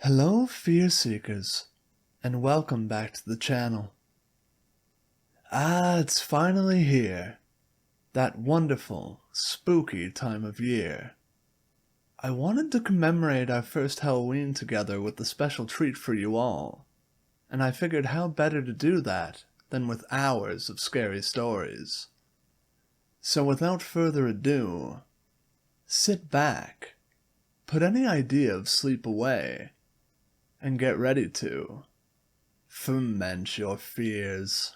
Hello, fear seekers, and welcome back to the channel. It's finally here. That wonderful, spooky time of year. I wanted to commemorate our first Halloween together with a special treat for you all, and I figured how better to do that than with hours of scary stories. So without further ado, sit back, put any idea of sleep away, and get ready to ferment your fears.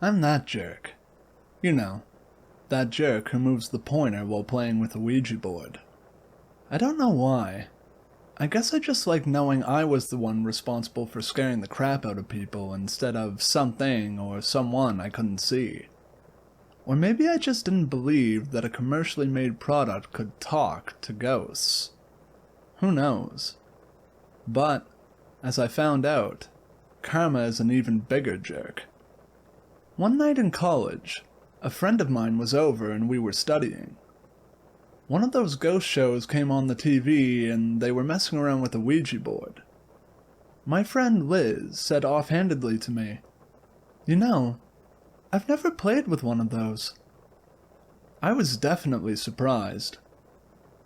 I'm that jerk. You know, that jerk who moves the pointer while playing with a Ouija board. I don't know why. I guess I just like knowing I was the one responsible for scaring the crap out of people instead of something or someone I couldn't see. Or maybe I just didn't believe that a commercially made product could talk to ghosts. Who knows? But, as I found out, karma is an even bigger jerk. One night in college, a friend of mine was over and we were studying. One of those ghost shows came on the TV and they were messing around with a Ouija board. My friend Liz said offhandedly to me, "You know, I've never played with one of those." I was definitely surprised.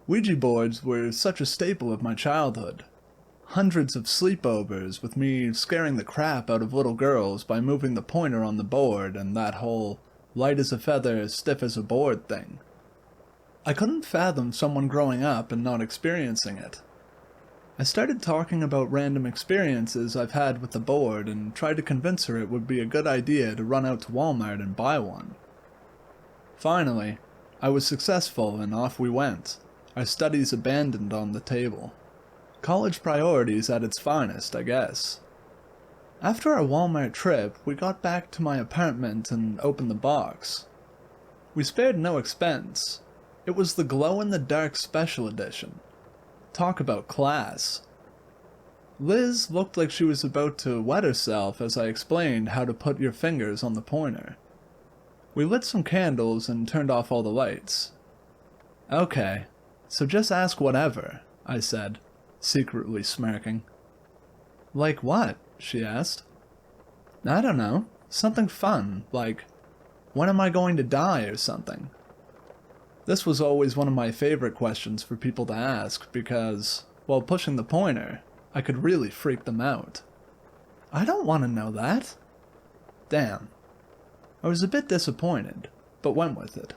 Ouija boards were such a staple of my childhood. Hundreds of sleepovers with me scaring the crap out of little girls by moving the pointer on the board and that whole light as a feather, stiff as a board thing. I couldn't fathom someone growing up and not experiencing it. I started talking about random experiences I've had with the board and tried to convince her it would be a good idea to run out to Walmart and buy one. Finally, I was successful and off we went, our studies abandoned on the table. College priorities at its finest, I guess. After our Walmart trip, we got back to my apartment and opened the box. We spared no expense. It was the glow-in-the-dark special edition. Talk about class. Liz looked like she was about to wet herself as I explained how to put your fingers on the pointer. We lit some candles and turned off all the lights. "Okay, so just ask whatever," I said, secretly smirking. "Like what?" she asked. "I don't know, something fun, like, when am I going to die or something?" This was always one of my favorite questions for people to ask because, while pushing the pointer, I could really freak them out. I don't want to know that. Damn. I was a bit disappointed, but went with it.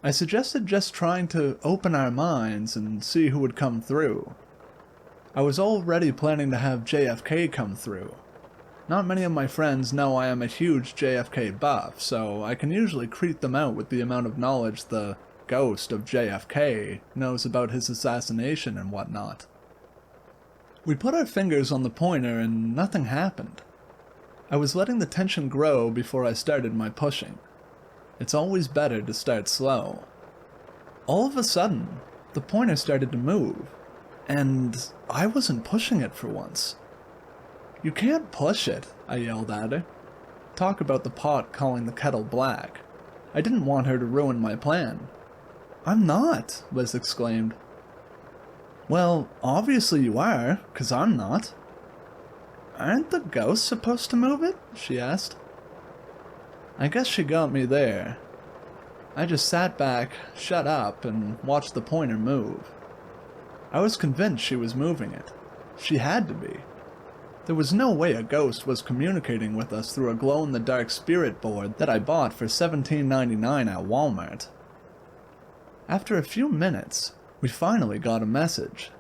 I suggested just trying to open our minds and see who would come through. I was already planning to have JFK come through. Not many of my friends know I am a huge JFK buff, so I can usually creep them out with the amount of knowledge the ghost of JFK knows about his assassination and whatnot. We put our fingers on the pointer and nothing happened. I was letting the tension grow before I started my pushing. It's always better to start slow. All of a sudden, the pointer started to move, and I wasn't pushing it for once. "You can't push it," I yelled at her. Talk about the pot calling the kettle black. I didn't want her to ruin my plan. "I'm not," Liz exclaimed. "Well, obviously you are, 'cause I'm not." "Aren't the ghosts supposed to move it?" she asked. I guess she got me there. I just sat back, shut up, and watched the pointer move. I was convinced she was moving it. She had to be. There was no way a ghost was communicating with us through a glow-in-the-dark spirit board that I bought for $17.99 at Walmart. After a few minutes, we finally got a message.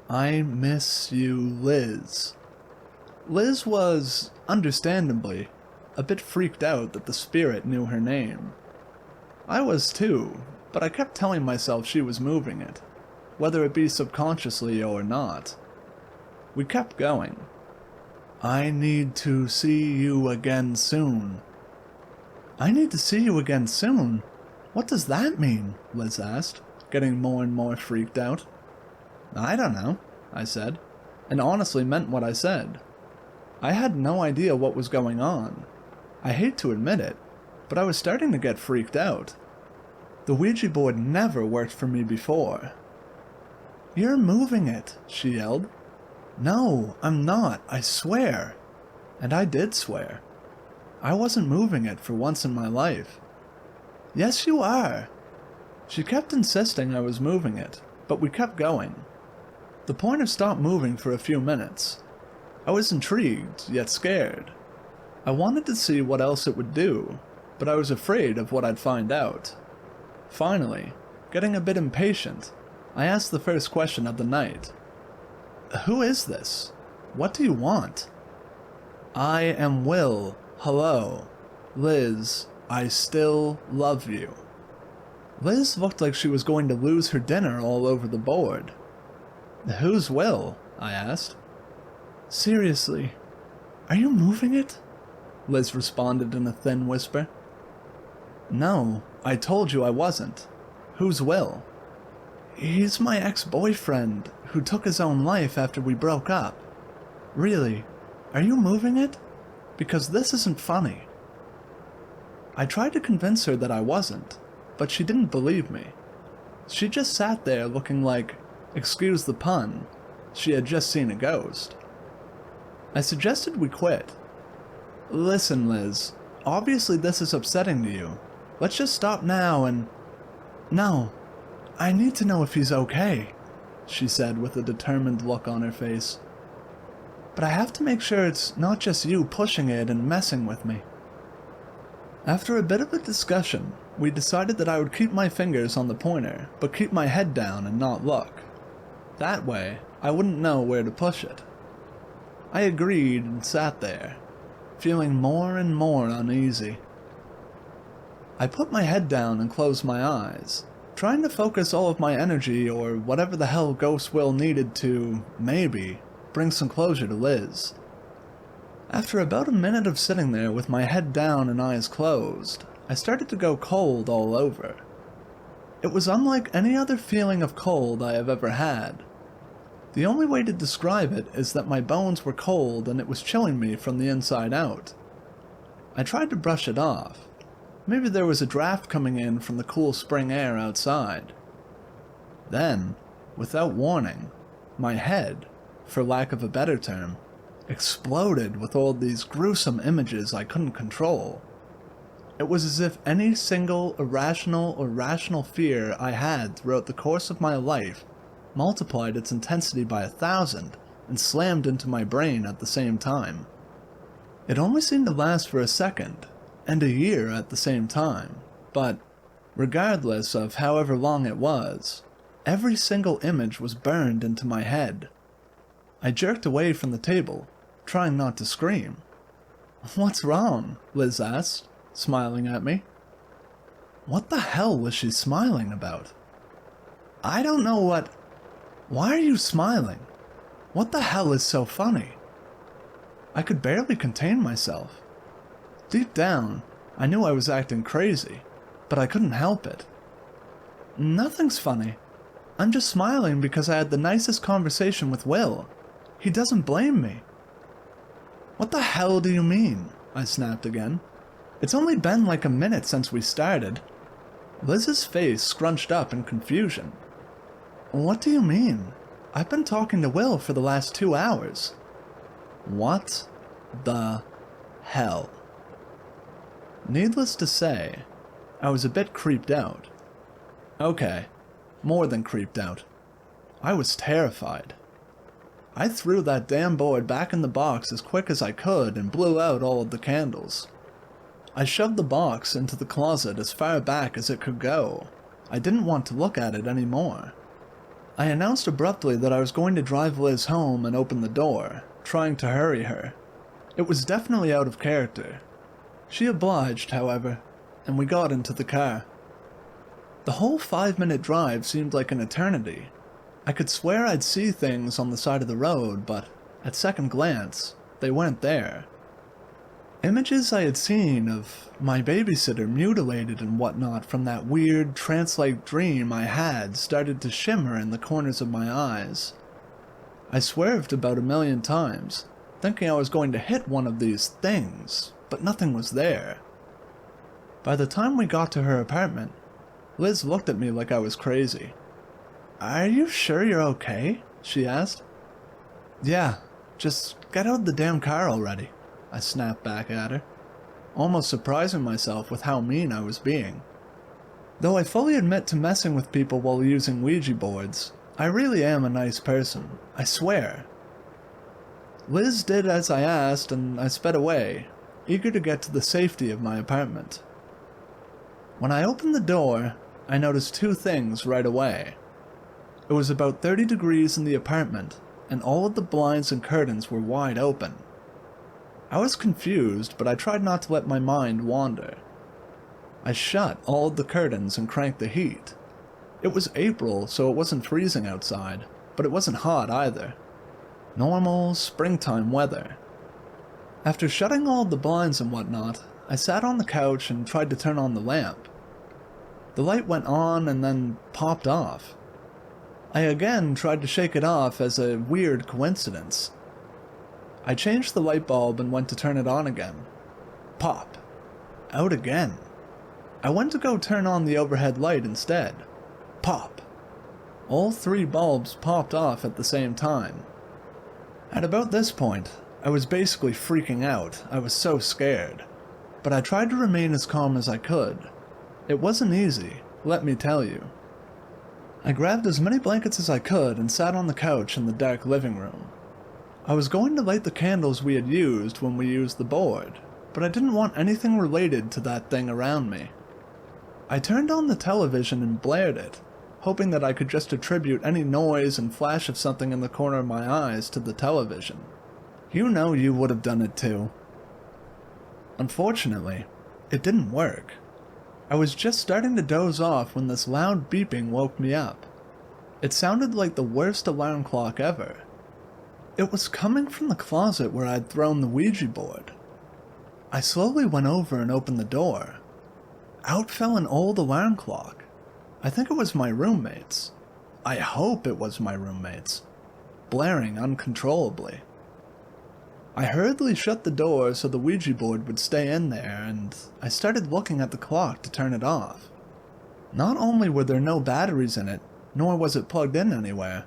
"I miss you, Liz." Liz was, understandably, a bit freaked out that the spirit knew her name. I was too, but I kept telling myself she was moving it, whether it be subconsciously or not. We kept going. "I need to see you again soon." "I need to see you again soon? What does that mean?" Liz asked, getting more and more freaked out. "I don't know," I said. and honestly meant what I said. I had no idea what was going on. I hate to admit it, but I was starting to get freaked out. The Ouija board never worked for me before. "You're moving it," she yelled. "No, I'm not, I swear." And I did swear. I wasn't moving it for once in my life. "Yes, you are." She kept insisting I was moving it, but we kept going. The pointer stopped moving for a few minutes. I was intrigued, yet scared. I wanted to see what else it would do, but I was afraid of what I'd find out. Finally, getting a bit impatient, I asked the first question of the night. "Who is this? What do you want?" "I am Will. Hello. Liz, I still love you." Liz looked like she was going to lose her dinner all over the board. "Who's Will?" I asked. "Seriously, are you moving it?" Liz responded in a thin whisper. "No, I told you I wasn't. Who's Will?" "He's my ex-boyfriend who took his own life after we broke up. Really, are you moving it? Because this isn't funny." I tried to convince her that I wasn't, but she didn't believe me. She just sat there looking like, excuse the pun, she had just seen a ghost. I suggested we quit. "Listen, Liz, obviously this is upsetting to you. Let's just stop now and—" "No, I need to know if he's okay," she said with a determined look on her face. "But I have to make sure it's not just you pushing it and messing with me." After a bit of a discussion, we decided that I would keep my fingers on the pointer, but keep my head down and not look. That way, I wouldn't know where to push it. I agreed and sat there, feeling more and more uneasy. I put my head down and closed my eyes, trying to focus all of my energy or whatever the hell Ghost Will needed to, maybe, bring some closure to Liz. After about a minute of sitting there with my head down and eyes closed, I started to go cold all over. It was unlike any other feeling of cold I have ever had. The only way to describe it is that my bones were cold and it was chilling me from the inside out. I tried to brush it off. Maybe there was a draft coming in from the cool spring air outside. Then, without warning, my head, for lack of a better term, exploded with all these gruesome images I couldn't control. It was as if any single irrational or rational fear I had throughout the course of my life multiplied its intensity by 1,000 and slammed into my brain at the same time. It only seemed to last for a second, and a year at the same time, but, regardless of however long it was, every single image was burned into my head. I jerked away from the table, trying not to scream. "What's wrong?" Liz asked, smiling at me. What the hell was she smiling about? "I don't know what—" "Why are you smiling? What the hell is so funny?" I could barely contain myself. Deep down, I knew I was acting crazy, but I couldn't help it. "Nothing's funny. I'm just smiling because I had the nicest conversation with Will. He doesn't blame me." "What the hell do you mean?" I snapped again. "It's only been like a minute since we started." Liz's face scrunched up in confusion. "What do you mean? I've been talking to Will for the last 2 hours." What the hell? Needless to say, I was a bit creeped out. Okay, more than creeped out. I was terrified. I threw that damn board back in the box as quick as I could and blew out all of the candles. I shoved the box into the closet as far back as it could go. I didn't want to look at it anymore. I announced abruptly that I was going to drive Liz home and open the door, trying to hurry her. It was definitely out of character. She obliged, however, and we got into the car. The whole 5-minute drive seemed like an eternity. I could swear I'd see things on the side of the road, but at second glance, they weren't there. Images I had seen of my babysitter mutilated and whatnot from that weird, trance-like dream I had started to shimmer in the corners of my eyes. I swerved about 1,000,000 times, thinking I was going to hit one of these things, but nothing was there. By the time we got to her apartment, Liz looked at me like I was crazy. "Are you sure you're okay?" she asked. "Yeah, just get out of the damn car already," I snapped back at her, almost surprising myself with how mean I was being. Though I fully admit to messing with people while using Ouija boards, I really am a nice person, I swear. Liz did as I asked and I sped away, eager to get to the safety of my apartment. When I opened the door, I noticed two things right away. It was about 30 degrees in the apartment, and all of the blinds and curtains were wide open. I was confused, but I tried not to let my mind wander. I shut all of the curtains and cranked the heat. It was April, so it wasn't freezing outside, but it wasn't hot either. Normal springtime weather. After shutting all of the blinds and whatnot, I sat on the couch and tried to turn on the lamp. The light went on and then popped off. I again tried to shake it off as a weird coincidence. I changed the light bulb and went to turn it on again. Pop. Out again. I went to go turn on the overhead light instead. Pop. All 3 bulbs popped off at the same time. At about this point, I was basically freaking out. I was so scared. But I tried to remain as calm as I could. It wasn't easy, let me tell you. I grabbed as many blankets as I could and sat on the couch in the dark living room. I was going to light the candles we had used when we used the board, but I didn't want anything related to that thing around me. I turned on the television and blared it, hoping that I could just attribute any noise and flash of something in the corner of my eyes to the television. You know you would have done it too. Unfortunately, it didn't work. I was just starting to doze off when this loud beeping woke me up. It sounded like the worst alarm clock ever. It was coming from the closet where I'd thrown the Ouija board. I slowly went over and opened the door. Out fell an old alarm clock. I think it was my roommate's. I hope it was my roommate's. Blaring uncontrollably. I hurriedly shut the door so the Ouija board would stay in there, and I started looking at the clock to turn it off. Not only were there no batteries in it, nor was it plugged in anywhere,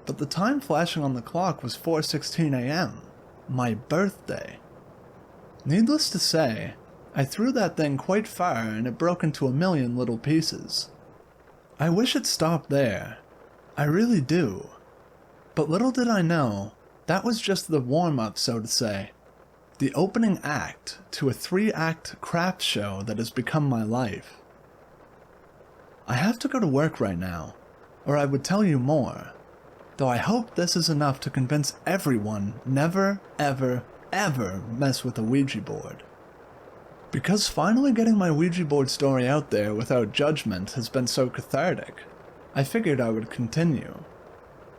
but the time flashing on the clock was 4:16 a.m., my birthday. Needless to say, I threw that thing quite far and it broke into 1,000,000 little pieces. I wish it stopped there. I really do. But little did I know, that was just the warm-up, so to say. The opening act to a 3-act crap show that has become my life. I have to go to work right now, or I would tell you more. Though I hope this is enough to convince everyone never, ever, ever mess with a Ouija board. Because finally getting my Ouija board story out there without judgment has been so cathartic, I figured I would continue.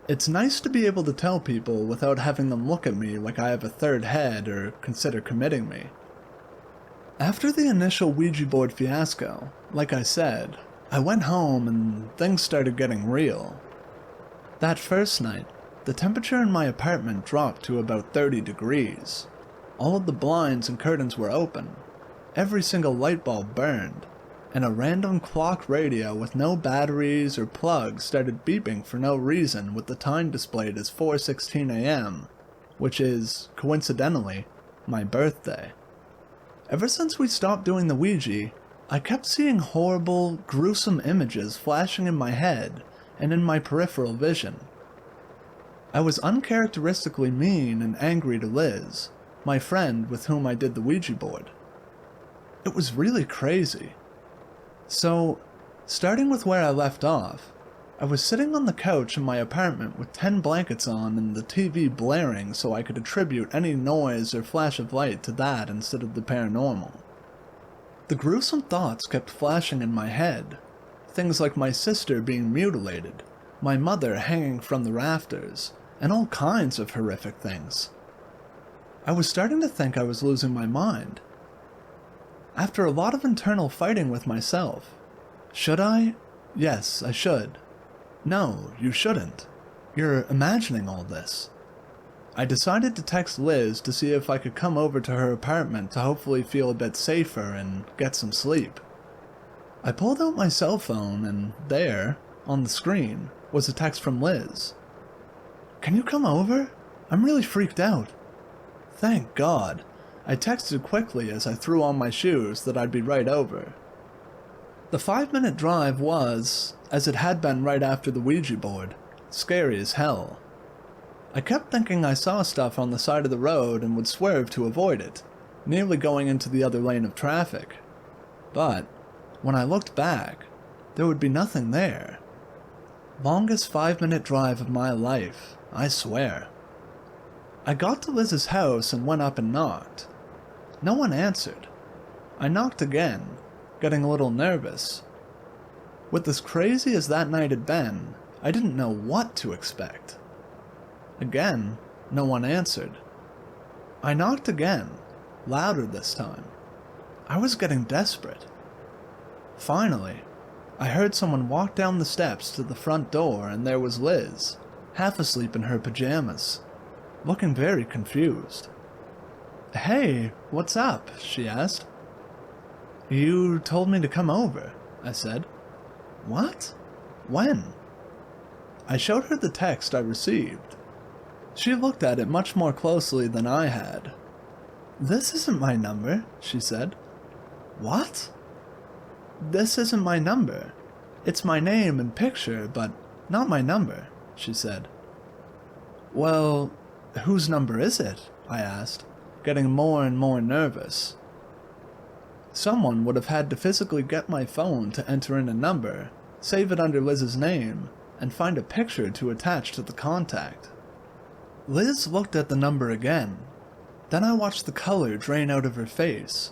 It's nice to be able to tell people without having them look at me like I have a third head or consider committing me. After the initial Ouija board fiasco, like I said, I went home and things started getting real. That first night, the temperature in my apartment dropped to about 30 degrees. All of the blinds and curtains were open. Every single light bulb burned, and a random clock radio with no batteries or plugs started beeping for no reason with the time displayed as 4:16 a.m., which is, coincidentally, my birthday. Ever since we stopped doing the Ouija, I kept seeing horrible, gruesome images flashing in my head and in my peripheral vision. I was uncharacteristically mean and angry to Liz, my friend with whom I did the Ouija board. It was really crazy. So, starting with where I left off, I was sitting on the couch in my apartment with 10 blankets on and the TV blaring so I could attribute any noise or flash of light to that instead of the paranormal. The gruesome thoughts kept flashing in my head. Things like my sister being mutilated, my mother hanging from the rafters, and all kinds of horrific things. I was starting to think I was losing my mind. After a lot of internal fighting with myself, should I? Yes, I should. No, you shouldn't. You're imagining all this. I decided to text Liz to see if I could come over to her apartment to hopefully feel a bit safer and get some sleep. I pulled out my cell phone and there, on the screen, was a text from Liz. "Can you come over? I'm really freaked out." Thank God. I texted quickly as I threw on my shoes that I'd be right over. The 5-minute drive was, as it had been right after the Ouija board, scary as hell. I kept thinking I saw stuff on the side of the road and would swerve to avoid it, nearly going into the other lane of traffic. But, when I looked back, there would be nothing there. Longest 5-minute drive of my life, I swear. I got to Liz's house and went up and knocked. No one answered. I knocked again, getting a little nervous. With as crazy as that night had been, I didn't know what to expect. Again, no one answered. I knocked again, louder this time. I was getting desperate. Finally, I heard someone walk down the steps to the front door, and there was Liz, half asleep in her pajamas, looking very confused. "Hey, what's up?" she asked. "You told me to come over," I said. "What? When?" I showed her the text I received. She looked at it much more closely than I had. "This isn't my number," she said. "What?" "This isn't my number. It's my name and picture, but not my number," she said. "Well, whose number is it?" I asked, getting more and more nervous. Someone would have had to physically get my phone to enter in a number, save it under Liz's name, and find a picture to attach to the contact. Liz looked at the number again. Then I watched the color drain out of her face.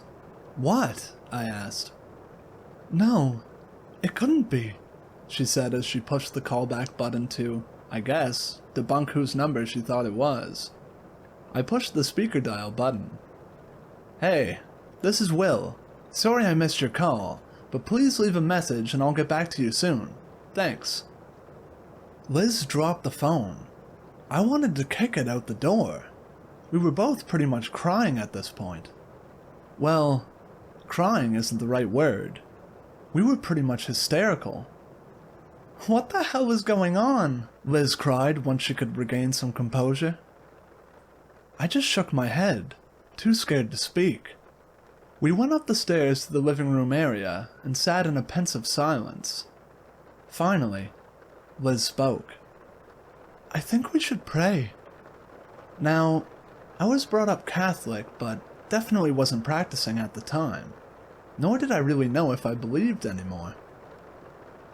"What?" I asked. "No, it couldn't be," she said as she pushed the callback button to, I guess, debunk whose number she thought it was. I pushed the speaker dial button. "Hey, this is Will. Sorry I missed your call, but please leave a message and I'll get back to you soon. Thanks." Liz dropped the phone. I wanted to kick it out the door. We were both pretty much crying at this point. Well, crying isn't the right word. We were pretty much hysterical. "What the hell is going on?" Liz cried once she could regain some composure. I just shook my head, too scared to speak. We went up the stairs to the living room area and sat in a pensive silence. Finally, Liz spoke. "I think we should pray." Now, I was brought up Catholic, but definitely wasn't practicing at the time, nor did I really know if I believed anymore.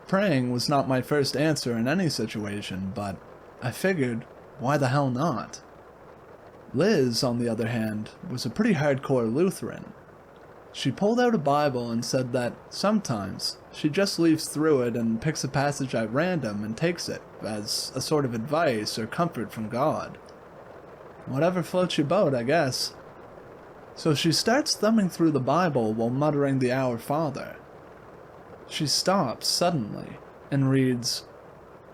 Praying was not my first answer in any situation, but I figured, why the hell not? Liz, on the other hand, was a pretty hardcore Lutheran. She pulled out a Bible and said that sometimes she just leaves through it and picks a passage at random and takes it as a sort of advice or comfort from God. Whatever floats your boat, I guess. So she starts thumbing through the Bible while muttering the Our Father. She stops suddenly and reads,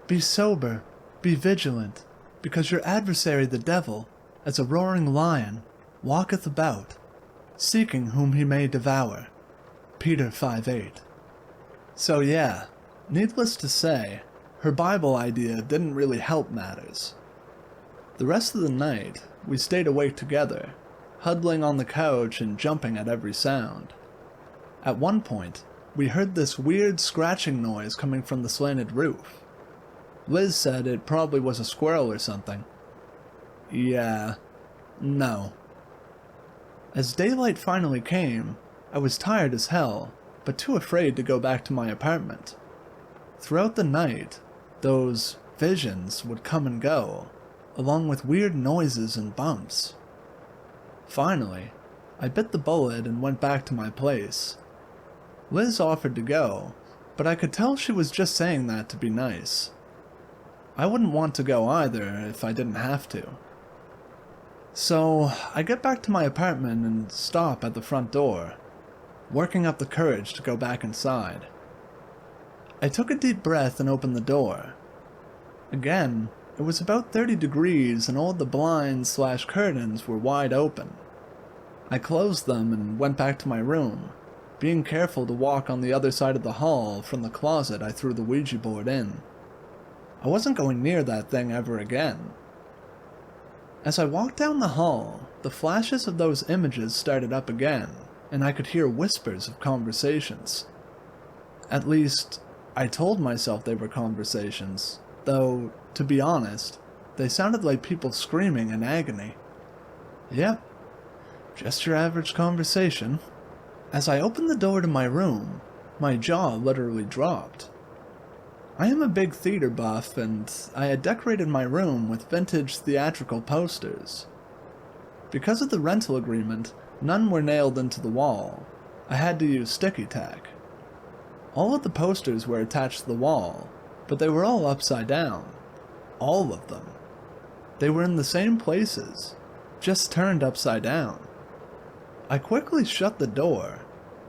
"Be sober, be vigilant, because your adversary the devil, as a roaring lion, walketh about, seeking whom he may devour." Peter 5:8. So yeah, needless to say, her Bible idea didn't really help matters. The rest of the night, we stayed awake together, huddling on the couch and jumping at every sound. At one point, we heard this weird scratching noise coming from the slanted roof. Liz said it probably was a squirrel or something. Yeah, no. As daylight finally came, I was tired as hell, but too afraid to go back to my apartment. Throughout the night, those visions would come and go, along with weird noises and bumps. Finally, I bit the bullet and went back to my place. Liz offered to go, but I could tell she was just saying that to be nice. I wouldn't want to go either if I didn't have to. So, I get back to my apartment and stop at the front door, working up the courage to go back inside. I took a deep breath and opened the door. Again, It was about 30 degrees and all the blinds/curtains were wide open. I closed them and went back to my room, being careful to walk on the other side of the hall from the closet I threw the Ouija board in. I wasn't going near that thing ever again. As I walked down the hall, the flashes of those images started up again, and I could hear whispers of conversations. At least, I told myself they were conversations, though, to be honest, they sounded like people screaming in agony. Yep, just your average conversation. As I opened the door to my room, my jaw literally dropped. I am a big theater buff, and I had decorated my room with vintage theatrical posters. Because of the rental agreement, none were nailed into the wall. I had to use sticky tack. All of the posters were attached to the wall, but they were all upside down. All of them. They were in the same places, just turned upside down. I quickly shut the door,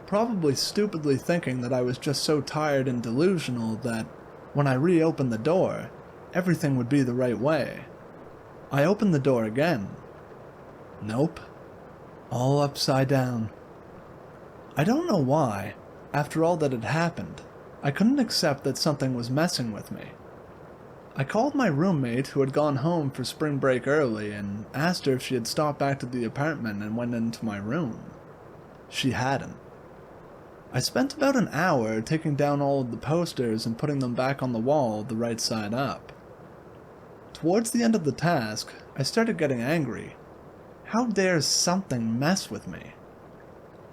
probably stupidly thinking that I was just so tired and delusional that when I reopened the door, everything would be the right way. I opened the door again. Nope. All upside down. I don't know why, after all that had happened, I couldn't accept that something was messing with me. I called my roommate who had gone home for spring break early and asked her if she had stopped back to the apartment and went into my room. She hadn't. I spent about an hour taking down all of the posters and putting them back on the wall the right side up. Towards the end of the task, I started getting angry. How dare something mess with me?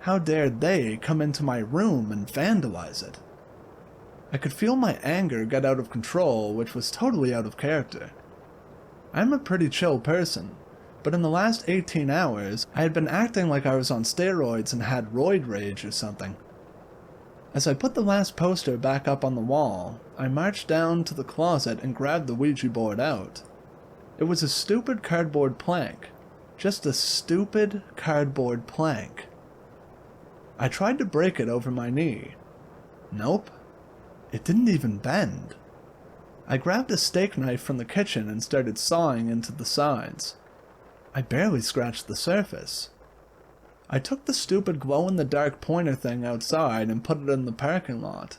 How dare they come into my room and vandalize it? I could feel my anger get out of control, which was totally out of character. I'm a pretty chill person, but in the last 18 hours, I had been acting like I was on steroids and had roid rage or something. As I put the last poster back up on the wall, I marched down to the closet and grabbed the Ouija board out. It was a stupid cardboard plank. Just a stupid cardboard plank. I tried to break it over my knee. Nope. It didn't even bend. I grabbed a steak knife from the kitchen and started sawing into the sides. I barely scratched the surface. I took the stupid glow-in-the-dark pointer thing outside and put it in the parking lot.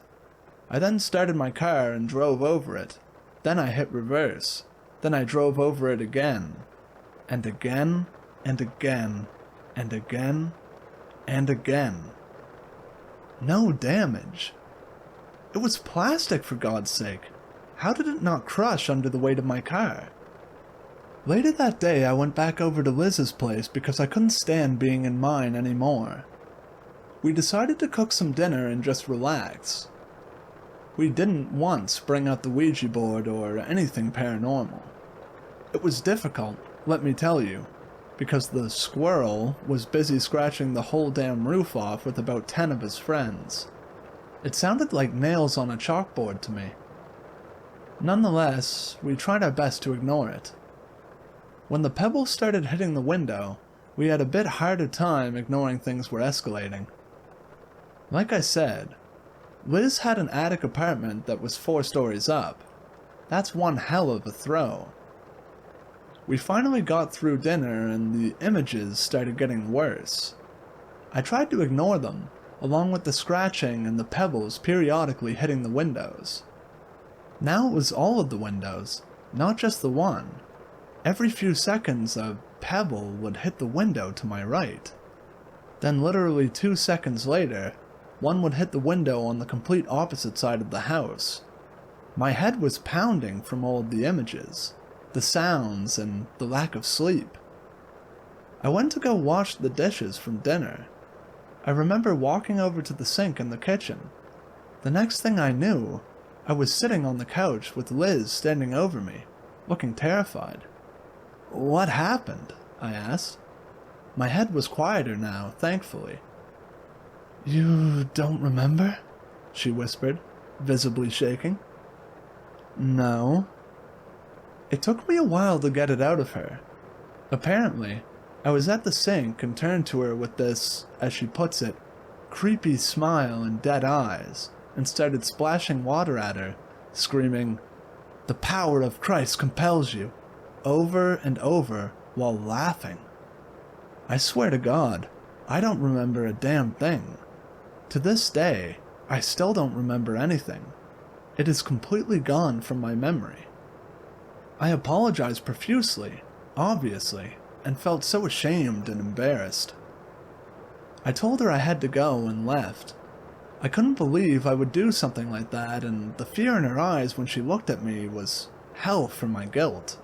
I then started my car and drove over it. Then I hit reverse. Then I drove over it again. And again, and again, and again, and again. No damage. It was plastic, for God's sake. How did it not crush under the weight of my car? Later that day, I went back over to Liz's place because I couldn't stand being in mine anymore. We decided to cook some dinner and just relax. We didn't once bring out the Ouija board or anything paranormal. It was difficult, let me tell you, because the squirrel was busy scratching the whole damn roof off with about 10 of his friends. It sounded like nails on a chalkboard to me. Nonetheless, we tried our best to ignore it. When the pebbles started hitting the window, we had a bit harder time ignoring things were escalating. Like I said, Liz had an attic apartment that was 4 stories up. That's one hell of a throw. We finally got through dinner and the images started getting worse. I tried to ignore them, along with the scratching and the pebbles periodically hitting the windows. Now it was all of the windows, not just the one. Every few seconds a pebble would hit the window to my right. Then literally 2 seconds later, one would hit the window on the complete opposite side of the house. My head was pounding from all of the images, the sounds, and the lack of sleep. I went to go wash the dishes from dinner. I remember walking over to the sink in the kitchen. The next thing I knew, I was sitting on the couch with Liz standing over me, looking terrified. "What happened?" I asked. My head was quieter now, thankfully. "You don't remember?" she whispered, visibly shaking. "No." It took me a while to get it out of her. Apparently, I was at the sink and turned to her with this, as she puts it, creepy smile and dead eyes, and started splashing water at her, screaming, The power of Christ compels you, over and over while laughing. I swear to God, I don't remember a damn thing. To this day, I still don't remember anything. It is completely gone from my memory. I apologized profusely, obviously, and felt so ashamed and embarrassed. I told her I had to go and left. I couldn't believe I would do something like that, and the fear in her eyes when she looked at me was hell for my guilt.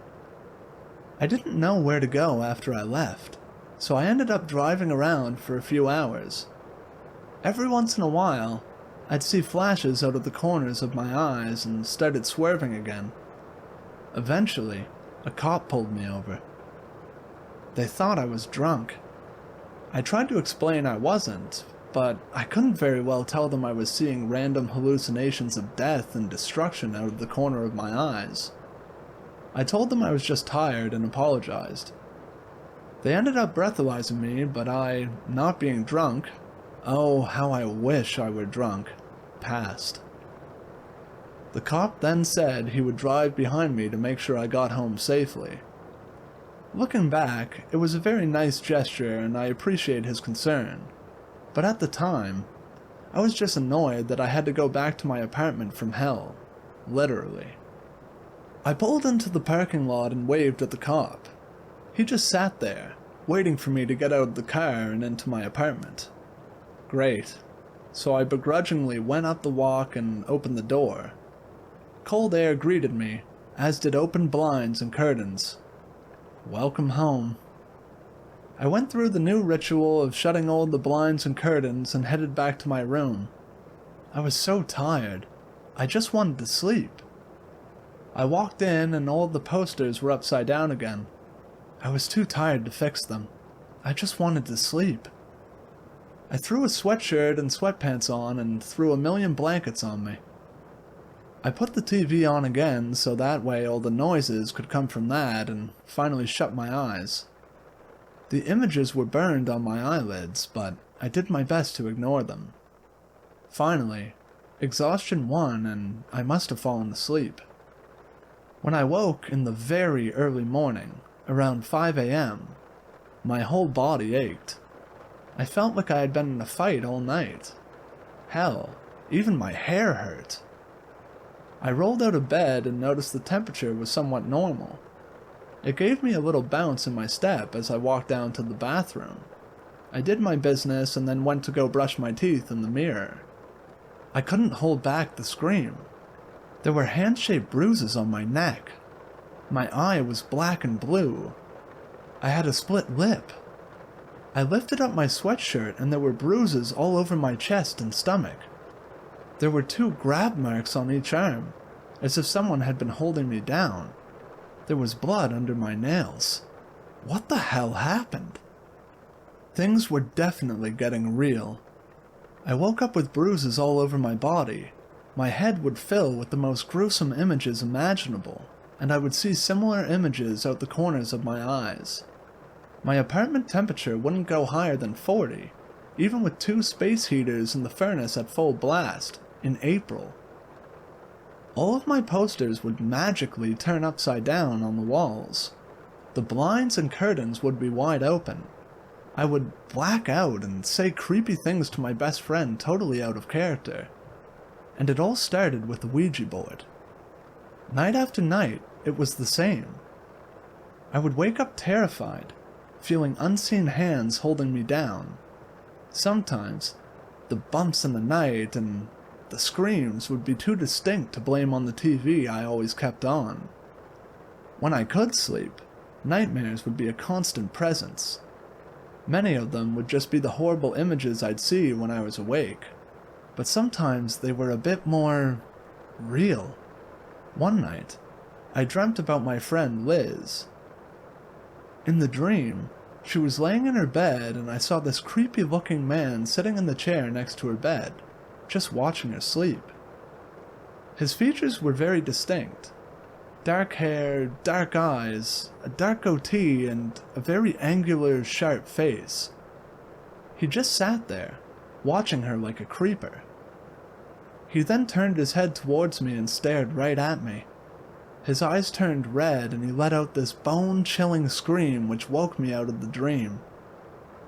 I didn't know where to go after I left, so I ended up driving around for a few hours. Every once in a while, I'd see flashes out of the corners of my eyes and started swerving again. Eventually, a cop pulled me over. They thought I was drunk. I tried to explain I wasn't, but I couldn't very well tell them I was seeing random hallucinations of death and destruction out of the corner of my eyes. I told them I was just tired and apologized. They ended up breathalyzing me, but I, not being drunk, oh, how I wish I were drunk, passed. The cop then said he would drive behind me to make sure I got home safely. Looking back, it was a very nice gesture and I appreciate his concern. But at the time, I was just annoyed that I had to go back to my apartment from hell, literally. I pulled into the parking lot and waved at the cop. He just sat there, waiting for me to get out of the car and into my apartment. Great. So I begrudgingly went up the walk and opened the door. Cold air greeted me, as did open blinds and curtains. Welcome home. I went through the new ritual of shutting all the blinds and curtains and headed back to my room. I was so tired. I just wanted to sleep. I walked in and all the posters were upside down again. I was too tired to fix them. I just wanted to sleep. I threw a sweatshirt and sweatpants on and threw a million blankets on me. I put the TV on again so that way all the noises could come from that and finally shut my eyes. The images were burned on my eyelids, but I did my best to ignore them. Finally, exhaustion won and I must have fallen asleep. When I woke in the very early morning, around 5 a.m., my whole body ached. I felt like I had been in a fight all night. Hell, even my hair hurt. I rolled out of bed and noticed the temperature was somewhat normal. It gave me a little bounce in my step as I walked down to the bathroom. I did my business and then went to go brush my teeth in the mirror. I couldn't hold back the scream. There were hand-shaped bruises on my neck. My eye was black and blue. I had a split lip. I lifted up my sweatshirt and there were bruises all over my chest and stomach. There were 2 grab marks on each arm, as if someone had been holding me down. There was blood under my nails. What the hell happened? Things were definitely getting real. I woke up with bruises all over my body. My head would fill with the most gruesome images imaginable, and I would see similar images out the corners of my eyes. My apartment temperature wouldn't go higher than 40, even with 2 space heaters in the furnace at full blast, in April. All of my posters would magically turn upside down on the walls. The blinds and curtains would be wide open. I would black out and say creepy things to my best friend totally out of character. And it all started with the Ouija board. Night after night, it was the same. I would wake up terrified, feeling unseen hands holding me down. Sometimes, the bumps in the night and the screams would be too distinct to blame on the TV I always kept on. When I could sleep, nightmares would be a constant presence. Many of them would just be the horrible images I'd see when I was awake, but sometimes they were a bit more real. One night, I dreamt about my friend Liz. In the dream, she was laying in her bed and I saw this creepy-looking man sitting in the chair next to her bed, just watching her sleep. His features were very distinct. Dark hair, dark eyes, a dark goatee, and a very angular, sharp face. He just sat there, watching her like a creeper. He then turned his head towards me and stared right at me. His eyes turned red and he let out this bone-chilling scream which woke me out of the dream.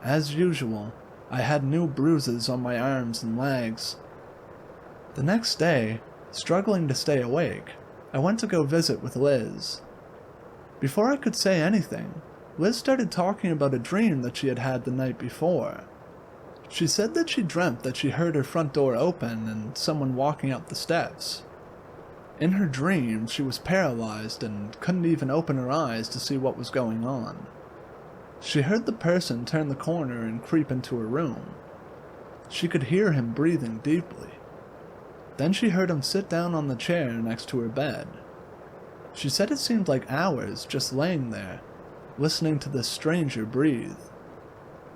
As usual, I had new bruises on my arms and legs. The next day, struggling to stay awake, I went to go visit with Liz. Before I could say anything, Liz started talking about a dream that she had had the night before. She said that she dreamt that she heard her front door open and someone walking up the steps. In her dream, she was paralyzed and couldn't even open her eyes to see what was going on. She heard the person turn the corner and creep into her room. She could hear him breathing deeply. Then she heard him sit down on the chair next to her bed. She said it seemed like hours just laying there, listening to this stranger breathe.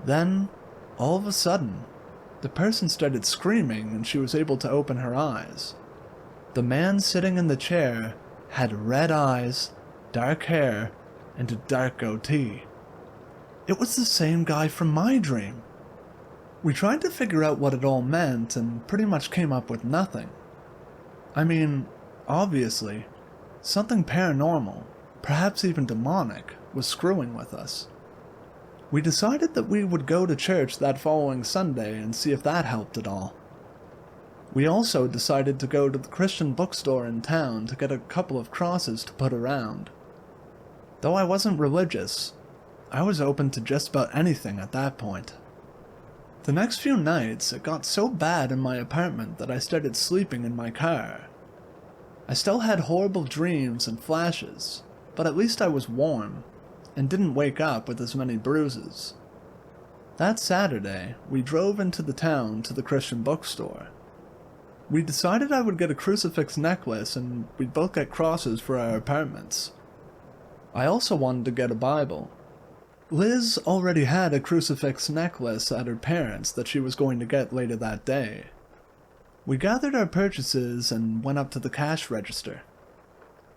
Then, all of a sudden, the person started screaming and she was able to open her eyes. The man sitting in the chair had red eyes, dark hair, and a dark goatee. It was the same guy from my dream. We tried to figure out what it all meant and pretty much came up with nothing. I mean, obviously, something paranormal, perhaps even demonic, was screwing with us. We decided that we would go to church that following Sunday and see if that helped at all. We also decided to go to the Christian bookstore in town to get a couple of crosses to put around. Though I wasn't religious, I was open to just about anything at that point. The next few nights, it got so bad in my apartment that I started sleeping in my car. I still had horrible dreams and flashes, but at least I was warm, and didn't wake up with as many bruises. That Saturday, we drove into the town to the Christian bookstore. We decided I would get a crucifix necklace and we'd both get crosses for our apartments. I also wanted to get a Bible. Liz already had a crucifix necklace at her parents' that she was going to get later that day. We gathered our purchases and went up to the cash register.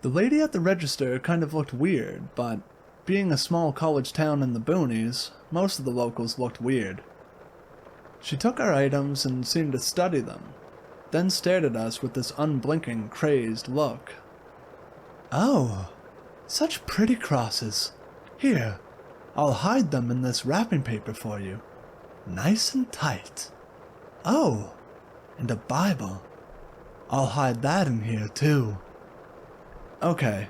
The lady at the register kind of looked weird, but being a small college town in the boonies, most of the locals looked weird. She took our items and seemed to study them, then stared at us with this unblinking, crazed look. "Oh, such pretty crosses. Here, I'll hide them in this wrapping paper for you. Nice and tight. Oh, and a Bible. I'll hide that in here too." Okay,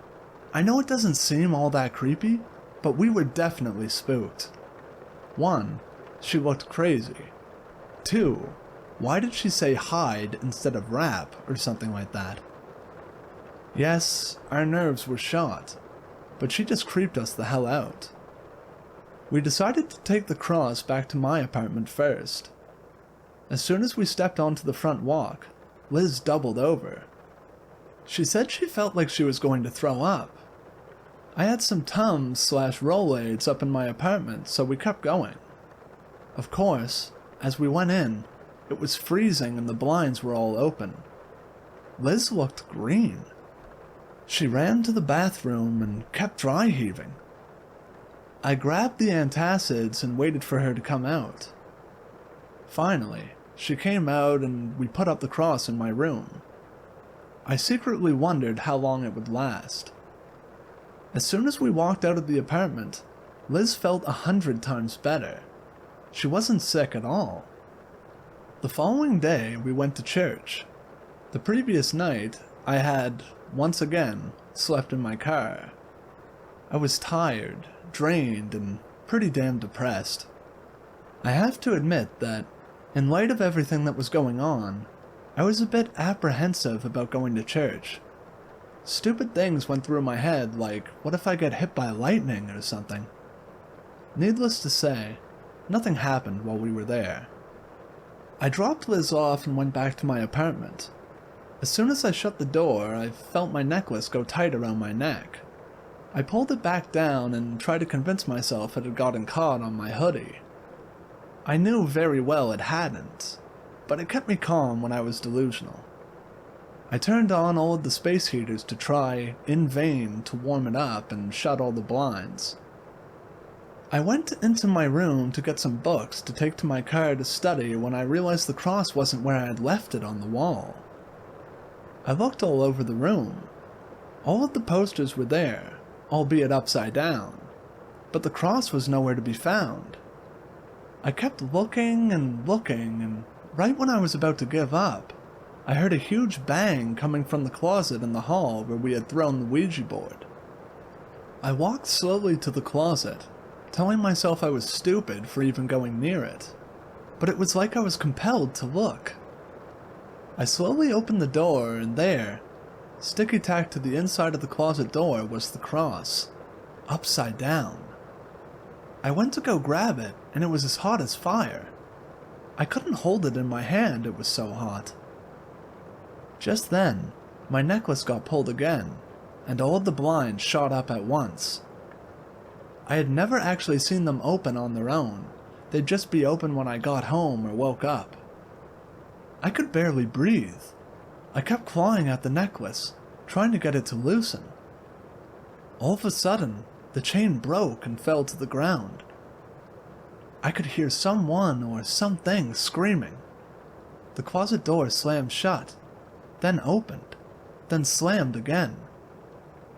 I know it doesn't seem all that creepy, but we were definitely spooked. 1, she looked crazy. 2, why did she say hide instead of wrap or something like that? Yes, our nerves were shot, but she just creeped us the hell out. We decided to take the cross back to my apartment first. As soon as we stepped onto the front walk, Liz doubled over. She said she felt like she was going to throw up. I had some Tums/Rolaids up in my apartment, so we kept going. Of course, as we went in, it was freezing and the blinds were all open. Liz looked green. She ran to the bathroom and kept dry heaving. I grabbed the antacids and waited for her to come out. Finally, she came out and we put up the cross in my room. I secretly wondered how long it would last. As soon as we walked out of the apartment, Liz felt 100 times better. She wasn't sick at all. The following day, we went to church. The previous night, I had, once again, slept in my car. I was tired, drained, and pretty damn depressed. I have to admit that, in light of everything that was going on, I was a bit apprehensive about going to church. Stupid things went through my head like, what if I get hit by lightning or something? Needless to say, nothing happened while we were there. I dropped Liz off and went back to my apartment. As soon as I shut the door, I felt my necklace go tight around my neck. I pulled it back down and tried to convince myself it had gotten caught on my hoodie. I knew very well it hadn't, but it kept me calm when I was delusional. I turned on all of the space heaters to try, in vain, to warm it up and shut all the blinds. I went into my room to get some books to take to my car to study when I realized the cross wasn't where I had left it on the wall. I looked all over the room. All of the posters were there, albeit upside down, but the cross was nowhere to be found. I kept looking, and right when I was about to give up, I heard a huge bang coming from the closet in the hall where we had thrown the Ouija board. I walked slowly to the closet, telling myself I was stupid for even going near it, but it was like I was compelled to look. I slowly opened the door, and there, sticky tacked to the inside of the closet door, was the cross, upside down. I went to go grab it, and it was as hot as fire. I couldn't hold it in my hand, it was so hot. Just then, my necklace got pulled again, and all of the blinds shot up at once. I had never actually seen them open on their own. They'd just be open when I got home or woke up. I could barely breathe. I kept clawing at the necklace, trying to get it to loosen. All of a sudden, the chain broke and fell to the ground. I could hear someone or something screaming. The closet door slammed shut, then opened, then slammed again.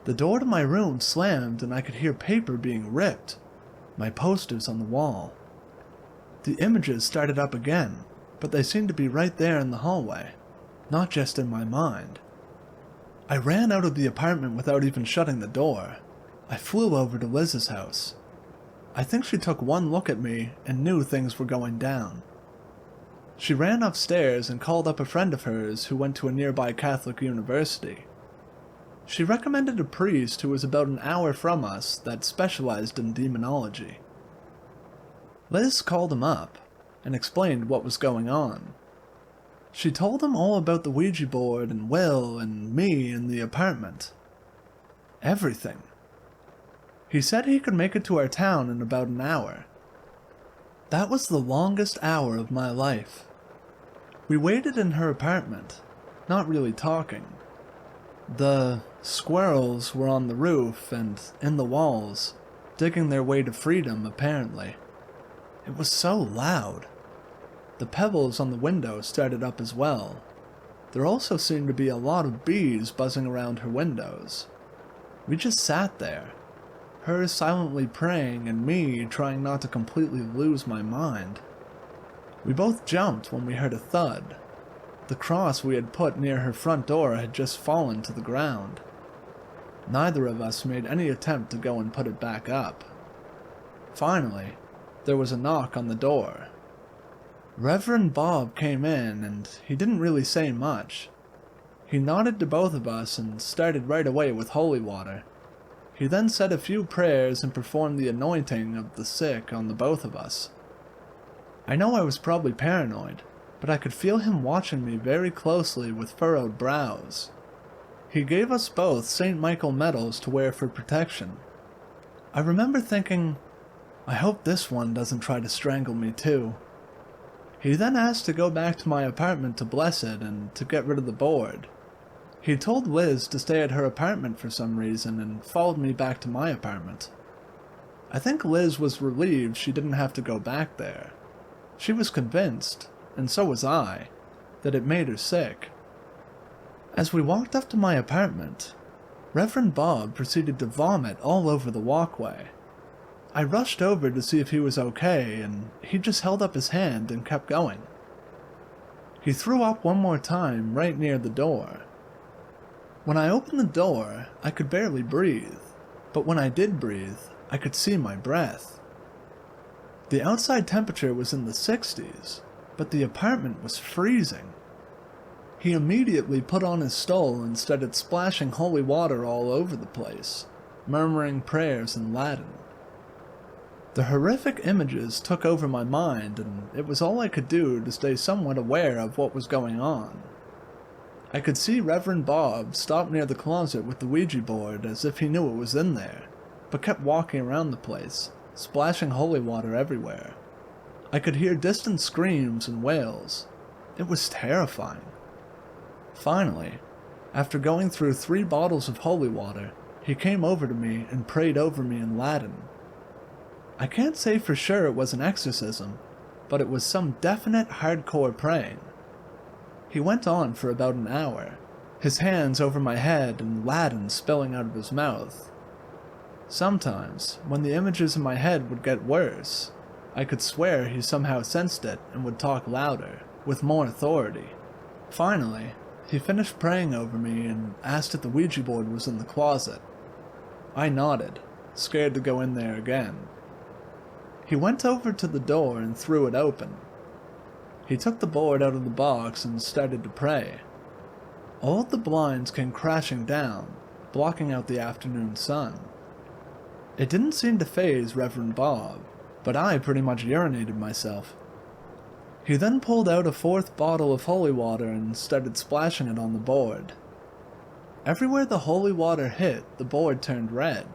The door to my room slammed and I could hear paper being ripped, my posters on the wall. The images started up again, but they seemed to be right there in the hallway, not just in my mind. I ran out of the apartment without even shutting the door. I flew over to Liz's house. I think she took one look at me and knew things were going down. She ran upstairs and called up a friend of hers who went to a nearby Catholic university. She recommended a priest who was about an hour from us that specialized in demonology. Liz called him up and explained what was going on. She told him all about the Ouija board and Will and me in the apartment. Everything. He said he could make it to our town in about an hour. That was the longest hour of my life. We waited in her apartment, not really talking. The squirrels were on the roof and in the walls, digging their way to freedom, apparently. It was so loud. The pebbles on the window started up as well. There also seemed to be a lot of bees buzzing around her windows. We just sat there, her silently praying and me trying not to completely lose my mind. We both jumped when we heard a thud. The cross we had put near her front door had just fallen to the ground. Neither of us made any attempt to go and put it back up. Finally, there was a knock on the door. Reverend Bob came in, and he didn't really say much. He nodded to both of us and started right away with holy water. He then said a few prayers and performed the anointing of the sick on the both of us. I know I was probably paranoid, but I could feel him watching me very closely with furrowed brows. He gave us both St. Michael medals to wear for protection. I remember thinking, I hope this one doesn't try to strangle me too. He then asked to go back to my apartment to bless it and to get rid of the board. He told Liz to stay at her apartment for some reason and followed me back to my apartment. I think Liz was relieved she didn't have to go back there. She was convinced, and so was I, that it made her sick. As we walked up to my apartment, Reverend Bob proceeded to vomit all over the walkway. I rushed over to see if he was okay, and he just held up his hand and kept going. He threw up one more time right near the door. When I opened the door, I could barely breathe, but when I did breathe, I could see my breath. The outside temperature was in the 60s, but the apartment was freezing. He immediately put on his stole and started splashing holy water all over the place, murmuring prayers in Latin. The horrific images took over my mind, and it was all I could do to stay somewhat aware of what was going on. I could see Reverend Bob stop near the closet with the Ouija board as if he knew it was in there, but kept walking around the place, splashing holy water everywhere. I could hear distant screams and wails. It was terrifying. Finally, after going through 3 bottles of holy water, he came over to me and prayed over me in Latin. I can't say for sure it was an exorcism, but it was some definite hardcore praying. He went on for about an hour, his hands over my head and Latin spilling out of his mouth. Sometimes, when the images in my head would get worse, I could swear he somehow sensed it and would talk louder, with more authority. Finally, he finished praying over me and asked if the Ouija board was in the closet. I nodded, scared to go in there again. He went over to the door and threw it open. He took the board out of the box and started to pray. All of the blinds came crashing down, blocking out the afternoon sun. It didn't seem to faze Reverend Bob, but I pretty much urinated myself. He then pulled out a fourth bottle of holy water and started splashing it on the board. Everywhere the holy water hit, the board turned red.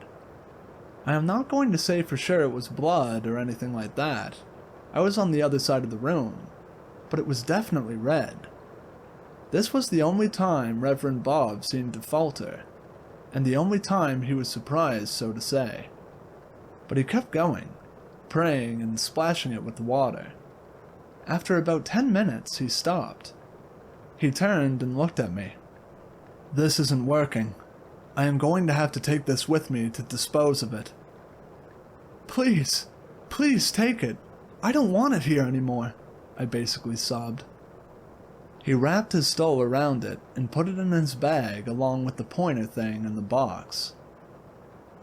I am not going to say for sure it was blood or anything like that. I was on the other side of the room, but it was definitely red. This was the only time Reverend Bob seemed to falter, and the only time he was surprised, so to say. But he kept going, praying and splashing it with the water. After about 10 minutes, he stopped. He turned and looked at me. "This isn't working. I am going to have to take this with me to dispose of it." "Please, please take it. I don't want it here anymore," I basically sobbed. He wrapped his stole around it and put it in his bag along with the pointer thing in the box.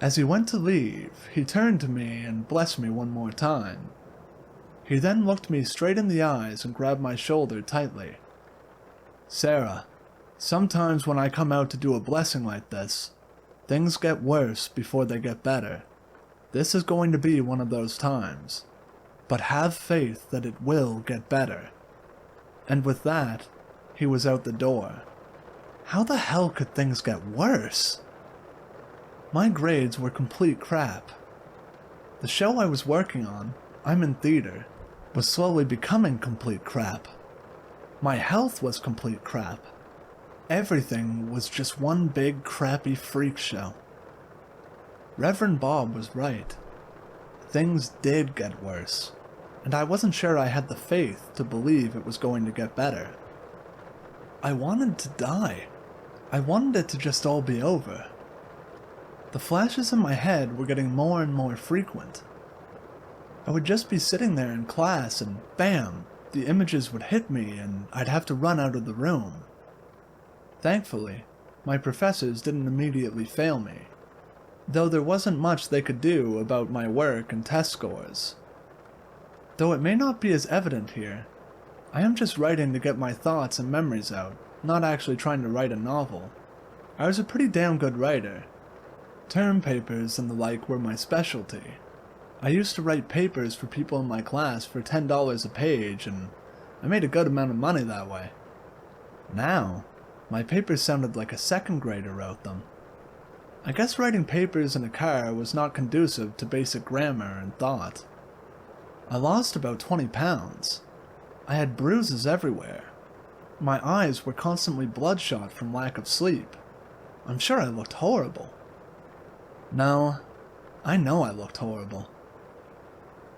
As he went to leave, he turned to me and blessed me one more time. He then looked me straight in the eyes and grabbed my shoulder tightly. "Sarah, sometimes when I come out to do a blessing like this, things get worse before they get better. This is going to be one of those times. But have faith that it will get better." And with that, he was out the door. How the hell could things get worse? My grades were complete crap. The show I was working on, I'm in theater, was slowly becoming complete crap. My health was complete crap. Everything was just one big crappy freak show. Reverend Bob was right. Things did get worse, and I wasn't sure I had the faith to believe it was going to get better. I wanted to die. I wanted it to just all be over. The flashes in my head were getting more and more frequent. I would just be sitting there in class and bam, the images would hit me and I'd have to run out of the room. Thankfully, my professors didn't immediately fail me, though there wasn't much they could do about my work and test scores. Though it may not be as evident here, I am just writing to get my thoughts and memories out, not actually trying to write a novel. I was a pretty damn good writer. Term papers and the like were my specialty. I used to write papers for people in my class for $10 a page, and I made a good amount of money that way. Now, my papers sounded like a second grader wrote them. I guess writing papers in a car was not conducive to basic grammar and thought. I lost about 20 pounds. I had bruises everywhere. My eyes were constantly bloodshot from lack of sleep. I'm sure I looked horrible. No, I know I looked horrible.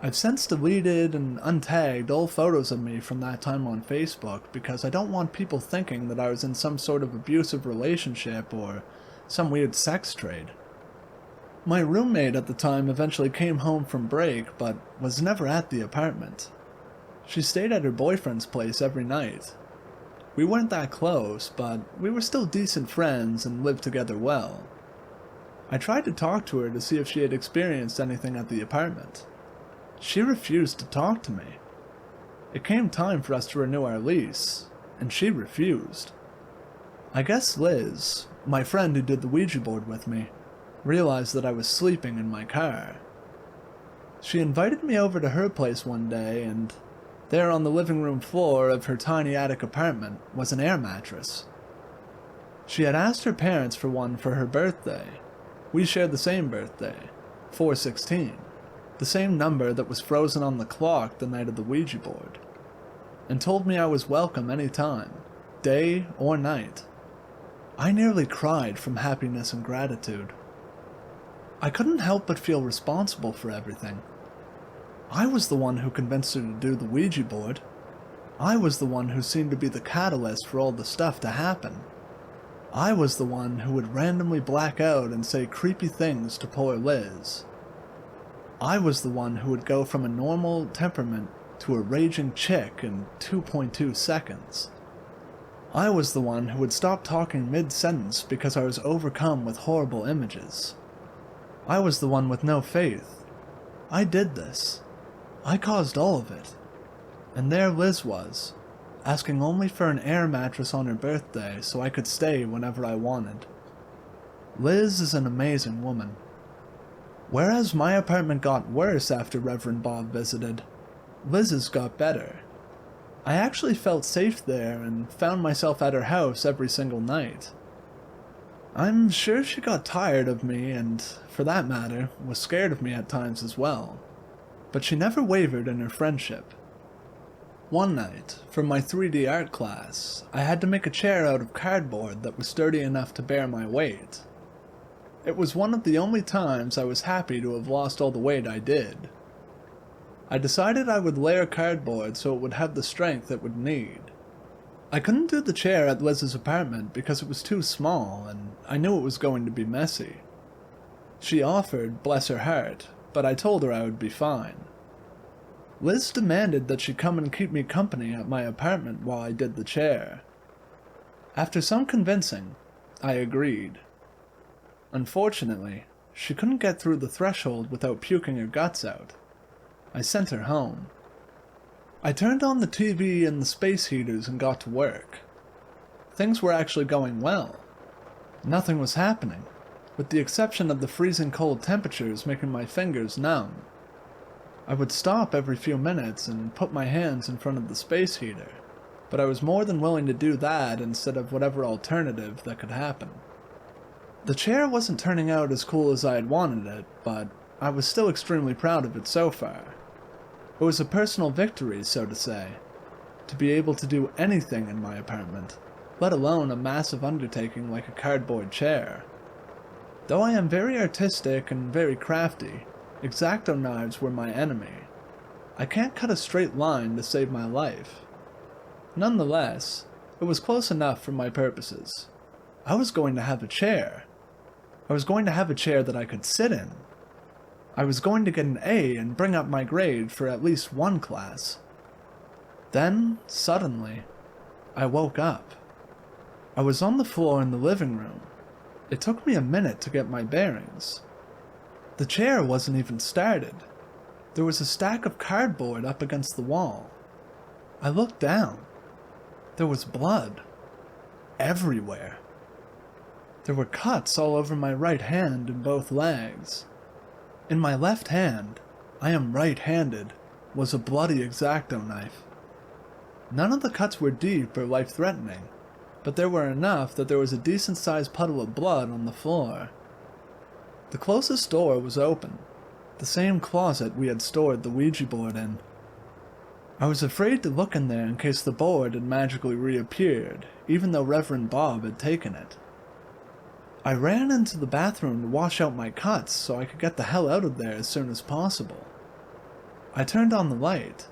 I've since deleted and untagged all photos of me from that time on Facebook because I don't want people thinking that I was in some sort of abusive relationship or some weird sex trade. My roommate at the time eventually came home from break but was never at the apartment. She stayed at her boyfriend's place every night. We weren't that close, but we were still decent friends and lived together well. I tried to talk to her to see if she had experienced anything at the apartment. She refused to talk to me. It came time for us to renew our lease, and she refused. I guess Liz, my friend who did the Ouija board with me, realized that I was sleeping in my car. She invited me over to her place one day, and there on the living room floor of her tiny attic apartment was an air mattress. She had asked her parents for one for her birthday. We shared the same birthday, 4/16. The same number that was frozen on the clock the night of the Ouija board, and told me I was welcome any time, day or night. I nearly cried from happiness and gratitude. I couldn't help but feel responsible for everything. I was the one who convinced her to do the Ouija board. I was the one who seemed to be the catalyst for all the stuff to happen. I was the one who would randomly black out and say creepy things to poor Liz. I was the one who would go from a normal temperament to a raging chick in 2.2 seconds. I was the one who would stop talking mid-sentence because I was overcome with horrible images. I was the one with no faith. I did this. I caused all of it. And there Liz was, asking only for an air mattress on her birthday so I could stay whenever I wanted. Liz is an amazing woman. Whereas my apartment got worse after Reverend Bob visited, Liz's got better. I actually felt safe there and found myself at her house every single night. I'm sure she got tired of me and, for that matter, was scared of me at times as well. But she never wavered in her friendship. One night, for my 3D art class, I had to make a chair out of cardboard that was sturdy enough to bear my weight. It was one of the only times I was happy to have lost all the weight I did. I decided I would layer cardboard so it would have the strength it would need. I couldn't do the chair at Liz's apartment because it was too small and I knew it was going to be messy. She offered, bless her heart, but I told her I would be fine. Liz demanded that she come and keep me company at my apartment while I did the chair. After some convincing, I agreed. Unfortunately, she couldn't get through the threshold without puking her guts out. I sent her home. I turned on the TV and the space heaters and got to work. Things were actually going well. Nothing was happening, with the exception of the freezing cold temperatures making my fingers numb. I would stop every few minutes and put my hands in front of the space heater, but I was more than willing to do that instead of whatever alternative that could happen. The chair wasn't turning out as cool as I had wanted it, but I was still extremely proud of it so far. It was a personal victory, so to say, to be able to do anything in my apartment, let alone a massive undertaking like a cardboard chair. Though I am very artistic and very crafty, X-Acto knives were my enemy. I can't cut a straight line to save my life. Nonetheless, it was close enough for my purposes. I was going to have a chair. I was going to have a chair that I could sit in. I was going to get an A and bring up my grade for at least one class. Then, suddenly, I woke up. I was on the floor in the living room. It took me a minute to get my bearings. The chair wasn't even started. There was a stack of cardboard up against the wall. I looked down. There was blood. Everywhere. There were cuts all over my right hand and both legs. In my left hand, I am right-handed, was a bloody X-Acto knife. None of the cuts were deep or life-threatening, but there were enough that there was a decent-sized puddle of blood on the floor. The closest door was open, the same closet we had stored the Ouija board in. I was afraid to look in there in case the board had magically reappeared, even though Reverend Bob had taken it. I ran into the bathroom to wash out my cuts so I could get the hell out of there as soon as possible. I turned on the light.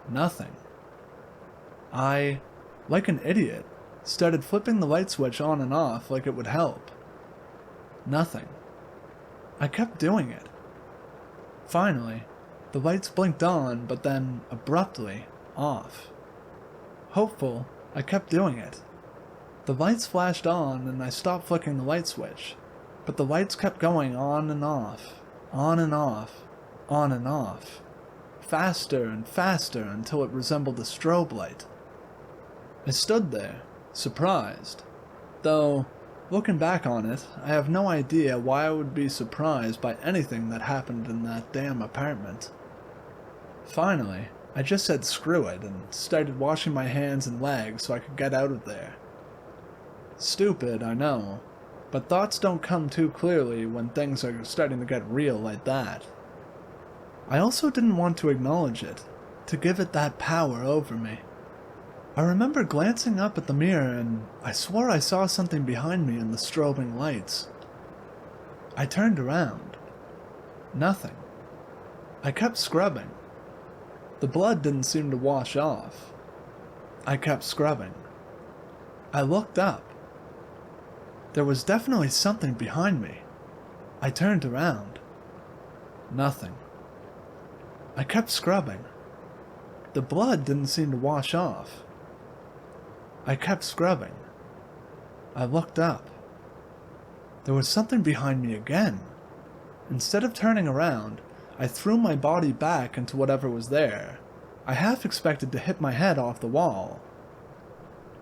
Nothing. I, like an idiot, started flipping the light switch on and off like it would help. Nothing. I kept doing it. Finally, the lights blinked on, but then, abruptly, off. Hopeful, I kept doing it. The lights flashed on, and I stopped flicking the light switch, but the lights kept going on and off, on and off, on and off, faster and faster until it resembled a strobe light. I stood there, surprised, though, looking back on it, I have no idea why I would be surprised by anything that happened in that damn apartment. Finally, I just said screw it and started washing my hands and legs so I could get out of there. Stupid, I know, but thoughts don't come too clearly when things are starting to get real like that. I also didn't want to acknowledge it, to give it that power over me. I remember glancing up at the mirror and I swore I saw something behind me in the strobing lights. I turned around. Nothing. I kept scrubbing. The blood didn't seem to wash off. I kept scrubbing. I looked up. There was definitely something behind me. I turned around. Nothing. I kept scrubbing. The blood didn't seem to wash off. I kept scrubbing. I looked up. There was something behind me again. Instead of turning around, I threw my body back into whatever was there. I half expected to hit my head off the wall.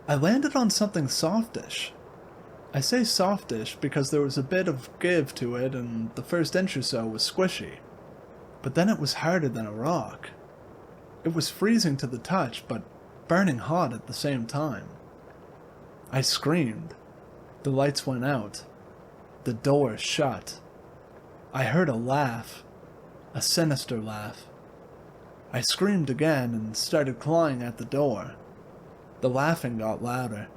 I landed on something softish. I say softish because there was a bit of give to it and the first inch or so was squishy. But then it was harder than a rock. It was freezing to the touch, but burning hot at the same time. I screamed. The lights went out. The door shut. I heard a laugh. A sinister laugh. I screamed again and started clawing at the door. The laughing got louder.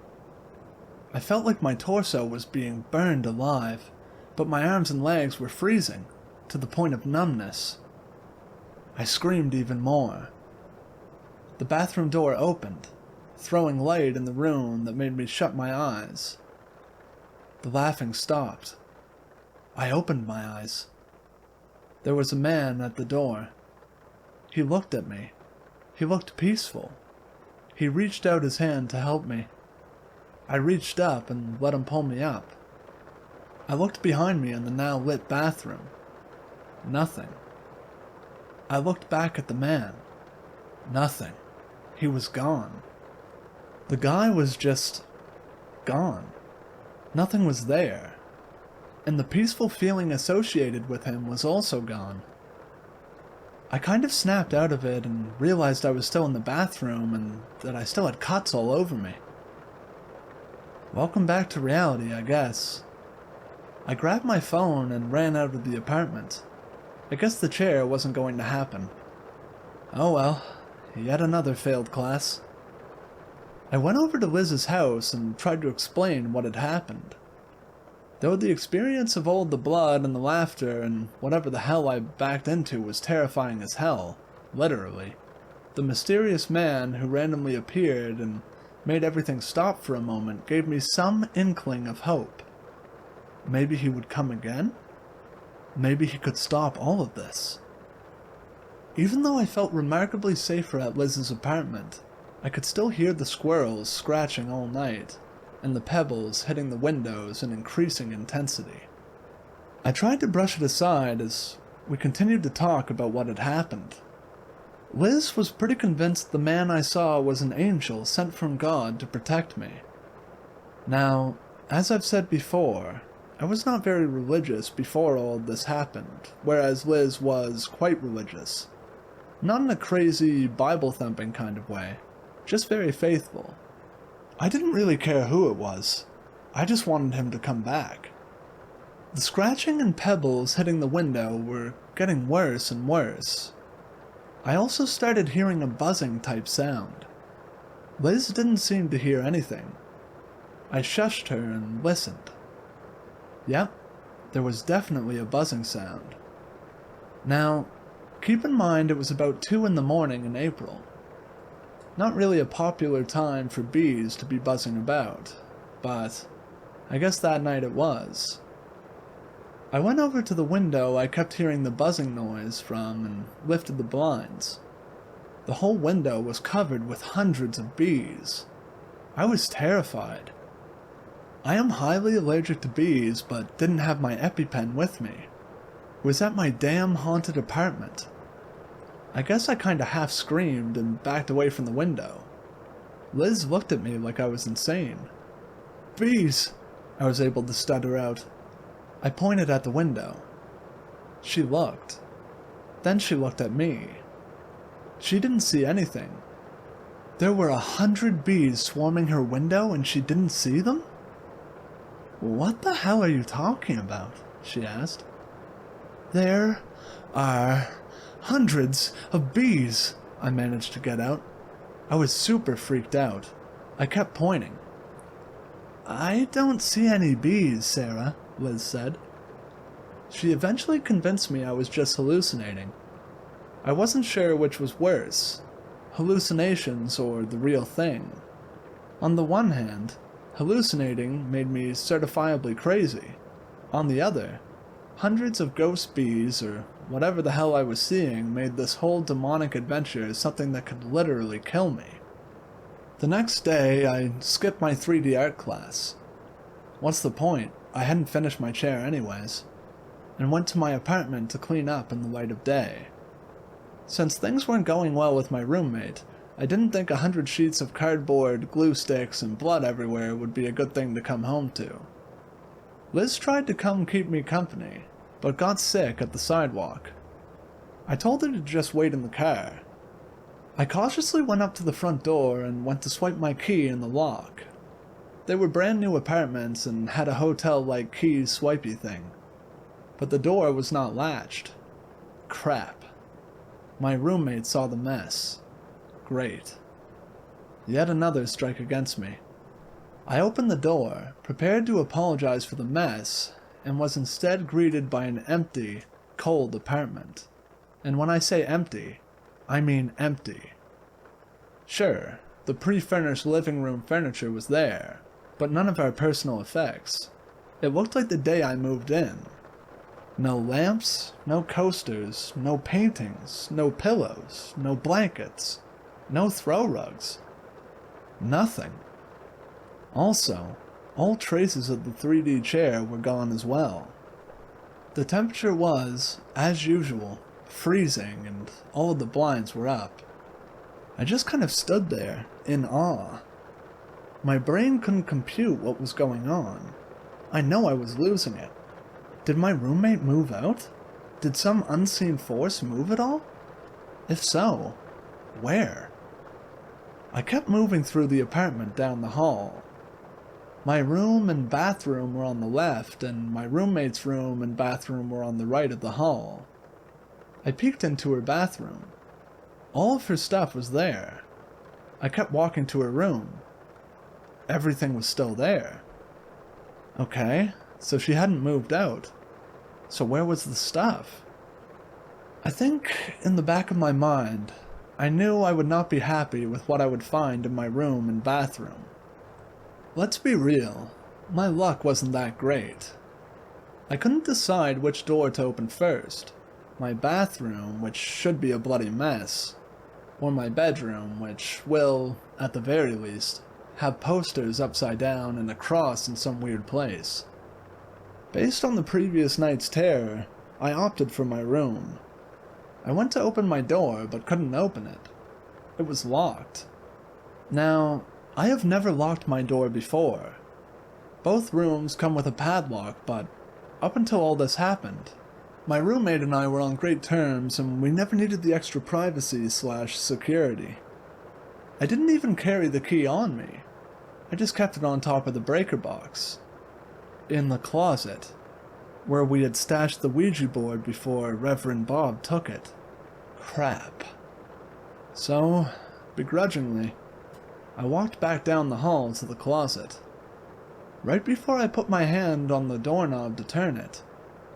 I felt like my torso was being burned alive, but my arms and legs were freezing, to the point of numbness. I screamed even more. The bathroom door opened, throwing light in the room that made me shut my eyes. The laughing stopped. I opened my eyes. There was a man at the door. He looked at me. He looked peaceful. He reached out his hand to help me. I reached up and let him pull me up. I looked behind me in the now lit bathroom. Nothing. I looked back at the man. Nothing. He was gone. The guy was just gone. Nothing was there. And the peaceful feeling associated with him was also gone. I kind of snapped out of it and realized I was still in the bathroom and that I still had cuts all over me. Welcome back to reality, I guess. I grabbed my phone and ran out of the apartment. I guess the chair wasn't going to happen. Oh well, yet another failed class. I went over to Liz's house and tried to explain what had happened. Though the experience of all the blood and the laughter and whatever the hell I backed into was terrifying as hell, literally, the mysterious man who randomly appeared and made everything stop for a moment gave me some inkling of hope. Maybe he would come again? Maybe he could stop all of this. Even though I felt remarkably safer at Liz's apartment, I could still hear the squirrels scratching all night, and the pebbles hitting the windows in increasing intensity. I tried to brush it aside as we continued to talk about what had happened. Liz was pretty convinced the man I saw was an angel sent from God to protect me. Now, as I've said before, I was not very religious before all of this happened, whereas Liz was quite religious. Not in a crazy, Bible-thumping kind of way, just very faithful. I didn't really care who it was. I just wanted him to come back. The scratching and pebbles hitting the window were getting worse and worse. I also started hearing a buzzing type sound. Liz didn't seem to hear anything. I shushed her and listened. Yep, there was definitely a buzzing sound. Now, keep in mind it was about 2 in the morning in April. Not really a popular time for bees to be buzzing about, but I guess that night it was. I went over to the window I kept hearing the buzzing noise from and lifted the blinds. The whole window was covered with hundreds of bees. I was terrified. I am highly allergic to bees, but didn't have my EpiPen with me. It was at my damn haunted apartment. I guess I kinda half screamed and backed away from the window. Liz looked at me like I was insane. "Bees!" I was able to stutter out. I pointed at the window. She looked. Then she looked at me. She didn't see anything. There were 100 bees swarming her window and she didn't see them? "What the hell are you talking about?" she asked. "There are hundreds of bees," I managed to get out. I was super freaked out. I kept pointing. "I don't see any bees, Sarah," Liz said. She eventually convinced me I was just hallucinating. I wasn't sure which was worse, hallucinations or the real thing. On the one hand, hallucinating made me certifiably crazy. On the other, hundreds of ghost bees, or whatever the hell I was seeing, made this whole demonic adventure something that could literally kill me. The next day, I skipped my 3D art class. What's the point? I hadn't finished my chair anyways, and went to my apartment to clean up in the light of day. Since things weren't going well with my roommate, I didn't think 100 sheets of cardboard, glue sticks, and blood everywhere would be a good thing to come home to. Liz tried to come keep me company, but got sick at the sidewalk. I told her to just wait in the car. I cautiously went up to the front door and went to swipe my key in the lock. They were brand new apartments and had a hotel-like key swipey thing, but the door was not latched. Crap. My roommate saw the mess. Great. Yet another strike against me. I opened the door, prepared to apologize for the mess, and was instead greeted by an empty, cold apartment. And when I say empty, I mean empty. Sure, the pre-furnished living room furniture was there, but none of our personal effects. It looked like the day I moved in. No lamps, no coasters, no paintings, no pillows, no blankets, no throw rugs. Nothing. Also, all traces of the 3D chair were gone as well. The temperature was, as usual, freezing, and all of the blinds were up. I just kind of stood there, in awe. My brain couldn't compute what was going on. I know I was losing it. Did my roommate move out? Did some unseen force move it all? If so, where? I kept moving through the apartment down the hall. My room and bathroom were on the left, and my roommate's room and bathroom were on the right of the hall. I peeked into her bathroom. All of her stuff was there. I kept walking to her room. Everything was still there. Okay, so she hadn't moved out. So where was the stuff? I think, in the back of my mind, I knew I would not be happy with what I would find in my room and bathroom. Let's be real, my luck wasn't that great. I couldn't decide which door to open first. My bathroom, which should be a bloody mess, or my bedroom, which will, at the very least, have posters upside down and a cross in some weird place. Based on the previous night's terror, I opted for my room. I went to open my door, but couldn't open it. It was locked. Now, I have never locked my door before. Both rooms come with a padlock, but up until all this happened, my roommate and I were on great terms, and we never needed the extra privacy/security. I didn't even carry the key on me. I just kept it on top of the breaker box. In the closet, where we had stashed the Ouija board before Reverend Bob took it. Crap. So, begrudgingly, I walked back down the hall to the closet. Right before I put my hand on the doorknob to turn it,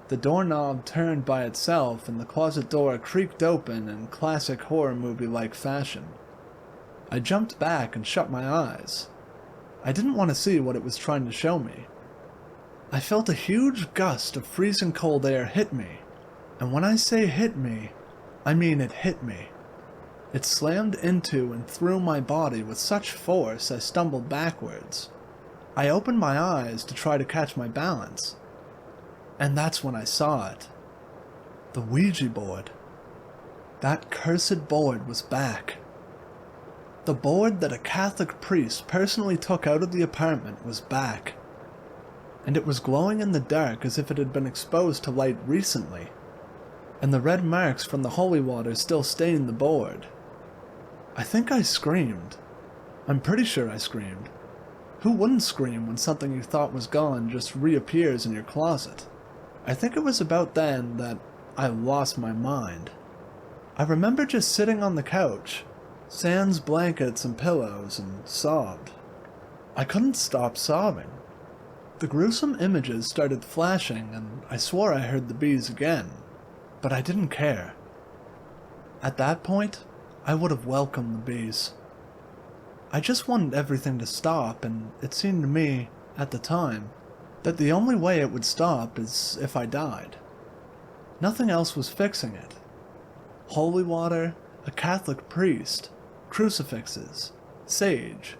the doorknob turned by itself and the closet door creaked open in classic horror movie-like fashion. I jumped back and shut my eyes. I didn't want to see what it was trying to show me. I felt a huge gust of freezing cold air hit me, and when I say hit me, I mean it hit me. It slammed into and through my body with such force I stumbled backwards. I opened my eyes to try to catch my balance, and that's when I saw it. The Ouija board. That cursed board was back. The board that a Catholic priest personally took out of the apartment was back. And it was glowing in the dark as if it had been exposed to light recently, and the red marks from the holy water still stained the board. I think I screamed. I'm pretty sure I screamed. Who wouldn't scream when something you thought was gone just reappears in your closet? I think it was about then that I lost my mind. I remember just sitting on the couch, sans blankets and pillows, and sobbed. I couldn't stop sobbing. The gruesome images started flashing, and I swore I heard the bees again, but I didn't care. At that point, I would have welcomed the bees. I just wanted everything to stop, and it seemed to me, at the time, that the only way it would stop is if I died. Nothing else was fixing it. Holy water, a Catholic priest, crucifixes, sage.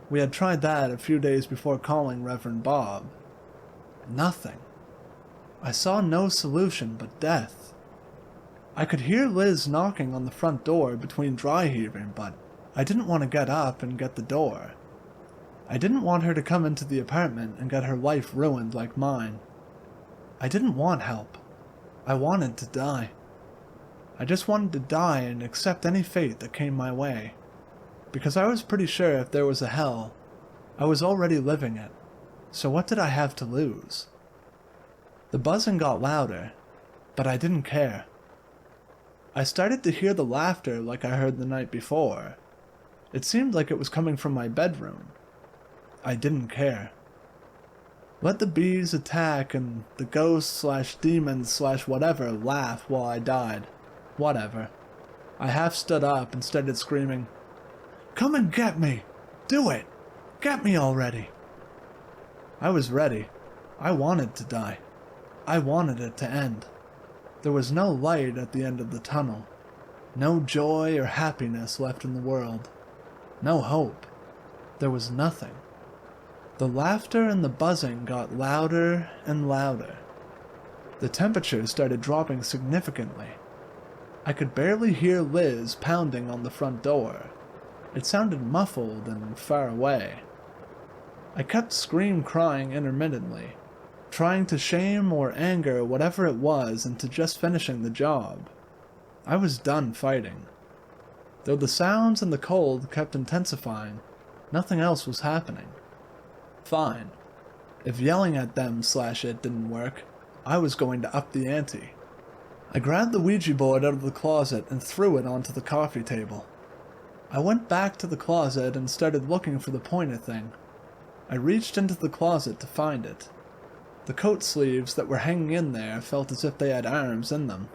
We had tried that a few days before calling Reverend Bob. Nothing. I saw no solution but death. I could hear Liz knocking on the front door between dry heaving, but I didn't want to get up and get the door. I didn't want her to come into the apartment and get her life ruined like mine. I didn't want help. I wanted to die. I just wanted to die and accept any fate that came my way. Because I was pretty sure if there was a hell, I was already living it. So what did I have to lose? The buzzing got louder, but I didn't care. I started to hear the laughter like I heard the night before. It seemed like it was coming from my bedroom. I didn't care. Let the bees attack and the ghosts/demons/whatever laugh while I died. Whatever. I half stood up and started screaming, "Come and get me! Do it! Get me already!" I was ready. I wanted to die. I wanted it to end. There was no light at the end of the tunnel. No joy or happiness left in the world. No hope. There was nothing. The laughter and the buzzing got louder and louder. The temperature started dropping significantly. I could barely hear Liz pounding on the front door. It sounded muffled and far away. I kept scream-crying intermittently, trying to shame or anger whatever it was into just finishing the job. I was done fighting. Though the sounds and the cold kept intensifying, nothing else was happening. Fine. If yelling at them/it didn't work, I was going to up the ante. I grabbed the Ouija board out of the closet and threw it onto the coffee table. I went back to the closet and started looking for the pointer thing. I reached into the closet to find it. The coat sleeves that were hanging in there felt as if they had arms in them.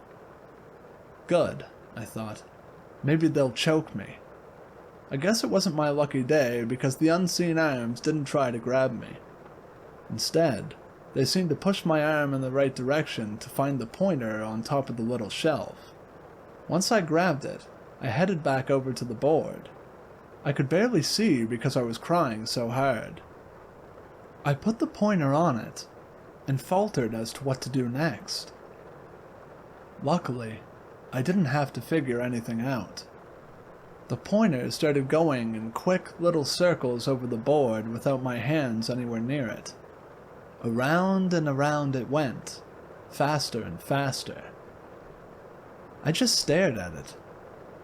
Good, I thought. Maybe they'll choke me. I guess it wasn't my lucky day because the unseen arms didn't try to grab me. Instead, they seemed to push my arm in the right direction to find the pointer on top of the little shelf. Once I grabbed it, I headed back over to the board. I could barely see because I was crying so hard. I put the pointer on it and faltered as to what to do next. Luckily, I didn't have to figure anything out. The pointer started going in quick little circles over the board without my hands anywhere near it. Around and around it went, faster and faster. I just stared at it.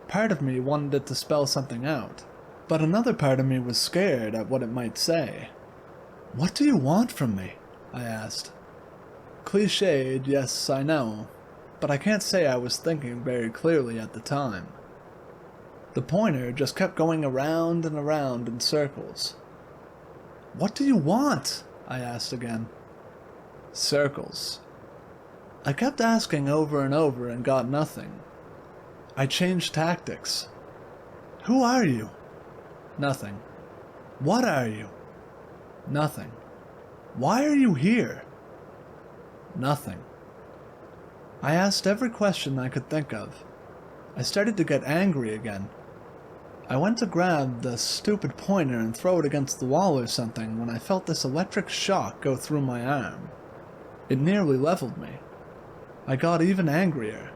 Part of me wanted it to spell something out, but another part of me was scared at what it might say. "What do you want from me?" I asked. Cliched, yes, I know, but I can't say I was thinking very clearly at the time. The pointer just kept going around and around in circles. "What do you want?" I asked again. Circles. I kept asking over and over and got nothing. I changed tactics. "Who are you?" Nothing. "What are you?" Nothing. "Why are you here?" Nothing. I asked every question I could think of. I started to get angry again. I went to grab the stupid pointer and throw it against the wall or something when I felt this electric shock go through my arm. It nearly leveled me. I got even angrier.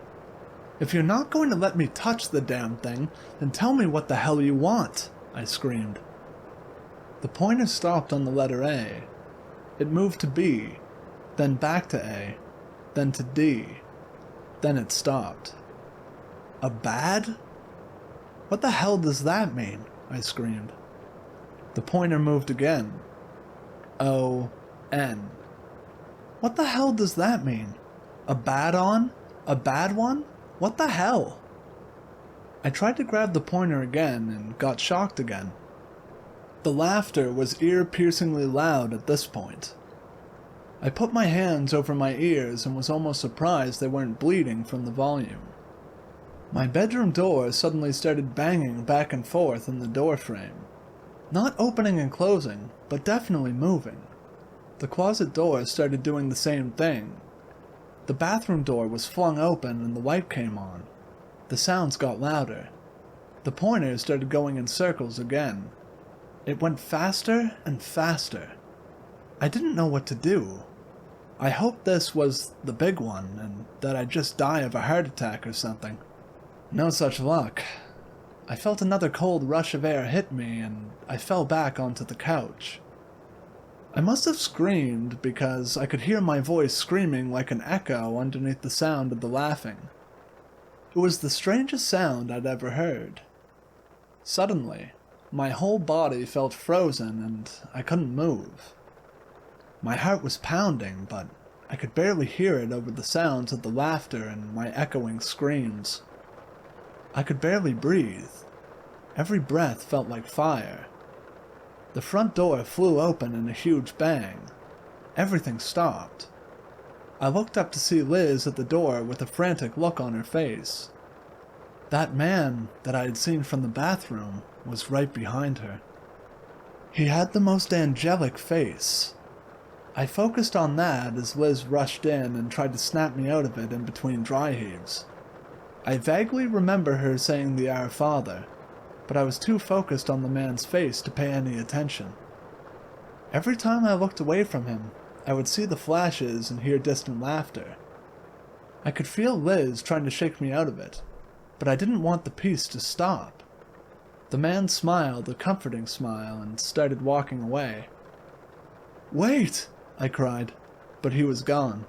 "If you're not going to let me touch the damn thing, then tell me what the hell you want," I screamed. The pointer stopped on the letter A. It moved to B, then back to A, then to D. Then it stopped. "A bad? What the hell does that mean?" I screamed. The pointer moved again. O-N. What the hell does that mean? A bad on? A bad one? What the hell? I tried to grab the pointer again and got shocked again. The laughter was ear-piercingly loud at this point. I put my hands over my ears and was almost surprised they weren't bleeding from the volume. My bedroom door suddenly started banging back and forth in the doorframe. Not opening and closing, but definitely moving. The closet door started doing the same thing. The bathroom door was flung open and the light came on. The sounds got louder. The pointer started going in circles again. It went faster and faster. I didn't know what to do. I hoped this was the big one and that I'd just die of a heart attack or something. No such luck. I felt another cold rush of air hit me and I fell back onto the couch. I must have screamed because I could hear my voice screaming like an echo underneath the sound of the laughing. It was the strangest sound I'd ever heard. Suddenly, my whole body felt frozen and I couldn't move. My heart was pounding, but I could barely hear it over the sounds of the laughter and my echoing screams. I could barely breathe. Every breath felt like fire. The front door flew open in a huge bang. Everything stopped. I looked up to see Liz at the door with a frantic look on her face. That man that I had seen from the bathroom was right behind her. He had the most angelic face. I focused on that as Liz rushed in and tried to snap me out of it in between dry heaves. I vaguely remember her saying the Our Father, but I was too focused on the man's face to pay any attention. Every time I looked away from him, I would see the flashes and hear distant laughter. I could feel Liz trying to shake me out of it, but I didn't want the piece to stop. The man smiled a comforting smile and started walking away. "Wait!" I cried, but he was gone.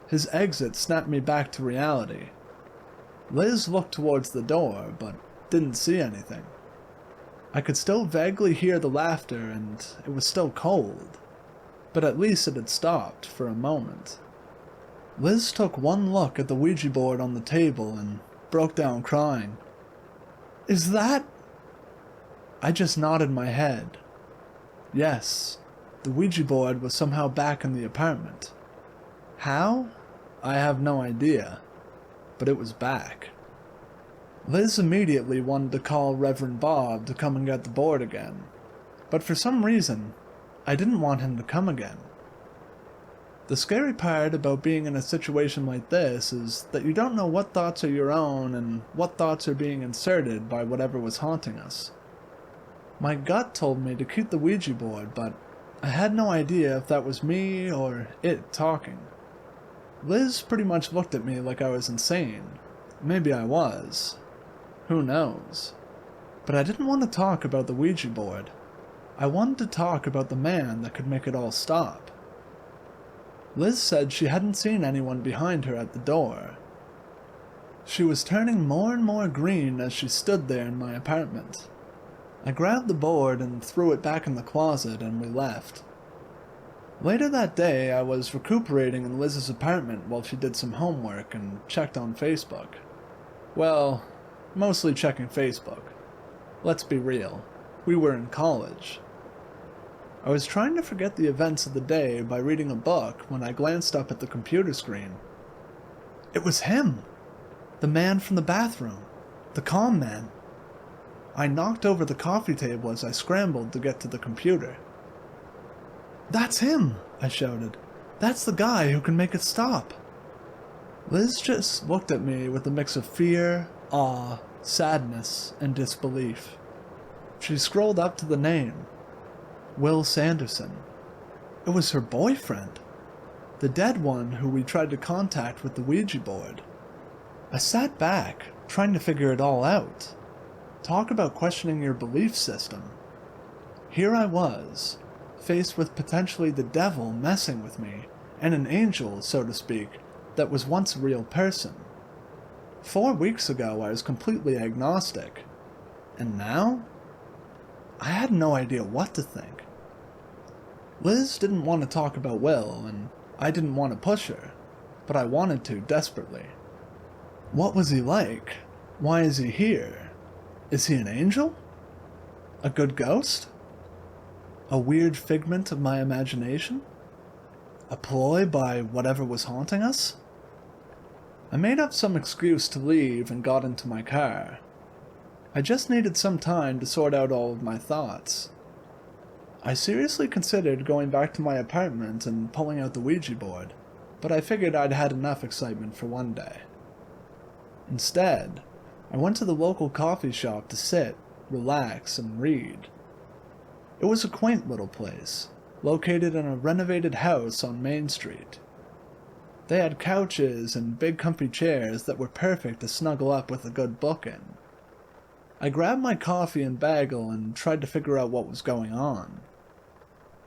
His exit snapped me back to reality. Liz looked towards the door, but didn't see anything. I could still vaguely hear the laughter and it was still cold, but at least it had stopped for a moment. Liz took one look at the Ouija board on the table and broke down crying. "Is that—" I just nodded my head. Yes, the Ouija board was somehow back in the apartment. How? I have no idea, but it was back. Liz immediately wanted to call Reverend Bob to come and get the board again, but for some reason, I didn't want him to come again. The scary part about being in a situation like this is that you don't know what thoughts are your own and what thoughts are being inserted by whatever was haunting us. My gut told me to keep the Ouija board, but I had no idea if that was me or it talking. Liz pretty much looked at me like I was insane. Maybe I was. Who knows? But I didn't want to talk about the Ouija board. I wanted to talk about the man that could make it all stop. Liz said she hadn't seen anyone behind her at the door. She was turning more and more green as she stood there in my apartment. I grabbed the board and threw it back in the closet and we left. Later that day, I was recuperating in Liz's apartment while she did some homework and checked on Facebook. Well, mostly checking Facebook. Let's be real, we were in college. I was trying to forget the events of the day by reading a book when I glanced up at the computer screen. It was him! The man from the bathroom. The calm man. I knocked over the coffee table as I scrambled to get to the computer. "That's him!" I shouted. "That's the guy who can make it stop!" Liz just looked at me with a mix of fear, awe, sadness, and disbelief. She scrolled up to the name. Will Sanderson. It was her boyfriend. The dead one who we tried to contact with the Ouija board. I sat back, trying to figure it all out. Talk about questioning your belief system. Here I was, faced with potentially the devil messing with me, and an angel, so to speak, that was once a real person. 4 weeks ago I was completely agnostic. And now? I had no idea what to think. Liz didn't want to talk about Will, and I didn't want to push her, but I wanted to desperately. What was he like? Why is he here? Is he an angel? A good ghost? A weird figment of my imagination? A ploy by whatever was haunting us? I made up some excuse to leave and got into my car. I just needed some time to sort out all of my thoughts. I seriously considered going back to my apartment and pulling out the Ouija board, but I figured I'd had enough excitement for one day. Instead, I went to the local coffee shop to sit, relax, and read. It was a quaint little place, located in a renovated house on Main Street. They had couches and big comfy chairs that were perfect to snuggle up with a good book in. I grabbed my coffee and bagel and tried to figure out what was going on.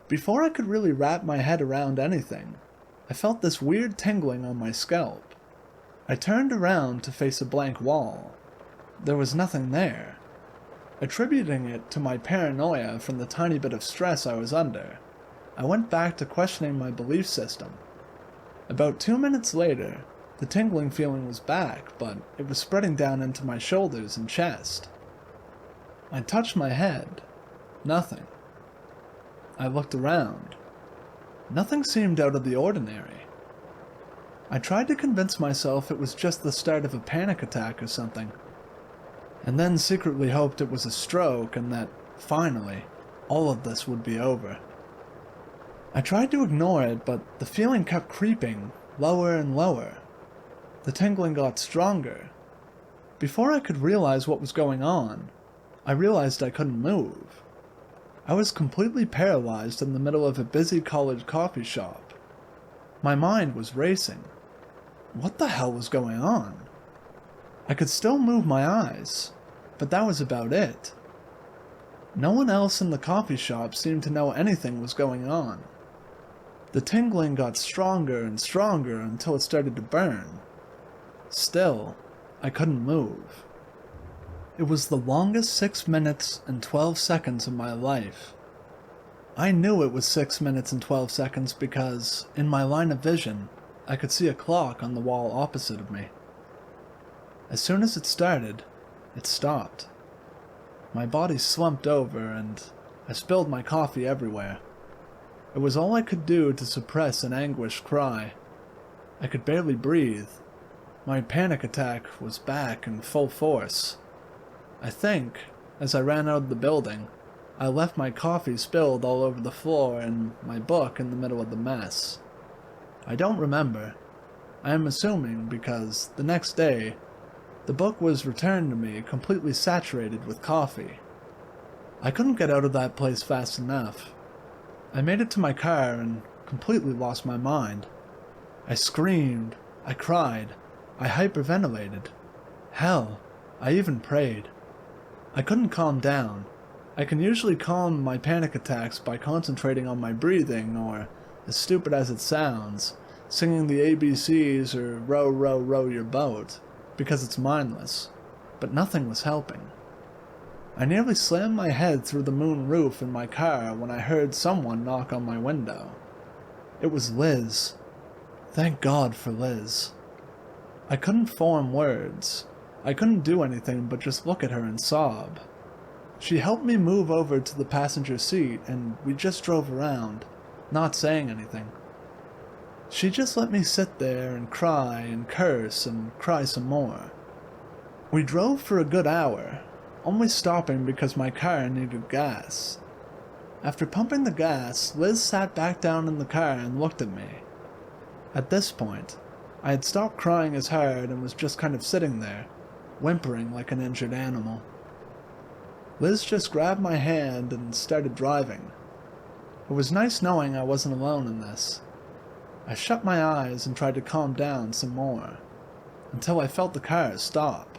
Before I could really wrap my head around anything, I felt this weird tingling on my scalp. I turned around to face a blank wall. There was nothing there. Attributing it to my paranoia from the tiny bit of stress I was under, I went back to questioning my belief system. About 2 minutes later, the tingling feeling was back, but it was spreading down into my shoulders and chest. I touched my head. Nothing. I looked around. Nothing seemed out of the ordinary. I tried to convince myself it was just the start of a panic attack or something, and then secretly hoped it was a stroke and that, finally, all of this would be over. I tried to ignore it, but the feeling kept creeping, lower and lower. The tingling got stronger. Before I could realize what was going on, I realized I couldn't move. I was completely paralyzed in the middle of a busy college coffee shop. My mind was racing. What the hell was going on? I could still move my eyes, but that was about it. No one else in the coffee shop seemed to know anything was going on. The tingling got stronger and stronger until it started to burn. Still, I couldn't move. It was the longest 6 minutes and 12 seconds of my life. I knew it was 6 minutes and 12 seconds because, in my line of vision, I could see a clock on the wall opposite of me. As soon as it started, it stopped. My body slumped over and I spilled my coffee everywhere. It was all I could do to suppress an anguished cry. I could barely breathe. My panic attack was back in full force. I think, as I ran out of the building, I left my coffee spilled all over the floor and my book in the middle of the mess. I don't remember. I am assuming because, the next day, the book was returned to me completely saturated with coffee. I couldn't get out of that place fast enough. I made it to my car and completely lost my mind. I screamed, I cried, I hyperventilated. Hell, I even prayed. I couldn't calm down. I can usually calm my panic attacks by concentrating on my breathing or, as stupid as it sounds, singing the ABCs or row, row, row your boat, because it's mindless. But nothing was helping. I nearly slammed my head through the moon roof in my car when I heard someone knock on my window. It was Liz. Thank God for Liz. I couldn't form words. I couldn't do anything but just look at her and sob. She helped me move over to the passenger seat and we just drove around, not saying anything. She just let me sit there and cry and curse and cry some more. We drove for a good hour, only stopping because my car needed gas. After pumping the gas, Liz sat back down in the car and looked at me. At this point, I had stopped crying as hard and was just kind of sitting there, whimpering like an injured animal. Liz just grabbed my hand and started driving. It was nice knowing I wasn't alone in this. I shut my eyes and tried to calm down some more, until I felt the car stop.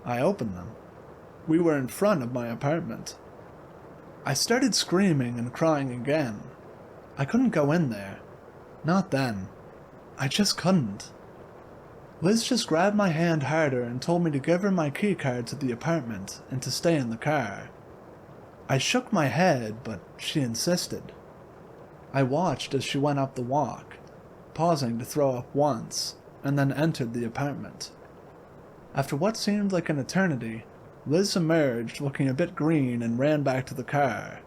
I opened them. We were in front of my apartment. I started screaming and crying again. I couldn't go in there. Not then. I just couldn't. Liz just grabbed my hand harder and told me to give her my keycard to the apartment and to stay in the car. I shook my head, but she insisted. I watched as she went up the walk, pausing to throw up once, and then entered the apartment. After what seemed like an eternity, Liz emerged looking a bit green and ran back to the car.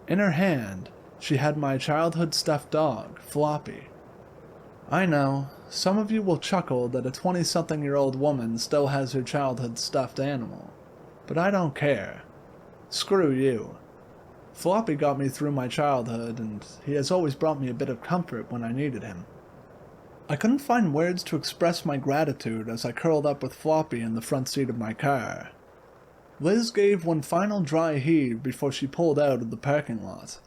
In her hand, she had my childhood stuffed dog, Floppy. I know, some of you will chuckle that a 20-something-year-old woman still has her childhood stuffed animal, but I don't care. Screw you. Floppy got me through my childhood, and he has always brought me a bit of comfort when I needed him. I couldn't find words to express my gratitude as I curled up with Floppy in the front seat of my car. Liz gave one final dry heave before she pulled out of the parking lot.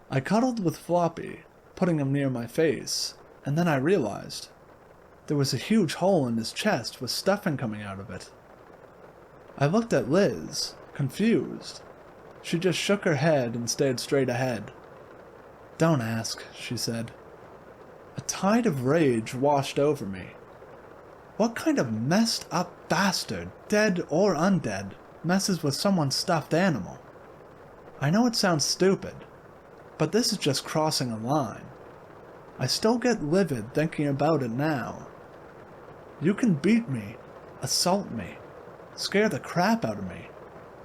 I cuddled with Floppy, putting him near my face, and then I realized there was a huge hole in his chest with stuffing coming out of it. I looked at Liz, confused. She just shook her head and stared straight ahead. "Don't ask," she said. A tide of rage washed over me. What kind of messed up bastard, dead or undead, messes with someone's stuffed animal? I know it sounds stupid, but this is just crossing a line. I still get livid thinking about it now. You can beat me, assault me, scare the crap out of me,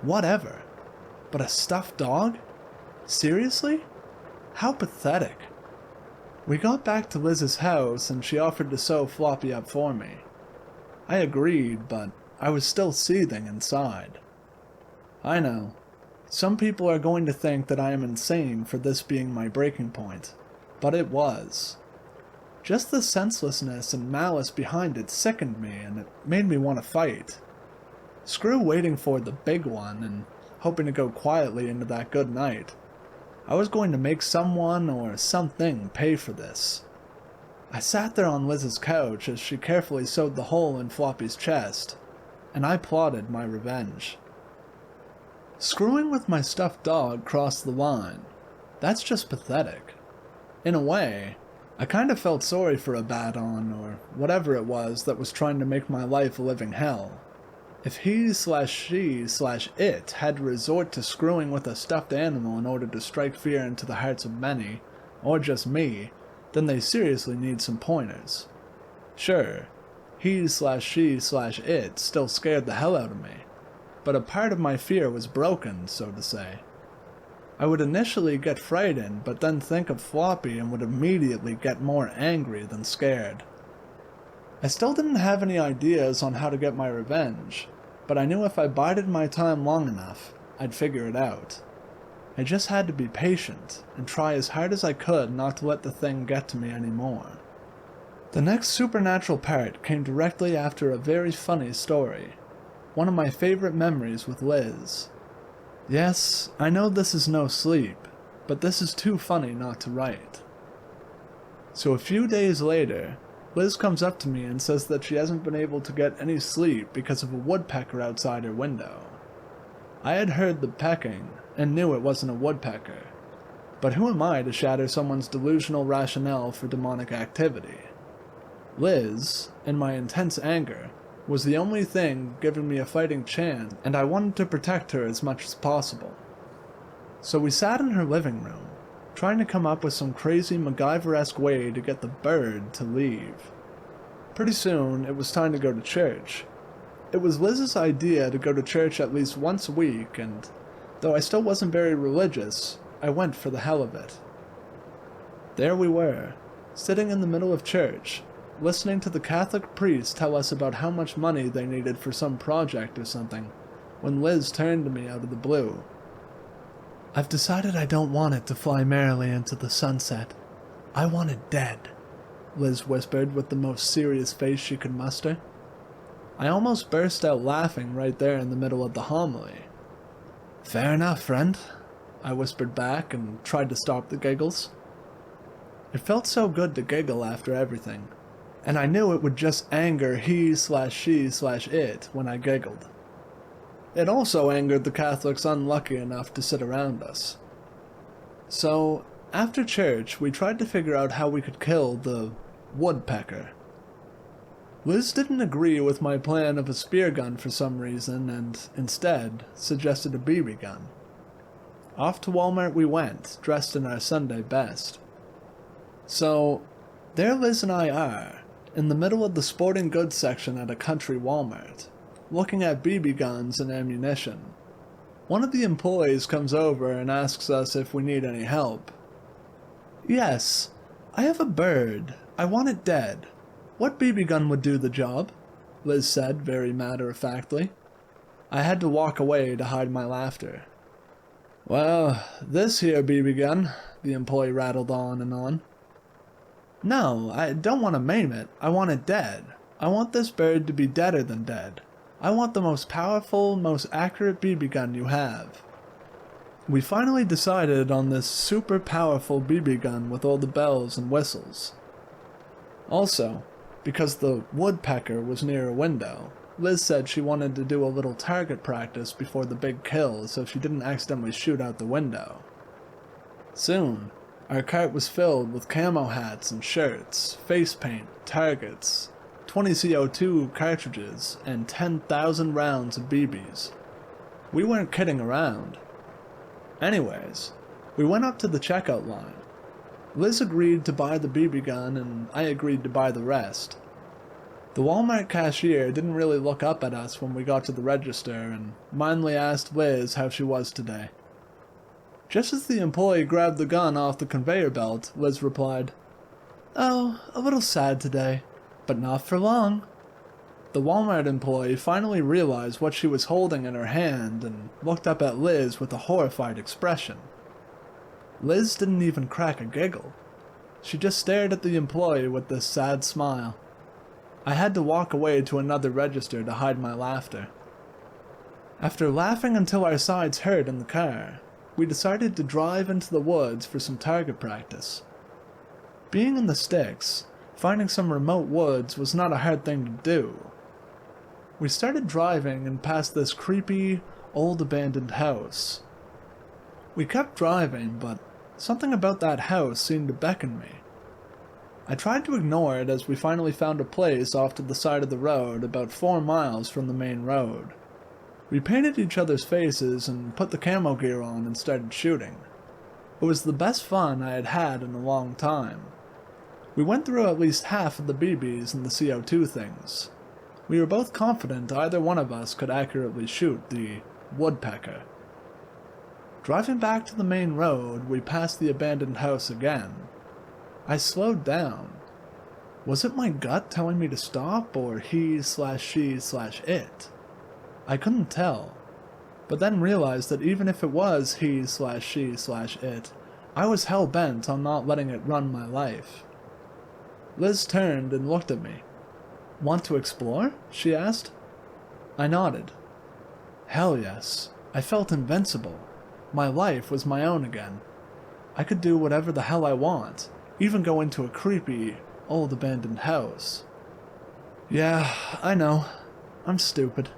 whatever. But a stuffed dog? Seriously? How pathetic. We got back to Liz's house and she offered to sew Floppy up for me. I agreed, but I was still seething inside. I know. Some people are going to think that I am insane for this being my breaking point, but it was. Just the senselessness and malice behind it sickened me, and it made me want to fight. Screw waiting for the big one and hoping to go quietly into that good night. I was going to make someone or something pay for this. I sat there on Liz's couch as she carefully sewed the hole in Floppy's chest, and I plotted my revenge. Screwing with my stuffed dog crossed the line. That's just pathetic. In a way, I kind of felt sorry for Abaddon, or whatever it was that was trying to make my life a living hell. If he/she/it had to resort to screwing with a stuffed animal in order to strike fear into the hearts of many, or just me, then they seriously need some pointers. Sure, he/she/it still scared the hell out of me, but a part of my fear was broken, so to say. I would initially get frightened, but then think of Floppy and would immediately get more angry than scared. I still didn't have any ideas on how to get my revenge, but I knew if I bided my time long enough, I'd figure it out. I just had to be patient, and try as hard as I could not to let the thing get to me anymore. The next supernatural part came directly after a very funny story. One of my favorite memories with Liz. Yes, I know this is no sleep, but this is too funny not to write. So a few days later, Liz comes up to me and says that she hasn't been able to get any sleep because of a woodpecker outside her window. I had heard the pecking and knew it wasn't a woodpecker, but who am I to shatter someone's delusional rationale for demonic activity? Liz, in my intense anger, was the only thing giving me a fighting chance, and I wanted to protect her as much as possible. So we sat in her living room, trying to come up with some crazy MacGyver-esque way to get the bird to leave. Pretty soon, it was time to go to church. It was Liz's idea to go to church at least once a week, and though I still wasn't very religious, I went for the hell of it. There we were, sitting in the middle of church, listening to the Catholic priest tell us about how much money they needed for some project or something, when Liz turned to me out of the blue. "I've decided I don't want it to fly merrily into the sunset. I want it dead," Liz whispered with the most serious face she could muster. I almost burst out laughing right there in the middle of the homily. "Fair enough, friend," I whispered back and tried to stop the giggles. It felt so good to giggle after everything, and I knew it would just anger he/she/it when I giggled. It also angered the Catholics unlucky enough to sit around us. So, after church, we tried to figure out how we could kill the woodpecker. Liz didn't agree with my plan of a spear gun for some reason, and instead suggested a BB gun. Off to Walmart we went, dressed in our Sunday best. So, there Liz and I are, in the middle of the sporting goods section at a country Walmart, looking at BB guns and ammunition. One of the employees comes over and asks us if we need any help. "Yes, I have a bird. I want it dead. What BB gun would do the job? Liz said, very matter-of-factly. I had to walk away to hide my laughter. Well, this here BB gun, the employee rattled on and on. No, I don't want to maim it. I want it dead. I want this bird to be deader than dead. I want the most powerful, most accurate BB gun you have. We finally decided on this super powerful BB gun with all the bells and whistles. Also, because the woodpecker was near a window, Liz said she wanted to do a little target practice before the big kill so she didn't accidentally shoot out the window. Soon, our cart was filled with camo hats and shirts, face paint, targets, 20 CO2 cartridges, and 10,000 rounds of BBs. We weren't kidding around. Anyways, we went up to the checkout line. Liz agreed to buy the BB gun and I agreed to buy the rest. The Walmart cashier didn't really look up at us when we got to the register and mildly asked Liz how she was today. Just as the employee grabbed the gun off the conveyor belt, Liz replied, "Oh, a little sad today, but not for long." The Walmart employee finally realized what she was holding in her hand and looked up at Liz with a horrified expression. Liz didn't even crack a giggle. She just stared at the employee with this sad smile. I had to walk away to another register to hide my laughter. After laughing until our sides hurt in the car, we decided to drive into the woods for some target practice. Being in the sticks, finding some remote woods was not a hard thing to do. We started driving and passed this creepy, old abandoned house. We kept driving, but something about that house seemed to beckon me. I tried to ignore it as we finally found a place off to the side of the road about 4 miles from the main road. We painted each other's faces and put the camo gear on and started shooting. It was the best fun I had had in a long time. We went through at least half of the BBs and the CO2 things. We were both confident either one of us could accurately shoot the woodpecker. Driving back to the main road, we passed the abandoned house again. I slowed down. Was it my gut telling me to stop, or he/she/it? I couldn't tell, but then realized that even if it was he/she/it, I was hell-bent on not letting it run my life. Liz turned and looked at me. "Want to explore?" she asked. I nodded. Hell yes, I felt invincible. My life was my own again. I could do whatever the hell I want, even go into a creepy, old abandoned house. Yeah, I know. I'm stupid.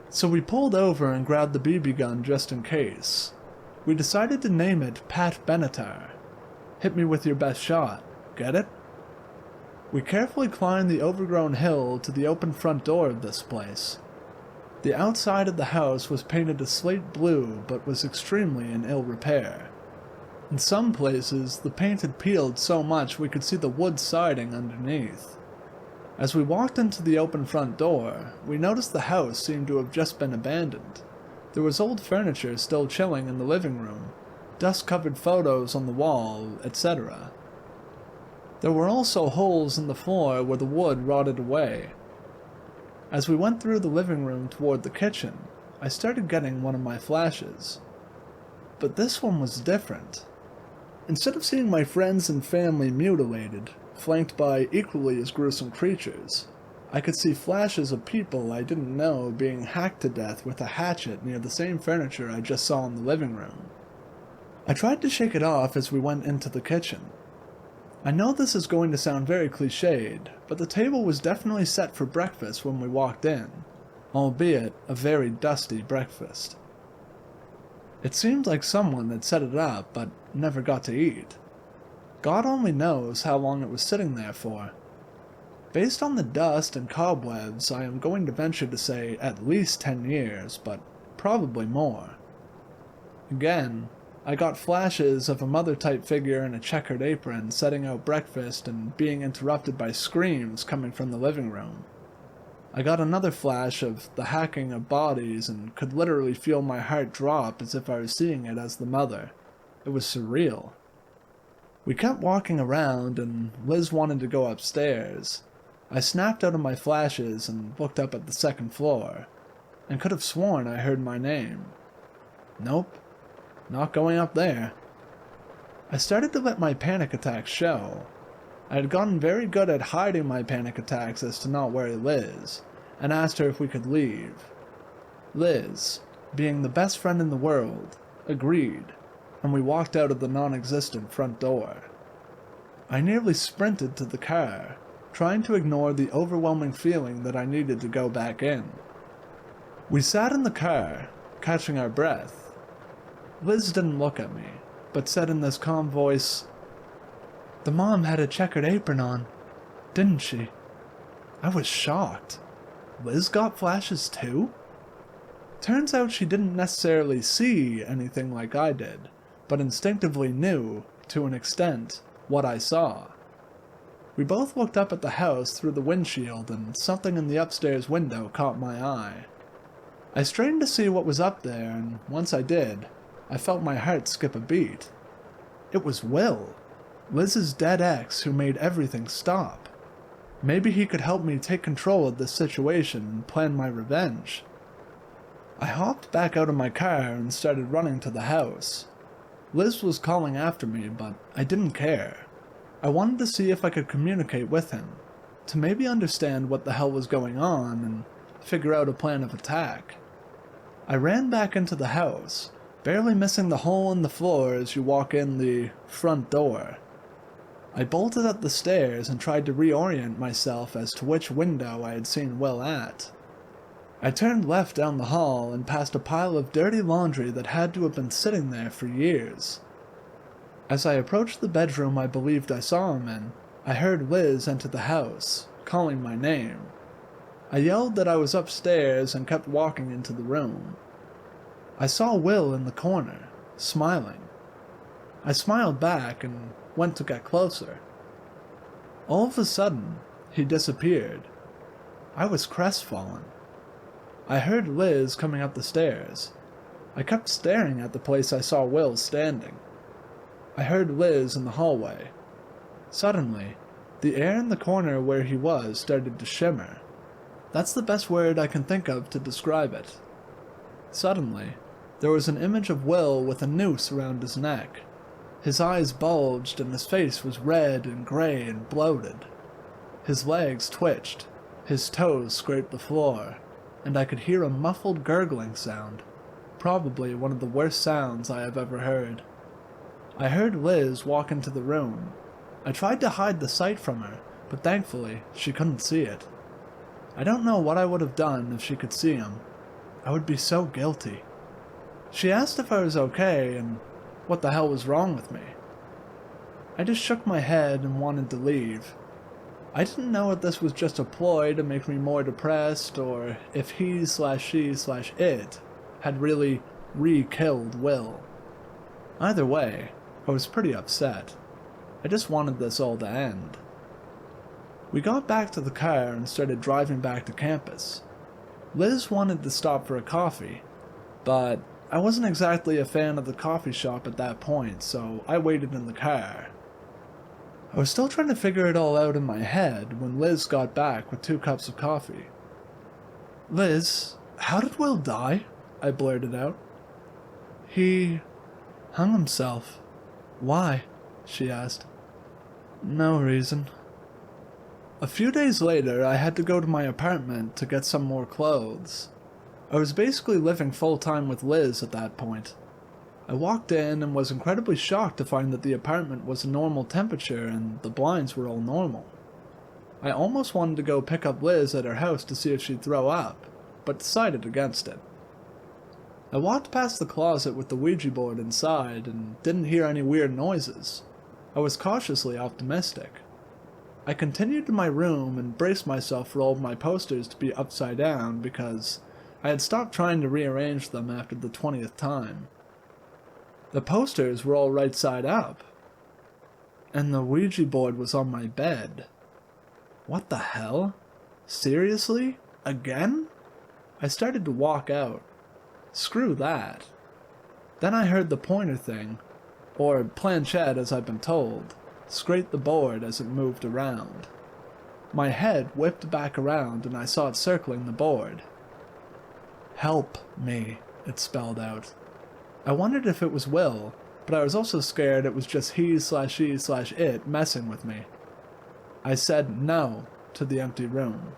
So we pulled over and grabbed the BB gun just in case. We decided to name it Pat Benatar. Hit me with your best shot. Get it? We carefully climbed the overgrown hill to the open front door of this place. The outside of the house was painted a slate blue but was extremely in ill repair. In some places, the paint had peeled so much we could see the wood siding underneath. As we walked into the open front door, we noticed the house seemed to have just been abandoned. There was old furniture still chilling in the living room, dust-covered photos on the wall, etc. There were also holes in the floor where the wood rotted away. As we went through the living room toward the kitchen, I started getting one of my flashes. But this one was different. Instead of seeing my friends and family mutilated, flanked by equally as gruesome creatures, I could see flashes of people I didn't know being hacked to death with a hatchet near the same furniture I just saw in the living room. I tried to shake it off as we went into the kitchen. I know this is going to sound very cliched, but the table was definitely set for breakfast when we walked in, albeit a very dusty breakfast. It seemed like someone had set it up, but never got to eat. God only knows how long it was sitting there for. Based on the dust and cobwebs, I am going to venture to say at least 10 years, but probably more. Again, I got flashes of a mother-type figure in a checkered apron setting out breakfast and being interrupted by screams coming from the living room. I got another flash of the hacking of bodies and could literally feel my heart drop as if I was seeing it as the mother. It was surreal. We kept walking around, and Liz wanted to go upstairs. I snapped out of my flashes and looked up at the second floor, and could have sworn I heard my name. Nope, not going up there. I started to let my panic attacks show. I had gotten very good at hiding my panic attacks as to not worry Liz, and asked her if we could leave. Liz, being the best friend in the world, agreed, and we walked out of the non-existent front door. I nearly sprinted to the car, trying to ignore the overwhelming feeling that I needed to go back in. We sat in the car, catching our breath. Liz didn't look at me, but said in this calm voice, "The mom had a checkered apron on, didn't she?" I was shocked. Liz got flashes too? Turns out she didn't necessarily see anything like I did, but instinctively knew, to an extent, what I saw. We both looked up at the house through the windshield, and something in the upstairs window caught my eye. I strained to see what was up there, and once I did, I felt my heart skip a beat. It was Will, Liz's dead ex who made everything stop. Maybe he could help me take control of this situation and plan my revenge. I hopped back out of my car and started running to the house. Liz was calling after me, but I didn't care. I wanted to see if I could communicate with him, to maybe understand what the hell was going on and figure out a plan of attack. I ran back into the house, barely missing the hole in the floor as you walk in the front door. I bolted up the stairs and tried to reorient myself as to which window I had seen Will at. I turned left down the hall and past a pile of dirty laundry that had to have been sitting there for years. As I approached the bedroom I believed I saw him in, I heard Liz enter the house, calling my name. I yelled that I was upstairs and kept walking into the room. I saw Will in the corner, smiling. I smiled back and went to get closer. All of a sudden, he disappeared. I was crestfallen. I heard Liz coming up the stairs. I kept staring at the place I saw Will standing. I heard Liz in the hallway. Suddenly, the air in the corner where he was started to shimmer. That's the best word I can think of to describe it. Suddenly, there was an image of Will with a noose around his neck. His eyes bulged and his face was red and gray and bloated. His legs twitched, his toes scraped the floor, and I could hear a muffled gurgling sound, probably one of the worst sounds I have ever heard. I heard Liz walk into the room. I tried to hide the sight from her, but thankfully she couldn't see it. I don't know what I would have done if she could see him. I would be so guilty. She asked if I was okay and what the hell was wrong with me. I just shook my head and wanted to leave. I didn't know if this was just a ploy to make me more depressed or if he/she/it had really re-killed Will. Either way, I was pretty upset. I just wanted this all to end. We got back to the car and started driving back to campus. Liz wanted to stop for a coffee, but I wasn't exactly a fan of the coffee shop at that point, so I waited in the car. I was still trying to figure it all out in my head when Liz got back with 2 cups of coffee. "Liz, how did Will die?" I blurted out. "He hung himself." "Why?" she asked. "No reason." A few days later, I had to go to my apartment to get some more clothes. I was basically living full-time with Liz at that point. I walked in and was incredibly shocked to find that the apartment was a normal temperature and the blinds were all normal. I almost wanted to go pick up Liz at her house to see if she'd throw up, but decided against it. I walked past the closet with the Ouija board inside and didn't hear any weird noises. I was cautiously optimistic. I continued to my room and braced myself for all of my posters to be upside down because I had stopped trying to rearrange them after the 20th time. The posters were all right side up, and the Ouija board was on my bed. What the hell? Seriously? Again? I started to walk out. Screw that. Then I heard the pointer thing. or planchette as I've been told, scraped the board as it moved around. My head whipped back around and I saw it circling the board. "Help me," it spelled out. I wondered if it was Will, but I was also scared it was just he/she/it messing with me. I said no to the empty room.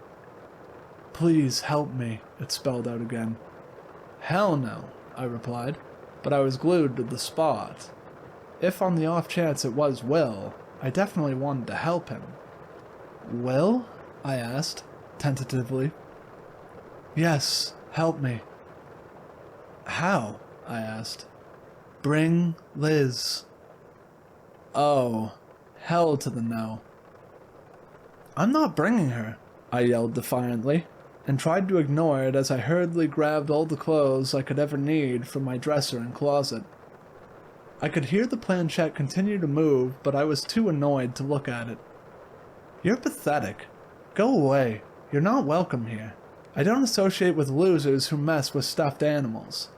"Please help me," it spelled out again. "Hell no," I replied, but I was glued to the spot. If on the off chance it was Will, I definitely wanted to help him. "Will?" I asked, tentatively. "Yes, help me." "How?" I asked. "Bring Liz." Oh, hell to the no. "I'm not bringing her," I yelled defiantly, and tried to ignore it as I hurriedly grabbed all the clothes I could ever need from my dresser and closet. I could hear the planchette continue to move, but I was too annoyed to look at it. "You're pathetic. Go away. You're not welcome here. I don't associate with losers who mess with stuffed animals."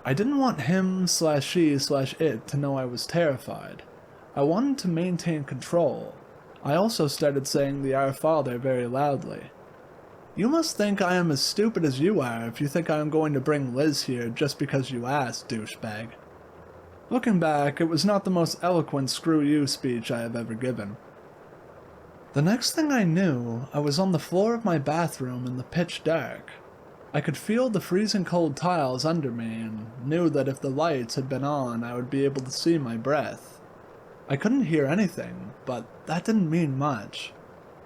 I didn't want him/she/it to know I was terrified. I wanted to maintain control. I also started saying the Our Father very loudly. "You must think I am as stupid as you are if you think I am going to bring Liz here just because you asked, douchebag." Looking back, it was not the most eloquent screw you speech I have ever given. The next thing I knew, I was on the floor of my bathroom in the pitch dark. I could feel the freezing cold tiles under me and knew that if the lights had been on, I would be able to see my breath. I couldn't hear anything, but that didn't mean much.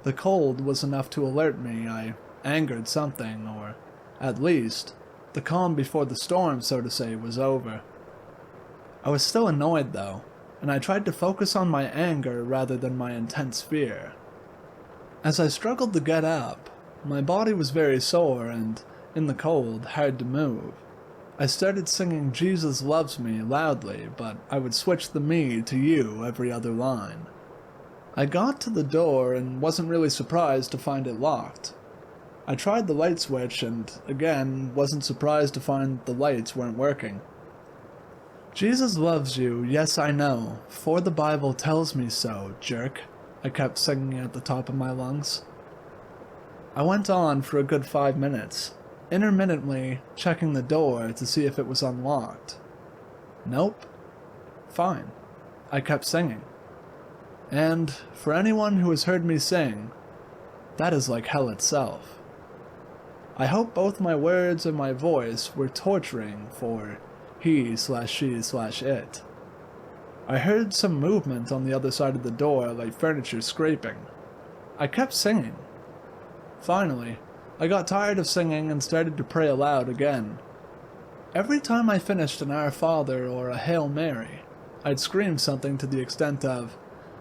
The cold was enough to alert me I angered something, or, at least, the calm before the storm, so to say, was over. I was still annoyed, though, and I tried to focus on my anger rather than my intense fear. As I struggled to get up, my body was very sore and, in the cold, hard to move. I started singing "Jesus Loves Me" loudly, but I would switch the "me" to "you" every other line. I got to the door and wasn't really surprised to find it locked. I tried the light switch and, again, wasn't surprised to find the lights weren't working. "Jesus loves you, yes I know, for the Bible tells me so, jerk," I kept singing at the top of my lungs. I went on for a good 5 minutes, intermittently checking the door to see if it was unlocked. Nope. Fine. I kept singing. And, for anyone who has heard me sing, that is like hell itself. I hope both my words and my voice were torturing for he/she/it. I heard some movement on the other side of the door, like furniture scraping. I kept singing. Finally, I got tired of singing and started to pray aloud again. Every time I finished an Our Father or a Hail Mary, I'd scream something to the extent of,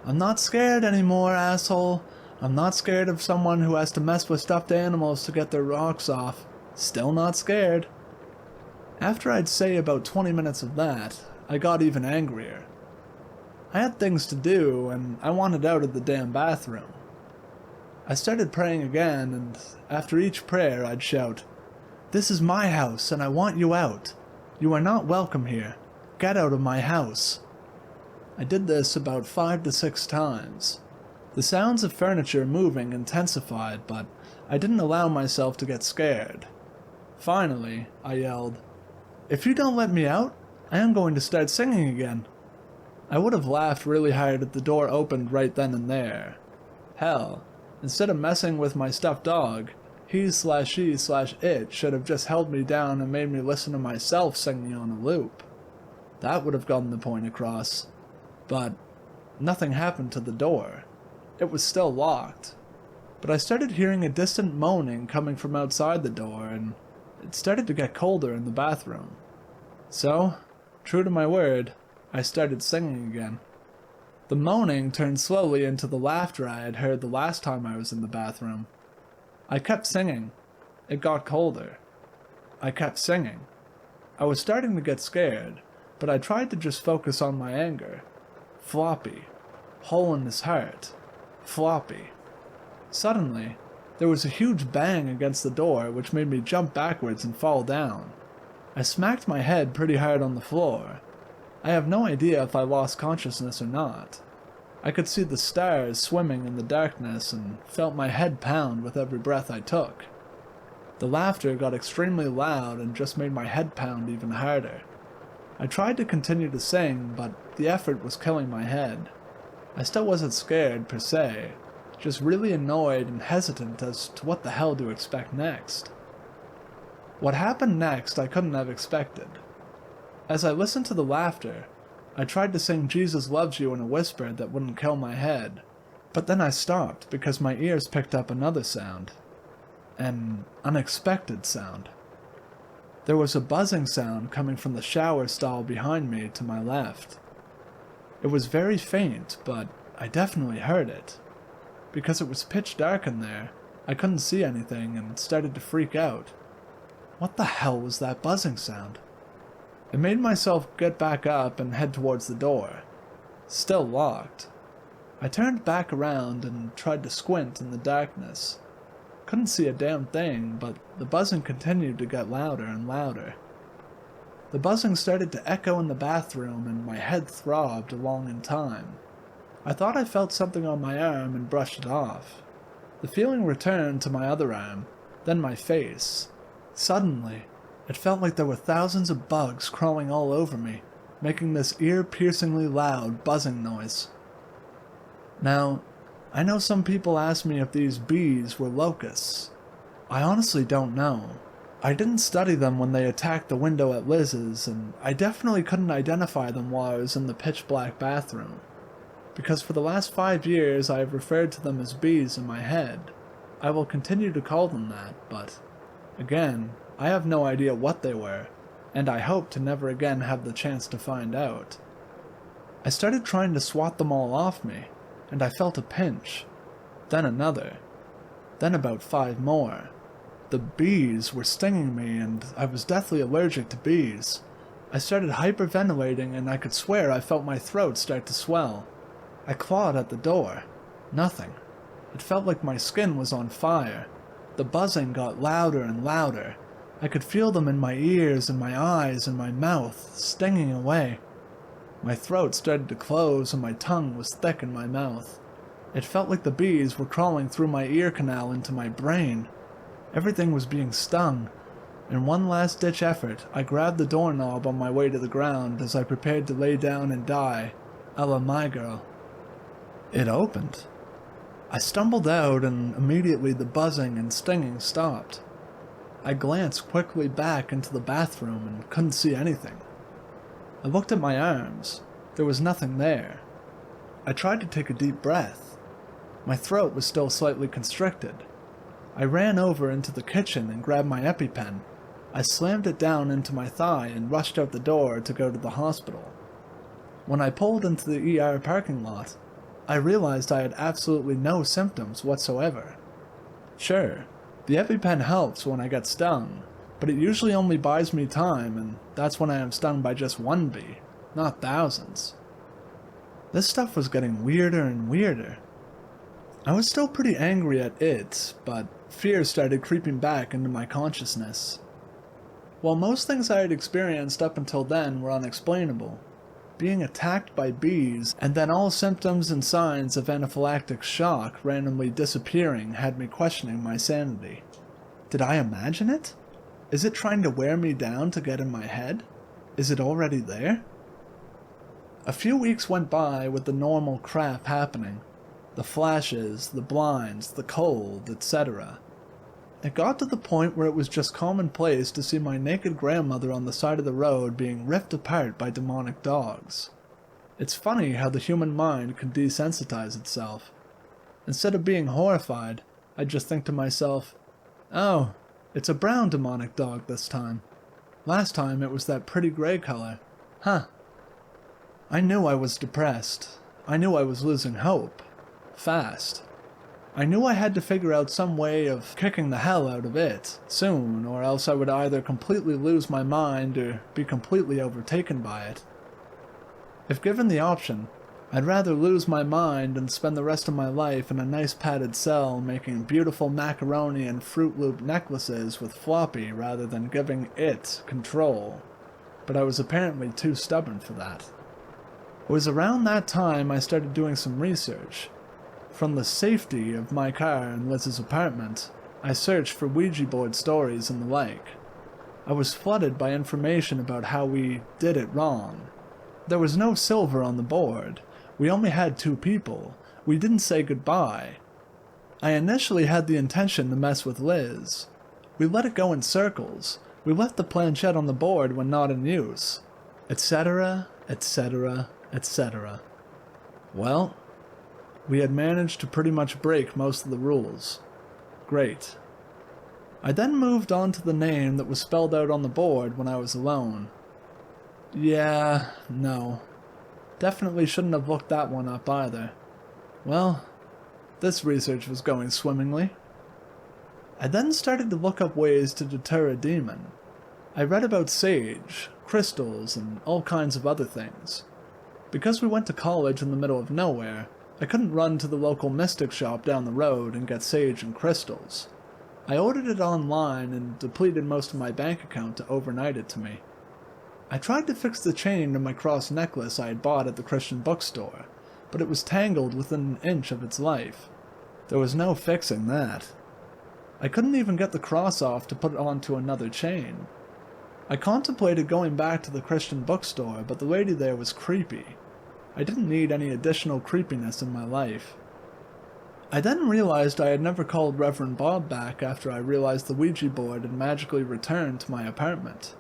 "I'm not scared anymore, asshole. I'm not scared of someone who has to mess with stuffed animals to get their rocks off. Still not scared." After I'd say about 20 minutes of that, I got even angrier. I had things to do, and I wanted out of the damn bathroom. I started praying again, and after each prayer I'd shout, "This is my house, and I want you out. You are not welcome here. Get out of my house." I did this about 5 to 6 times. The sounds of furniture moving intensified, but I didn't allow myself to get scared. Finally, I yelled, "If you don't let me out, I am going to start singing again." I would have laughed really hard if the door opened right then and there. Hell, instead of messing with my stuffed dog, he/she/it should have just held me down and made me listen to myself singing on a loop. That would have gotten the point across. But nothing happened to the door. It was still locked. But I started hearing a distant moaning coming from outside the door, and it started to get colder in the bathroom. So, true to my word, I started singing again. The moaning turned slowly into the laughter I had heard the last time I was in the bathroom. I kept singing. It got colder. I kept singing. I was starting to get scared, but I tried to just focus on my anger. Floppy. Hole in his heart. Floppy. Suddenly, there was a huge bang against the door which made me jump backwards and fall down. I smacked my head pretty hard on the floor. I have no idea if I lost consciousness or not. I could see the stars swimming in the darkness and felt my head pound with every breath I took. The laughter got extremely loud and just made my head pound even harder. I tried to continue to sing, but the effort was killing my head. I still wasn't scared per se, just really annoyed and hesitant as to what the hell to expect next. What happened next I couldn't have expected. As I listened to the laughter, I tried to sing Jesus Loves You in a whisper that wouldn't kill my head, but then I stopped because my ears picked up another sound. An unexpected sound. There was a buzzing sound coming from the shower stall behind me to my left. It was very faint, but I definitely heard it. Because it was pitch dark in there, I couldn't see anything and started to freak out. What the hell was that buzzing sound? It made myself get back up and head towards the door. Still locked. I turned back around and tried to squint in the darkness. Couldn't see a damn thing, but the buzzing continued to get louder and louder. The buzzing started to echo in the bathroom and my head throbbed along in time. I thought I felt something on my arm and brushed it off. The feeling returned to my other arm, then my face. Suddenly, it felt like there were thousands of bugs crawling all over me, making this ear-piercingly loud buzzing noise. Now, I know some people ask me if these bees were locusts. I honestly don't know. I didn't study them when they attacked the window at Liz's, and I definitely couldn't identify them while I was in the pitch-black bathroom. Because for the last 5 years I have referred to them as bees in my head. I will continue to call them that, but, again, I have no idea what they were, and I hope to never again have the chance to find out. I started trying to swat them all off me, and I felt a pinch, then another, then about 5 more. The bees were stinging me, and I was deathly allergic to bees. I started hyperventilating, and I could swear I felt my throat start to swell. I clawed at the door. Nothing. It felt like my skin was on fire. The buzzing got louder and louder. I could feel them in my ears and my eyes and my mouth, stinging away. My throat started to close and my tongue was thick in my mouth. It felt like the bees were crawling through my ear canal into my brain. Everything was being stung. In one last-ditch effort, I grabbed the doorknob on my way to the ground as I prepared to lay down and die, a la my girl. It opened. I stumbled out and immediately the buzzing and stinging stopped. I glanced quickly back into the bathroom and couldn't see anything. I looked at my arms. There was nothing there. I tried to take a deep breath. My throat was still slightly constricted. I ran over into the kitchen and grabbed my EpiPen. I slammed it down into my thigh and rushed out the door to go to the hospital. When I pulled into the ER parking lot, I realized I had absolutely no symptoms whatsoever. Sure, the EpiPen helps when I get stung, but it usually only buys me time, and that's when I am stung by just one bee, not thousands. This stuff was getting weirder and weirder. I was still pretty angry at it, but fear started creeping back into my consciousness. While most things I had experienced up until then were unexplainable, being attacked by bees and then all symptoms and signs of anaphylactic shock randomly disappearing had me questioning my sanity. Did I imagine it? Is it trying to wear me down to get in my head? Is it already there? A few weeks went by with the normal crap happening. The flashes, the blinds, the cold, etc. It got to the point where it was just commonplace to see my naked grandmother on the side of the road being ripped apart by demonic dogs. It's funny how the human mind can desensitize itself. Instead of being horrified, I'd just think to myself, oh, it's a brown demonic dog this time. Last time it was that pretty gray color. Huh. I knew I was depressed. I knew I was losing hope. Fast. I knew I had to figure out some way of kicking the hell out of it, soon, or else I would either completely lose my mind or be completely overtaken by it. If given the option, I'd rather lose my mind and spend the rest of my life in a nice padded cell making beautiful macaroni and Fruit Loop necklaces with Floppy rather than giving it control. but I was apparently too stubborn for that. It was around that time I started doing some research. From the safety of my car in Liz's apartment, I searched for Ouija board stories and the like. I was flooded by information about how we did it wrong. There was no silver on the board. We only had 2 people. We didn't say goodbye. I initially had the intention to mess with Liz. We let it go in circles. We left the planchette on the board when not in use, etc., etc., etc. Well, we had managed to pretty much break most of the rules. Great. I then moved on to the name that was spelled out on the board when I was alone. Yeah, no. Definitely shouldn't have looked that one up either. Well, this research was going swimmingly. I then started to look up ways to deter a demon. I read about sage, crystals, and all kinds of other things. Because we went to college in the middle of nowhere, I couldn't run to the local mystic shop down the road and get sage and crystals. I ordered it online and depleted most of my bank account to overnight it to me. I tried to fix the chain to my cross necklace I had bought at the Christian bookstore, but it was tangled within an inch of its life. There was no fixing that. I couldn't even get the cross off to put it onto another chain. I contemplated going back to the Christian bookstore, but the lady there was creepy. I didn't need any additional creepiness in my life. I then realized I had never called Reverend Bob back after I realized the Ouija board had magically returned to my apartment.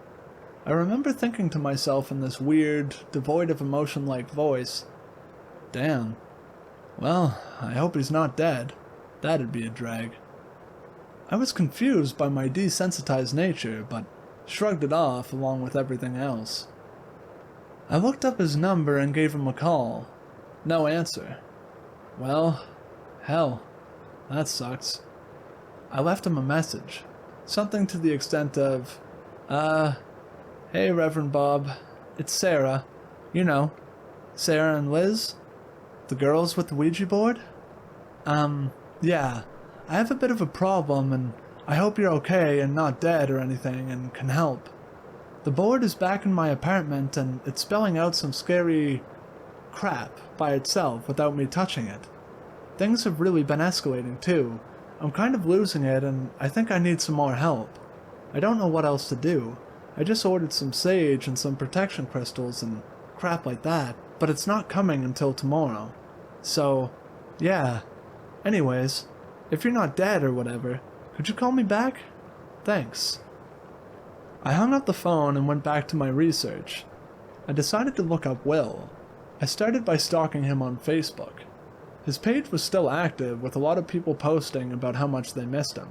I remember thinking to myself in this weird, devoid of emotion-like voice, "Damn. Well, I hope he's not dead. That'd be a drag." I was confused by my desensitized nature, but shrugged it off along with everything else. I looked up his number and gave him a call. No answer. Well, hell, that sucks. I left him a message, something to the extent of, "Hey Reverend Bob, it's Sarah. You know, Sarah and Liz? The girls with the Ouija board? Yeah, I have a bit of a problem and I hope you're okay and not dead or anything and can help. The board is back in my apartment and it's spelling out some scary crap by itself without me touching it. Things have really been escalating too. I'm kind of losing it and I think I need some more help. I don't know what else to do. I just ordered some sage and some protection crystals and crap like that, but it's not coming until tomorrow. So, yeah. Anyways, if you're not dead or whatever, could you call me back? Thanks." I hung up the phone and went back to my research. I decided to look up Will. I started by stalking him on Facebook. His page was still active, with a lot of people posting about how much they missed him.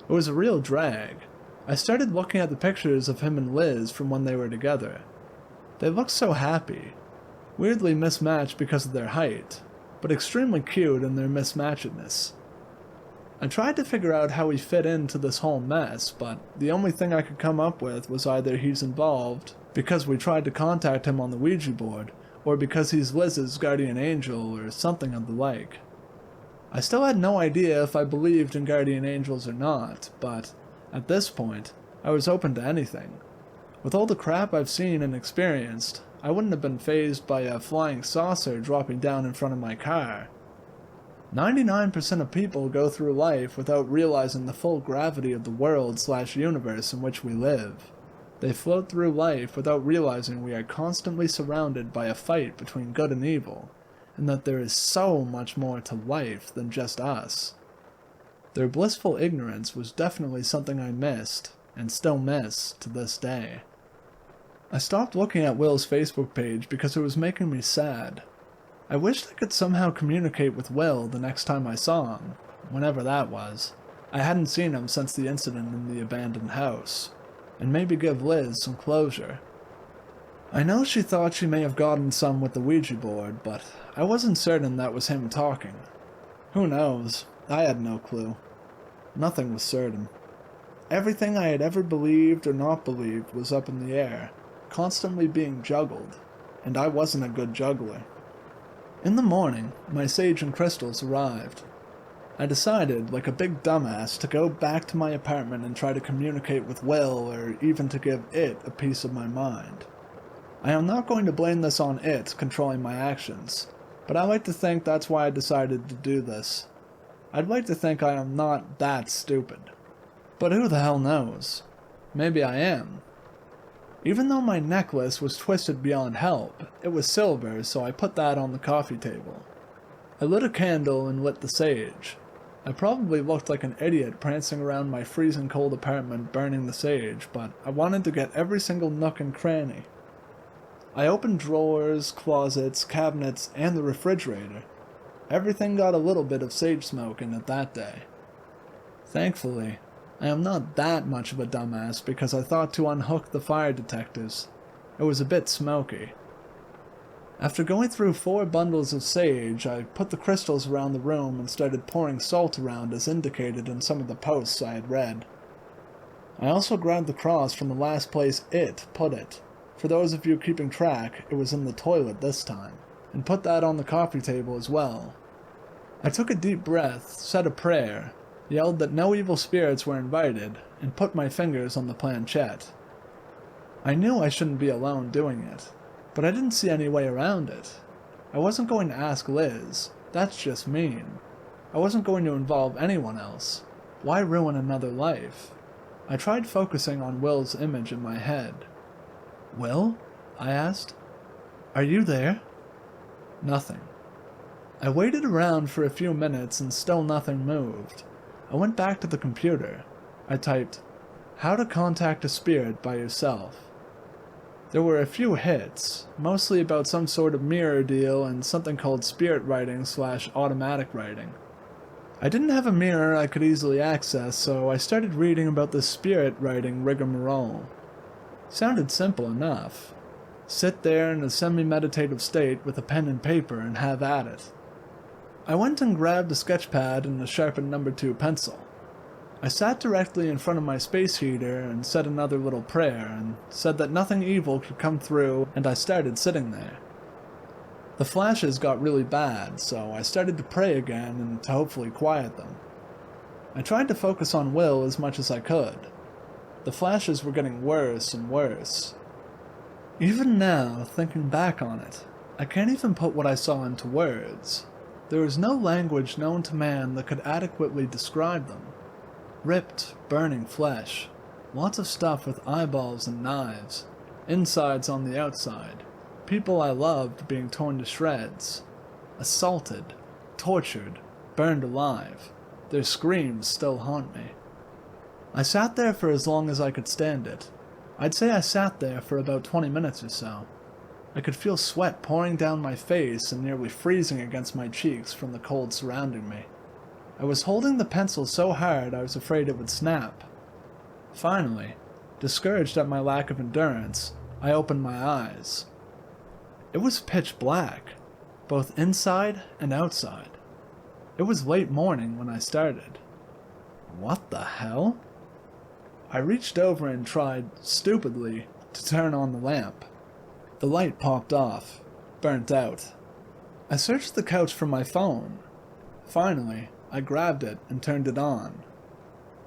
It was a real drag. I started looking at the pictures of him and Liz from when they were together. They looked so happy. Weirdly mismatched because of their height, but extremely cute in their mismatchedness. I tried to figure out how he fit into this whole mess, but the only thing I could come up with was either he's involved because we tried to contact him on the Ouija board, or because he's Liz's guardian angel or something of the like. I still had no idea if I believed in guardian angels or not, but at this point, I was open to anything. With all the crap I've seen and experienced, I wouldn't have been fazed by a flying saucer dropping down in front of my car. 99% of people go through life without realizing the full gravity of the world/universe in which we live. They float through life without realizing we are constantly surrounded by a fight between good and evil, and that there is so much more to life than just us. Their blissful ignorance was definitely something I missed, and still miss to this day. I stopped looking at Will's Facebook page because it was making me sad. I wished I could somehow communicate with Will the next time I saw him, whenever that was. I hadn't seen him since the incident in the abandoned house, and maybe give Liz some closure. I know she thought she may have gotten some with the Ouija board, but I wasn't certain that was him talking. Who knows? I had no clue. Nothing was certain. Everything I had ever believed or not believed was up in the air, constantly being juggled, and I wasn't a good juggler. In the morning, my sage and crystals arrived. I decided, like a big dumbass, to go back to my apartment and try to communicate with Will, or even to give it a piece of my mind. I am not going to blame this on it controlling my actions, but I like to think that's why I decided to do this. I'd like to think I am not that stupid. But who the hell knows? Maybe I am. Even though my necklace was twisted beyond help, it was silver, so I put that on the coffee table. I lit a candle and lit the sage. I probably looked like an idiot prancing around my freezing cold apartment burning the sage, but I wanted to get every single nook and cranny. I opened drawers, closets, cabinets, and the refrigerator. Everything got a little bit of sage smoke in it that day. Thankfully, I am not that much of a dumbass because I thought to unhook the fire detectors. It was a bit smoky. After going through 4 bundles of sage, I put the crystals around the room and started pouring salt around as indicated in some of the posts I had read. I also grabbed the cross from the last place it put it. For those of you keeping track, it was in the toilet this time, and put that on the coffee table as well. I took a deep breath, said a prayer, yelled that no evil spirits were invited, and put my fingers on the planchette. I knew I shouldn't be alone doing it, but I didn't see any way around it. I wasn't going to ask Liz. That's just mean. I wasn't going to involve anyone else. Why ruin another life? I tried focusing on Will's image in my head. "Will?" I asked. "Are you there?" Nothing. I waited around for a few minutes and still nothing moved. I went back to the computer. I typed, "How to contact a spirit by yourself." There were a few hits, mostly about some sort of mirror deal and something called spirit writing/automatic writing. I didn't have a mirror I could easily access, so I started reading about the spirit writing rigmarole. Sounded simple enough. Sit there in a semi-meditative state with a pen and paper and have at it. I went and grabbed a sketch pad and a sharpened No. 2 pencil. I sat directly in front of my space heater and said another little prayer and said that nothing evil could come through, and I started sitting there. The flashes got really bad, so I started to pray again and to hopefully quiet them. I tried to focus on Will as much as I could. The flashes were getting worse and worse. Even now, thinking back on it, I can't even put what I saw into words. There was no language known to man that could adequately describe them. Ripped, burning flesh, lots of stuff with eyeballs and knives, insides on the outside, people I loved being torn to shreds, assaulted, tortured, burned alive. Their screams still haunt me. I sat there for as long as I could stand it. I'd say I sat there for about 20 minutes or so. I could feel sweat pouring down my face and nearly freezing against my cheeks from the cold surrounding me. I was holding the pencil so hard I was afraid it would snap. Finally, discouraged at my lack of endurance, I opened my eyes. It was pitch black, both inside and outside. It was late morning when I started. What the hell? I reached over and tried, stupidly, to turn on the lamp. The light popped off, burnt out. I searched the couch for my phone. Finally, I grabbed it and turned it on.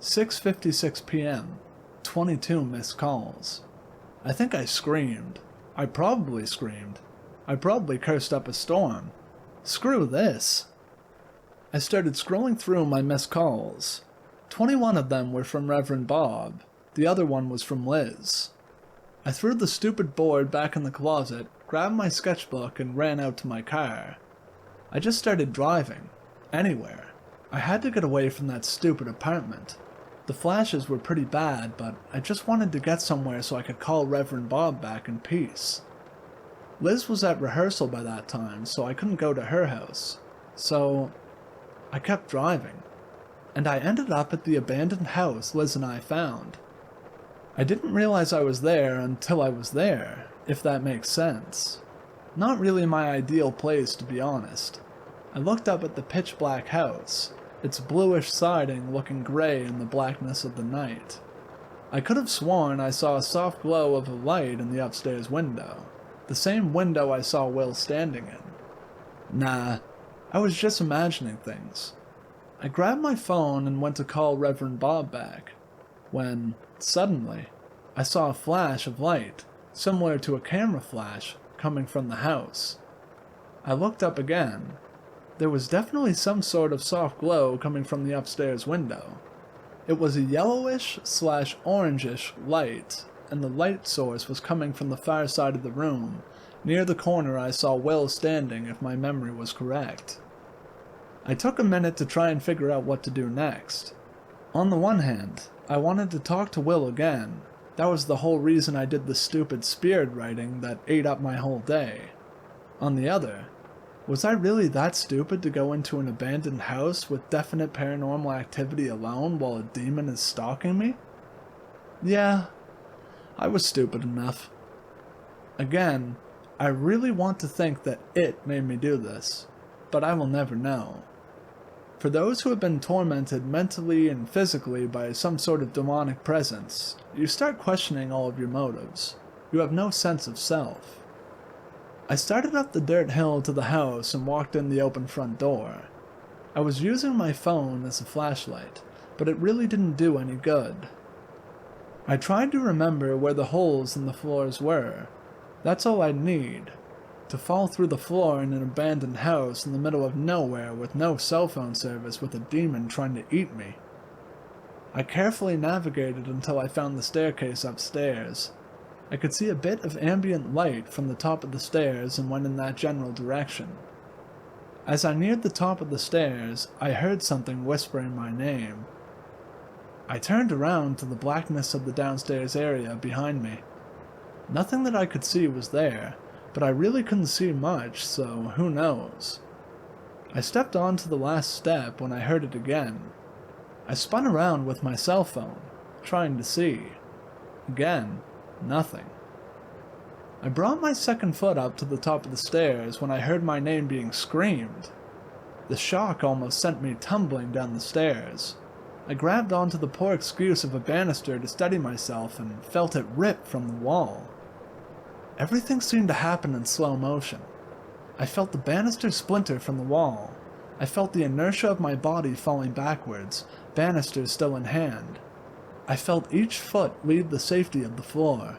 6:56 p.m., 22 missed calls. I think I screamed. I probably screamed. I probably cursed up a storm. Screw this. I started scrolling through my missed calls. 21 of them were from Reverend Bob. The other one was from Liz. I threw the stupid board back in the closet, grabbed my sketchbook, and ran out to my car. I just started driving. Anywhere. I had to get away from that stupid apartment. The flashes were pretty bad, but I just wanted to get somewhere so I could call Reverend Bob back in peace. Liz was at rehearsal by that time, so I couldn't go to her house. So I kept driving. And I ended up at the abandoned house Liz and I found. I didn't realize I was there until I was there, if that makes sense. Not really my ideal place, to be honest. I looked up at the pitch-black house, its bluish siding looking gray in the blackness of the night. I could have sworn I saw a soft glow of a light in the upstairs window, the same window I saw Will standing in. Nah, I was just imagining things. I grabbed my phone and went to call Reverend Bob back, when, suddenly, I saw a flash of light, similar to a camera flash, coming from the house. I looked up again. There was definitely some sort of soft glow coming from the upstairs window. It was a yellowish/orangish light, and the light source was coming from the far side of the room, near the corner I saw Will standing if my memory was correct. I took a minute to try and figure out what to do next. On the one hand, I wanted to talk to Will again. That was the whole reason I did the stupid spirit writing that ate up my whole day. On the other, was I really that stupid to go into an abandoned house with definite paranormal activity alone while a demon is stalking me? Yeah, I was stupid enough. Again, I really want to think that it made me do this, but I will never know. For those who have been tormented mentally and physically by some sort of demonic presence, you start questioning all of your motives. You have no sense of self. I started up the dirt hill to the house and walked in the open front door. I was using my phone as a flashlight, but it really didn't do any good. I tried to remember where the holes in the floors were. That's all I'd need. To fall through the floor in an abandoned house in the middle of nowhere with no cell phone service with a demon trying to eat me. I carefully navigated until I found the staircase upstairs. I could see a bit of ambient light from the top of the stairs and went in that general direction. As I neared the top of the stairs, I heard something whispering my name. I turned around to the blackness of the downstairs area behind me. Nothing that I could see was there, but I really couldn't see much, so who knows. I stepped onto the last step when I heard it again. I spun around with my cell phone, trying to see. Again, nothing. I brought my second foot up to the top of the stairs when I heard my name being screamed. The shock almost sent me tumbling down the stairs. I grabbed onto the poor excuse of a banister to steady myself and felt it rip from the wall. Everything seemed to happen in slow motion. I felt the banister splinter from the wall. I felt the inertia of my body falling backwards, banisters still in hand. I felt each foot leave the safety of the floor.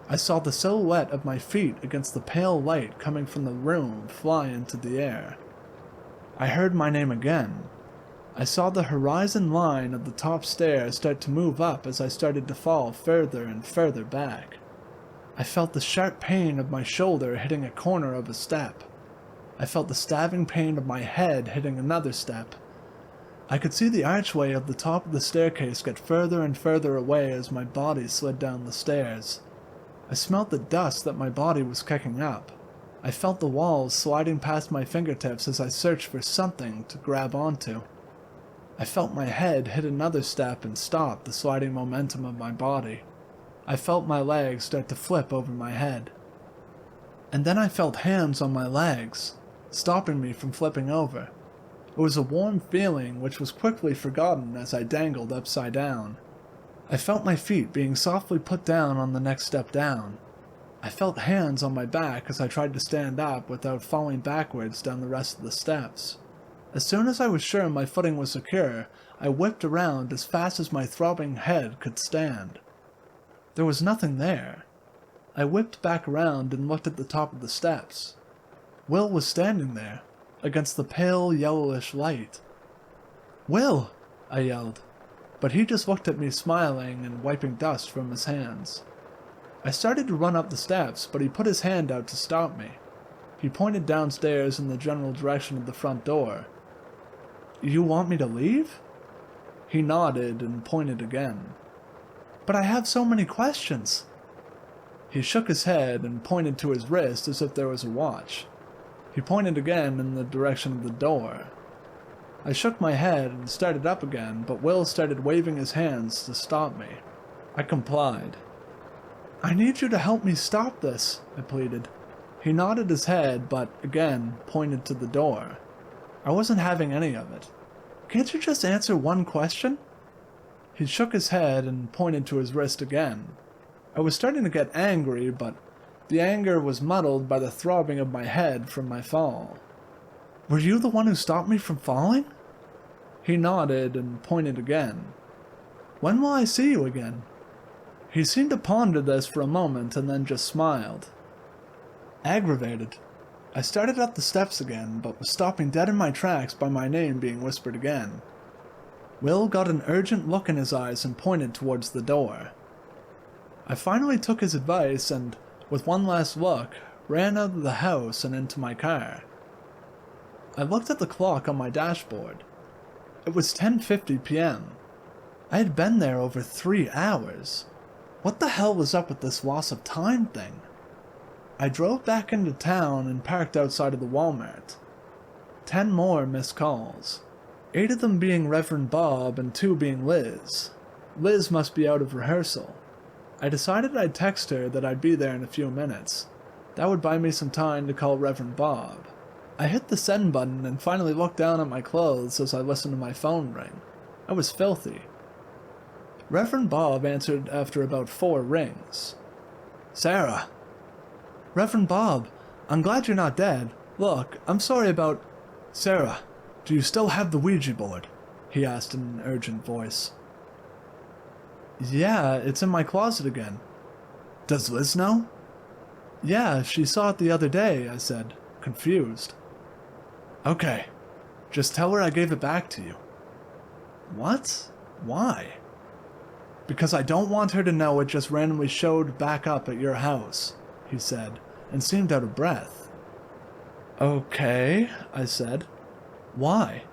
I saw the silhouette of my feet against the pale light coming from the room fly into the air. I heard my name again. I saw the horizon line of the top stairs start to move up as I started to fall further and further back. I felt the sharp pain of my shoulder hitting a corner of a step. I felt the stabbing pain of my head hitting another step. I could see the archway of the top of the staircase get further and further away as my body slid down the stairs. I smelt the dust that my body was kicking up. I felt the walls sliding past my fingertips as I searched for something to grab onto. I felt my head hit another step and stop the sliding momentum of my body. I felt my legs start to flip over my head. And then I felt hands on my legs, stopping me from flipping over. It was a warm feeling which was quickly forgotten as I dangled upside down. I felt my feet being softly put down on the next step down. I felt hands on my back as I tried to stand up without falling backwards down the rest of the steps. As soon as I was sure my footing was secure, I whipped around as fast as my throbbing head could stand. There was nothing there. I whipped back around and looked at the top of the steps. Will was standing there, against the pale yellowish light. "Will!" I yelled, but he just looked at me smiling and wiping dust from his hands. I started to run up the steps, but he put his hand out to stop me. He pointed downstairs in the general direction of the front door. "You want me to leave?" He nodded and pointed again. "But I have so many questions." He shook his head and pointed to his wrist as if there was a watch. He pointed again in the direction of the door. I shook my head and started up again, but Will started waving his hands to stop me. I complied. "I need you to help me stop this," I pleaded. He nodded his head, but again pointed to the door. I wasn't having any of it. "Can't you just answer one question?" He shook his head and pointed to his wrist again. I was starting to get angry, but the anger was muddled by the throbbing of my head from my fall. "Were you the one who stopped me from falling?" He nodded and pointed again. "When will I see you again?" He seemed to ponder this for a moment and then just smiled. Aggravated, I started up the steps again, but was stopping dead in my tracks by my name being whispered again. Will got an urgent look in his eyes and pointed towards the door. I finally took his advice and, with one last look, ran out of the house and into my car. I looked at the clock on my dashboard. It was 10:50 p.m. I had been there over 3 hours. What the hell was up with this loss of time thing? I drove back into town and parked outside of the Walmart. 10 more missed calls. 8 of them being Reverend Bob and 2 being Liz. Liz must be out of rehearsal. I decided I'd text her that I'd be there in a few minutes. That would buy me some time to call Reverend Bob. I hit the send button and finally looked down at my clothes as I listened to my phone ring. I was filthy. Reverend Bob answered after about 4 rings. "Sarah." "Reverend Bob, I'm glad you're not dead. Look, I'm sorry about—" "Sarah, do you still have the Ouija board?" he asked in an urgent voice. "Yeah, it's in my closet again." "Does Liz know?" "Yeah, she saw it the other day," I said, confused. "Okay, just tell her I gave it back to you." "What? Why?" "Because I don't want her to know it just randomly showed back up at your house," he said, and seemed out of breath. "Okay," I said. "Why?"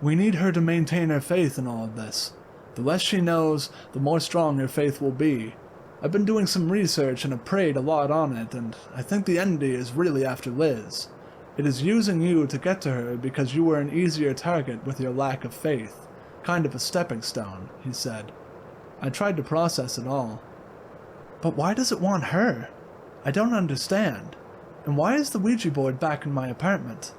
"We need her to maintain her faith in all of this. The less she knows, the more strong her faith will be. I've been doing some research and have prayed a lot on it, and I think the entity is really after Liz. It is using you to get to her because you were an easier target with your lack of faith. Kind of a stepping stone," he said. I tried to process it all. "But why does it want her? I don't understand. And why is the Ouija board back in my apartment?"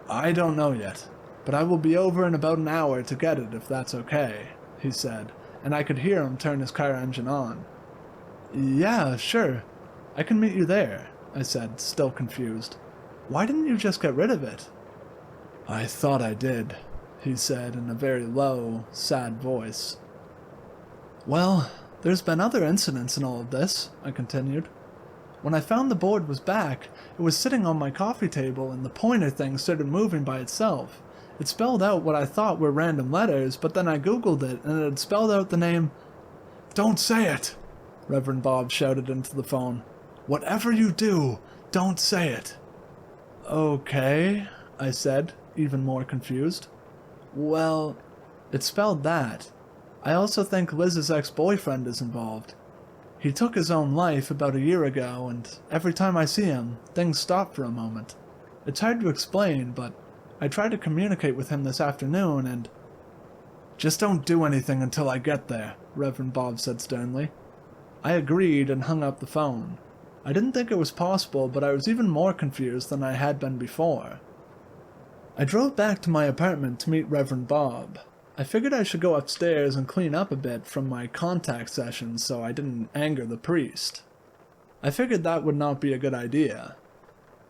"I don't know yet, but I will be over in about an hour to get it if that's okay," he said, and I could hear him turn his car engine on. "Yeah, sure. I can meet you there," I said, still confused. "Why didn't you just get rid of it?" "I thought I did," he said in a very low, sad voice. "Well, there's been other incidents in all of this," I continued. "When I found the board was back, it was sitting on my coffee table and the pointer thing started moving by itself. It spelled out what I thought were random letters, but then I googled it and it had spelled out the name—" "Don't say it!" Reverend Bob shouted into the phone. "Whatever you do, don't say it." "Okay," I said, even more confused. "Well, it spelled that. I also think Liz's ex-boyfriend is involved. He took his own life about a year ago, and every time I see him, things stop for a moment. It's hard to explain, but I tried to communicate with him this afternoon, and—" "Just don't do anything until I get there," Reverend Bob said sternly. I agreed and hung up the phone. I didn't think it was possible, but I was even more confused than I had been before. I drove back to my apartment to meet Reverend Bob. I figured I should go upstairs and clean up a bit from my contact sessions so I didn't anger the priest. I figured that would not be a good idea.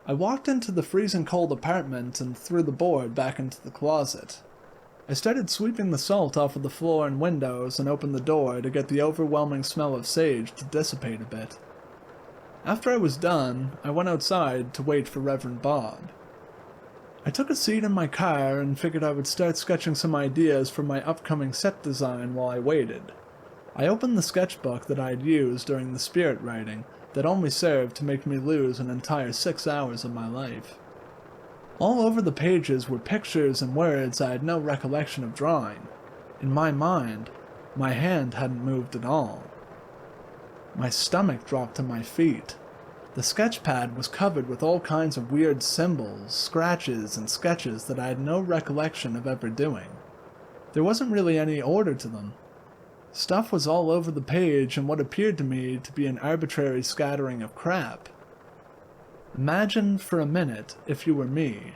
I walked into the freezing cold apartment and threw the board back into the closet. I started sweeping the salt off of the floor and windows and opened the door to get the overwhelming smell of sage to dissipate a bit. After I was done, I went outside to wait for Reverend Bob. I took a seat in my car and figured I would start sketching some ideas for my upcoming set design while I waited. I opened the sketchbook that I had used during the spirit writing that only served to make me lose an entire 6 hours of my life. All over the pages were pictures and words I had no recollection of drawing. In my mind, my hand hadn't moved at all. My stomach dropped to my feet. The sketch pad was covered with all kinds of weird symbols, scratches, and sketches that I had no recollection of ever doing. There wasn't really any order to them. Stuff was all over the page in what appeared to me to be an arbitrary scattering of crap. Imagine for a minute if you were me.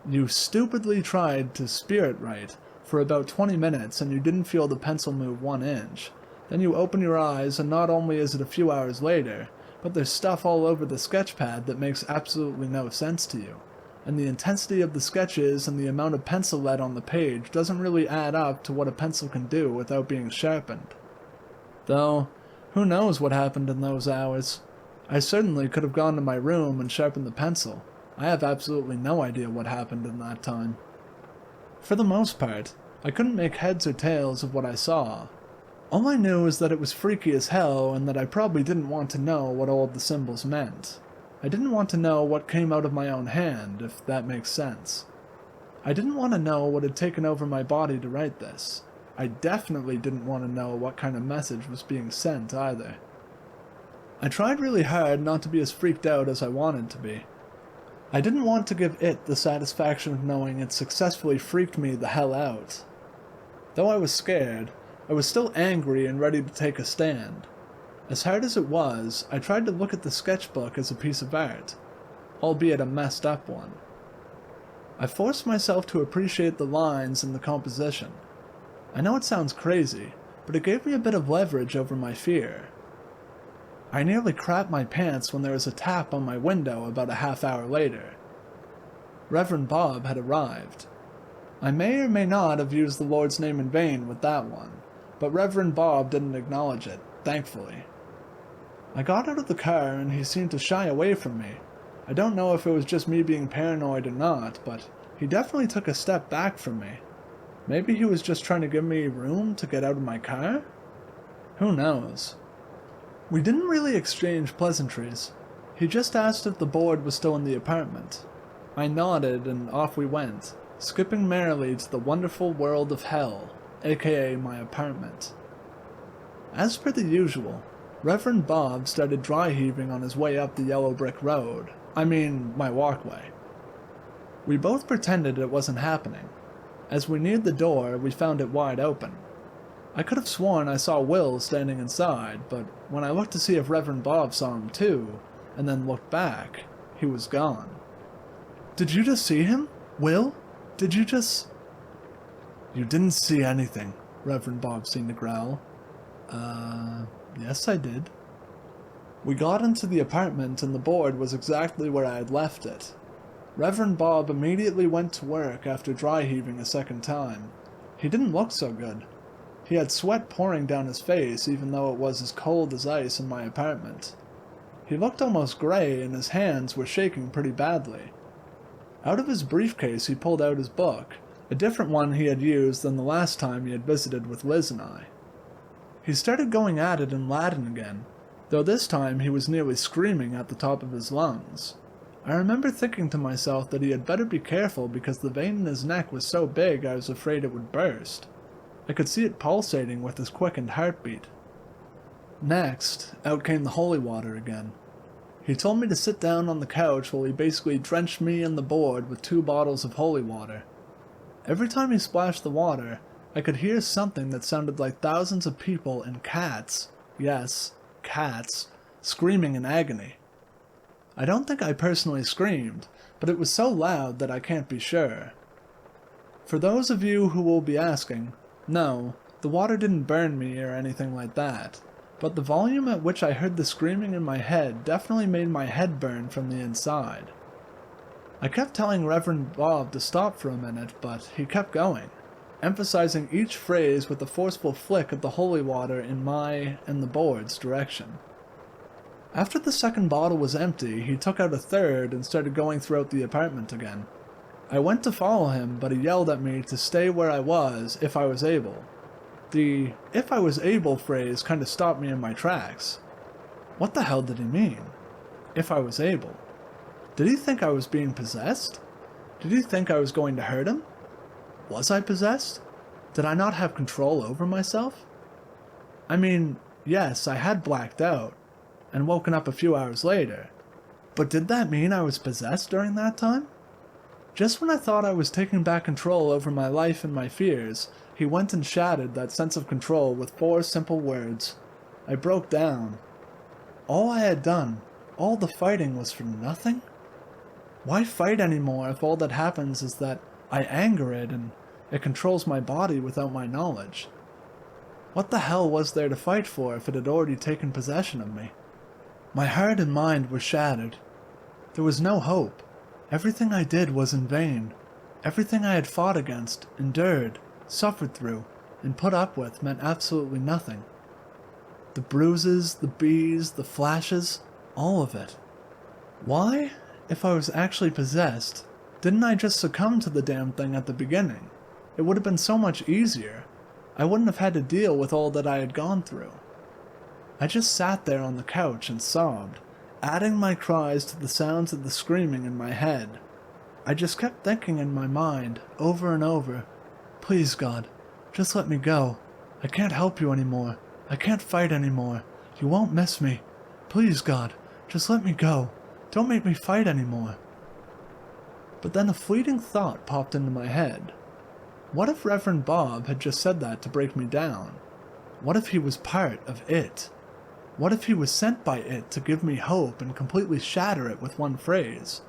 You stupidly tried to spirit write for about 20 minutes and you didn't feel the pencil move 1 inch. Then you open your eyes and not only is it a few hours later, but there's stuff all over the sketch pad that makes absolutely no sense to you. and the intensity of the sketches and the amount of pencil lead on the page doesn't really add up to what a pencil can do without being sharpened. Though, who knows what happened in those hours? I certainly could have gone to my room and sharpened the pencil. I have absolutely no idea what happened in that time. For the most part, I couldn't make heads or tails of what I saw. All I knew is that it was freaky as hell and that I probably didn't want to know what all of the symbols meant. I didn't want to know what came out of my own hand, if that makes sense. I didn't want to know what had taken over my body to write this. I definitely didn't want to know what kind of message was being sent either. I tried really hard not to be as freaked out as I wanted to be. I didn't want to give it the satisfaction of knowing it successfully freaked me the hell out. Though I was scared, I was still angry and ready to take a stand. As hard as it was, I tried to look at the sketchbook as a piece of art, albeit a messed up one. I forced myself to appreciate the lines and the composition. I know it sounds crazy, but it gave me a bit of leverage over my fear. I nearly crapped my pants when there was a tap on my window about a half hour later. Reverend Bob had arrived. I may or may not have used the Lord's name in vain with that one, but Reverend Bob didn't acknowledge it, thankfully. I got out of the car and he seemed to shy away from me. I don't know if it was just me being paranoid or not, but he definitely took a step back from me. Maybe he was just trying to give me room to get out of my car? Who knows? We didn't really exchange pleasantries. He just asked if the board was still in the apartment. I nodded and off we went, skipping merrily to the wonderful world of hell, aka my apartment. As per the usual, Reverend Bob started dry heaving on his way up the yellow brick road. I mean, my walkway. We both pretended it wasn't happening. As we neared the door, we found it wide open. I could have sworn I saw Will standing inside, but when I looked to see if Reverend Bob saw him too, and then looked back, he was gone. Did you just see him? Will? Did you just... You didn't see anything, Reverend Bob seemed to growl. Yes I did. We got into the apartment and the board was exactly where I had left it. Reverend Bob immediately went to work after dry heaving a second time. He didn't look so good. He had sweat pouring down his face even though it was as cold as ice in my apartment. He looked almost gray and his hands were shaking pretty badly. Out of his briefcase he pulled out his book, a different one he had used than the last time he had visited with Liz and I. He started going at it in Latin again, though this time he was nearly screaming at the top of his lungs. I remember thinking to myself that he had better be careful because the vein in his neck was so big I was afraid it would burst. I could see it pulsating with his quickened heartbeat. Next, out came the holy water again. He told me to sit down on the couch while he basically drenched me and the board with 2 bottles of holy water. Every time he splashed the water, I could hear something that sounded like thousands of people and cats, yes, cats, screaming in agony. I don't think I personally screamed, but it was so loud that I can't be sure. For those of you who will be asking, no, the water didn't burn me or anything like that, but the volume at which I heard the screaming in my head definitely made my head burn from the inside. I kept telling Reverend Bob to stop for a minute, but he kept going, emphasizing each phrase with a forceful flick of the holy water in my and the board's direction. After the second bottle was empty, he took out a third and started going throughout the apartment again. I went to follow him, but he yelled at me to stay where I was if I was able. The "if I was able" phrase kind of stopped me in my tracks. What the hell did he mean? If I was able? Did he think I was being possessed? Did he think I was going to hurt him? Was I possessed? Did I not have control over myself? I mean, yes, I had blacked out, and woken up a few hours later, but did that mean I was possessed during that time? Just when I thought I was taking back control over my life and my fears, he went and shattered that sense of control with 4 simple words. I broke down. All I had done, all the fighting was for nothing? Why fight anymore if all that happens is that I anger it and it controls my body without my knowledge? What the hell was there to fight for if it had already taken possession of me? My heart and mind were shattered. There was no hope. Everything I did was in vain. Everything I had fought against, endured, suffered through, and put up with meant absolutely nothing. The bruises, the bees, the flashes, all of it. Why, if I was actually possessed, didn't I just succumb to the damn thing at the beginning? It would have been so much easier. I wouldn't have had to deal with all that I had gone through. I just sat there on the couch and sobbed, adding my cries to the sounds of the screaming in my head. I just kept thinking in my mind, over and over, "Please, God, just let me go. I can't help you anymore. I can't fight anymore. You won't miss me. Please, God, just let me go. Don't make me fight anymore." But then a fleeting thought popped into my head. What if Reverend Bob had just said that to break me down? What if he was part of it? What if he was sent by it to give me hope and completely shatter it with one phrase?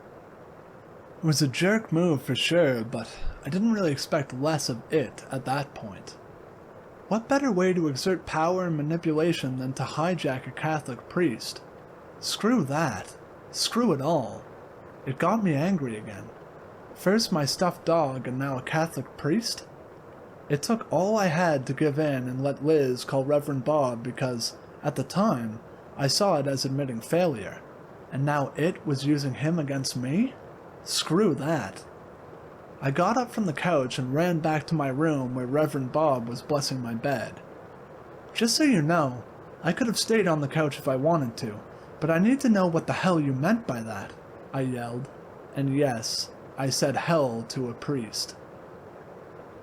It was a jerk move for sure, but I didn't really expect less of it at that point. What better way to exert power and manipulation than to hijack a Catholic priest? Screw that. Screw it all. It got me angry again. First my stuffed dog and now a Catholic priest? It took all I had to give in and let Liz call Reverend Bob because, at the time, I saw it as admitting failure. And now it was using him against me? Screw that. I got up from the couch and ran back to my room where Reverend Bob was blessing my bed. "Just so you know, I could have stayed on the couch if I wanted to, but I need to know what the hell you meant by that," I yelled. And yes, I said hell to a priest.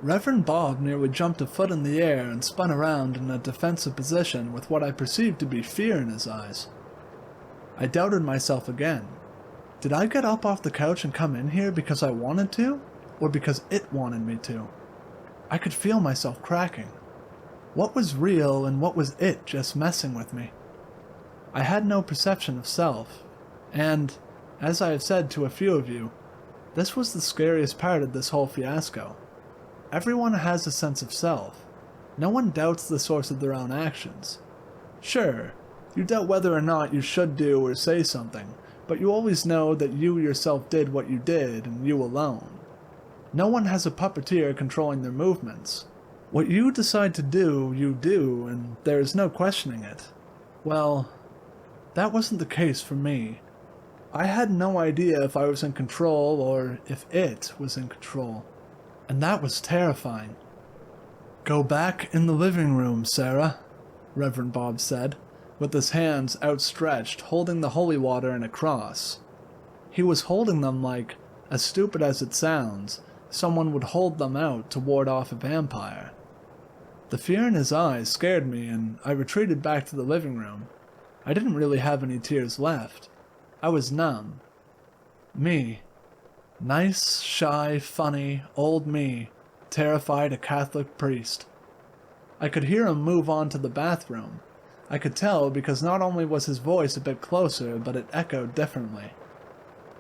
Reverend Bob nearly jumped a foot in the air and spun around in a defensive position with what I perceived to be fear in his eyes. I doubted myself again. Did I get up off the couch and come in here because I wanted to, or because it wanted me to? I could feel myself cracking. What was real and what was it just messing with me? I had no perception of self, and, as I have said to a few of you, this was the scariest part of this whole fiasco. Everyone has a sense of self. No one doubts the source of their own actions. Sure, you doubt whether or not you should do or say something, but you always know that you yourself did what you did and you alone. No one has a puppeteer controlling their movements. What you decide to do, you do, and there is no questioning it. Well, that wasn't the case for me. I had no idea if I was in control or if it was in control. And that was terrifying. "Go back in the living room, Sarah," Reverend Bob said, with his hands outstretched, holding the holy water and a cross. He was holding them like, as stupid as it sounds, someone would hold them out to ward off a vampire. The fear in his eyes scared me, and I retreated back to the living room. I didn't really have any tears left. I was numb. Me. Nice, shy, funny, old me, terrified a Catholic priest. I could hear him move on to the bathroom. I could tell because not only was his voice a bit closer, but it echoed differently.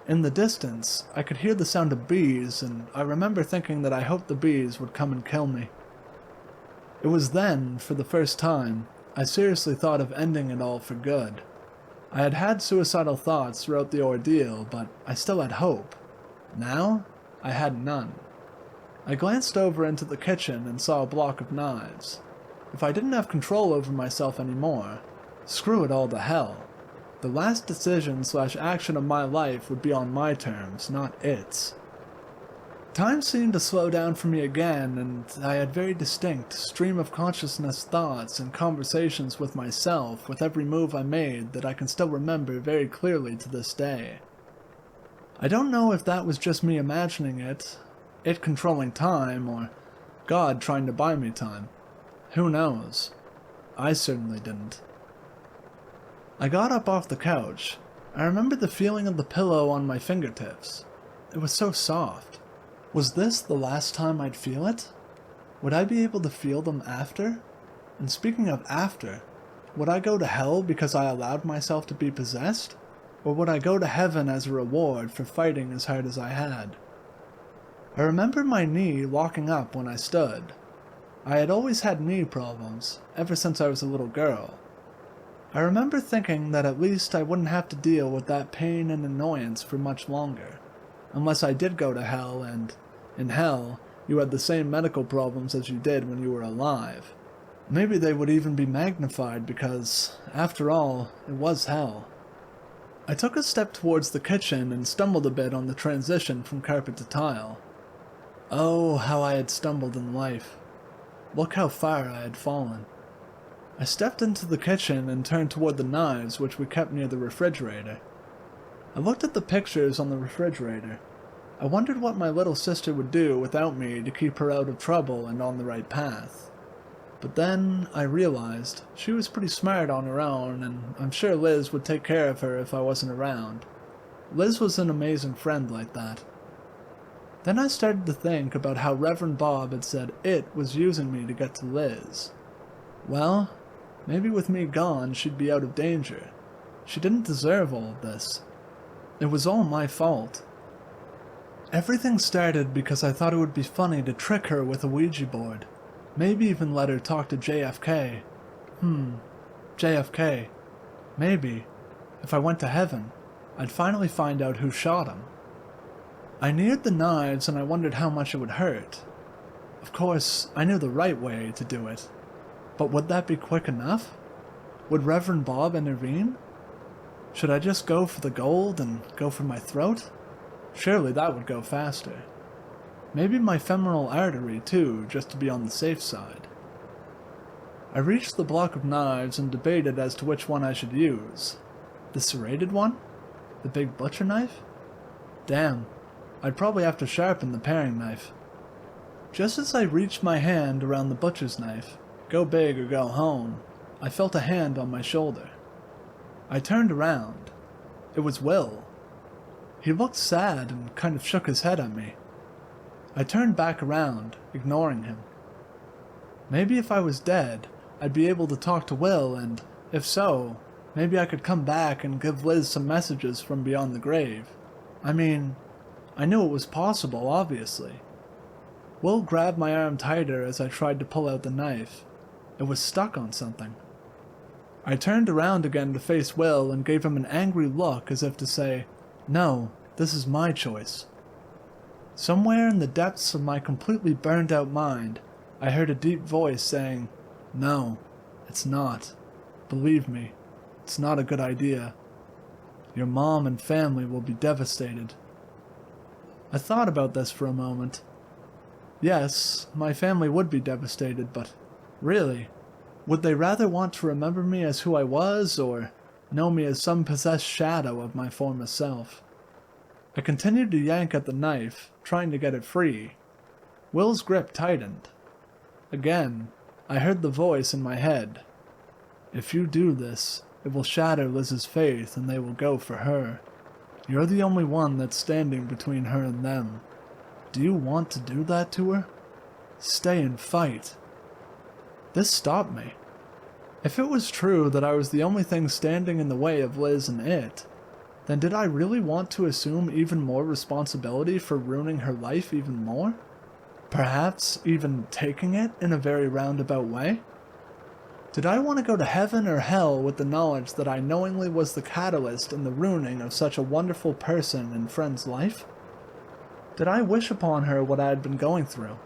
In the distance, I could hear the sound of bees, and I remember thinking that I hoped the bees would come and kill me. It was then, for the first time, I seriously thought of ending it all for good. I had had suicidal thoughts throughout the ordeal, but I still had hope. Now, I had none. I glanced over into the kitchen and saw a block of knives. If I didn't have control over myself anymore, screw it all to hell. The last decision/action of my life would be on my terms, not its. Time seemed to slow down for me again, and I had very distinct stream-of-consciousness thoughts and conversations with myself with every move I made that I can still remember very clearly to this day. I don't know if that was just me imagining it controlling time, or God trying to buy me time. Who knows? I certainly didn't. I got up off the couch. I remember the feeling of the pillow on my fingertips. It was so soft. Was this the last time I'd feel it? Would I be able to feel them after? And speaking of after, would I go to hell because I allowed myself to be possessed? Or would I go to heaven as a reward for fighting as hard as I had? I remember my knee locking up when I stood. I had always had knee problems, ever since I was a little girl. I remember thinking that at least I wouldn't have to deal with that pain and annoyance for much longer. unless I did go to hell and, in hell, you had the same medical problems as you did when you were alive. Maybe they would even be magnified because, after all, it was hell. I took a step towards the kitchen and stumbled a bit on the transition from carpet to tile. Oh, how I had stumbled in life. Look how far I had fallen. I stepped into the kitchen and turned toward the knives which we kept near the refrigerator. I looked at the pictures on the refrigerator. I wondered what my little sister would do without me to keep her out of trouble and on the right path. But then I realized she was pretty smart on her own, and I'm sure Liz would take care of her if I wasn't around. Liz was an amazing friend like that. Then I started to think about how Reverend Bob had said it was using me to get to Liz. Well, maybe with me gone, she'd be out of danger. She didn't deserve all of this. It was all my fault. Everything started because I thought it would be funny to trick her with a Ouija board. Maybe even let her talk to JFK. JFK. Maybe, if I went to heaven, I'd finally find out who shot him. I neared the knives and I wondered how much it would hurt. Of course, I knew the right way to do it. But would that be quick enough? Would Reverend Bob intervene? Should I just go for the gold and go for my throat? Surely that would go faster. Maybe my femoral artery too, just to be on the safe side. I reached the block of knives and debated as to which one I should use. The serrated one? The big butcher knife? Damn, I'd probably have to sharpen the paring knife. Just as I reached my hand around the butcher's knife, go big or go home, I felt a hand on my shoulder. I turned around. It was Will. He looked sad and kind of shook his head at me. I turned back around, ignoring him. Maybe if I was dead, I'd be able to talk to Will, and if so, maybe I could come back and give Liz some messages from beyond the grave. I mean, I knew it was possible, obviously. Will grabbed my arm tighter as I tried to pull out the knife. It was stuck on something. I turned around again to face Will and gave him an angry look as if to say, "No, this is my choice." Somewhere in the depths of my completely burned out mind, I heard a deep voice saying, "No, it's not. Believe me, it's not a good idea. Your mom and family will be devastated." I thought about this for a moment. Yes, my family would be devastated, but really, would they rather want to remember me as who I was, or know me as some possessed shadow of my former self? I continued to yank at the knife, trying to get it free. Will's grip tightened. Again, I heard the voice in my head. "If you do this, it will shatter Liz's faith and they will go for her. You're the only one that's standing between her and them. Do you want to do that to her? Stay and fight." This stopped me. If it was true that I was the only thing standing in the way of Liz and it, then did I really want to assume even more responsibility for ruining her life even more? Perhaps even taking it in a very roundabout way? Did I want to go to heaven or hell with the knowledge that I knowingly was the catalyst in the ruining of such a wonderful person and friend's life? Did I wish upon her what I had been going through?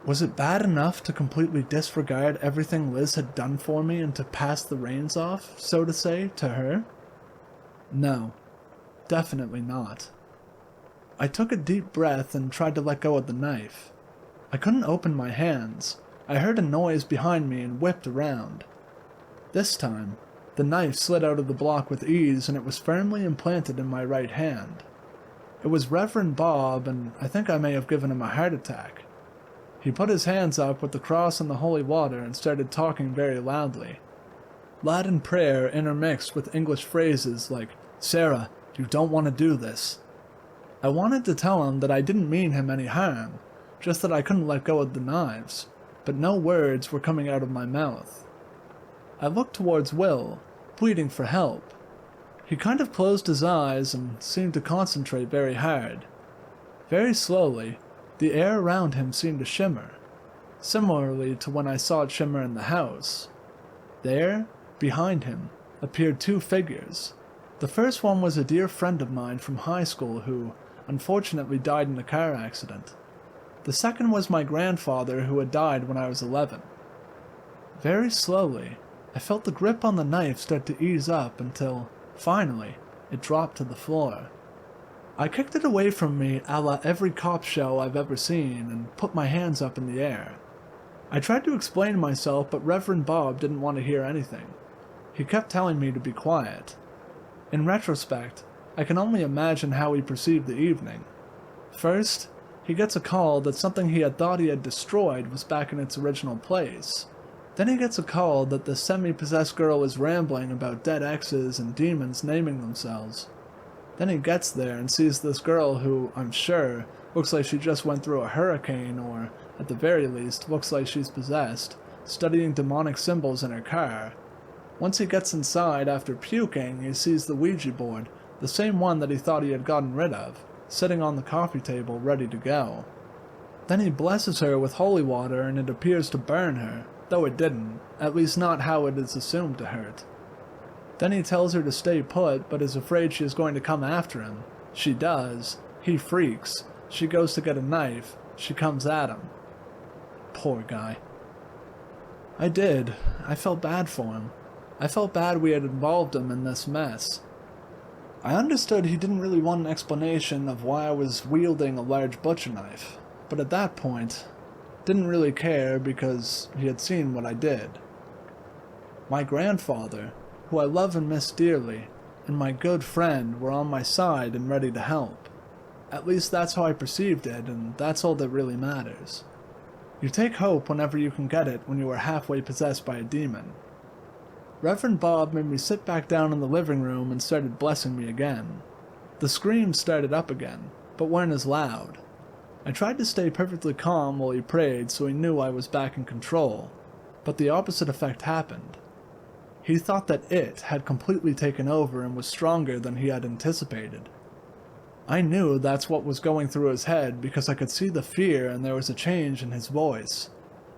Was it bad enough to completely disregard everything Liz had done for me and to pass the reins off, so to say, to her? No, definitely not. I took a deep breath and tried to let go of the knife. I couldn't open my hands. I heard a noise behind me and whipped around. This time, the knife slid out of the block with ease and it was firmly implanted in my right hand. It was Reverend Bob, and I think I may have given him a heart attack. He put his hands up with the cross and the holy water and started talking very loudly. Latin prayer intermixed with English phrases like, "Sarah, you don't want to do this." I wanted to tell him that I didn't mean him any harm, just that I couldn't let go of the knives, but no words were coming out of my mouth. I looked towards Will, pleading for help. He kind of closed his eyes and seemed to concentrate very hard. Very slowly, the air around him seemed to shimmer, similarly to when I saw it shimmer in the house. There, behind him, appeared two figures. The first one was a dear friend of mine from high school who, unfortunately died in a car accident. The second was my grandfather, who had died when I was 11. Very slowly, I felt the grip on the knife start to ease up until, finally, it dropped to the floor. I kicked it away from me a la every cop show I've ever seen and put my hands up in the air. I tried to explain myself, but Reverend Bob didn't want to hear anything. He kept telling me to be quiet. In retrospect, I can only imagine how he perceived the evening. First, he gets a call that something he had thought he had destroyed was back in its original place. Then he gets a call that the semi-possessed girl is rambling about dead exes and demons naming themselves. Then he gets there and sees this girl who, I'm sure, looks like she just went through a hurricane or, at the very least, looks like she's possessed, studying demonic symbols in her car. Once he gets inside after puking, he sees the Ouija board, the same one that he thought he had gotten rid of, sitting on the coffee table ready to go. Then he blesses her with holy water and it appears to burn her, though it didn't, at least not how it is assumed to hurt. Then he tells her to stay put, but is afraid she is going to come after him. She does. He freaks. She goes to get a knife. She comes at him. Poor guy. I did. I felt bad for him. I felt bad we had involved him in this mess. I understood he didn't really want an explanation of why I was wielding a large butcher knife, but at that point, didn't really care because he had seen what I did. My grandfather, who I love and miss dearly, and my good friend were on my side and ready to help. At least that's how I perceived it, and that's all that really matters. You take hope whenever you can get it when you are halfway possessed by a demon. Reverend Bob made me sit back down in the living room and started blessing me again. The screams started up again, but weren't as loud. I tried to stay perfectly calm while he prayed so he knew I was back in control, but the opposite effect happened. He thought that it had completely taken over and was stronger than he had anticipated. I knew that's what was going through his head because I could see the fear and there was a change in his voice.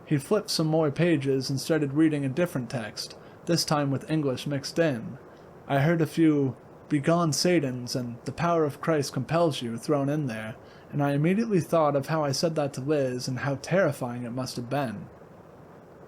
He flipped some more pages and started reading a different text, this time with English mixed in. I heard a few "Begone Satans" and "The power of Christ compels you" thrown in there, and I immediately thought of how I said that to Liz and how terrifying it must have been.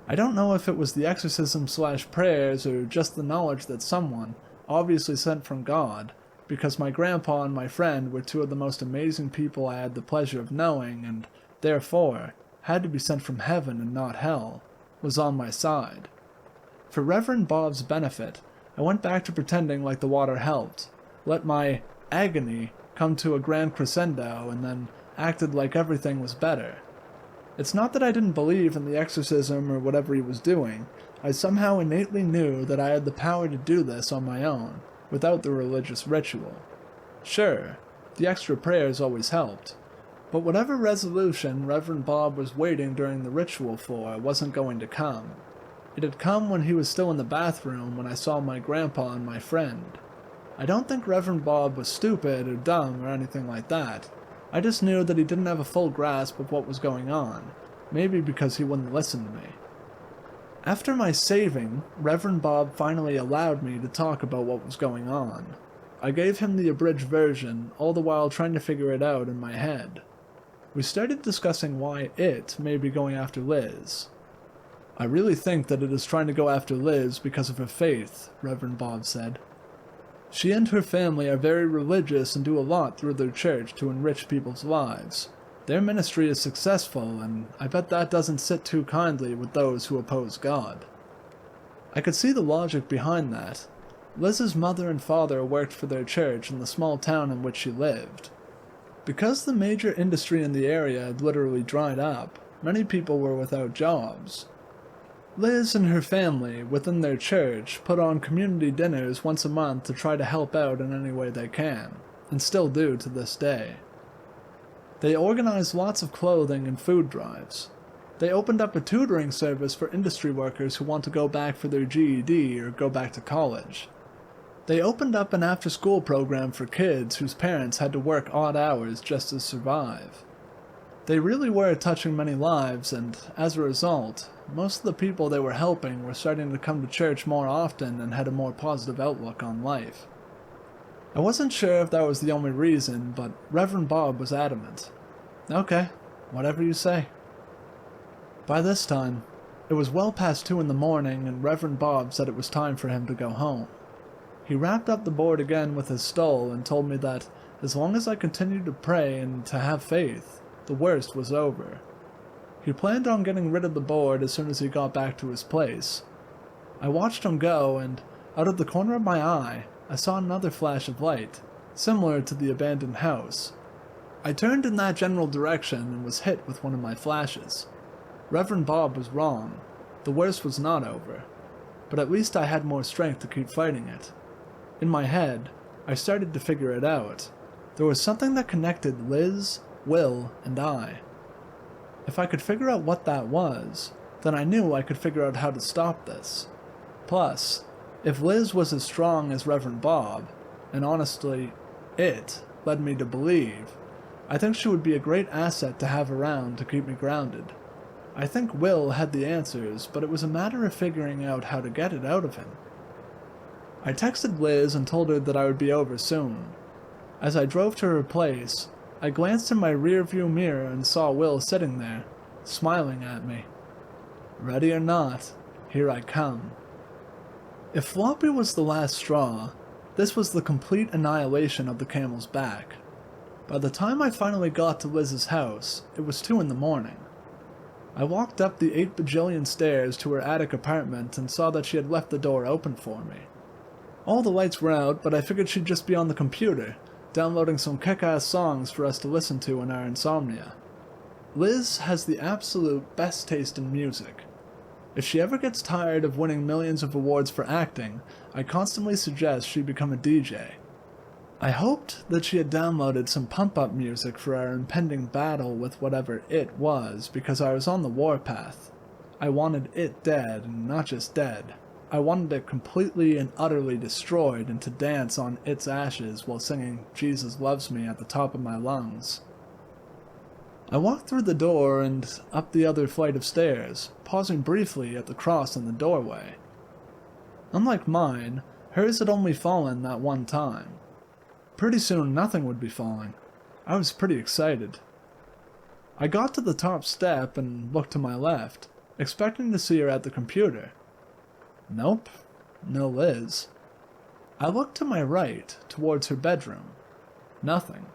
I don't know if it was the exorcism/prayers or just the knowledge that someone, obviously sent from God, because my grandpa and my friend were two of the most amazing people I had the pleasure of knowing and, therefore, had to be sent from heaven and not hell, was on my side. For Reverend Bob's benefit, I went back to pretending like the water helped, let my agony come to a grand crescendo, and then acted like everything was better. It's not that I didn't believe in the exorcism or whatever he was doing. I somehow innately knew that I had the power to do this on my own, without the religious ritual. Sure, the extra prayers always helped, but whatever resolution Reverend Bob was waiting during the ritual for wasn't going to come. It had come when he was still in the bathroom when I saw my grandpa and my friend. I don't think Reverend Bob was stupid or dumb or anything like that. I just knew that he didn't have a full grasp of what was going on, maybe because he wouldn't listen to me. After my saving, Reverend Bob finally allowed me to talk about what was going on. I gave him the abridged version, all the while trying to figure it out in my head. We started discussing why it may be going after Liz. I really think that it is trying to go after Liz because of her faith, Reverend Bob said. She and her family are very religious and do a lot through their church to enrich people's lives. Their ministry is successful, and I bet that doesn't sit too kindly with those who oppose God. I could see the logic behind that. Liz's mother and father worked for their church in the small town in which she lived. Because the major industry in the area had literally dried up, many people were without jobs. Liz and her family, within their church, put on community dinners once a month to try to help out in any way they can, and still do to this day. They organized lots of clothing and food drives. They opened up a tutoring service for industry workers who want to go back for their GED or go back to college. They opened up an after-school program for kids whose parents had to work odd hours just to survive. They really were touching many lives, and as a result, most of the people they were helping were starting to come to church more often and had a more positive outlook on life. I wasn't sure if that was the only reason, but Reverend Bob was adamant. Okay, whatever you say. By this time, it was well past 2 in the morning, and Reverend Bob said it was time for him to go home. He wrapped up the board again with his stole and told me that, as long as I continued to pray and to have faith, the worst was over. He planned on getting rid of the board as soon as he got back to his place. I watched him go, and out of the corner of my eye, I saw another flash of light, similar to the abandoned house. I turned in that general direction and was hit with one of my flashes. Reverend Bob was wrong. The worst was not over, but at least I had more strength to keep fighting it. In my head, I started to figure it out. There was something that connected Liz, Will, and I. If I could figure out what that was, then I knew I could figure out how to stop this. Plus, if Liz was as strong as Reverend Bob, and honestly, it led me to believe, I think she would be a great asset to have around to keep me grounded. I think Will had the answers, but it was a matter of figuring out how to get it out of him. I texted Liz and told her that I would be over soon. As I drove to her place, I glanced in my rearview mirror and saw Will sitting there, smiling at me. Ready or not, here I come. If Floppy was the last straw, this was the complete annihilation of the camel's back. By the time I finally got to Liz's house, it was 2 in the morning. I walked up the 8 bajillion stairs to her attic apartment and saw that she had left the door open for me. All the lights were out, but I figured she'd just be on the computer, downloading some kick-ass songs for us to listen to in our insomnia. Liz has the absolute best taste in music. If she ever gets tired of winning millions of awards for acting, I constantly suggest she become a DJ. I hoped that she had downloaded some pump-up music for our impending battle with whatever it was, because I was on the warpath. I wanted it dead, and not just dead. I wanted it completely and utterly destroyed, and to dance on its ashes while singing Jesus Loves Me at the top of my lungs. I walked through the door and up the other flight of stairs, pausing briefly at the cross in the doorway. Unlike mine, hers had only fallen that one time. Pretty soon nothing would be falling. I was pretty excited. I got to the top step and looked to my left, expecting to see her at the computer. Nope, no Liz. I looked to my right, towards her bedroom. Nothing.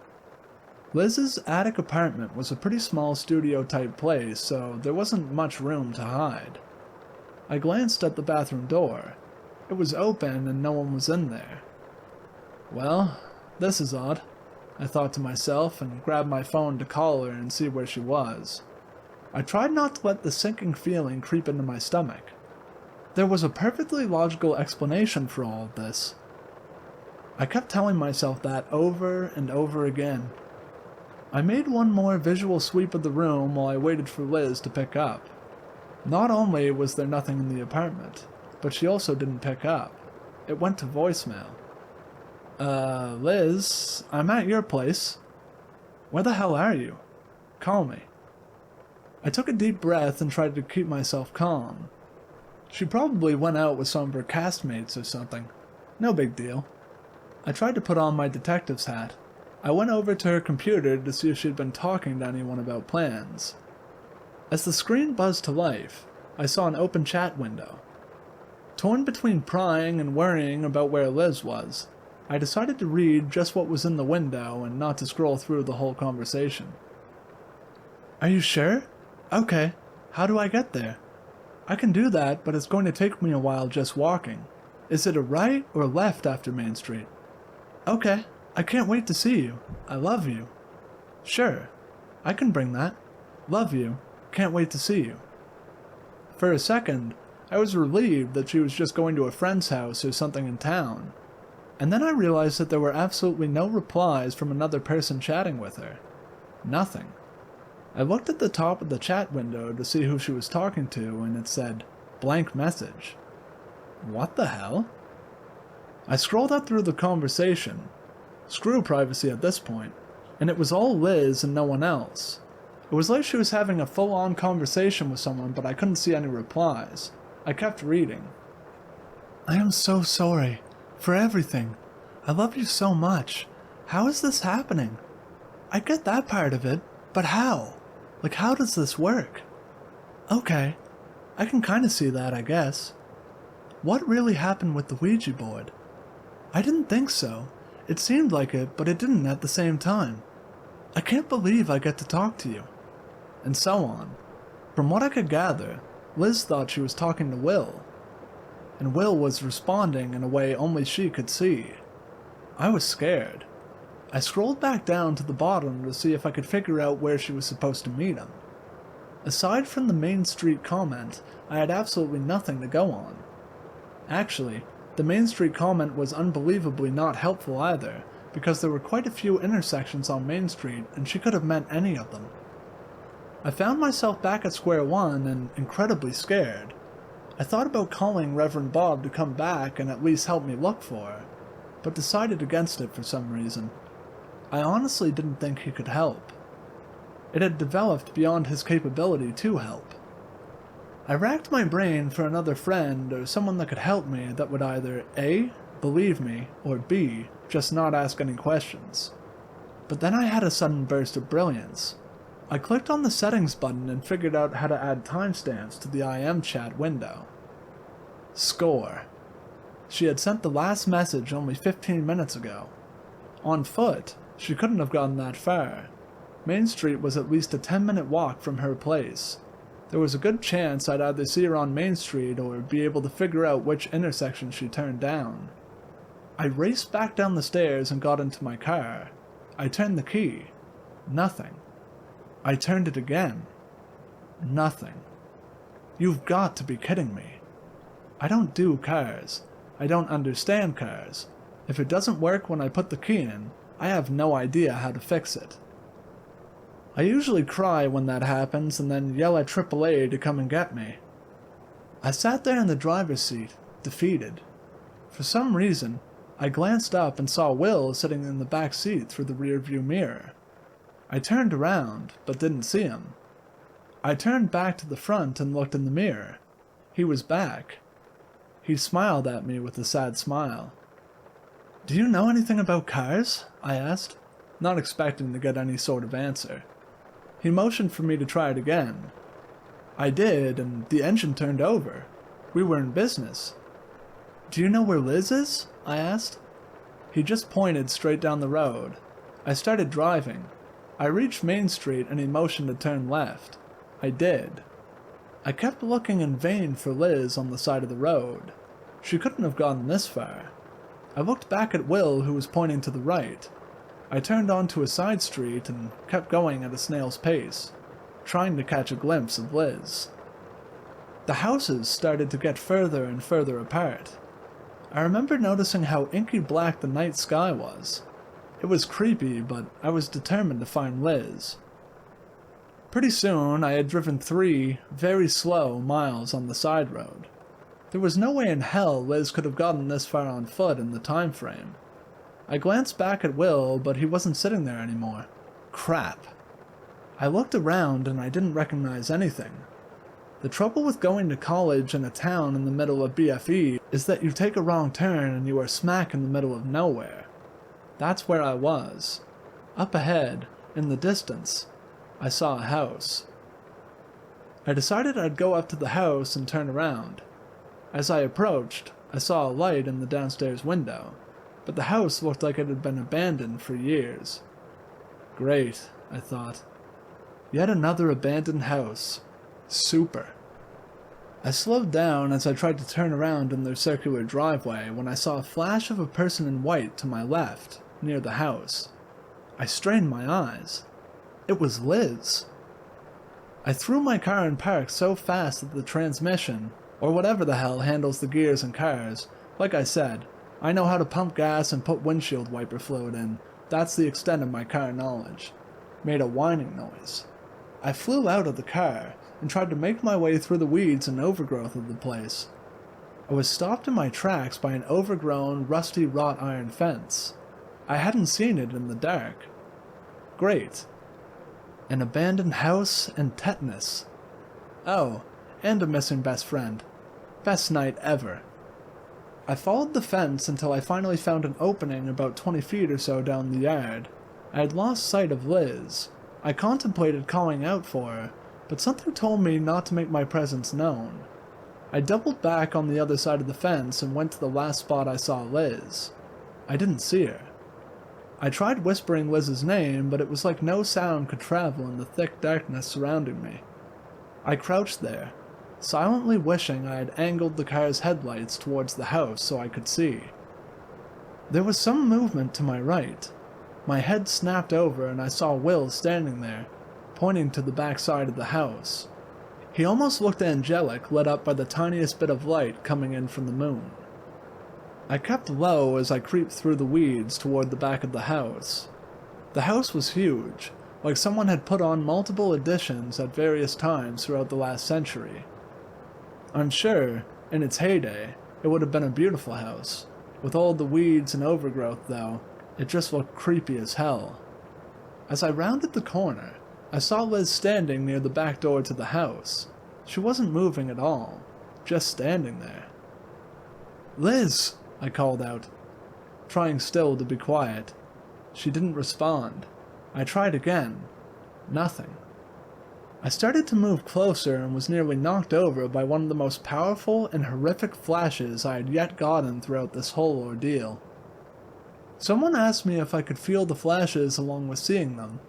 Liz's attic apartment was a pretty small studio-type place, so there wasn't much room to hide. I glanced at the bathroom door. It was open and no one was in there. Well, this is odd, I thought to myself, and grabbed my phone to call her and see where she was. I tried not to let the sinking feeling creep into my stomach. There was a perfectly logical explanation for all of this. I kept telling myself that over and over again. I made one more visual sweep of the room while I waited for Liz to pick up. Not only was there nothing in the apartment, but she also didn't pick up. It went to voicemail. Liz, I'm at your place. Where the hell are you? Call me. I took a deep breath and tried to keep myself calm. She probably went out with some of her castmates or something. No big deal. I tried to put on my detective's hat. I went over to her computer to see if she'd been talking to anyone about plans. As the screen buzzed to life, I saw an open chat window. Torn between prying and worrying about where Liz was, I decided to read just what was in the window and not to scroll through the whole conversation. Are you sure? Okay, how do I get there? I can do that, but it's going to take me a while just walking. Is it a right or left after Main Street? Okay, I can't wait to see you. I love you. Sure, I can bring that. Love you. Can't wait to see you. For a second, I was relieved that she was just going to a friend's house or something in town. And then I realized that there were absolutely no replies from another person chatting with her. Nothing. I looked at the top of the chat window to see who she was talking to, and it said, blank message. What the hell? I scrolled up through the conversation. Screw privacy at this point, and it was all Liz and no one else. It was like she was having a full-on conversation with someone, but I couldn't see any replies. I kept reading. I am so sorry. For everything. I love you so much. How is this happening? I get that part of it, but how? Like, how does this work? Okay, I can kinda see that, I guess. What really happened with the Ouija board? I didn't think so. It seemed like it, but it didn't at the same time. I can't believe I get to talk to you. And so on. From what I could gather, Liz thought she was talking to Will, and Will was responding in a way only she could see. I was scared. I scrolled back down to the bottom to see if I could figure out where she was supposed to meet him. Aside from the Main Street comment, I had absolutely nothing to go on. Actually, the Main Street comment was unbelievably not helpful either, because there were quite a few intersections on Main Street and she could have meant any of them. I found myself back at square one and incredibly scared. I thought about calling Reverend Bob to come back and at least help me look for her, but decided against it for some reason. I honestly didn't think he could help. It had developed beyond his capability to help. I racked my brain for another friend or someone that could help me that would either A, believe me, or B, just not ask any questions. But then I had a sudden burst of brilliance. I clicked on the settings button and figured out how to add timestamps to the IM chat window. Score. She had sent the last message only 15 minutes ago. On foot, she couldn't have gotten that far. Main Street was at least a 10-minute walk from her place. There was a good chance I'd either see her on Main Street or be able to figure out which intersection she turned down. I raced back down the stairs and got into my car. I turned the key. Nothing. I turned it again. Nothing. You've got to be kidding me. I don't do cars. I don't understand cars. If it doesn't work when I put the key in, I have no idea how to fix it. I usually cry when that happens and then yell at AAA to come and get me. I sat there in the driver's seat, defeated. For some reason, I glanced up and saw Will sitting in the back seat through the rearview mirror. I turned around, but didn't see him. I turned back to the front and looked in the mirror. He was back. He smiled at me with a sad smile. "Do you know anything about cars?" I asked, not expecting to get any sort of answer. He motioned for me to try it again. I did, and the engine turned over. We were in business. "Do you know where Liz is?" I asked. He just pointed straight down the road. I started driving. I reached Main Street and he motioned to turn left. I did. I kept looking in vain for Liz on the side of the road. She couldn't have gone this far. I looked back at Will, who was pointing to the right. I turned onto a side street and kept going at a snail's pace, trying to catch a glimpse of Liz. The houses started to get further and further apart. I remember noticing how inky black the night sky was. It was creepy, but I was determined to find Liz. Pretty soon, I had driven 3 very slow miles on the side road. There was no way in hell Liz could have gotten this far on foot in the time frame. I glanced back at Will, but he wasn't sitting there anymore. Crap. I looked around and I didn't recognize anything. The trouble with going to college in a town in the middle of BFE is that you take a wrong turn and you are smack in the middle of nowhere. That's where I was. Up ahead, in the distance, I saw a house. I decided I'd go up to the house and turn around. As I approached, I saw a light in the downstairs window, but the house looked like it had been abandoned for years. Great, I thought. Yet another abandoned house. Super. I slowed down as I tried to turn around in their circular driveway when I saw a flash of a person in white to my left, near the house. I strained my eyes. It was Liz. I threw my car in park so fast that the transmission, or whatever the hell handles the gears in cars, like I said, I know how to pump gas and put windshield wiper fluid in. That's the extent of my car knowledge. Made a whining noise. I flew out of the car and tried to make my way through the weeds and overgrowth of the place. I was stopped in my tracks by an overgrown, rusty wrought iron fence. I hadn't seen it in the dark. Great. An abandoned house and tetanus. Oh, and a missing best friend. Best night ever. I followed the fence until I finally found an opening about 20 feet or so down the yard. I had lost sight of Liz. I contemplated calling out for her, but something told me not to make my presence known. I doubled back on the other side of the fence and went to the last spot I saw Liz. I didn't see her. I tried whispering Liz's name, but it was like no sound could travel in the thick darkness surrounding me. I crouched there, silently wishing I had angled the car's headlights towards the house so I could see. There was some movement to my right. My head snapped over and I saw Will standing there, pointing to the back side of the house. He almost looked angelic, lit up by the tiniest bit of light coming in from the moon. I kept low as I creeped through the weeds toward the back of the house. The house was huge, like someone had put on multiple additions at various times throughout the last century. I'm sure, in its heyday, it would have been a beautiful house. With all the weeds and overgrowth, though, it just looked creepy as hell. As I rounded the corner, I saw Liz standing near the back door to the house. She wasn't moving at all, just standing there. "Liz!" I called out, trying still to be quiet. She didn't respond. I tried again. Nothing. I started to move closer and was nearly knocked over by one of the most powerful and horrific flashes I had yet gotten throughout this whole ordeal. Someone asked me if I could feel the flashes along with seeing them.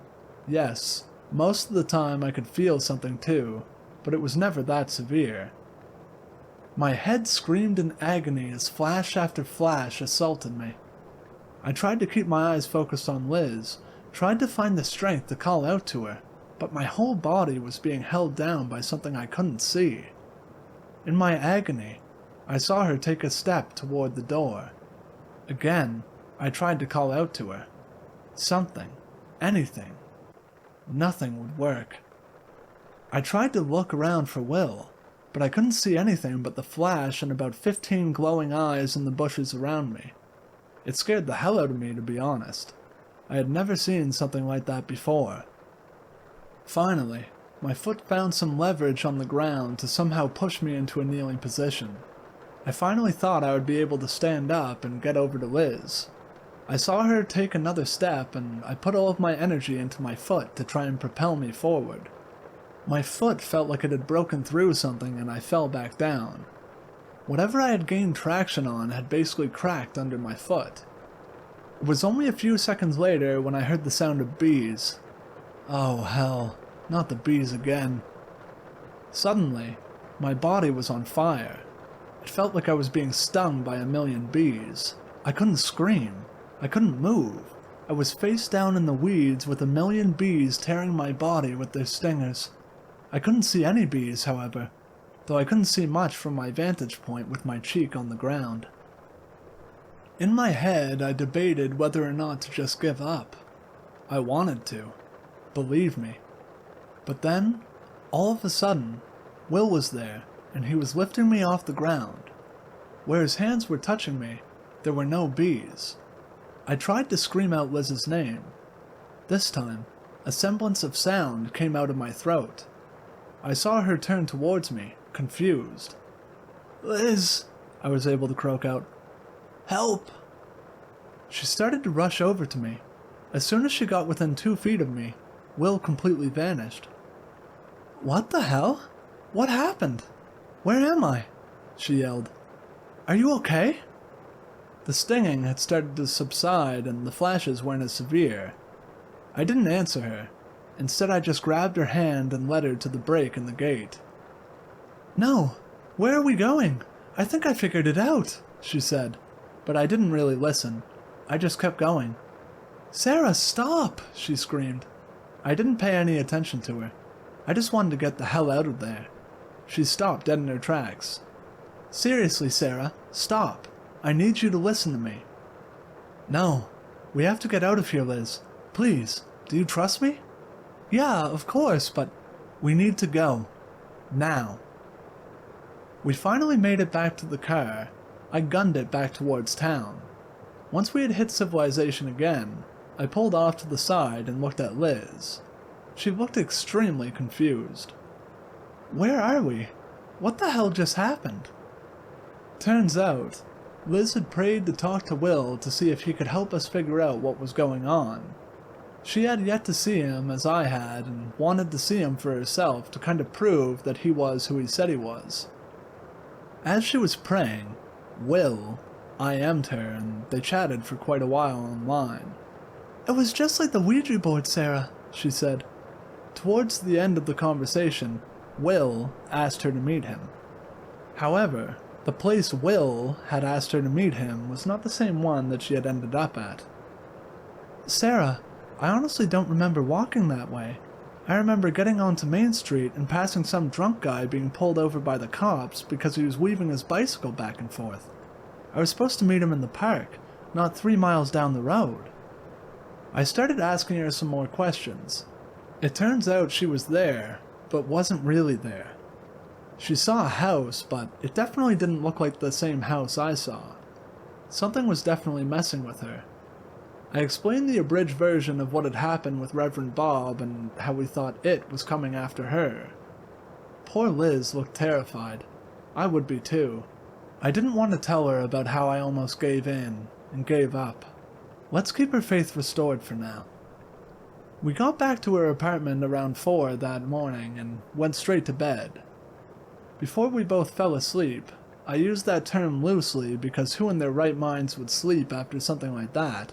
Yes, most of the time I could feel something too, but it was never that severe. My head screamed in agony as flash after flash assaulted me. I tried to keep my eyes focused on Liz, tried to find the strength to call out to her, but my whole body was being held down by something I couldn't see. In my agony, I saw her take a step toward the door. Again, I tried to call out to her. Something. Anything. Nothing would work. I tried to look around for Will, but I couldn't see anything but the flash and about 15 glowing eyes in the bushes around me. It scared the hell out of me, to be honest. I had never seen something like that before. Finally, my foot found some leverage on the ground to somehow push me into a kneeling position. I finally thought I would be able to stand up and get over to Liz. I saw her take another step, and I put all of my energy into my foot to try and propel me forward. My foot felt like it had broken through something and I fell back down. Whatever I had gained traction on had basically cracked under my foot. It was only a few seconds later when I heard the sound of bees. Oh hell, not the bees again. Suddenly, my body was on fire. It felt like I was being stung by a million bees. I couldn't scream. I couldn't move. I was face down in the weeds with a million bees tearing my body with their stingers. I couldn't see any bees, however, though I couldn't see much from my vantage point with my cheek on the ground. In my head, I debated whether or not to just give up. I wanted to, believe me. But then, all of a sudden, Will was there, and he was lifting me off the ground. Where his hands were touching me, there were no bees. I tried to scream out Liz's name. This time, a semblance of sound came out of my throat. I saw her turn towards me, confused. "Liz," I was able to croak out. "Help!" She started to rush over to me. As soon as she got within 2 feet of me, Will completely vanished. "What the hell? What happened? Where am I?" she yelled. "Are you okay?" The stinging had started to subside and the flashes weren't as severe. I didn't answer her. Instead, I just grabbed her hand and led her to the break in the gate. "No, where are we going? I think I figured it out," she said, but I didn't really listen. I just kept going. "Sarah, stop!" she screamed. I didn't pay any attention to her. I just wanted to get the hell out of there. She stopped dead in her tracks. "Seriously, Sarah, stop. I need you to listen to me." "No, we have to get out of here, Liz. Please, do you trust me?" "Yeah, of course, but we need to go. Now." We finally made it back to the car. I gunned it back towards town. Once we had hit civilization again, I pulled off to the side and looked at Liz. She looked extremely confused. "Where are we? What the hell just happened?" Turns out, Liz had prayed to talk to Will to see if he could help us figure out what was going on. She had yet to see him as I had, and wanted to see him for herself to kind of prove that he was who he said he was. As she was praying, Will IM'd her, and they chatted for quite a while online. "It was just like the Ouija board, Sarah," she said. Towards the end of the conversation, Will asked her to meet him. However, the place Will had asked her to meet him was not the same one that she had ended up at. "Sarah, I honestly don't remember walking that way. I remember getting onto Main Street and passing some drunk guy being pulled over by the cops because he was weaving his bicycle back and forth. I was supposed to meet him in the park, not 3 miles down the road." I started asking her some more questions. It turns out she was there, but wasn't really there. She saw a house, but it definitely didn't look like the same house I saw. Something was definitely messing with her. I explained the abridged version of what had happened with Reverend Bob and how we thought it was coming after her. Poor Liz looked terrified. I would be too. I didn't want to tell her about how I almost gave in and gave up. Let's keep her faith restored for now. We got back to her apartment around 4 that morning and went straight to bed. Before we both fell asleep, I use that term loosely because who in their right minds would sleep after something like that?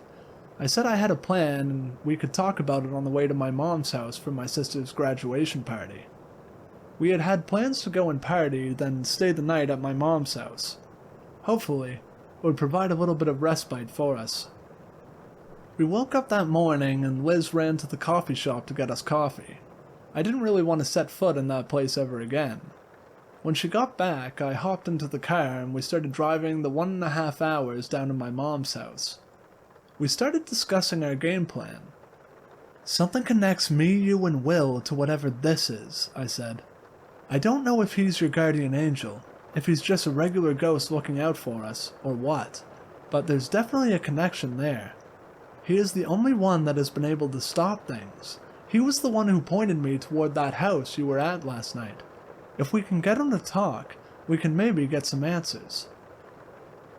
I said I had a plan and we could talk about it on the way to my mom's house for my sister's graduation party. We had had plans to go and party, then stay the night at my mom's house. Hopefully, it would provide a little bit of respite for us. We woke up that morning and Liz ran to the coffee shop to get us coffee. I didn't really want to set foot in that place ever again. When she got back, I hopped into the car and we started driving the 1.5 hours down to my mom's house. We started discussing our game plan. "Something connects me, you, and Will to whatever this is," I said. "I don't know if he's your guardian angel, if he's just a regular ghost looking out for us, or what, but there's definitely a connection there. He is the only one that has been able to stop things. He was the one who pointed me toward that house you were at last night. If we can get him to talk, we can maybe get some answers."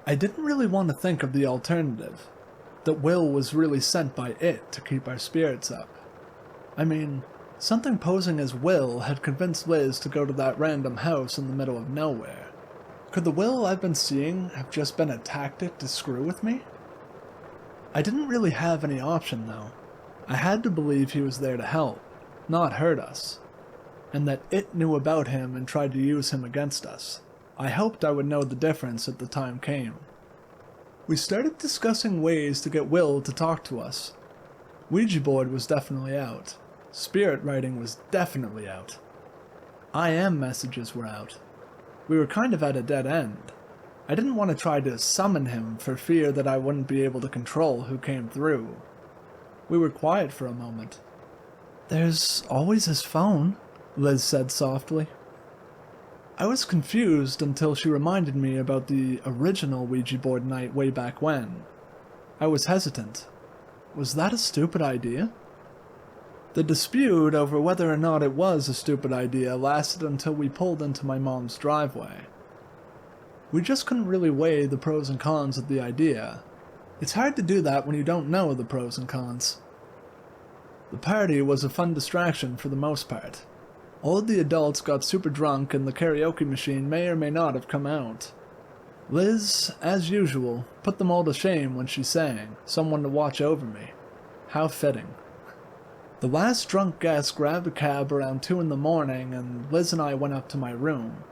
I didn't really want to think of the alternative, that Will was really sent by it to keep our spirits up. I mean, something posing as Will had convinced Liz to go to that random house in the middle of nowhere. Could the Will I've been seeing have just been a tactic to screw with me? I didn't really have any option though. I had to believe he was there to help, not hurt us, and that it knew about him and tried to use him against us. I hoped I would know the difference if the time came. We started discussing ways to get Will to talk to us. Ouija board was definitely out. Spirit writing was definitely out. IM messages were out. We were kind of at a dead end. I didn't want to try to summon him for fear that I wouldn't be able to control who came through. We were quiet for a moment. "There's always his phone," Liz said softly. I was confused until she reminded me about the original Ouija board night way back when. I was hesitant. Was that a stupid idea? The dispute over whether or not it was a stupid idea lasted until we pulled into my mom's driveway. We just couldn't really weigh the pros and cons of the idea. It's hard to do that when you don't know the pros and cons. The party was a fun distraction for the most part. All of the adults got super drunk and the karaoke machine may or may not have come out. Liz, as usual, put them all to shame when she sang, "Someone to Watch Over Me." How fitting. The last drunk guest grabbed a cab around 2 in the morning and Liz and I went up to my room.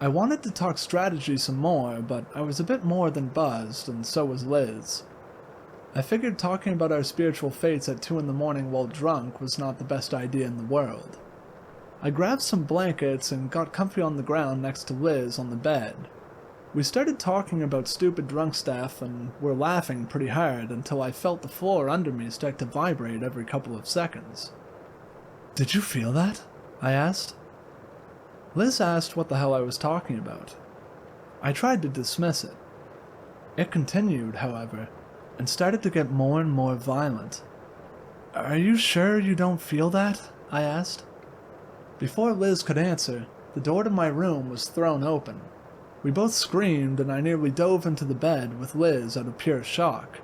I wanted to talk strategy some more, but I was a bit more than buzzed, and so was Liz. I figured talking about our spiritual fates at 2 in the morning while drunk was not the best idea in the world. I grabbed some blankets and got comfy on the ground next to Liz on the bed. We started talking about stupid drunk stuff and were laughing pretty hard until I felt the floor under me start to vibrate every couple of seconds. "Did you feel that?" I asked. Liz asked what the hell I was talking about. I tried to dismiss it. It continued, however, and started to get more and more violent. "Are you sure you don't feel that?" I asked. Before Liz could answer, the door to my room was thrown open. We both screamed and I nearly dove into the bed with Liz out of pure shock.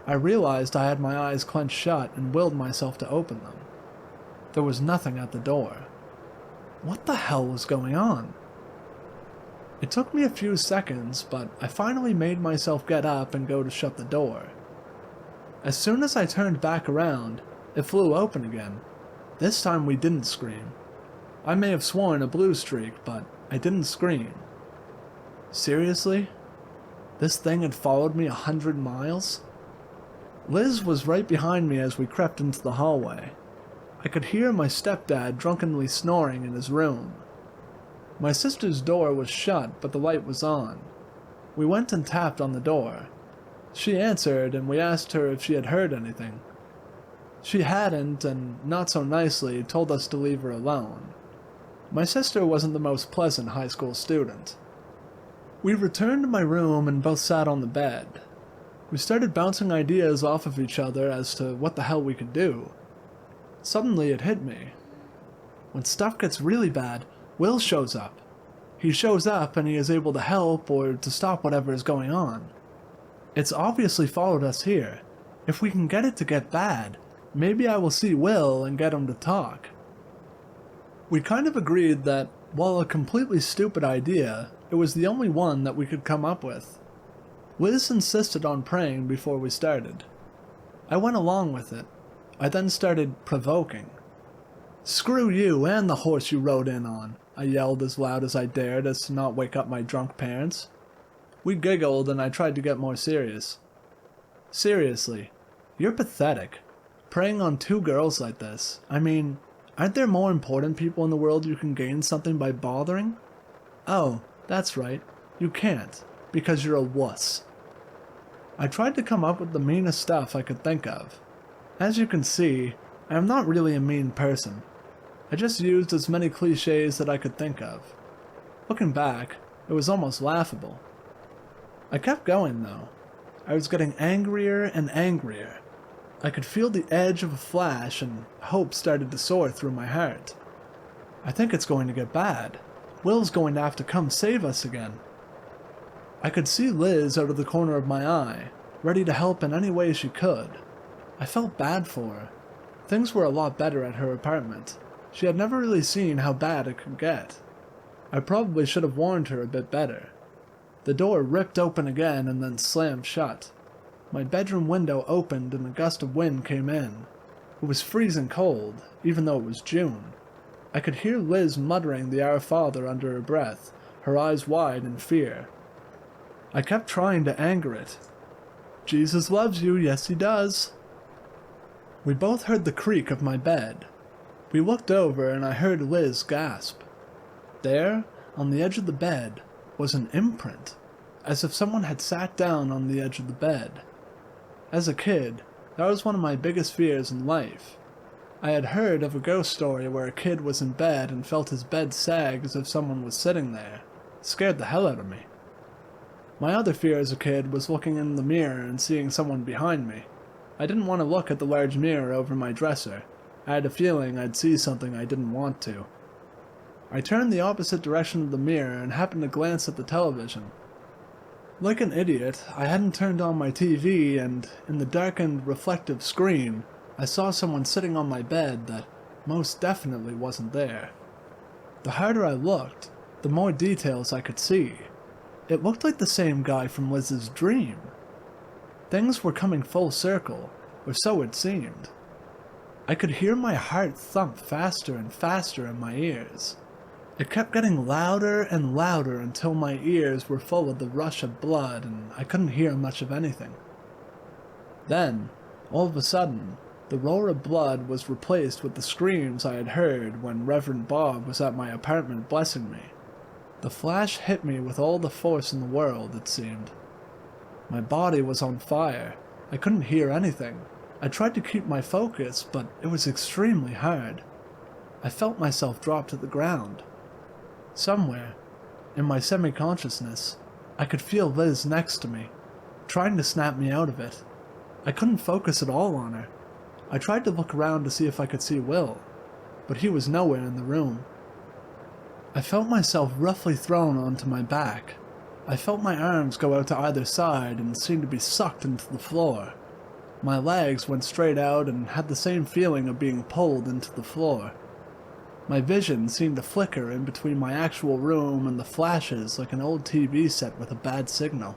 I realized I had my eyes clenched shut and willed myself to open them. There was nothing at the door. What the hell was going on? It took me a few seconds, but I finally made myself get up and go to shut the door. As soon as I turned back around, it flew open again. This time we didn't scream. I may have sworn a blue streak, but I didn't scream. Seriously? This thing had followed me 100 miles? Liz was right behind me as we crept into the hallway. I could hear my stepdad drunkenly snoring in his room. My sister's door was shut, but the light was on. We went and tapped on the door. She answered, and we asked her if she had heard anything. She hadn't, and not so nicely told us to leave her alone. My sister wasn't the most pleasant high school student. We returned to my room and both sat on the bed. We started bouncing ideas off of each other as to what the hell we could do. Suddenly it hit me. When stuff gets really bad, Will shows up. He shows up and he is able to help or to stop whatever is going on. It's obviously followed us here. If we can get it to get bad, maybe I will see Will and get him to talk. We kind of agreed that, while a completely stupid idea, it was the only one that we could come up with. Liz insisted on praying before we started. I went along with it. I then started provoking. "Screw you and the horse you rode in on," I yelled as loud as I dared as to not wake up my drunk parents. We giggled and I tried to get more serious. "Seriously, you're pathetic. Preying on two girls like this. I mean, aren't there more important people in the world you can gain something by bothering? Oh, that's right, you can't, because you're a wuss." I tried to come up with the meanest stuff I could think of. As you can see, I am not really a mean person. I just used as many cliches that I could think of. Looking back, it was almost laughable. I kept going though. I was getting angrier and angrier. I could feel the edge of a flash and hope started to soar through my heart. I think it's going to get bad. Will's going to have to come save us again. I could see Liz out of the corner of my eye, ready to help in any way she could. I felt bad for her. Things were a lot better at her apartment. She had never really seen how bad it could get. I probably should have warned her a bit better. The door ripped open again and then slammed shut. My bedroom window opened and a gust of wind came in. It was freezing cold, even though it was June. I could hear Liz muttering the Our Father under her breath, her eyes wide in fear. I kept trying to anger it. "Jesus loves you, yes he does." We both heard the creak of my bed. We looked over and I heard Liz gasp. There, on the edge of the bed, was an imprint, as if someone had sat down on the edge of the bed. As a kid, that was one of my biggest fears in life. I had heard of a ghost story where a kid was in bed and felt his bed sag as if someone was sitting there. It scared the hell out of me. My other fear as a kid was looking in the mirror and seeing someone behind me. I didn't want to look at the large mirror over my dresser. I had a feeling I'd see something I didn't want to. I turned the opposite direction of the mirror and happened to glance at the television. Like an idiot, I hadn't turned on my TV, and in the darkened, reflective screen, I saw someone sitting on my bed that most definitely wasn't there. The harder I looked, the more details I could see. It looked like the same guy from Liz's dream. Things were coming full circle, or so it seemed. I could hear my heart thump faster and faster in my ears. It kept getting louder and louder until my ears were full of the rush of blood and I couldn't hear much of anything. Then, all of a sudden, the roar of blood was replaced with the screams I had heard when Reverend Bob was at my apartment blessing me. The flash hit me with all the force in the world, it seemed. My body was on fire. I couldn't hear anything. I tried to keep my focus, but it was extremely hard. I felt myself drop to the ground. Somewhere, in my semi-consciousness, I could feel Liz next to me, trying to snap me out of it. I couldn't focus at all on her. I tried to look around to see if I could see Will, but he was nowhere in the room. I felt myself roughly thrown onto my back. I felt my arms go out to either side and seemed to be sucked into the floor. My legs went straight out and had the same feeling of being pulled into the floor. My vision seemed to flicker in between my actual room and the flashes like an old TV set with a bad signal.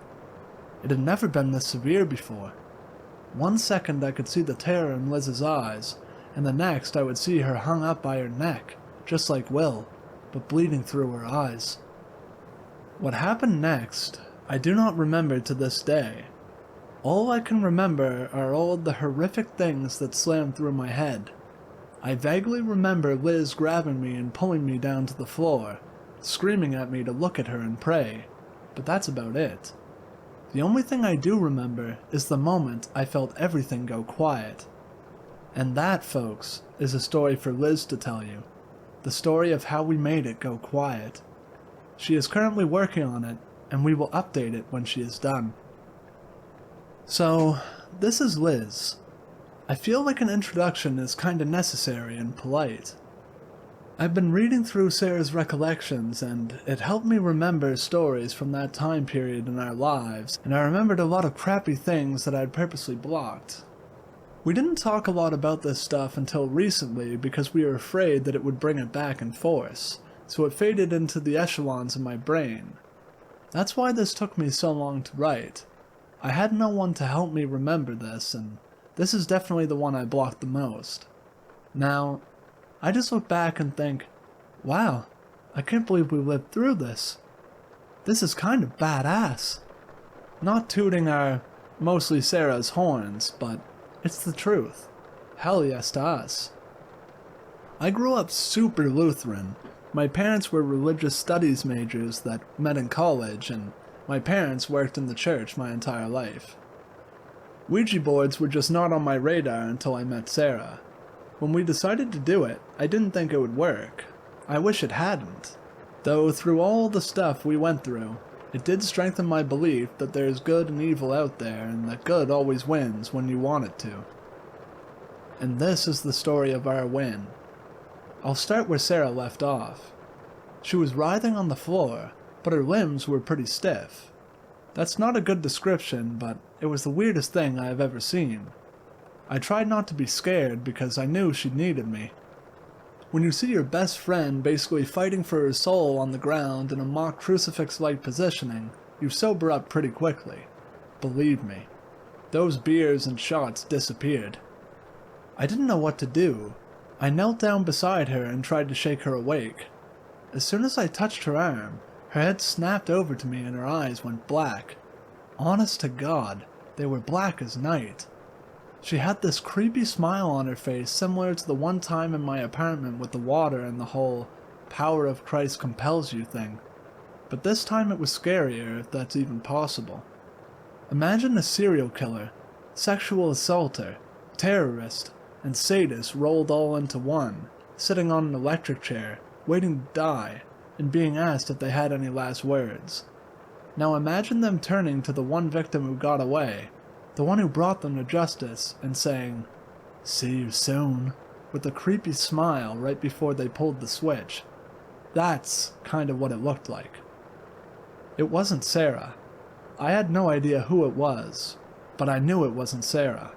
It had never been this severe before. 1 second I could see the terror in Liz's eyes, and the next I would see her hung up by her neck, just like Will, but bleeding through her eyes. What happened next, I do not remember to this day. All I can remember are all the horrific things that slammed through my head. I vaguely remember Liz grabbing me and pulling me down to the floor, screaming at me to look at her and pray, but that's about it. The only thing I do remember is the moment I felt everything go quiet. And that, folks, is a story for Liz to tell you. The story of how we made it go quiet. She is currently working on it, and we will update it when she is done. So, this is Liz. I feel like an introduction is kinda necessary and polite. I've been reading through Sarah's recollections, and it helped me remember stories from that time period in our lives, and I remembered a lot of crappy things that I'd purposely blocked. We didn't talk a lot about this stuff until recently because we were afraid that it would bring it back in force, so it faded into the echelons of my brain. That's why this took me so long to write. I had no one to help me remember this, and this is definitely the one I blocked the most. Now, I just look back and think, wow, I can't believe we lived through this. This is kind of badass. Not tooting our, mostly Sarah's horns, but it's the truth. Hell yes to us. I grew up super Lutheran. My parents were religious studies majors that met in college, and my parents worked in the church my entire life. Ouija boards were just not on my radar until I met Sarah. When we decided to do it, I didn't think it would work. I wish it hadn't. Though through all the stuff we went through, it did strengthen my belief that there's good and evil out there and that good always wins when you want it to. And this is the story of our win. I'll start where Sarah left off. She was writhing on the floor, but her limbs were pretty stiff. That's not a good description, but it was the weirdest thing I have ever seen. I tried not to be scared because I knew she needed me. When you see your best friend basically fighting for her soul on the ground in a mock crucifix-like positioning, you sober up pretty quickly. Believe me. Those beers and shots disappeared. I didn't know what to do. I knelt down beside her and tried to shake her awake. As soon as I touched her arm, her head snapped over to me and her eyes went black. Honest to God, they were black as night. She had this creepy smile on her face similar to the one time in my apartment with the water and the whole power of Christ compels you thing. But this time it was scarier, if that's even possible. Imagine a serial killer, sexual assaulter, terrorist, and sadist rolled all into one, sitting on an electric chair, waiting to die, and being asked if they had any last words. Now imagine them turning to the one victim who got away, the one who brought them to justice, and saying, "See you soon," with a creepy smile right before they pulled the switch. That's kind of what it looked like. It wasn't Sarah. I had no idea who it was, but I knew it wasn't Sarah.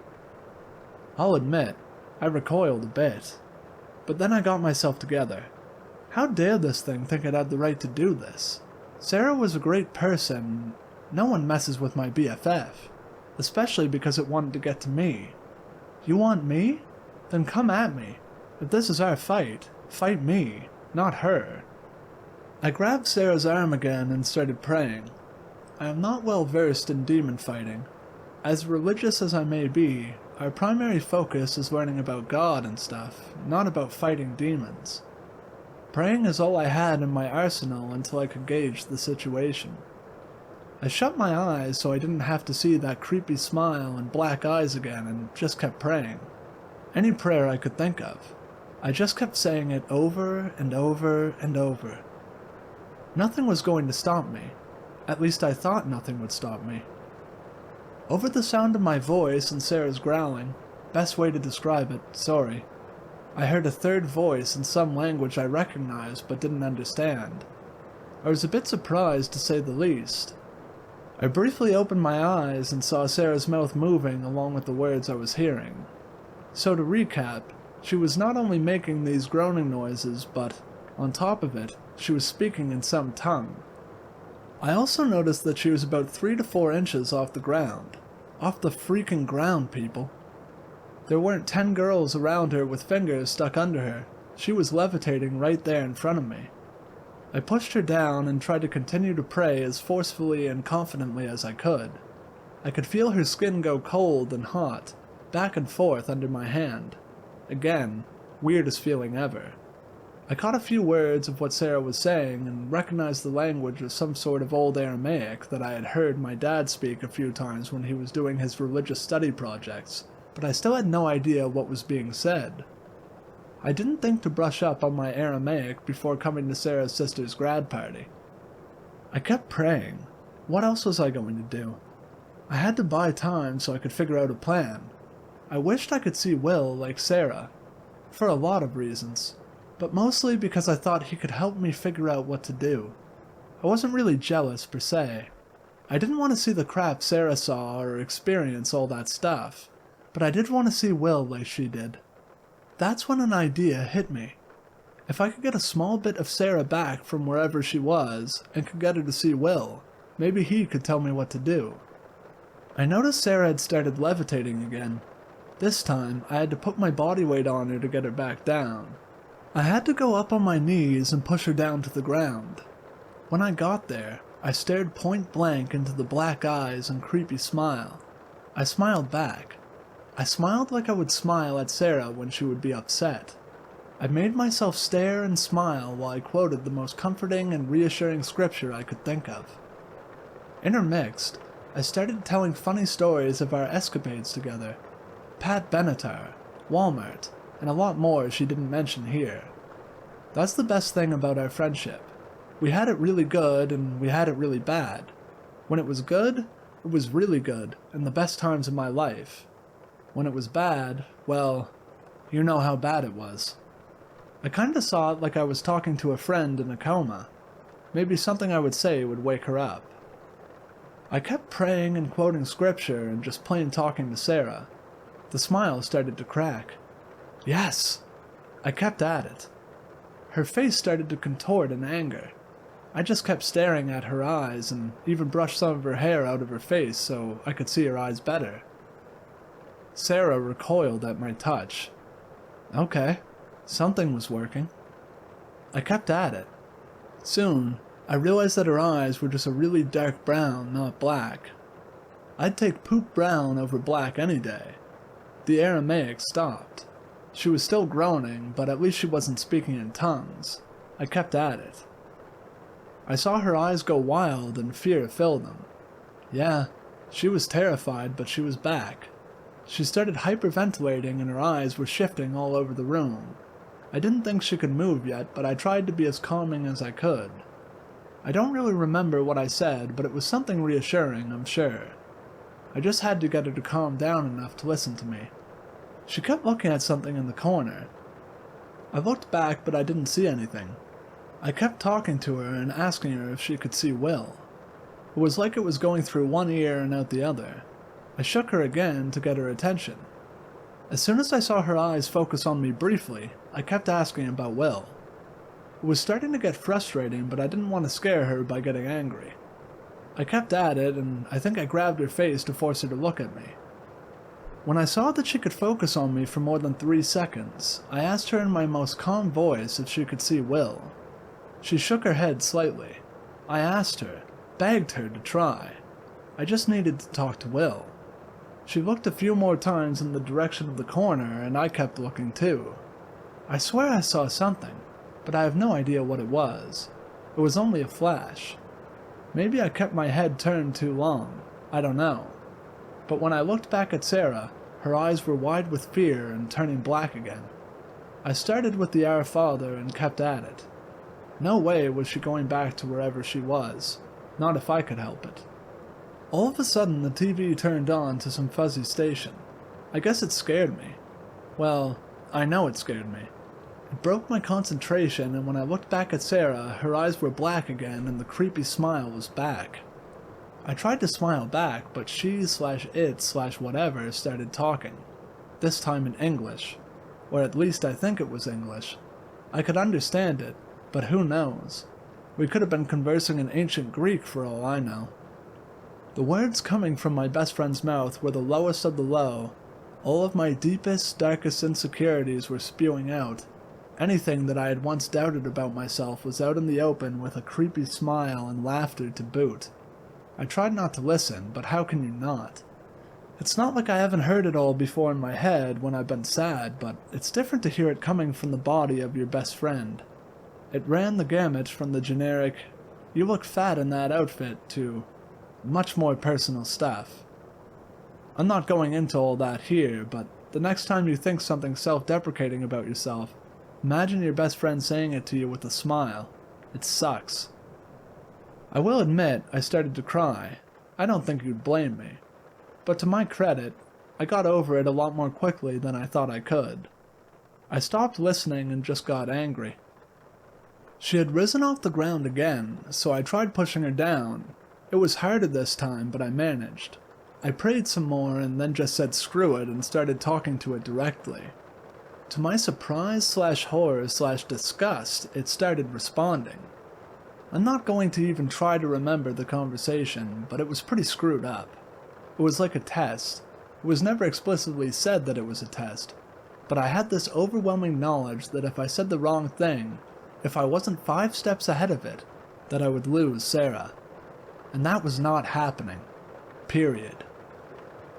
I'll admit, I recoiled a bit, but then I got myself together. How dare this thing think it had the right to do this? Sarah was a great person. No one messes with my BFF. Especially because it wanted to get to me. You want me? Then come at me. If this is our fight, fight me, not her. I grabbed Sarah's arm again and started praying. I am not well versed in demon fighting. As religious as I may be, our primary focus is learning about God and stuff, not about fighting demons. Praying is all I had in my arsenal until I could gauge the situation. I shut my eyes so I didn't have to see that creepy smile and black eyes again and just kept praying. Any prayer I could think of. I just kept saying it over and over and over. Nothing was going to stop me. At least I thought nothing would stop me. Over the sound of my voice and Sarah's growling, best way to describe it, sorry, I heard a third voice in some language I recognized but didn't understand. I was a bit surprised, to say the least. I briefly opened my eyes and saw Sarah's mouth moving along with the words I was hearing. So to recap, she was not only making these groaning noises, but, on top of it, she was speaking in some tongue. I also noticed that she was about 3 to 4 inches off the ground. Off the freaking ground, people. There weren't 10 girls around her with fingers stuck under her. She was levitating right there in front of me. I pushed her down and tried to continue to pray as forcefully and confidently as I could. I could feel her skin go cold and hot, back and forth under my hand. Again, weirdest feeling ever. I caught a few words of what Sarah was saying and recognized the language as some sort of old Aramaic that I had heard my dad speak a few times when he was doing his religious study projects, but I still had no idea what was being said. I didn't think to brush up on my Aramaic before coming to Sarah's sister's grad party. I kept praying. What else was I going to do? I had to buy time so I could figure out a plan. I wished I could see Will like Sarah, for a lot of reasons, but mostly because I thought he could help me figure out what to do. I wasn't really jealous per se. I didn't want to see the crap Sarah saw or experience all that stuff, but I did want to see Will like she did. That's when an idea hit me. If I could get a small bit of Sarah back from wherever she was, and could get her to see Will, maybe he could tell me what to do. I noticed Sarah had started levitating again. This time, I had to put my body weight on her to get her back down. I had to go up on my knees and push her down to the ground. When I got there, I stared point blank into the black eyes and creepy smile. I smiled back. I smiled like I would smile at Sarah when she would be upset. I made myself stare and smile while I quoted the most comforting and reassuring scripture I could think of. Intermixed, I started telling funny stories of our escapades together. Pat Benatar, Walmart, and a lot more she didn't mention here. That's the best thing about our friendship. We had it really good and we had it really bad. When it was good, it was really good and the best times of my life. When it was bad, well, you know how bad it was. I kinda saw it like I was talking to a friend in a coma. Maybe something I would say would wake her up. I kept praying and quoting scripture and just plain talking to Sarah. The smile started to crack. Yes! I kept at it. Her face started to contort in anger. I just kept staring at her eyes and even brushed some of her hair out of her face so I could see her eyes better. Sarah recoiled at my touch. Okay, something was working. I kept at it. Soon, I realized that her eyes were just a really dark brown, not black. I'd take poop brown over black any day. The Aramaic stopped. She was still groaning, but at least she wasn't speaking in tongues. I kept at it. I saw her eyes go wild and fear fill them. Yeah, she was terrified, but she was back. She started hyperventilating and her eyes were shifting all over the room. I didn't think she could move yet, but I tried to be as calming as I could. I don't really remember what I said, but it was something reassuring, I'm sure. I just had to get her to calm down enough to listen to me. She kept looking at something in the corner. I looked back, but I didn't see anything. I kept talking to her and asking her if she could see Will. It was like it was going through one ear and out the other. I shook her again to get her attention. As soon as I saw her eyes focus on me briefly, I kept asking about Will. It was starting to get frustrating, but I didn't want to scare her by getting angry. I kept at it, and I think I grabbed her face to force her to look at me. When I saw that she could focus on me for more than 3 seconds, I asked her in my most calm voice if she could see Will. She shook her head slightly. I asked her, begged her to try. I just needed to talk to Will. She looked a few more times in the direction of the corner, and I kept looking too. I swear I saw something, but I have no idea what it was. It was only a flash. Maybe I kept my head turned too long. I don't know. But when I looked back at Sarah, her eyes were wide with fear and turning black again. I started with the Our Father and kept at it. No way was she going back to wherever she was. Not if I could help it. All of a sudden, the TV turned on to some fuzzy station. I guess it scared me. Well, I know it scared me. It broke my concentration, and when I looked back at Sarah, her eyes were black again and the creepy smile was back. I tried to smile back, but she/it/whatever started talking. This time in English. Or at least I think it was English. I could understand it, but who knows? We could have been conversing in ancient Greek for all I know. The words coming from my best friend's mouth were the lowest of the low. All of my deepest, darkest insecurities were spewing out. Anything that I had once doubted about myself was out in the open with a creepy smile and laughter to boot. I tried not to listen, but how can you not? It's not like I haven't heard it all before in my head when I've been sad, but it's different to hear it coming from the body of your best friend. It ran the gamut from the generic, "You look fat in that outfit," to much more personal stuff. I'm not going into all that here, but the next time you think something self-deprecating about yourself, imagine your best friend saying it to you with a smile. It sucks. I will admit, I started to cry. I don't think you'd blame me. But to my credit, I got over it a lot more quickly than I thought I could. I stopped listening and just got angry. She had risen off the ground again, so I tried pushing her down. It was harder this time, but I managed. I prayed some more and then just said screw it and started talking to it directly. To my surprise/horror/disgust, it started responding. I'm not going to even try to remember the conversation, but it was pretty screwed up. It was like a test. It was never explicitly said that it was a test, but I had this overwhelming knowledge that if I said the wrong thing, if I wasn't 5 steps ahead of it, that I would lose Sarah. And that was not happening. Period.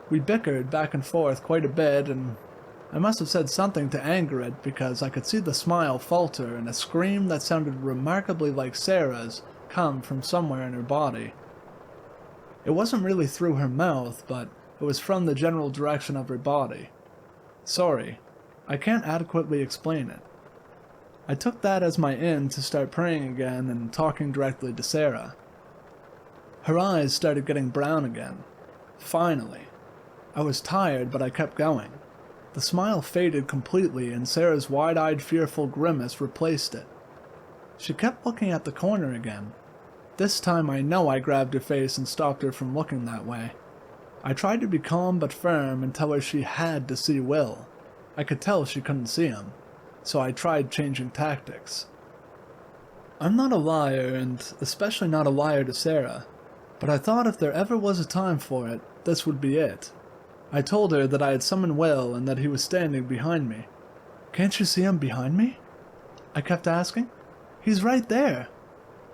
We bickered back and forth quite a bit, and I must have said something to anger it because I could see the smile falter and a scream that sounded remarkably like Sarah's come from somewhere in her body. It wasn't really through her mouth, but it was from the general direction of her body. Sorry, I can't adequately explain it. I took that as my in to start praying again and talking directly to Sarah. Her eyes started getting brown again. Finally. I was tired, but I kept going. The smile faded completely, and Sarah's wide-eyed, fearful grimace replaced it. She kept looking at the corner again. This time I know I grabbed her face and stopped her from looking that way. I tried to be calm but firm and tell her she had to see Will. I could tell she couldn't see him, so I tried changing tactics. I'm not a liar, and especially not a liar to Sarah, but I thought if there ever was a time for it, this would be it. I told her that I had summoned Will and that he was standing behind me. "Can't you see him behind me?" I kept asking. "He's right there."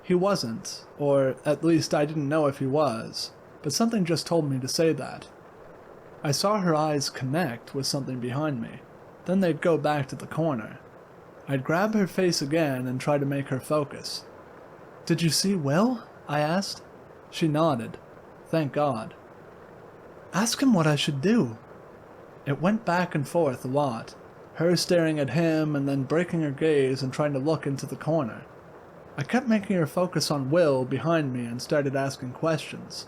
He wasn't, or at least I didn't know if he was, but something just told me to say that. I saw her eyes connect with something behind me, then they'd go back to the corner. I'd grab her face again and try to make her focus. "Did you see Will?" I asked. She nodded. Thank God. "Ask him what I should do." It went back and forth a lot, her staring at him and then breaking her gaze and trying to look into the corner. I kept making her focus on Will behind me and started asking questions.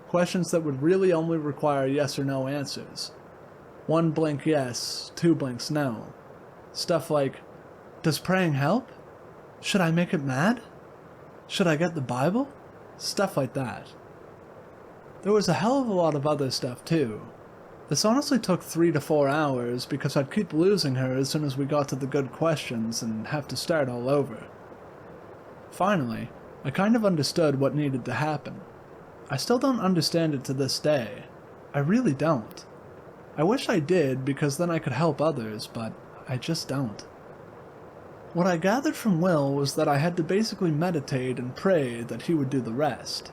Questions that would really only require yes or no answers. 1 blink yes, 2 blinks no. Stuff like, does praying help? Should I make it mad? Should I get the Bible? Stuff like that. There was a hell of a lot of other stuff too. This honestly took 3 to 4 hours because I'd keep losing her as soon as we got to the good questions and have to start all over. Finally, I kind of understood what needed to happen. I still don't understand it to this day. I really don't. I wish I did because then I could help others, but I just don't. What I gathered from Will was that I had to basically meditate and pray that he would do the rest.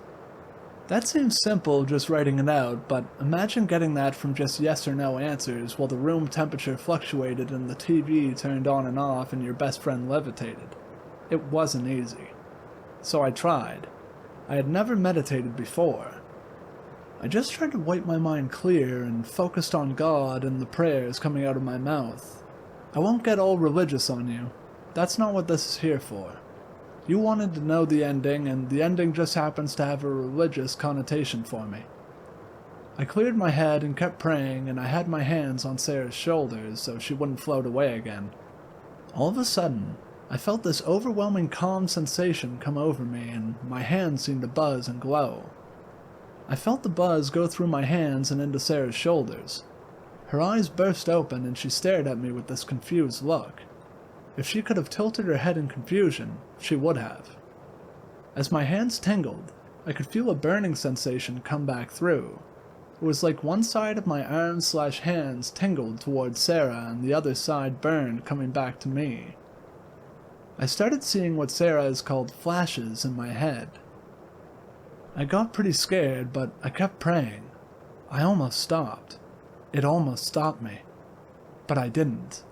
That seems simple just writing it out, but imagine getting that from just yes or no answers while the room temperature fluctuated and the TV turned on and off and your best friend levitated. It wasn't easy. So I tried. I had never meditated before. I just tried to wipe my mind clear and focused on God and the prayers coming out of my mouth. I won't get all religious on you. That's not what this is here for. You wanted to know the ending, and the ending just happens to have a religious connotation for me. I cleared my head and kept praying, and I had my hands on Sarah's shoulders so she wouldn't float away again. All of a sudden, I felt this overwhelming calm sensation come over me, and my hands seemed to buzz and glow. I felt the buzz go through my hands and into Sarah's shoulders. Her eyes burst open and she stared at me with this confused look. If she could have tilted her head in confusion, she would have. As my hands tingled, I could feel a burning sensation come back through. It was like one side of my arms/hands tingled towards Sarah and the other side burned coming back to me. I started seeing what Sarah has called flashes in my head. I got pretty scared, but I kept praying. I almost stopped. It almost stopped me. But I didn't.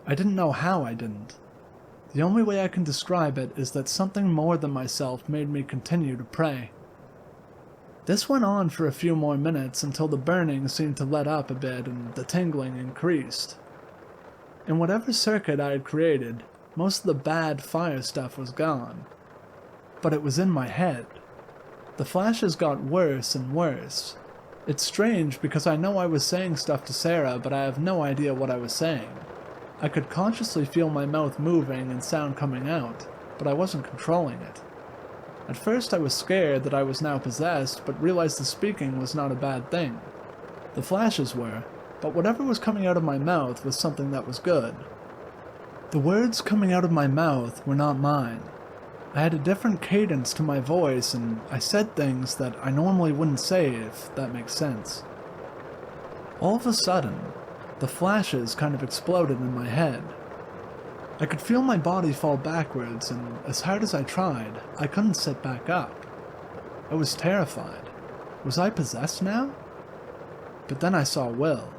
I didn't know how I didn't. The only way I can describe it is that something more than myself made me continue to pray. This went on for a few more minutes until the burning seemed to let up a bit and the tingling increased. In whatever circuit I had created, most of the bad fire stuff was gone. But it was in my head. The flashes got worse and worse. It's strange because I know I was saying stuff to Sarah, but I have no idea what I was saying. I could consciously feel my mouth moving and sound coming out, but I wasn't controlling it. At first I was scared that I was now possessed, but realized the speaking was not a bad thing. The flashes were, but whatever was coming out of my mouth was something that was good. The words coming out of my mouth were not mine. I had a different cadence to my voice, and I said things that I normally wouldn't say, if that makes sense. All of a sudden, the flashes kind of exploded in my head. I could feel my body fall backwards, and as hard as I tried, I couldn't sit back up. I was terrified. Was I possessed now? But then I saw Will.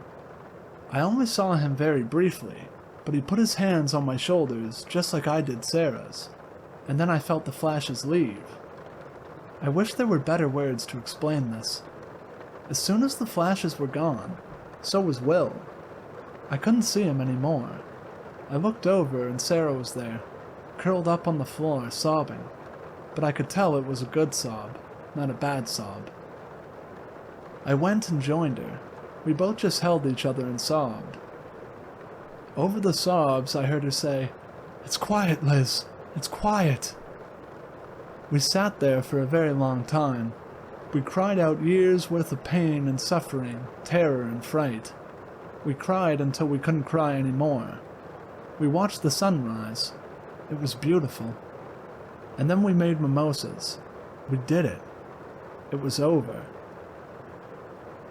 I only saw him very briefly, but he put his hands on my shoulders just like I did Sarah's, and then I felt the flashes leave. I wish there were better words to explain this. As soon as the flashes were gone, so was Will. I couldn't see him anymore. I looked over and Sarah was there, curled up on the floor, sobbing, but I could tell it was a good sob, not a bad sob. I went and joined her. We both just held each other and sobbed. Over the sobs, I heard her say, "It's quiet, Liz. It's quiet." We sat there for a very long time. We cried out years' worth of pain and suffering, terror and fright. We cried until we couldn't cry anymore. We watched the sunrise. It was beautiful. And then we made mimosas. We did it. It was over.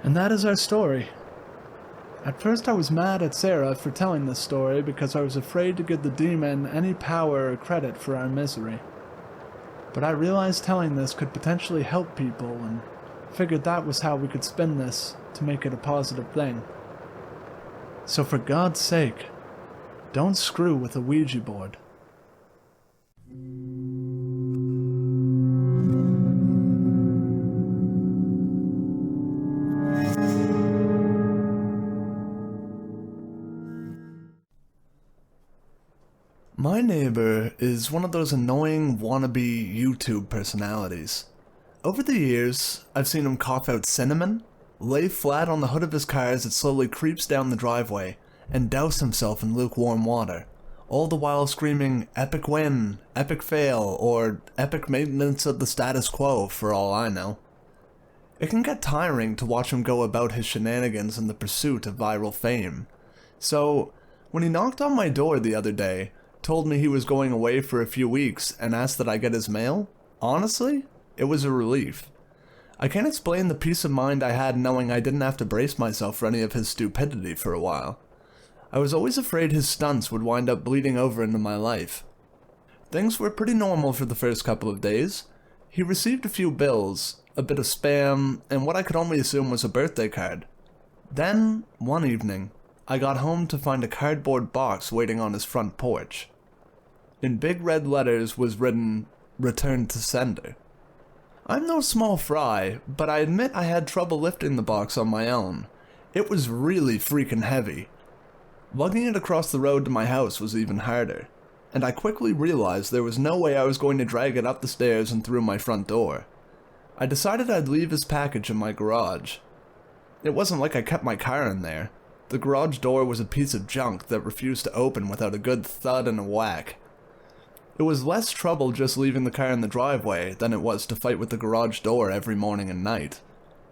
And that is our story. At first I was mad at Sarah for telling this story because I was afraid to give the demon any power or credit for our misery. But I realized telling this could potentially help people and figured that was how we could spin this to make it a positive thing. So for God's sake, don't screw with a Ouija board. My neighbor is one of those annoying wannabe YouTube personalities. Over the years, I've seen him cough out cinnamon, lay flat on the hood of his car as it slowly creeps down the driveway, and douse himself in lukewarm water, all the while screaming epic win, epic fail, or epic maintenance of the status quo for all I know. It can get tiring to watch him go about his shenanigans in the pursuit of viral fame. So, when he knocked on my door the other day, told me he was going away for a few weeks, and asked that I get his mail, honestly, it was a relief. I can't explain the peace of mind I had knowing I didn't have to brace myself for any of his stupidity for a while. I was always afraid his stunts would wind up bleeding over into my life. Things were pretty normal for the first couple of days. He received a few bills, a bit of spam, and what I could only assume was a birthday card. Then, one evening, I got home to find a cardboard box waiting on his front porch. In big red letters was written, "Return to sender." I'm no small fry, but I admit I had trouble lifting the box on my own. It was really freaking heavy. Lugging it across the road to my house was even harder, and I quickly realized there was no way I was going to drag it up the stairs and through my front door. I decided I'd leave his package in my garage. It wasn't like I kept my car in there. The garage door was a piece of junk that refused to open without a good thud and a whack. It was less trouble just leaving the car in the driveway than it was to fight with the garage door every morning and night.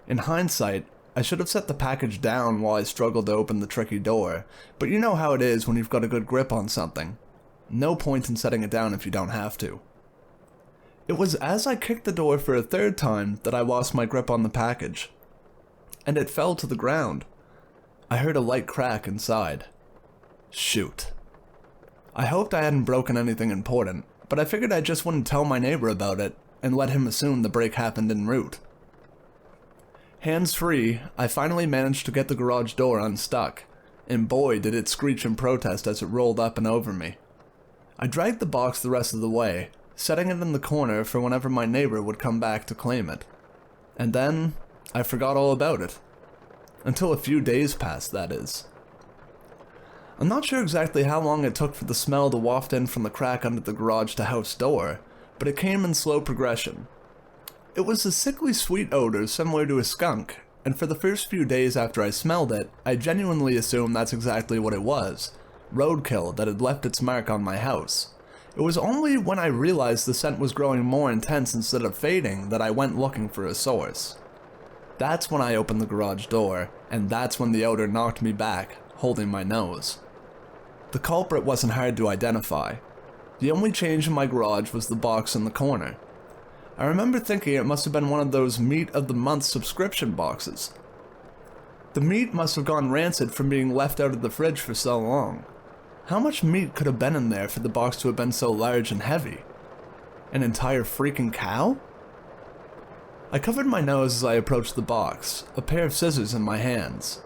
In hindsight, I should have set the package down while I struggled to open the tricky door, but you know how it is when you've got a good grip on something. No point in setting it down if you don't have to. It was as I kicked the door for a third time that I lost my grip on the package, and it fell to the ground. I heard a light crack inside. Shoot. I hoped I hadn't broken anything important, but I figured I just wouldn't tell my neighbor about it and let him assume the break happened en route. Hands free, I finally managed to get the garage door unstuck, and boy did it screech in protest as it rolled up and over me. I dragged the box the rest of the way, setting it in the corner for whenever my neighbor would come back to claim it. And then, I forgot all about it. Until a few days passed, that is. I'm not sure exactly how long it took for the smell to waft in from the crack under the garage to house door, but it came in slow progression. It was a sickly sweet odor similar to a skunk, and for the first few days after I smelled it, I genuinely assumed that's exactly what it was. Roadkill that had left its mark on my house. It was only when I realized the scent was growing more intense instead of fading that I went looking for a source. That's when I opened the garage door, and that's when the odor knocked me back, holding my nose. The culprit wasn't hard to identify. The only change in my garage was the box in the corner. I remember thinking it must have been one of those meat of the month subscription boxes. The meat must have gone rancid from being left out of the fridge for so long. How much meat could have been in there for the box to have been so large and heavy? An entire freaking cow? I covered my nose as I approached the box, a pair of scissors in my hands.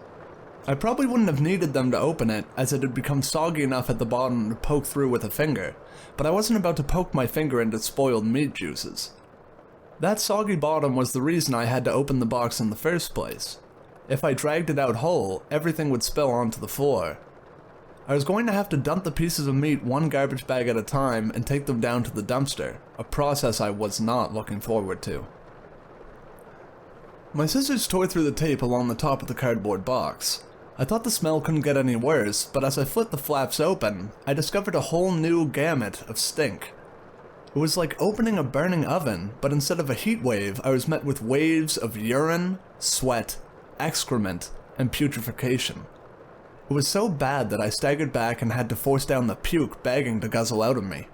I probably wouldn't have needed them to open it, as it had become soggy enough at the bottom to poke through with a finger, but I wasn't about to poke my finger into spoiled meat juices. That soggy bottom was the reason I had to open the box in the first place. If I dragged it out whole, everything would spill onto the floor. I was going to have to dump the pieces of meat one garbage bag at a time and take them down to the dumpster, a process I was not looking forward to. My scissors tore through the tape along the top of the cardboard box. I thought the smell couldn't get any worse, but as I flipped the flaps open, I discovered a whole new gamut of stink. It was like opening a burning oven, but instead of a heat wave, I was met with waves of urine, sweat, excrement, and putrefaction. It was so bad that I staggered back and had to force down the puke begging to guzzle out of me.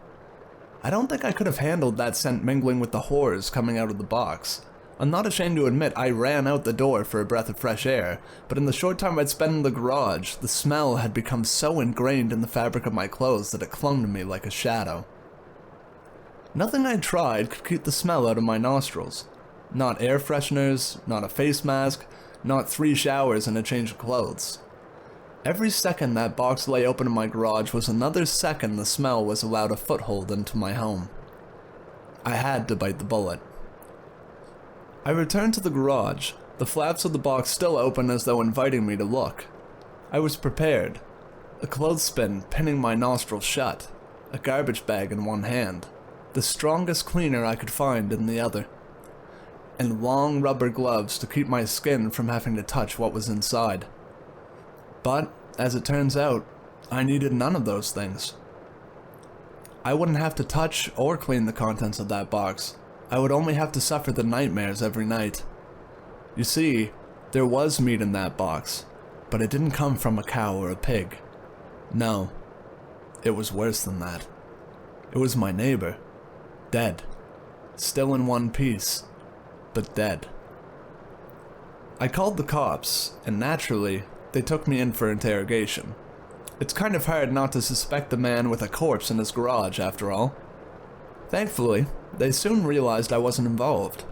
I don't think I could have handled that scent mingling with the horrors coming out of the box. I'm not ashamed to admit I ran out the door for a breath of fresh air, but in the short time I'd spent in the garage, the smell had become so ingrained in the fabric of my clothes that it clung to me like a shadow. Nothing I tried could keep the smell out of my nostrils. Not air fresheners, not a face mask, not 3 showers and a change of clothes. Every second that box lay open in my garage was another second the smell was allowed a foothold into my home. I had to bite the bullet. I returned to the garage, the flaps of the box still open as though inviting me to look. I was prepared. A clothespin pinning my nostrils shut, a garbage bag in one hand, the strongest cleaner I could find in the other, and long rubber gloves to keep my skin from having to touch what was inside. But, as it turns out, I needed none of those things. I wouldn't have to touch or clean the contents of that box. I would only have to suffer the nightmares every night. You see, there was meat in that box, but it didn't come from a cow or a pig. No, it was worse than that. It was my neighbor. Dead. Still in one piece, but dead. I called the cops, and naturally, they took me in for interrogation. It's kind of hard not to suspect the man with a corpse in his garage, after all. Thankfully, they soon realized I wasn't involved.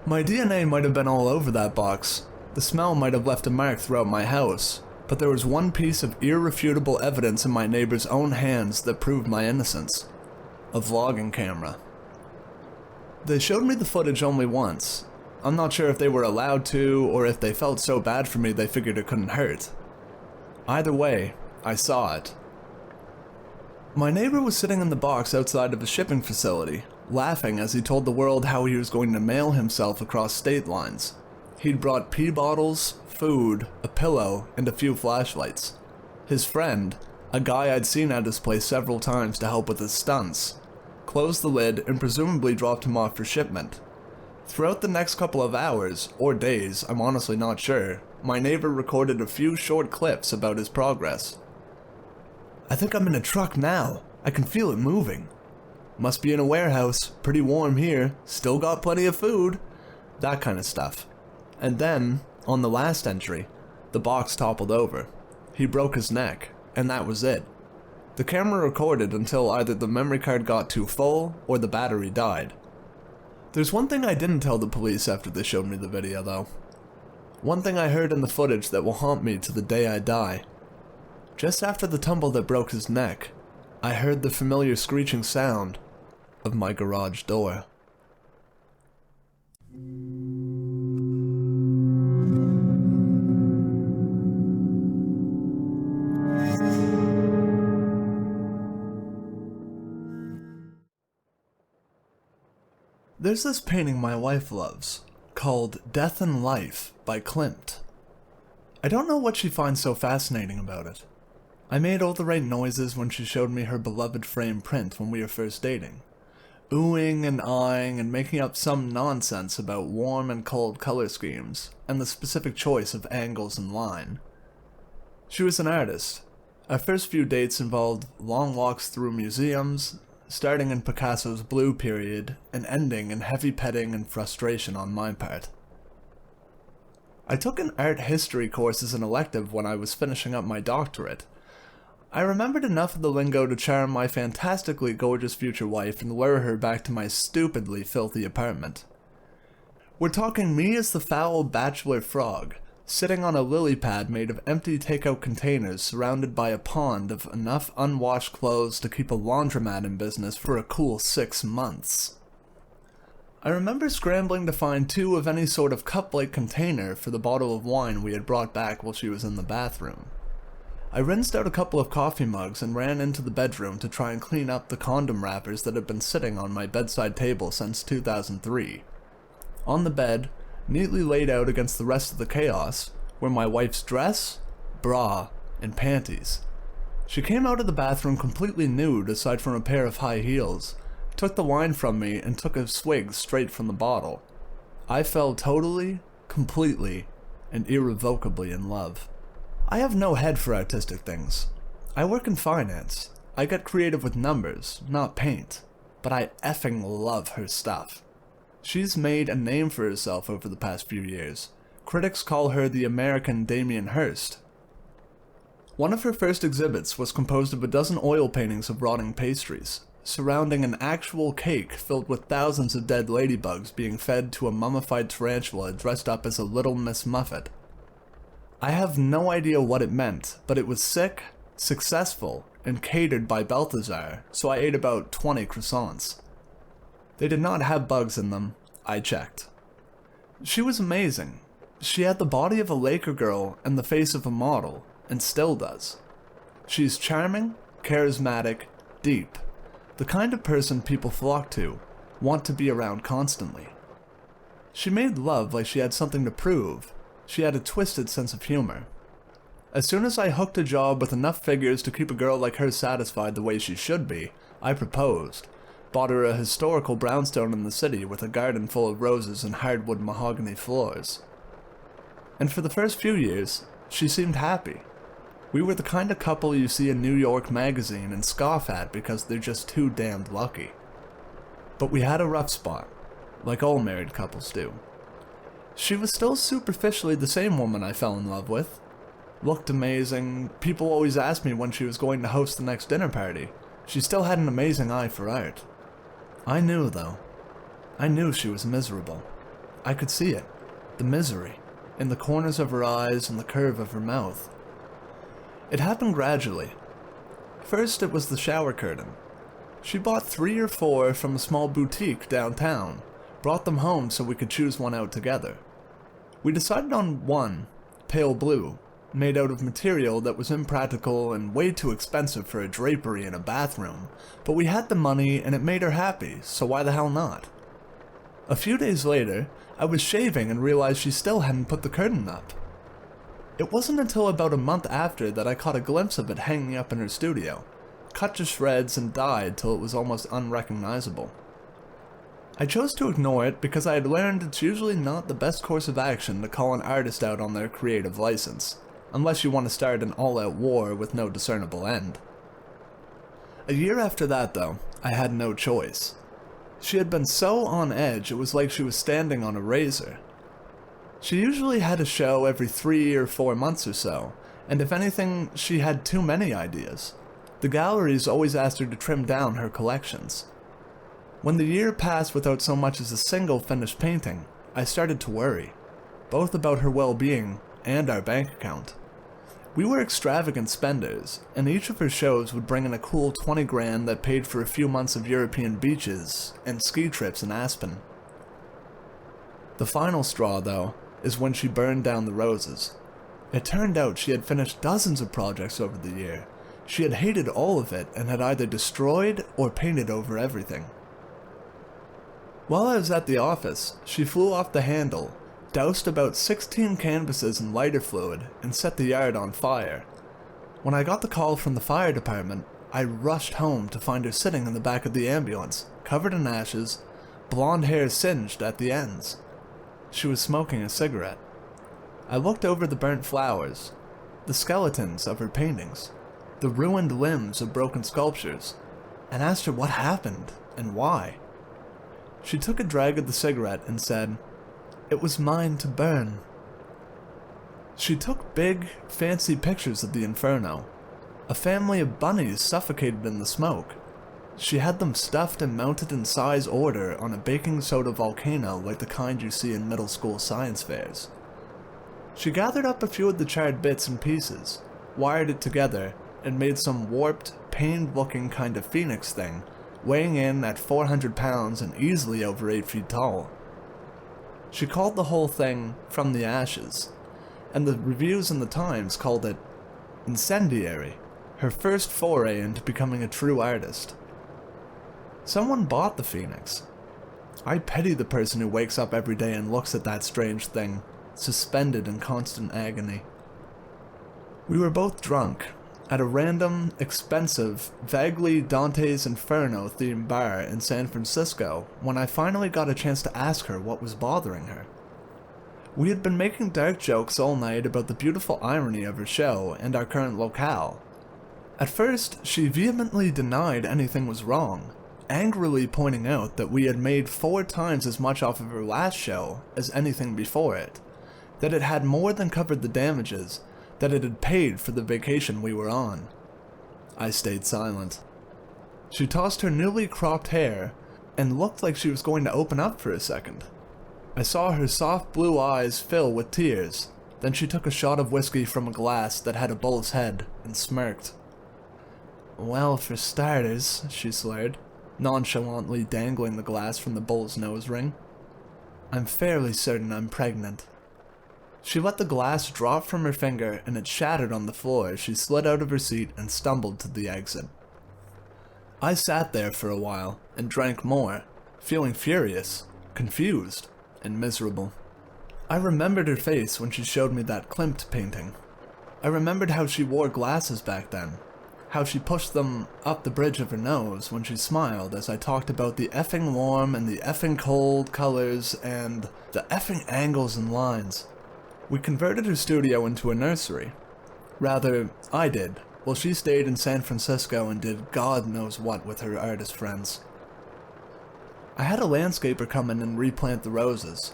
My DNA might have been all over that box. The smell might have left a mark throughout my house, but there was one piece of irrefutable evidence in my neighbor's own hands that proved my innocence. A vlogging camera. They showed me the footage only once. I'm not sure if they were allowed to, or if they felt so bad for me they figured it couldn't hurt. Either way, I saw it. My neighbor was sitting in the box outside of a shipping facility, laughing as he told the world how he was going to mail himself across state lines. He'd brought pee bottles, food, a pillow, and a few flashlights. His friend, a guy I'd seen at his place several times to help with his stunts, closed the lid and presumably dropped him off for shipment. Throughout the next couple of hours, or days, I'm honestly not sure, my neighbor recorded a few short clips about his progress. "I think I'm in a truck now. I can feel it moving. Must be in a warehouse. Pretty warm here. Still got plenty of food." That kind of stuff. And then, on the last entry, the box toppled over. He broke his neck, and that was it. The camera recorded until either the memory card got too full or the battery died. There's one thing I didn't tell the police after they showed me the video though. One thing I heard in the footage that will haunt me to the day I die. Just after the tumble that broke his neck, I heard the familiar screeching sound of my garage door. There's this painting my wife loves, called Death and Life by Klimt. I don't know what she finds so fascinating about it. I made all the right noises when she showed me her beloved frame print when we were first dating, oohing and ahhing and making up some nonsense about warm and cold color schemes, and the specific choice of angles and line. She was an artist. Our first few dates involved long walks through museums, starting in Picasso's Blue period and ending in heavy petting and frustration on my part. I took an art history course as an elective when I was finishing up my doctorate. I remembered enough of the lingo to charm my fantastically gorgeous future wife and lure her back to my stupidly filthy apartment. We're talking me as the foul bachelor frog, sitting on a lily pad made of empty takeout containers surrounded by a pond of enough unwashed clothes to keep a laundromat in business for a cool 6 months. I remember scrambling to find 2 of any sort of cup-like container for the bottle of wine we had brought back while she was in the bathroom. I rinsed out a couple of coffee mugs and ran into the bedroom to try and clean up the condom wrappers that had been sitting on my bedside table since 2003. On the bed, neatly laid out against the rest of the chaos, were my wife's dress, bra, and panties. She came out of the bathroom completely nude aside from a pair of high heels, took the wine from me, and took a swig straight from the bottle. I fell totally, completely, and irrevocably in love. I have no head for artistic things. I work in finance. I get creative with numbers, not paint. But I effing love her stuff. She's made a name for herself over the past few years. Critics call her the American Damien Hirst. One of her first exhibits was composed of a dozen oil paintings of rotting pastries, surrounding an actual cake filled with thousands of dead ladybugs being fed to a mummified tarantula dressed up as a Little Miss Muffet. I have no idea what it meant, but it was sick, successful, and catered by Balthazar, so I ate about 20 croissants. They did not have bugs in them. I checked. She was amazing. She had the body of a Laker girl and the face of a model, and still does. She's charming, charismatic, deep, the kind of person people flock to, want to be around constantly. She made love like she had something to prove. She had a twisted sense of humor. As soon as I hooked a job with enough figures to keep a girl like her satisfied the way she should be, I proposed. Bought her a historical brownstone in the city with a garden full of roses and hardwood mahogany floors. And for the first few years, she seemed happy. We were the kind of couple you see in New York Magazine and scoff at because they're just too damned lucky. But we had a rough spot, like all married couples do. She was still superficially the same woman I fell in love with. Looked amazing. People always asked me when she was going to host the next dinner party. She still had an amazing eye for art. I knew, though. I knew she was miserable. I could see it. The misery. In the corners of her eyes and the curve of her mouth. It happened gradually. First, it was the shower curtain. She bought 3 or 4 from a small boutique downtown. Brought them home so we could choose one out together. We decided on one, pale blue, made out of material that was impractical and way too expensive for a drapery in a bathroom, but we had the money and it made her happy, so why the hell not? A few days later, I was shaving and realized she still hadn't put the curtain up. It wasn't until about a month after that I caught a glimpse of it hanging up in her studio, cut to shreds and dyed till it was almost unrecognizable. I chose to ignore it because I had learned it's usually not the best course of action to call an artist out on their creative license, unless you want to start an all-out war with no discernible end. A year after that, though, I had no choice. She had been so on edge it was like she was standing on a razor. She usually had a show every 3 or 4 months or so, and if anything, she had too many ideas. The galleries always asked her to trim down her collections. When the year passed without so much as a single finished painting, I started to worry, both about her well-being and our bank account. We were extravagant spenders, and each of her shows would bring in a cool 20 grand that paid for a few months of European beaches and ski trips in Aspen. The final straw, though, is when she burned down the roses. It turned out she had finished dozens of projects over the year. She had hated all of it and had either destroyed or painted over everything. While I was at the office, she flew off the handle, doused about 16 canvases in lighter fluid, and set the yard on fire. When I got the call from the fire department, I rushed home to find her sitting in the back of the ambulance, covered in ashes, blonde hair singed at the ends. She was smoking a cigarette. I looked over the burnt flowers, the skeletons of her paintings, the ruined limbs of broken sculptures, and asked her what happened and why. She took a drag of the cigarette and said, "It was mine to burn." She took big, fancy pictures of the inferno. A family of bunnies suffocated in the smoke. She had them stuffed and mounted in size order on a baking soda volcano like the kind you see in middle school science fairs. She gathered up a few of the charred bits and pieces, wired it together, and made some warped, pained-looking kind of phoenix thing, weighing in at 400 pounds and easily over 8 feet tall. She called the whole thing From the Ashes, and the reviews in the Times called it incendiary, her first foray into becoming a true artist. Someone bought the phoenix. I pity the person who wakes up every day and looks at that strange thing, suspended in constant agony. We were both drunk, at a random, expensive, vaguely Dante's Inferno themed bar in San Francisco when I finally got a chance to ask her what was bothering her. We had been making dark jokes all night about the beautiful irony of her show and our current locale. At first, she vehemently denied anything was wrong, angrily pointing out that we had made 4 times as much off of her last show as anything before it, that it had more than covered the damages, that it had paid for the vacation we were on. I stayed silent. She tossed her newly cropped hair and looked like she was going to open up for a second. I saw her soft blue eyes fill with tears, then she took a shot of whiskey from a glass that had a bull's head and smirked. "Well, for starters," she slurred, nonchalantly dangling the glass from the bull's nose ring, "I'm fairly certain I'm pregnant." She let the glass drop from her finger and it shattered on the floor as she slid out of her seat and stumbled to the exit. I sat there for a while and drank more, feeling furious, confused, and miserable. I remembered her face when she showed me that Klimt painting. I remembered how she wore glasses back then, how she pushed them up the bridge of her nose when she smiled as I talked about the effing warm and the effing cold colors and the effing angles and lines. We converted her studio into a nursery. Rather, I did, while she stayed in San Francisco and did God knows what with her artist friends. I had a landscaper come in and replant the roses.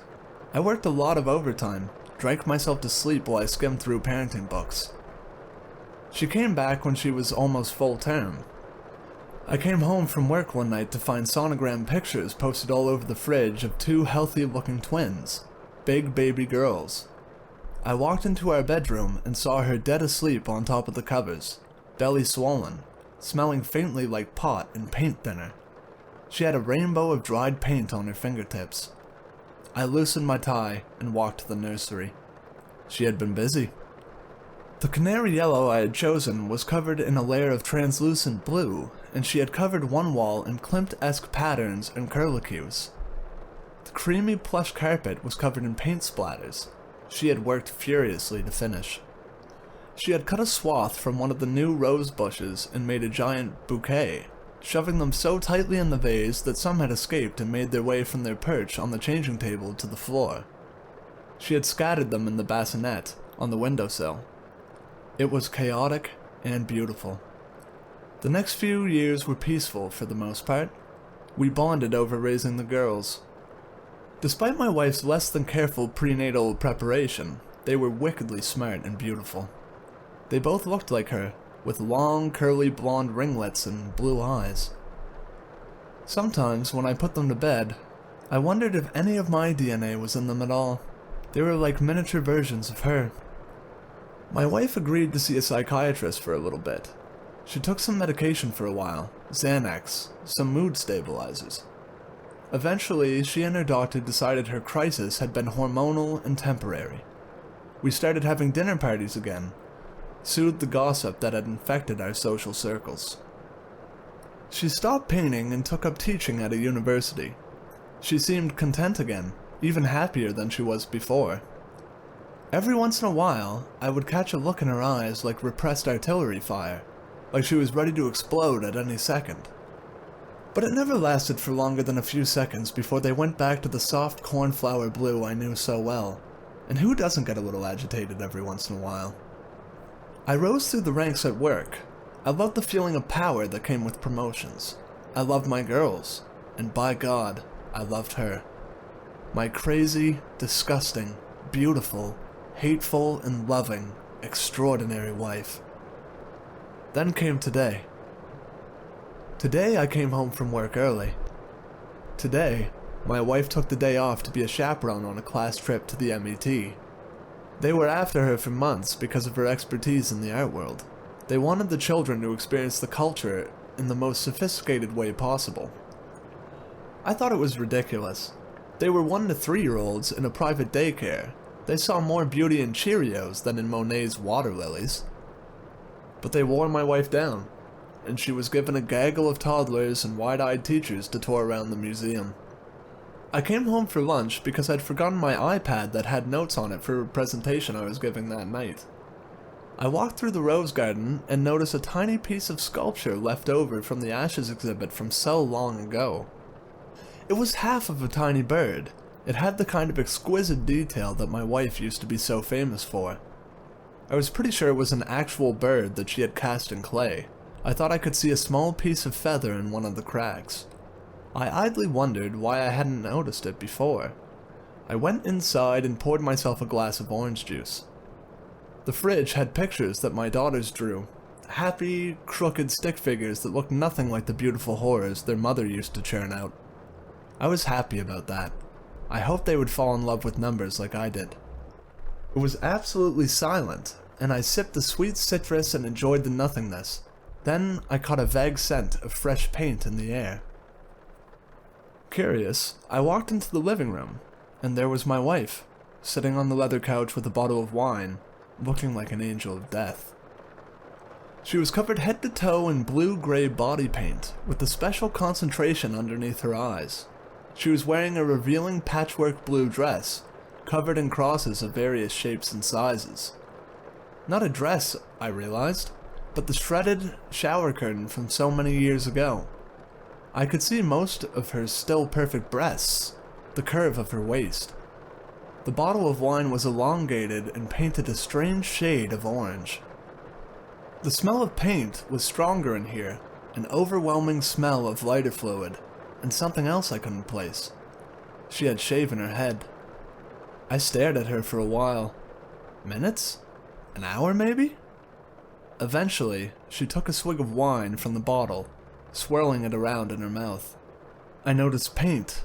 I worked a lot of overtime, drank myself to sleep while I skimmed through parenting books. She came back when she was almost full term. I came home from work one night to find sonogram pictures posted all over the fridge of 2 healthy-looking twins, big baby girls. I walked into our bedroom and saw her dead asleep on top of the covers, belly swollen, smelling faintly like pot and paint thinner. She had a rainbow of dried paint on her fingertips. I loosened my tie and walked to the nursery. She had been busy. The canary yellow I had chosen was covered in a layer of translucent blue, and she had covered one wall in Klimt-esque patterns and curlicues. soft, creamy plush carpet was covered in paint splatters. She had worked furiously to finish. She had cut a swath from one of the new rose bushes and made a giant bouquet, shoving them so tightly in the vase that some had escaped and made their way from their perch on the changing table to the floor. She had scattered them in the bassinet on the windowsill. It was chaotic and beautiful. The next few years were peaceful for the most part. We bonded over raising the girls. Despite my wife's less than careful prenatal preparation, they were wickedly smart and beautiful. They both looked like her, with long, curly blonde ringlets and blue eyes. Sometimes, when I put them to bed, I wondered if any of my DNA was in them at all. They were like miniature versions of her. My wife agreed to see a psychiatrist for a little bit. She took some medication for a while, Xanax, some mood stabilizers. Eventually, she and her doctor decided her crisis had been hormonal and temporary. We started having dinner parties again, soothed the gossip that had infected our social circles. She stopped painting and took up teaching at a university. She seemed content again, even happier than she was before. Every once in a while, I would catch a look in her eyes like repressed artillery fire, like she was ready to explode at any second. But it never lasted for longer than a few seconds before they went back to the soft cornflower blue I knew so well. And who doesn't get a little agitated every once in a while? I rose through the ranks at work. I loved the feeling of power that came with promotions. I loved my girls, and by God, I loved her. My crazy, disgusting, beautiful, hateful, and loving, extraordinary wife. Then came today. Today I came home from work early. Today, my wife took the day off to be a chaperone on a class trip to the MET. They were after her for months because of her expertise in the art world. They wanted the children to experience the culture in the most sophisticated way possible. I thought it was ridiculous. They were 1 to 3-year-olds in a private daycare. They saw more beauty in Cheerios than in Monet's water lilies. But they wore my wife down, and she was given a gaggle of toddlers and wide-eyed teachers to tour around the museum. I came home for lunch because I'd forgotten my iPad that had notes on it for a presentation I was giving that night. I walked through the rose garden and noticed a tiny piece of sculpture left over from the Ashes exhibit from so long ago. It was half of a tiny bird. It had the kind of exquisite detail that my wife used to be so famous for. I was pretty sure it was an actual bird that she had cast in clay. I thought I could see a small piece of feather in one of the cracks. I idly wondered why I hadn't noticed it before. I went inside and poured myself a glass of orange juice. The fridge had pictures that my daughters drew. Happy, crooked stick figures that looked nothing like the beautiful horrors their mother used to churn out. I was happy about that. I hoped they would fall in love with numbers like I did. It was absolutely silent, and I sipped the sweet citrus and enjoyed the nothingness. Then I caught a vague scent of fresh paint in the air. Curious, I walked into the living room, and there was my wife, sitting on the leather couch with a bottle of wine, looking like an angel of death. She was covered head to toe in blue-gray body paint, with a special concentration underneath her eyes. She was wearing a revealing patchwork blue dress, covered in crosses of various shapes and sizes. Not a dress, I realized, but the shredded shower curtain from so many years ago. I could see most of her still perfect breasts, the curve of her waist. The bottle of wine was elongated and painted a strange shade of orange. The smell of paint was stronger in here, an overwhelming smell of lighter fluid, and something else I couldn't place. She had shaven her head. I stared at her for a while. Minutes? An hour, maybe? Eventually, she took a swig of wine from the bottle, swirling it around in her mouth. I noticed paint,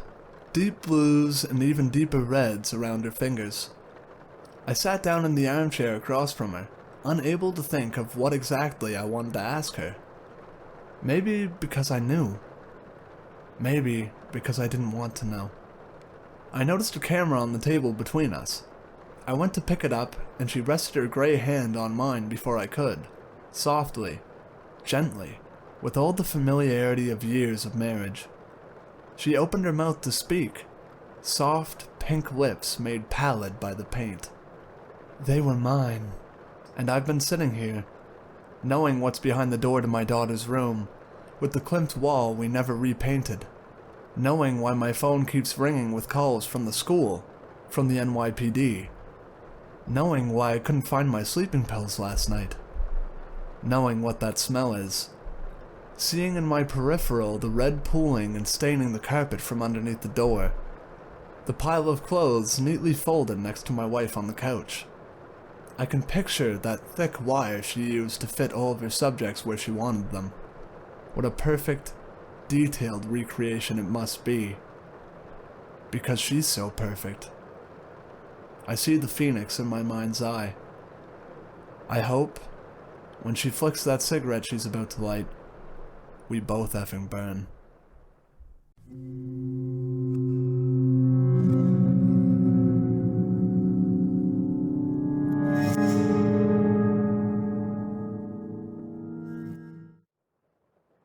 deep blues and even deeper reds around her fingers. I sat down in the armchair across from her, unable to think of what exactly I wanted to ask her. Maybe because I knew. Maybe because I didn't want to know. I noticed a camera on the table between us. I went to pick it up, and she rested her gray hand on mine before I could. Softly, gently, with all the familiarity of years of marriage. She opened her mouth to speak, soft, pink lips made pallid by the paint. They were mine, and I've been sitting here, knowing what's behind the door to my daughter's room, with the Klimt wall we never repainted, knowing why my phone keeps ringing with calls from the school, from the NYPD, knowing why I couldn't find my sleeping pills last night, knowing what that smell is, seeing in my peripheral the red pooling and staining the carpet from underneath the door, the pile of clothes neatly folded next to my wife on the couch. I can picture that thick wire she used to fit all of her subjects where she wanted them. What a perfect, detailed recreation it must be. Because she's so perfect. I see the phoenix in my mind's eye. I hope, when she flicks that cigarette she's about to light, we both effing burn.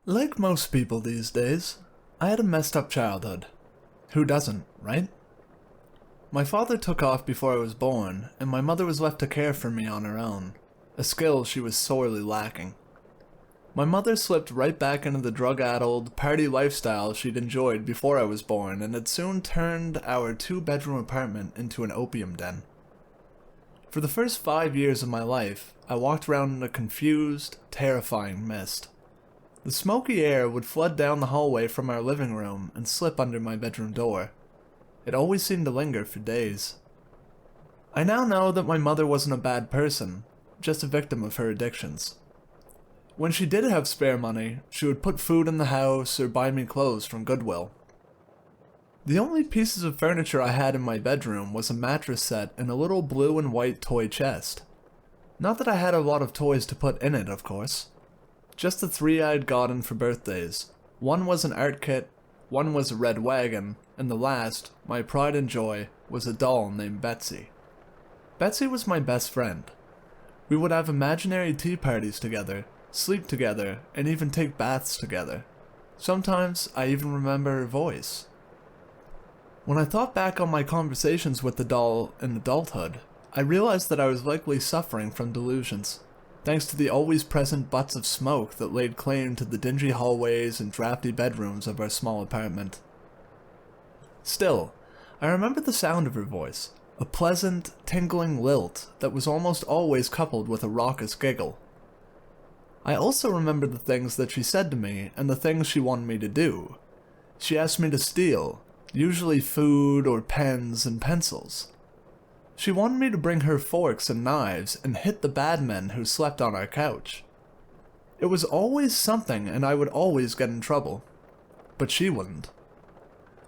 Like most people these days, I had a messed up childhood. Who doesn't, right? My father took off before I was born, and my mother was left to care for me on her own, a skill she was sorely lacking. My mother slipped right back into the drug-addled, party lifestyle she'd enjoyed before I was born, and had soon turned our 2-bedroom apartment into an opium den. For the first 5 years of my life, I walked around in a confused, terrifying mist. The smoky air would flood down the hallway from our living room and slip under my bedroom door. It always seemed to linger for days. I now know that my mother wasn't a bad person, just a victim of her addictions. When she did have spare money, she would put food in the house or buy me clothes from Goodwill. The only pieces of furniture I had in my bedroom was a mattress set and a little blue and white toy chest. Not that I had a lot of toys to put in it, of course. Just the 3 I'd gotten for birthdays. One was an art kit, one was a red wagon, and the last, my pride and joy, was a doll named Betsy. Betsy was my best friend. We would have imaginary tea parties together, sleep together, and even take baths together. Sometimes I even remember her voice. When I thought back on my conversations with the doll in adulthood, I realized that I was likely suffering from delusions, thanks to the always present butts of smoke that laid claim to the dingy hallways and drafty bedrooms of our small apartment. Still, I remember the sound of her voice, a pleasant, tingling lilt that was almost always coupled with a raucous giggle. I also remember the things that she said to me and the things she wanted me to do. She asked me to steal, usually food or pens and pencils. She wanted me to bring her forks and knives and hit the bad men who slept on our couch. It was always something, and I would always get in trouble. But she wouldn't.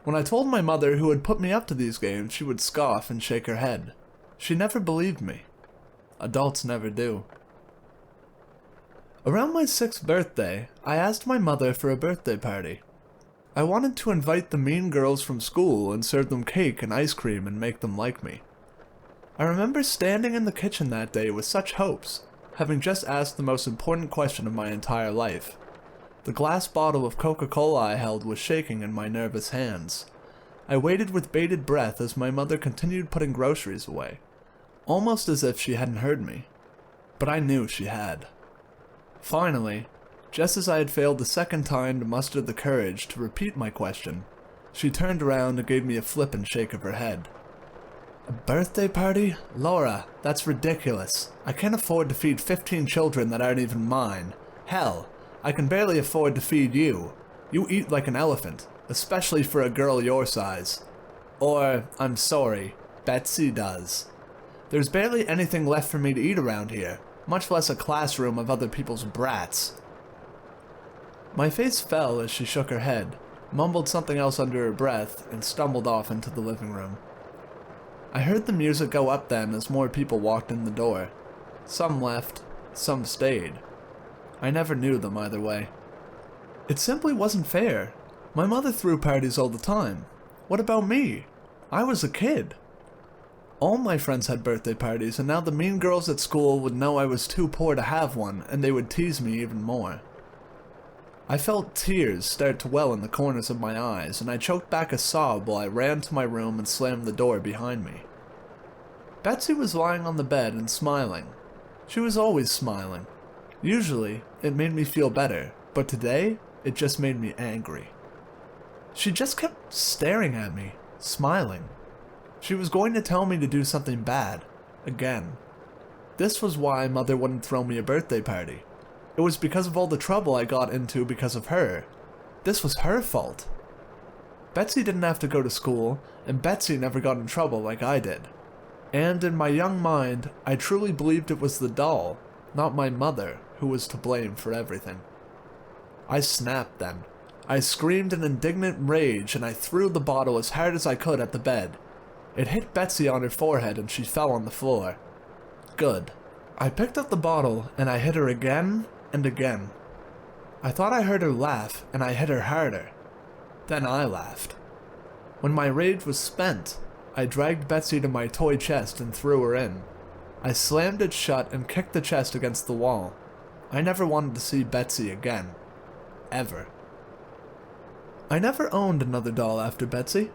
When I told my mother who had put me up to these games, she would scoff and shake her head. She never believed me. Adults never do. Around my 6th birthday, I asked my mother for a birthday party. I wanted to invite the mean girls from school and serve them cake and ice cream and make them like me. I remember standing in the kitchen that day with such hopes, having just asked the most important question of my entire life. The glass bottle of Coca-Cola I held was shaking in my nervous hands. I waited with bated breath as my mother continued putting groceries away, almost as if she hadn't heard me. But I knew she had. Finally, just as I had failed the second time to muster the courage to repeat my question, she turned around and gave me a flippant shake of her head. A birthday party? Laura, that's ridiculous. I can't afford to feed 15 children that aren't even mine. Hell, I can barely afford to feed you. You eat like an elephant, especially for a girl your size. Or, I'm sorry, Betsy does. There's barely anything left for me to eat around here, much less a classroom of other people's brats. My face fell as she shook her head, mumbled something else under her breath, and stumbled off into the living room. I heard the music go up then as more people walked in the door. Some left, some stayed. I never knew them either way. It simply wasn't fair. My mother threw parties all the time. What about me? I was a kid. All my friends had birthday parties, and now the mean girls at school would know I was too poor to have one, and they would tease me even more. I felt tears start to well in the corners of my eyes, and I choked back a sob while I ran to my room and slammed the door behind me. Betsy was lying on the bed and smiling. She was always smiling. Usually, it made me feel better, but today, it just made me angry. She just kept staring at me, smiling. She was going to tell me to do something bad, again. This was why Mother wouldn't throw me a birthday party. It was because of all the trouble I got into because of her. This was her fault. Betsy didn't have to go to school, and Betsy never got in trouble like I did. And in my young mind, I truly believed it was the doll, not my mother, who was to blame for everything. I snapped then. I screamed in indignant rage and I threw the bottle as hard as I could at the bed. It hit Betsy on her forehead and she fell on the floor. Good. I picked up the bottle and I hit her again and again. I thought I heard her laugh and I hit her harder. Then I laughed. When my rage was spent, I dragged Betsy to my toy chest and threw her in. I slammed it shut and kicked the chest against the wall. I never wanted to see Betsy again. Ever. I never owned another doll after Betsy.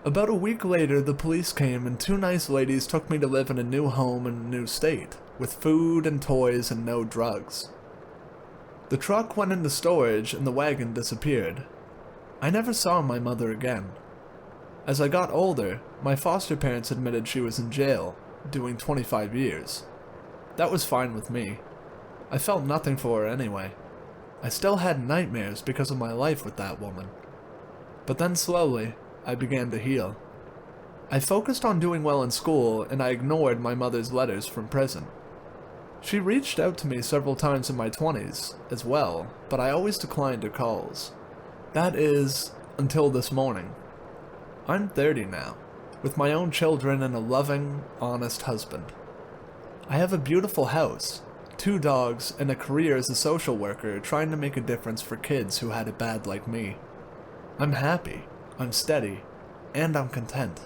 About a week later, the police came and 2 nice ladies took me to live in a new home in a new state, with food and toys and no drugs. The truck went into storage and the wagon disappeared. I never saw my mother again. As I got older, my foster parents admitted she was in jail, doing 25 years. That was fine with me. I felt nothing for her anyway. I still had nightmares because of my life with that woman. But then slowly, I began to heal. I focused on doing well in school and I ignored my mother's letters from prison. She reached out to me several times in my 20s as well, but I always declined her calls. That is, until this morning. I'm 30 now, with my own children and a loving, honest husband. I have a beautiful house, 2 dogs, and a career as a social worker trying to make a difference for kids who had it bad like me. I'm happy, I'm steady, and I'm content.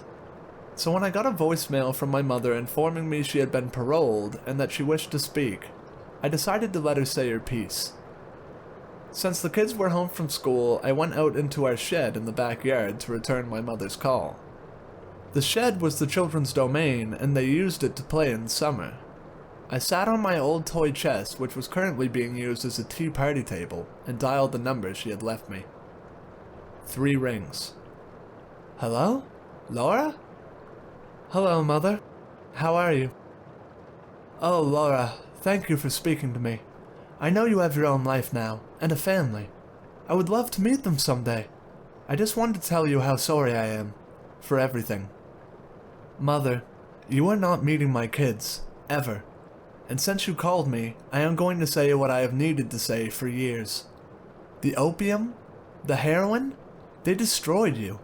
So when I got a voicemail from my mother informing me she had been paroled and that she wished to speak, I decided to let her say her piece. Since the kids were home from school, I went out into our shed in the backyard to return my mother's call. The shed was the children's domain and they used it to play in summer. I sat on my old toy chest, which was currently being used as a tea party table, and dialed the number she had left me. 3 rings. Hello? Laura? Hello, Mother. How are you? Oh, Laura, thank you for speaking to me. I know you have your own life now, and a family. I would love to meet them someday. I just wanted to tell you how sorry I am. For everything. Mother, you are not meeting my kids. Ever. And since you called me, I am going to say what I have needed to say for years. The opium? The heroin? They destroyed you.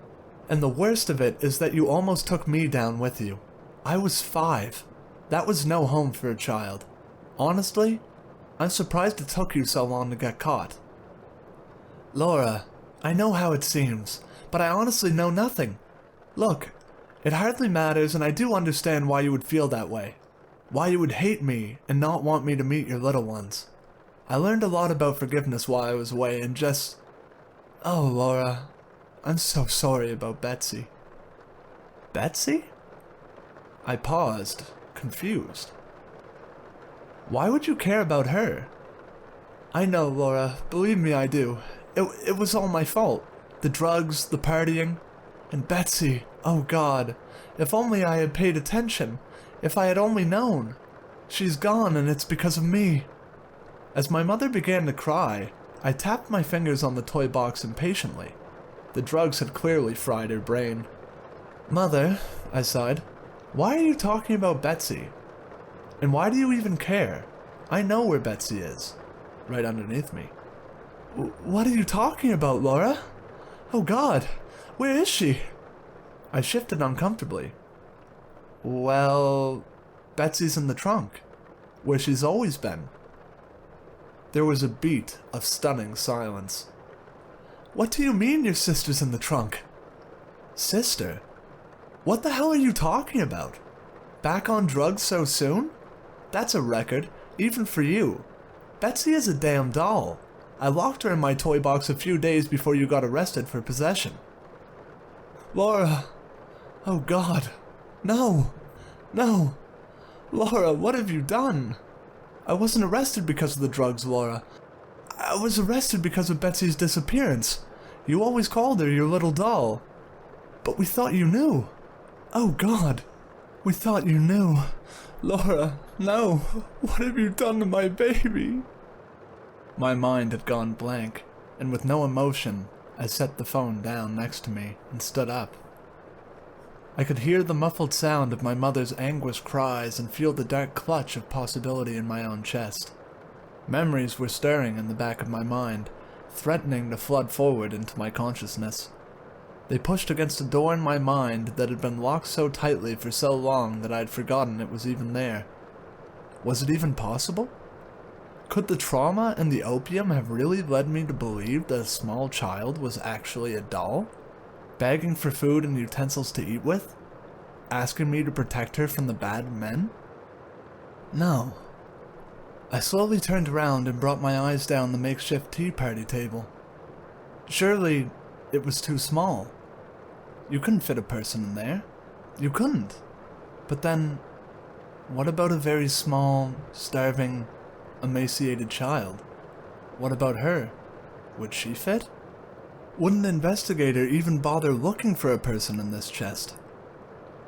And the worst of it is that you almost took me down with you. I was 5. That was no home for a child. Honestly, I'm surprised it took you so long to get caught. Laura, I know how it seems, but I honestly know nothing. Look, it hardly matters and I do understand why you would feel that way. Why you would hate me and not want me to meet your little ones. I learned a lot about forgiveness while I was away and just... Oh, Laura, I'm so sorry about Betsy. Betsy? I paused, confused. Why would you care about her? I know, Laura, believe me I do. It was all my fault. The drugs, the partying. And Betsy, oh God, if only I had paid attention. If I had only known. She's gone and it's because of me. As my mother began to cry, I tapped my fingers on the toy box impatiently. The drugs had clearly fried her brain. Mother, I sighed, why are you talking about Betsy? And why do you even care? I know where Betsy is. Right underneath me. What are you talking about, Laura? Oh God, where is she? I shifted uncomfortably. Well, Betsy's in the trunk, where she's always been. There was a beat of stunning silence. What do you mean your sister's in the trunk? Sister? What the hell are you talking about? Back on drugs so soon? That's a record, even for you. Betsy is a damn doll. I locked her in my toy box a few days before you got arrested for possession. Laura! Oh God! No! No! Laura, what have you done? I wasn't arrested because of the drugs, Laura. I was arrested because of Betsy's disappearance. You always called her your little doll. But we thought you knew. Oh God! We thought you knew. Laura, no! What have you done to my baby? My mind had gone blank, and with no emotion, I set the phone down next to me and stood up. I could hear the muffled sound of my mother's anguished cries and feel the dark clutch of possibility in my own chest. Memories were stirring in the back of my mind, threatening to flood forward into my consciousness. They pushed against a door in my mind that had been locked so tightly for so long that I had forgotten it was even there. Was it even possible? Could the trauma and the opium have really led me to believe that a small child was actually a doll? Begging for food and utensils to eat with? Asking me to protect her from the bad men? No. I slowly turned around and brought my eyes down the makeshift tea party table. Surely, it was too small. You couldn't fit a person in there. You couldn't. But then, what about a very small, starving, emaciated child? What about her? Would she fit? Would an investigator even bother looking for a person in this chest?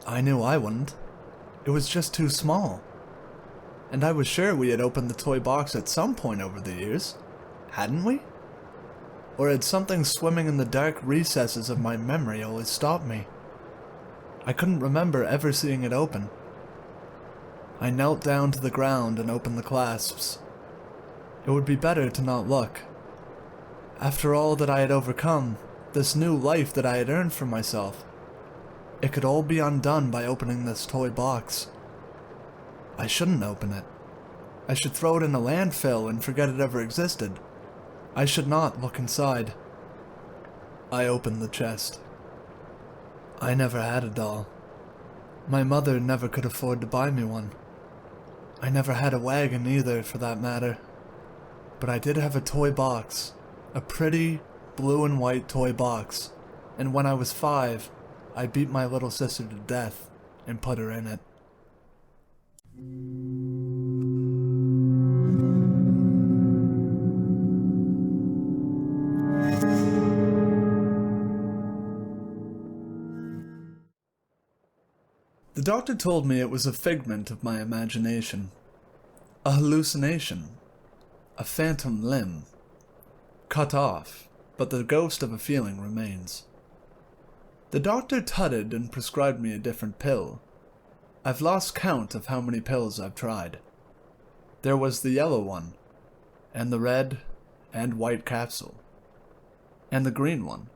I knew I wouldn't. It was just too small. And I was sure we had opened the toy box at some point over the years, hadn't we? Or had something swimming in the dark recesses of my memory always stopped me? I couldn't remember ever seeing it open. I knelt down to the ground and opened the clasps. It would be better to not look. After all that I had overcome, this new life that I had earned for myself, it could all be undone by opening this toy box. I shouldn't open it. I should throw it in a landfill and forget it ever existed. I should not look inside. I opened the chest. I never had a doll. My mother never could afford to buy me one. I never had a wagon either, for that matter. But I did have a toy box. A pretty, blue and white toy box. And when I was 5, I beat my little sister to death and put her in it. The doctor told me it was a figment of my imagination. A hallucination. A phantom limb. Cut off, but the ghost of a feeling remains. The doctor tutted and prescribed me a different pill. I've lost count of how many pills I've tried. There was the yellow one, and the red and white capsule, and the green one.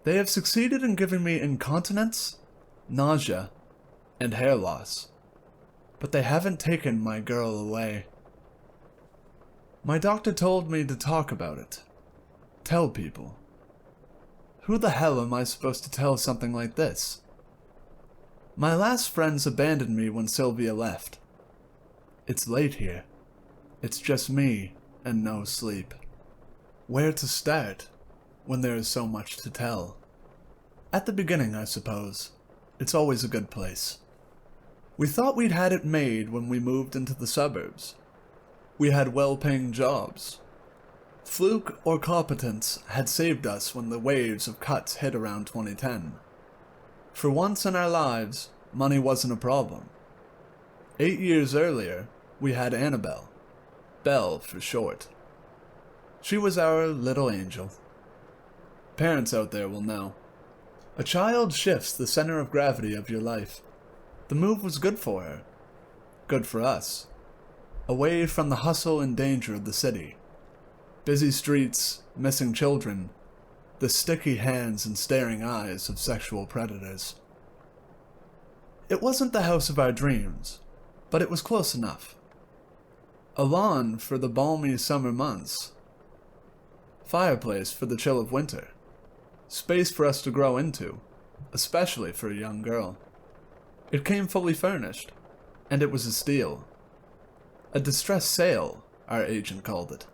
They have succeeded in giving me incontinence, nausea, and hair loss, but they haven't taken my girl away. My doctor told me to talk about it. Tell people. Who the hell am I supposed to tell something like this? My last friends abandoned me when Sylvia left. It's late here. It's just me and no sleep. Where to start when there is so much to tell? At the beginning, I suppose. It's always a good place. We thought we'd had it made when we moved into the suburbs. We had well-paying jobs. Fluke or competence had saved us when the waves of cuts hit around 2010. For once in our lives, money wasn't a problem. 8 years earlier, we had Annabelle. Belle for short. She was our little angel. Parents out there will know. A child shifts the center of gravity of your life. The move was good for her. Good for us. Away from the hustle and danger of the city. Busy streets, missing children, the sticky hands and staring eyes of sexual predators. It wasn't the house of our dreams, but it was close enough. A lawn for the balmy summer months. Fireplace for the chill of winter. Space for us to grow into, especially for a young girl. It came fully furnished, and it was a steal. A distressed sale, our agent called it.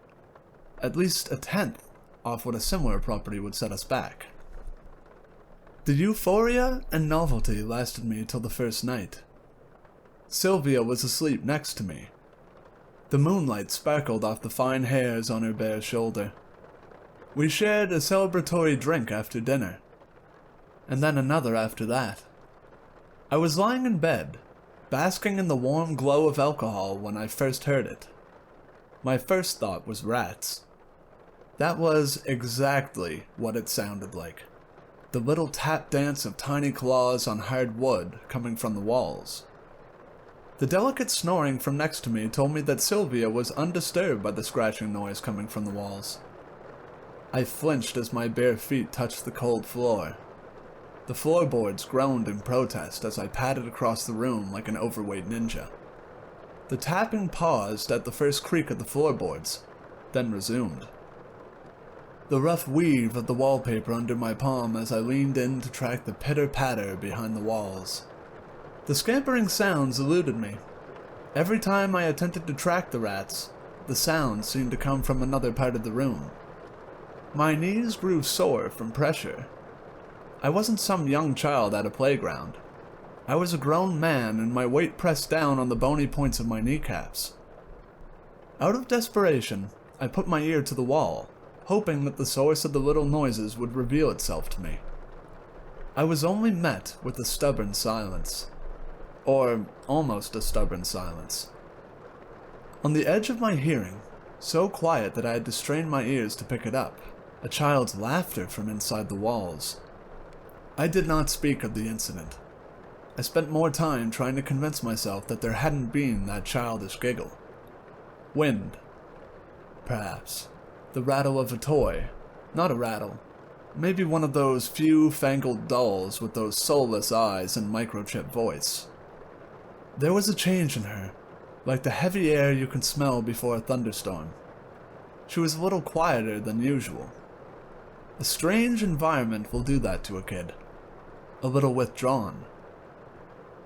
at least a tenth off what a similar property would set us back. The euphoria and novelty lasted me till the first night. Sylvia was asleep next to me. The moonlight sparkled off the fine hairs on her bare shoulder. We shared a celebratory drink after dinner, and then another after that. I was lying in bed, basking in the warm glow of alcohol when I first heard it. My first thought was rats. That was exactly what it sounded like. The little tap dance of tiny claws on hard wood coming from the walls. The delicate snoring from next to me told me that Sylvia was undisturbed by the scratching noise coming from the walls. I flinched as my bare feet touched the cold floor. The floorboards groaned in protest as I padded across the room like an overweight ninja. The tapping paused at the first creak of the floorboards, then resumed. The rough weave of the wallpaper under my palm as I leaned in to track the pitter-patter behind the walls. The scampering sounds eluded me. Every time I attempted to track the rats, the sounds seemed to come from another part of the room. My knees grew sore from pressure. I wasn't some young child at a playground. I was a grown man, and my weight pressed down on the bony points of my kneecaps. Out of desperation, I put my ear to the wall, hoping that the source of the little noises would reveal itself to me. I was only met with a stubborn silence. Or almost a stubborn silence. On the edge of my hearing, so quiet that I had to strain my ears to pick it up, a child's laughter from inside the walls. I did not speak of the incident. I spent more time trying to convince myself that there hadn't been that childish giggle. Wind. Perhaps. The rattle of a toy. Not a rattle. Maybe one of those few fangled dolls with those soulless eyes and microchip voice. There was a change in her, like the heavy air you can smell before a thunderstorm. She was a little quieter than usual. A strange environment will do that to a kid. A little withdrawn.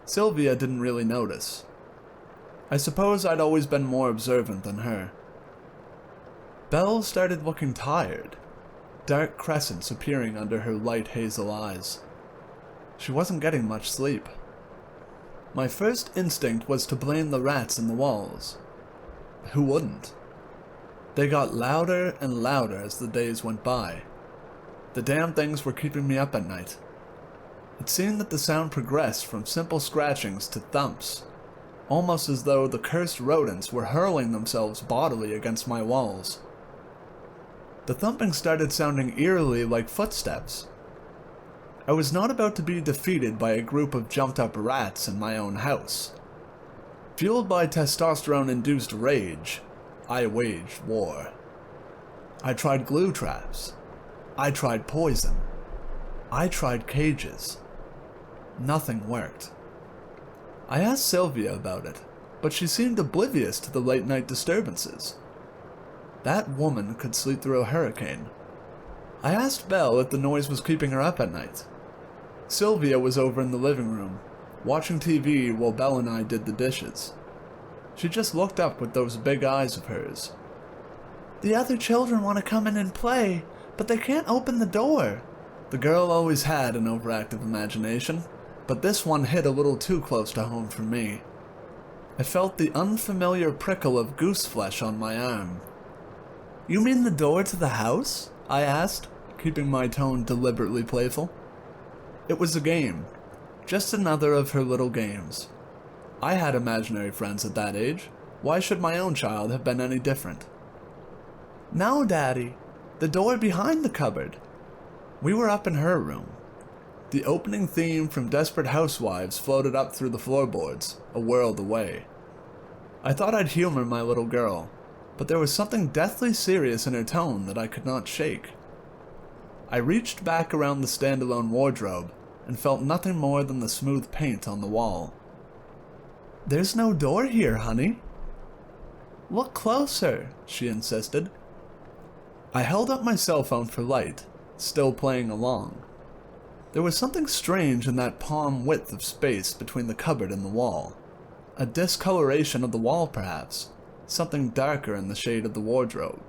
Sylvia didn't really notice. I suppose I'd always been more observant than her. Belle started looking tired, dark crescents appearing under her light hazel eyes. She wasn't getting much sleep. My first instinct was to blame the rats in the walls. Who wouldn't? They got louder and louder as the days went by. The damn things were keeping me up at night. It seemed that the sound progressed from simple scratchings to thumps, almost as though the cursed rodents were hurling themselves bodily against my walls. The thumping started sounding eerily like footsteps. I was not about to be defeated by a group of jumped-up rats in my own house. Fueled by testosterone-induced rage, I waged war. I tried glue traps. I tried poison. I tried cages. Nothing worked. I asked Sylvia about it, but she seemed oblivious to the late-night disturbances. That woman could sleep through a hurricane. I asked Belle if the noise was keeping her up at night. Sylvia was over in the living room, watching TV while Belle and I did the dishes. She just looked up with those big eyes of hers. "The other children want to come in and play, but they can't open the door." The girl always had an overactive imagination, but this one hit a little too close to home for me. I felt the unfamiliar prickle of goose flesh on my arm. "You mean the door to the house?" I asked, keeping my tone deliberately playful. It was a game. Just another of her little games. I had imaginary friends at that age. Why should my own child have been any different? "No, Daddy. The door behind the cupboard." We were up in her room. The opening theme from Desperate Housewives floated up through the floorboards, a world away. I thought I'd humor my little girl, but there was something deathly serious in her tone that I could not shake. I reached back around the standalone wardrobe and felt nothing more than the smooth paint on the wall. "There's no door here, honey." "Look closer," she insisted. I held up my cell phone for light, still playing along. There was something strange in that palm width of space between the cupboard and the wall. A discoloration of the wall, perhaps. Something darker in the shade of the wardrobe.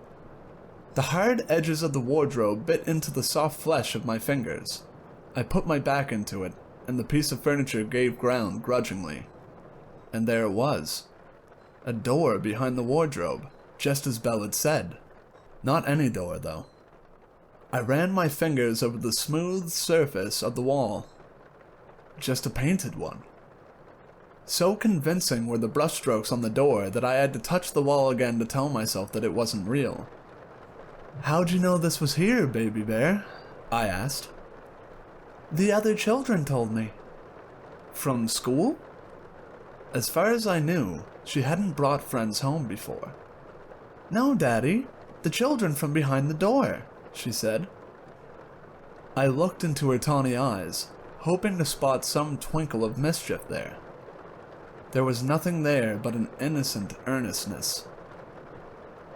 The hard edges of the wardrobe bit into the soft flesh of my fingers. I put my back into it, and the piece of furniture gave ground grudgingly. And there it was. A door behind the wardrobe, just as Belle had said. Not any door, though. I ran my fingers over the smooth surface of the wall. Just a painted one. So convincing were the brushstrokes on the door that I had to touch the wall again to tell myself that it wasn't real. "How'd you know this was here, baby bear?" I asked. "The other children told me." "From school?" As far as I knew, she hadn't brought friends home before. "No, Daddy, the children from behind the door," she said. I looked into her tawny eyes, hoping to spot some twinkle of mischief there. There was nothing there but an innocent earnestness.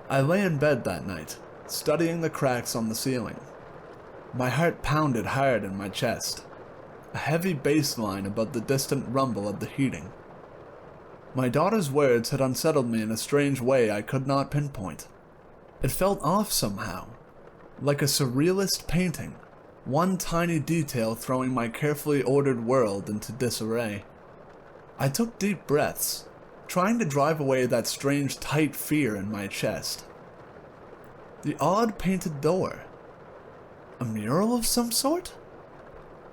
I lay in bed that night, studying the cracks on the ceiling. My heart pounded hard in my chest, a heavy bass line above the distant rumble of the heating. My daughter's words had unsettled me in a strange way I could not pinpoint. It felt off somehow, like a surrealist painting, one tiny detail throwing my carefully ordered world into disarray. I took deep breaths, trying to drive away that strange tight fear in my chest. The odd painted door. A mural of some sort?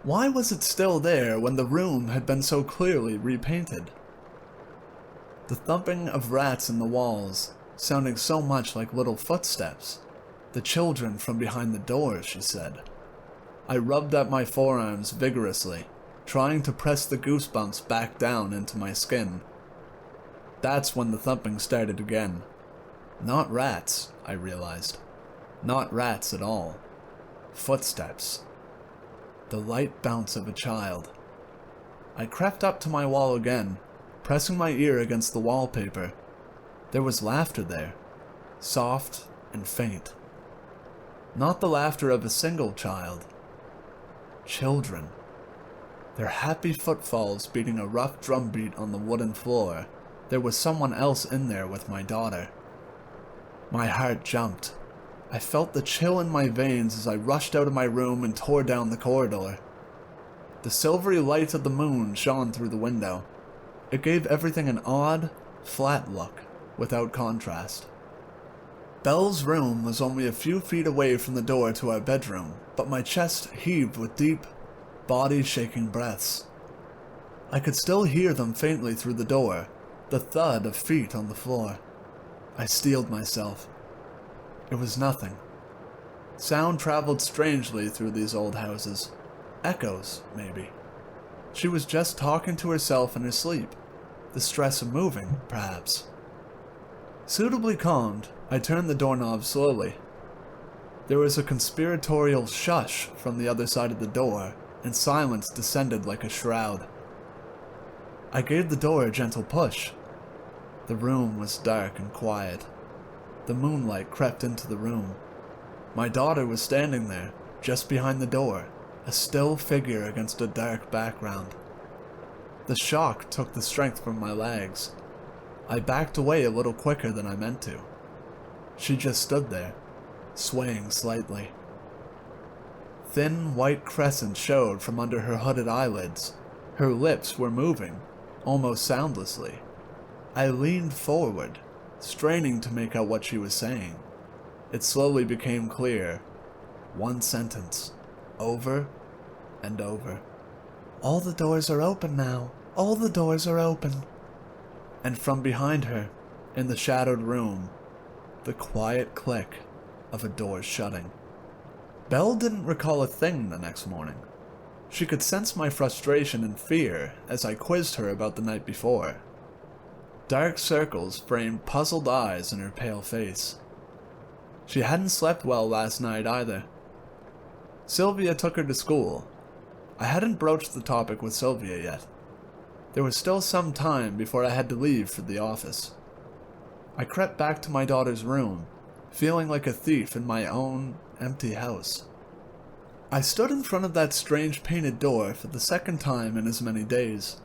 Why was it still there when the room had been so clearly repainted? The thumping of rats in the walls, sounding so much like little footsteps. The children from behind the door, she said. I rubbed at my forearms vigorously, trying to press the goosebumps back down into my skin. That's when the thumping started again. Not rats, I realized. Not rats at all. Footsteps. The light bounce of a child. I crept up to my wall again, pressing my ear against the wallpaper. There was laughter there, soft and faint. Not the laughter of a single child. Children. Their happy footfalls beating a rough drumbeat on the wooden floor. There was someone else in there with my daughter. My heart jumped. I felt the chill in my veins as I rushed out of my room and tore down the corridor. The silvery light of the moon shone through the window. It gave everything an odd, flat look, without contrast. Belle's room was only a few feet away from the door to our bedroom, but my chest heaved with deep, body-shaking breaths. I could still hear them faintly through the door, the thud of feet on the floor. I steeled myself. It was nothing. Sound traveled strangely through these old houses. Echoes, maybe. She was just talking to herself in her sleep. The stress of moving, perhaps. Suitably calmed, I turned the doorknob slowly. There was a conspiratorial shush from the other side of the door, and silence descended like a shroud. I gave the door a gentle push. The room was dark and quiet. The moonlight crept into the room. My daughter was standing there, just behind the door, a still figure against a dark background. The shock took the strength from my legs. I backed away a little quicker than I meant to. She just stood there, swaying slightly. Thin white crescents showed from under her hooded eyelids. Her lips were moving, almost soundlessly. I leaned forward, straining to make out what she was saying. It slowly became clear. One sentence, over and over. "All the doors are open now. All the doors are open." And from behind her, in the shadowed room, the quiet click of a door shutting. Belle didn't recall a thing the next morning. She could sense my frustration and fear as I quizzed her about the night before. Dark circles framed puzzled eyes in her pale face. She hadn't slept well last night either. Sylvia took her to school. I hadn't broached the topic with Sylvia yet. There was still some time before I had to leave for the office. I crept back to my daughter's room, feeling like a thief in my own empty house. I stood in front of that strange painted door for the second time in as many days.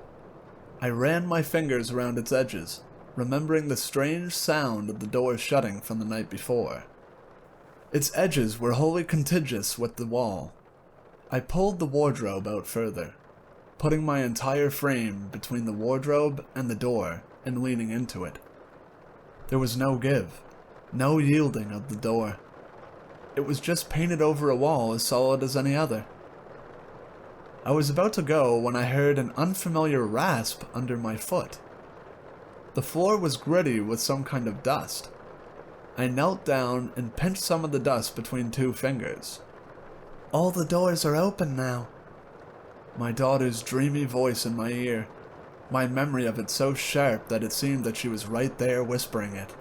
I ran my fingers around its edges, remembering the strange sound of the door shutting from the night before. Its edges were wholly contiguous with the wall. I pulled the wardrobe out further, putting my entire frame between the wardrobe and the door and leaning into it. There was no give, no yielding of the door. It was just painted over a wall as solid as any other. I was about to go when I heard an unfamiliar rasp under my foot. The floor was gritty with some kind of dust. I knelt down and pinched some of the dust between 2 fingers. "All the doors are open now." My daughter's dreamy voice in my ear, my memory of it so sharp that it seemed that she was right there whispering it.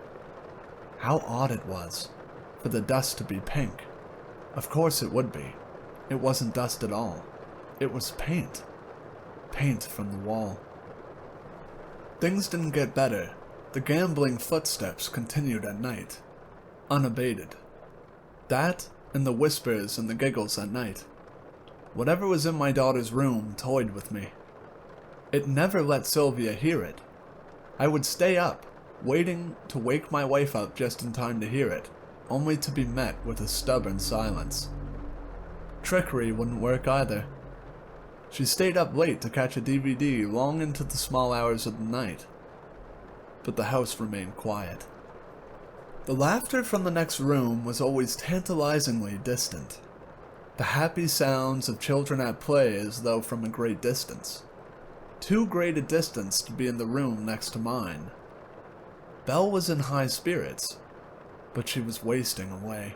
How odd it was, for the dust to be pink. Of course it would be. It wasn't dust at all. It was paint. Paint from the wall. Things didn't get better. The gambling footsteps continued at night, unabated. That and the whispers and the giggles at night. Whatever was in my daughter's room toyed with me. It never let Sylvia hear it. I would stay up, waiting to wake my wife up just in time to hear it, only to be met with a stubborn silence. Trickery wouldn't work either. She stayed up late to catch a DVD long into the small hours of the night. But the house remained quiet. The laughter from the next room was always tantalizingly distant. The happy sounds of children at play as though from a great distance. Too great a distance to be in the room next to mine. Belle was in high spirits, but she was wasting away.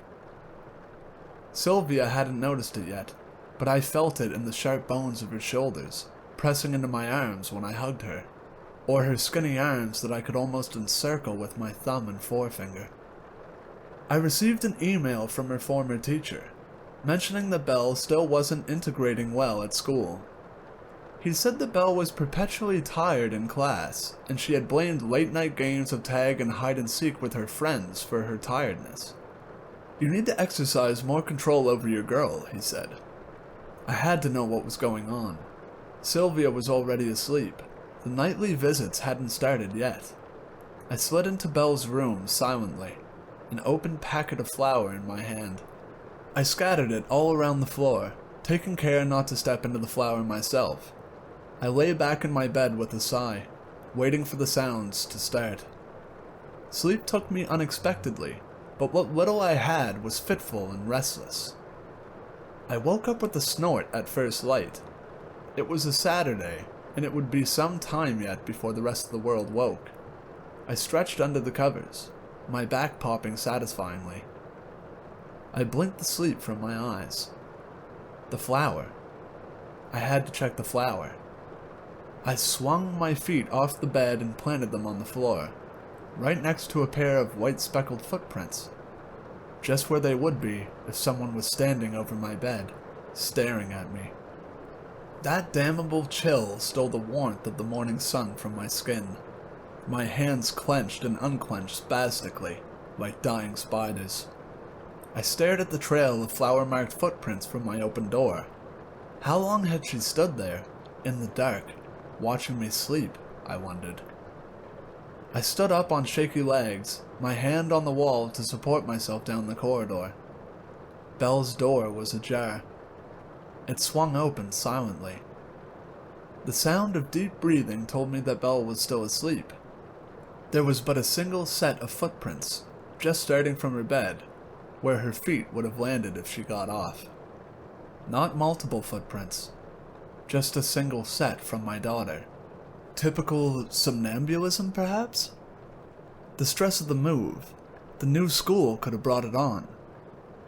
Sylvia hadn't noticed it yet, but I felt it in the sharp bones of her shoulders, pressing into my arms when I hugged her, or her skinny arms that I could almost encircle with my thumb and forefinger. I received an email from her former teacher, mentioning that Belle still wasn't integrating well at school. He said that Belle was perpetually tired in class, and she had blamed late-night games of tag and hide-and-seek with her friends for her tiredness. "You need to exercise more control over your girl," he said. I had to know what was going on. Sylvia was already asleep. The nightly visits hadn't started yet. I slid into Belle's room silently, an open packet of flour in my hand. I scattered it all around the floor, taking care not to step into the flour myself. I lay back in my bed with a sigh, waiting for the sounds to start. Sleep took me unexpectedly, but what little I had was fitful and restless. I woke up with a snort at first light. It was a Saturday, and it would be some time yet before the rest of the world woke. I stretched under the covers, my back popping satisfyingly. I blinked the sleep from my eyes. The flour. I had to check the flour. I swung my feet off the bed and planted them on the floor, right next to a pair of white speckled footprints. Just where they would be if someone was standing over my bed, staring at me. That damnable chill stole the warmth of the morning sun from my skin. My hands clenched and unclenched spastically, like dying spiders. I stared at the trail of flour-marked footprints from my open door. How long had she stood there, in the dark, watching me sleep, I wondered. I stood up on shaky legs, my hand on the wall to support myself down the corridor. Belle's door was ajar. It swung open silently. The sound of deep breathing told me that Belle was still asleep. There was but a single set of footprints, just starting from her bed, where her feet would have landed if she got off. Not multiple footprints, just a single set from my daughter. Typical somnambulism, perhaps? The stress of the move, the new school could have brought it on.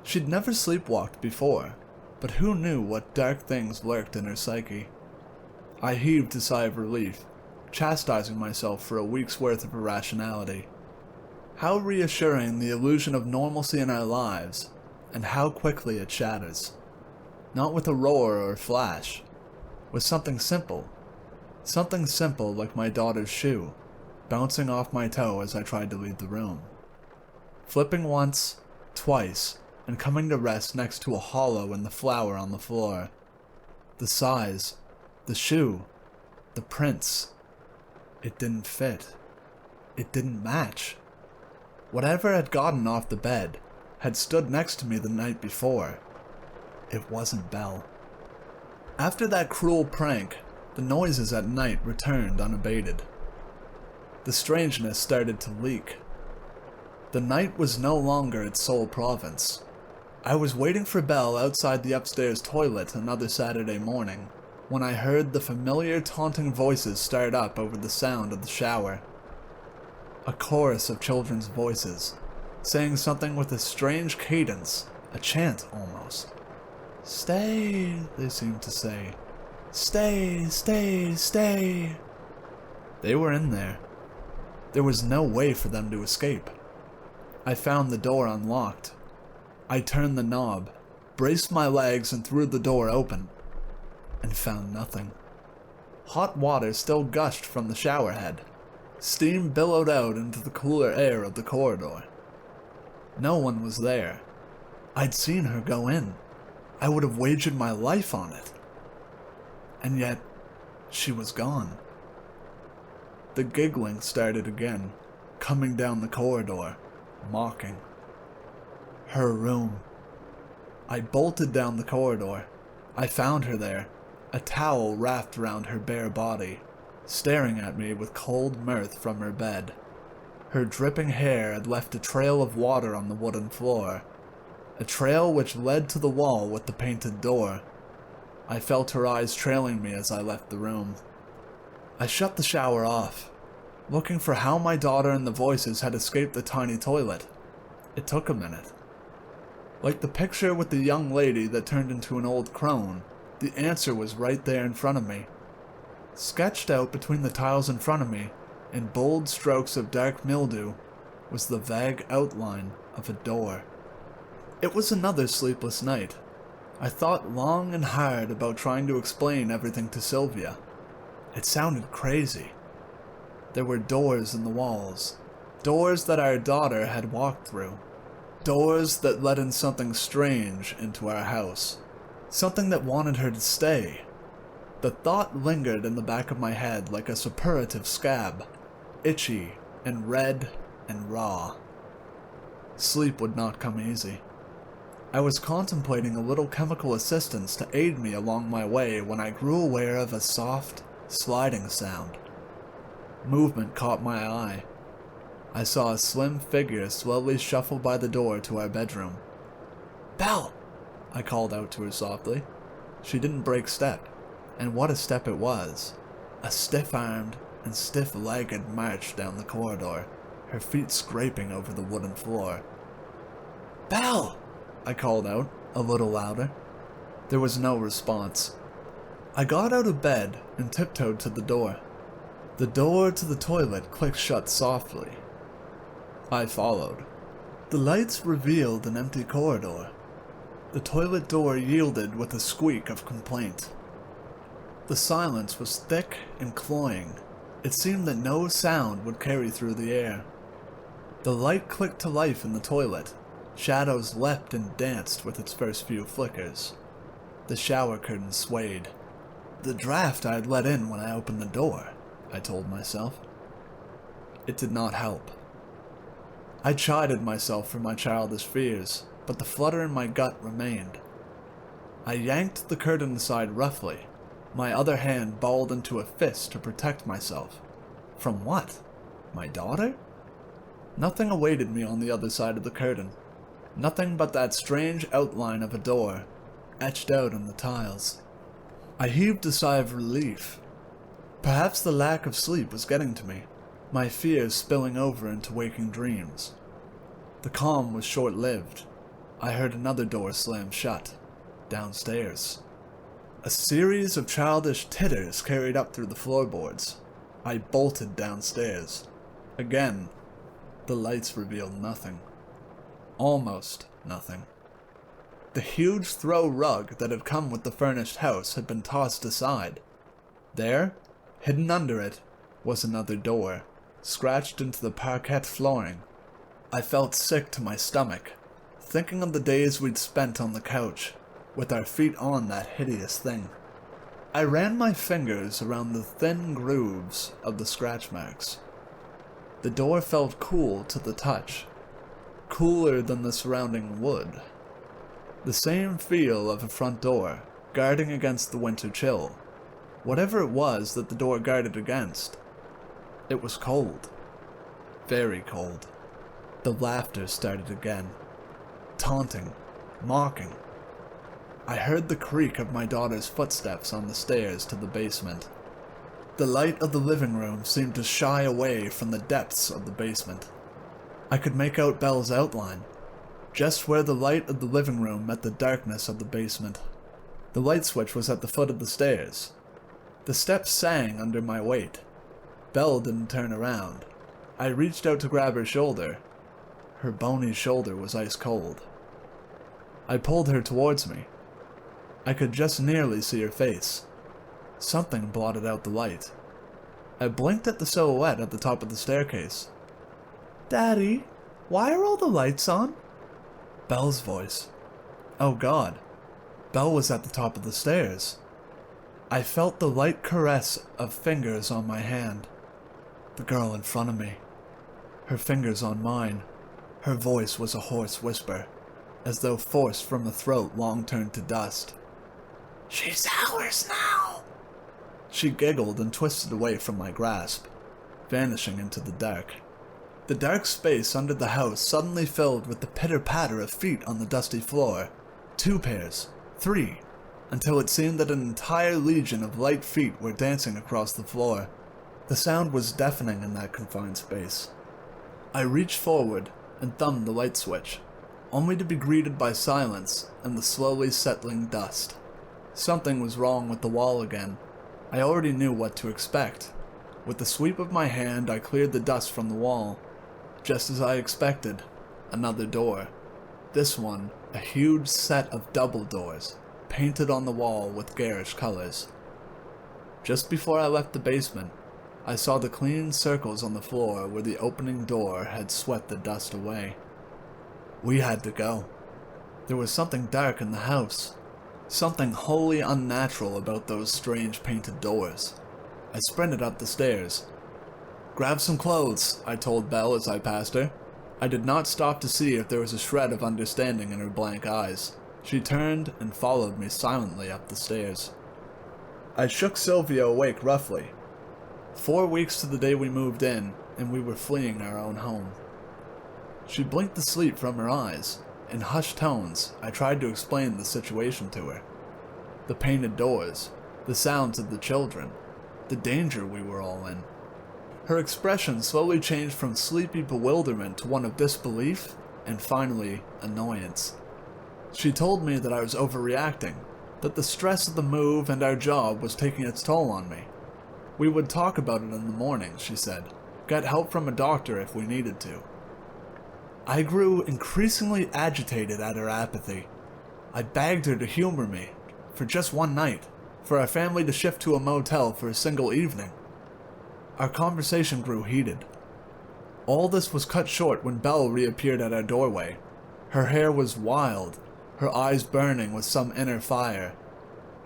She'd never sleepwalked before, but who knew what dark things lurked in her psyche? I heaved a sigh of relief, chastising myself for a week's worth of irrationality. How reassuring the illusion of normalcy in our lives, and how quickly it shatters. Not with a roar or a flash, with something simple. Something simple like my daughter's shoe, bouncing off my toe as I tried to leave the room. Flipping once, twice, and coming to rest next to a hollow in the flour on the floor. The size, the shoe, the prints. It didn't fit. It didn't match. Whatever had gotten off the bed, had stood next to me the night before. It wasn't Belle. After that cruel prank, the noises at night returned unabated. The strangeness started to leak. The night was no longer its sole province. I was waiting for Belle outside the upstairs toilet another Saturday morning, when I heard the familiar taunting voices start up over the sound of the shower. A chorus of children's voices, saying something with a strange cadence, a chant almost. "Stay," they seemed to say. "Stay, stay, stay." They were in there. There was no way for them to escape. I found the door unlocked. I turned the knob, braced my legs and threw the door open, and found nothing. Hot water still gushed from the shower head. Steam billowed out into the cooler air of the corridor. No one was there. I'd seen her go in. I would have wagered my life on it. And yet, she was gone. The giggling started again, coming down the corridor, mocking. Her room. I bolted down the corridor. I found her there, a towel wrapped around her bare body, staring at me with cold mirth from her bed. Her dripping hair had left a trail of water on the wooden floor, a trail which led to the wall with the painted door. I felt her eyes trailing me as I left the room. I shut the shower off, looking for how my daughter and the voices had escaped the tiny toilet. It took a minute. Like the picture with the young lady that turned into an old crone, the answer was right there in front of me. Sketched out between the tiles in front of me, in bold strokes of dark mildew, was the vague outline of a door. It was another sleepless night. I thought long and hard about trying to explain everything to Sylvia. It sounded crazy. There were doors in the walls, doors that our daughter had walked through, doors that let in something strange into our house, something that wanted her to stay. The thought lingered in the back of my head like a suppurative scab, itchy and red and raw. Sleep would not come easy. I was contemplating a little chemical assistance to aid me along my way when I grew aware of a soft, sliding sound. Movement caught my eye. I saw a slim figure slowly shuffle by the door to our bedroom. "Belle!" I called out to her softly. She didn't break step, and what a step it was. A stiff-armed and stiff-legged march down the corridor, her feet scraping over the wooden floor. "Belle!" I called out, a little louder. There was no response. I got out of bed and tiptoed to the door. The door to the toilet clicked shut softly. I followed. The lights revealed an empty corridor. The toilet door yielded with a squeak of complaint. The silence was thick and cloying. It seemed that no sound would carry through the air. The light clicked to life in the toilet. Shadows leapt and danced with its first few flickers. The shower curtain swayed. The draft I had let in when I opened the door, I told myself. It did not help. I chided myself for my childish fears, but the flutter in my gut remained. I yanked the curtain aside roughly, my other hand balled into a fist to protect myself. From what? My daughter? Nothing awaited me on the other side of the curtain. Nothing but that strange outline of a door, etched out on the tiles. I heaved a sigh of relief. Perhaps the lack of sleep was getting to me, my fears spilling over into waking dreams. The calm was short-lived. I heard another door slam shut, downstairs. A series of childish titters carried up through the floorboards. I bolted downstairs. Again, the lights revealed nothing. Almost nothing. The huge throw rug that had come with the furnished house had been tossed aside. There, hidden under it, was another door, scratched into the parquet flooring. I felt sick to my stomach, thinking of the days we'd spent on the couch, with our feet on that hideous thing. I ran my fingers around the thin grooves of the scratch marks. The door felt cool to the touch. cooler than the surrounding wood. The same feel of a front door, guarding against the winter chill. Whatever it was that the door guarded against. It was cold. Very cold. The laughter started again. Taunting. Mocking. I heard the creak of my daughter's footsteps on the stairs to the basement. The light of the living room seemed to shy away from the depths of the basement. I could make out Belle's outline, just where the light of the living room met the darkness of the basement. The light switch was at the foot of the stairs. The steps sang under my weight. Belle didn't turn around. I reached out to grab her shoulder. Her bony shoulder was ice cold. I pulled her towards me. I could just nearly see her face. Something blotted out the light. I blinked at the silhouette at the top of the staircase. "Daddy, why are all the lights on?" Belle's voice. Oh God. Belle was at the top of the stairs. I felt the light caress of fingers on my hand. The girl in front of me. Her fingers on mine. Her voice was a hoarse whisper, as though forced from a throat long turned to dust. "She's ours now." She giggled and twisted away from my grasp, vanishing into the dark. The dark space under the house suddenly filled with the pitter-patter of feet on the dusty floor. 2 pairs, 3, until it seemed that an entire legion of light feet were dancing across the floor. The sound was deafening in that confined space. I reached forward and thumbed the light switch, only to be greeted by silence and the slowly settling dust. Something was wrong with the wall again. I already knew what to expect. With the sweep of my hand, I cleared the dust from the wall. Just as I expected, another door. This one, a huge set of double doors, painted on the wall with garish colors. Just before I left the basement, I saw the clean circles on the floor where the opening door had swept the dust away. We had to go. There was something dark in the house. Something wholly unnatural about those strange painted doors. I sprinted up the stairs. "Grab some clothes," I told Belle as I passed her. I did not stop to see if there was a shred of understanding in her blank eyes. She turned and followed me silently up the stairs. I shook Sylvia awake roughly. 4 weeks to the day we moved in, and we were fleeing our own home. She blinked the sleep from her eyes. In hushed tones, I tried to explain the situation to her. The painted doors, the sounds of the children, the danger we were all in. Her expression slowly changed from sleepy bewilderment to one of disbelief, and finally, annoyance. She told me that I was overreacting, that the stress of the move and our job was taking its toll on me. We would talk about it in the morning, she said, get help from a doctor if we needed to. I grew increasingly agitated at her apathy. I begged her to humor me, for just one night, for our family to shift to a motel for a single evening. Our conversation grew heated. All this was cut short when Belle reappeared at our doorway. Her hair was wild, her eyes burning with some inner fire.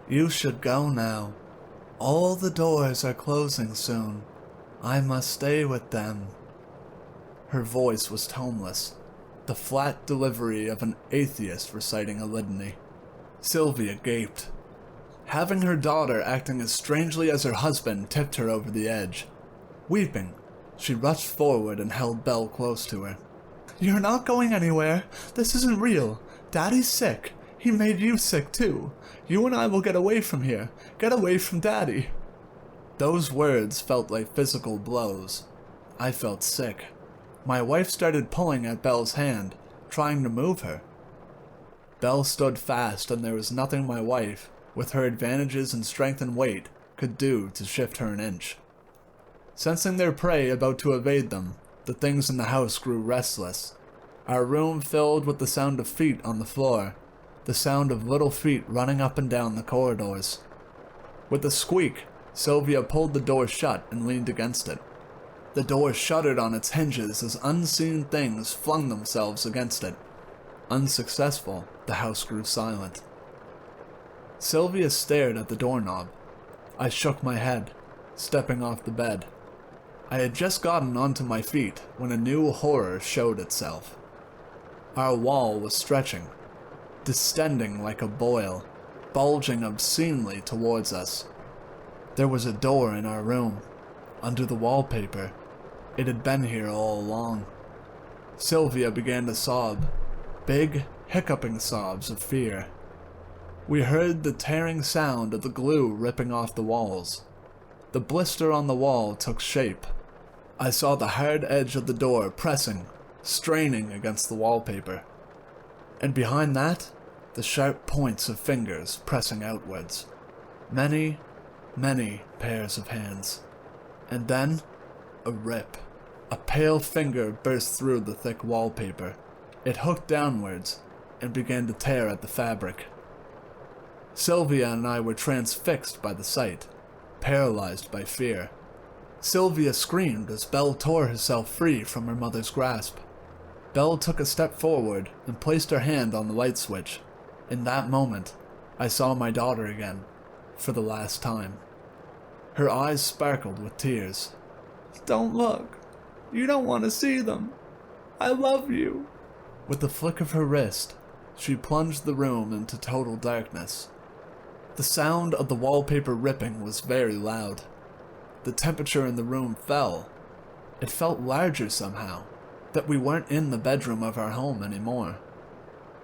"You should go now. All the doors are closing soon. I must stay with them." Her voice was toneless, the flat delivery of an atheist reciting a litany. Sylvia gaped. Having her daughter acting as strangely as her husband tipped her over the edge. Weeping, she rushed forward and held Belle close to her. "You're not going anywhere. This isn't real. Daddy's sick. He made you sick too. You and I will get away from here. Get away from Daddy." Those words felt like physical blows. I felt sick. My wife started pulling at Belle's hand, trying to move her. Belle stood fast, and there was nothing my wife, with her advantages in strength and weight, could do to shift her an inch. Sensing their prey about to evade them, the things in the house grew restless. Our room filled with the sound of feet on the floor, the sound of little feet running up and down the corridors. With a squeak, Sylvia pulled the door shut and leaned against it. The door shuddered on its hinges as unseen things flung themselves against it. Unsuccessful, the house grew silent. Sylvia stared at the doorknob. I shook my head, stepping off the bed. I had just gotten onto my feet when a new horror showed itself. Our wall was stretching, distending like a boil, bulging obscenely towards us. There was a door in our room, under the wallpaper. It had been here all along. Sylvia began to sob, big, hiccuping sobs of fear. We heard the tearing sound of the glue ripping off the walls. The blister on the wall took shape. I saw the hard edge of the door pressing, straining against the wallpaper. And behind that, the sharp points of fingers pressing outwards. Many, many pairs of hands. And then, a rip. A pale finger burst through the thick wallpaper. It hooked downwards and began to tear at the fabric. Sylvia and I were transfixed by the sight, paralyzed by fear. Sylvia screamed as Belle tore herself free from her mother's grasp. Belle took a step forward and placed her hand on the light switch. In that moment, I saw my daughter again, for the last time. Her eyes sparkled with tears. "Don't look. You don't want to see them. I love you." With a flick of her wrist, she plunged the room into total darkness. The sound of the wallpaper ripping was very loud. The temperature in the room fell. It felt larger somehow, that we weren't in the bedroom of our home anymore,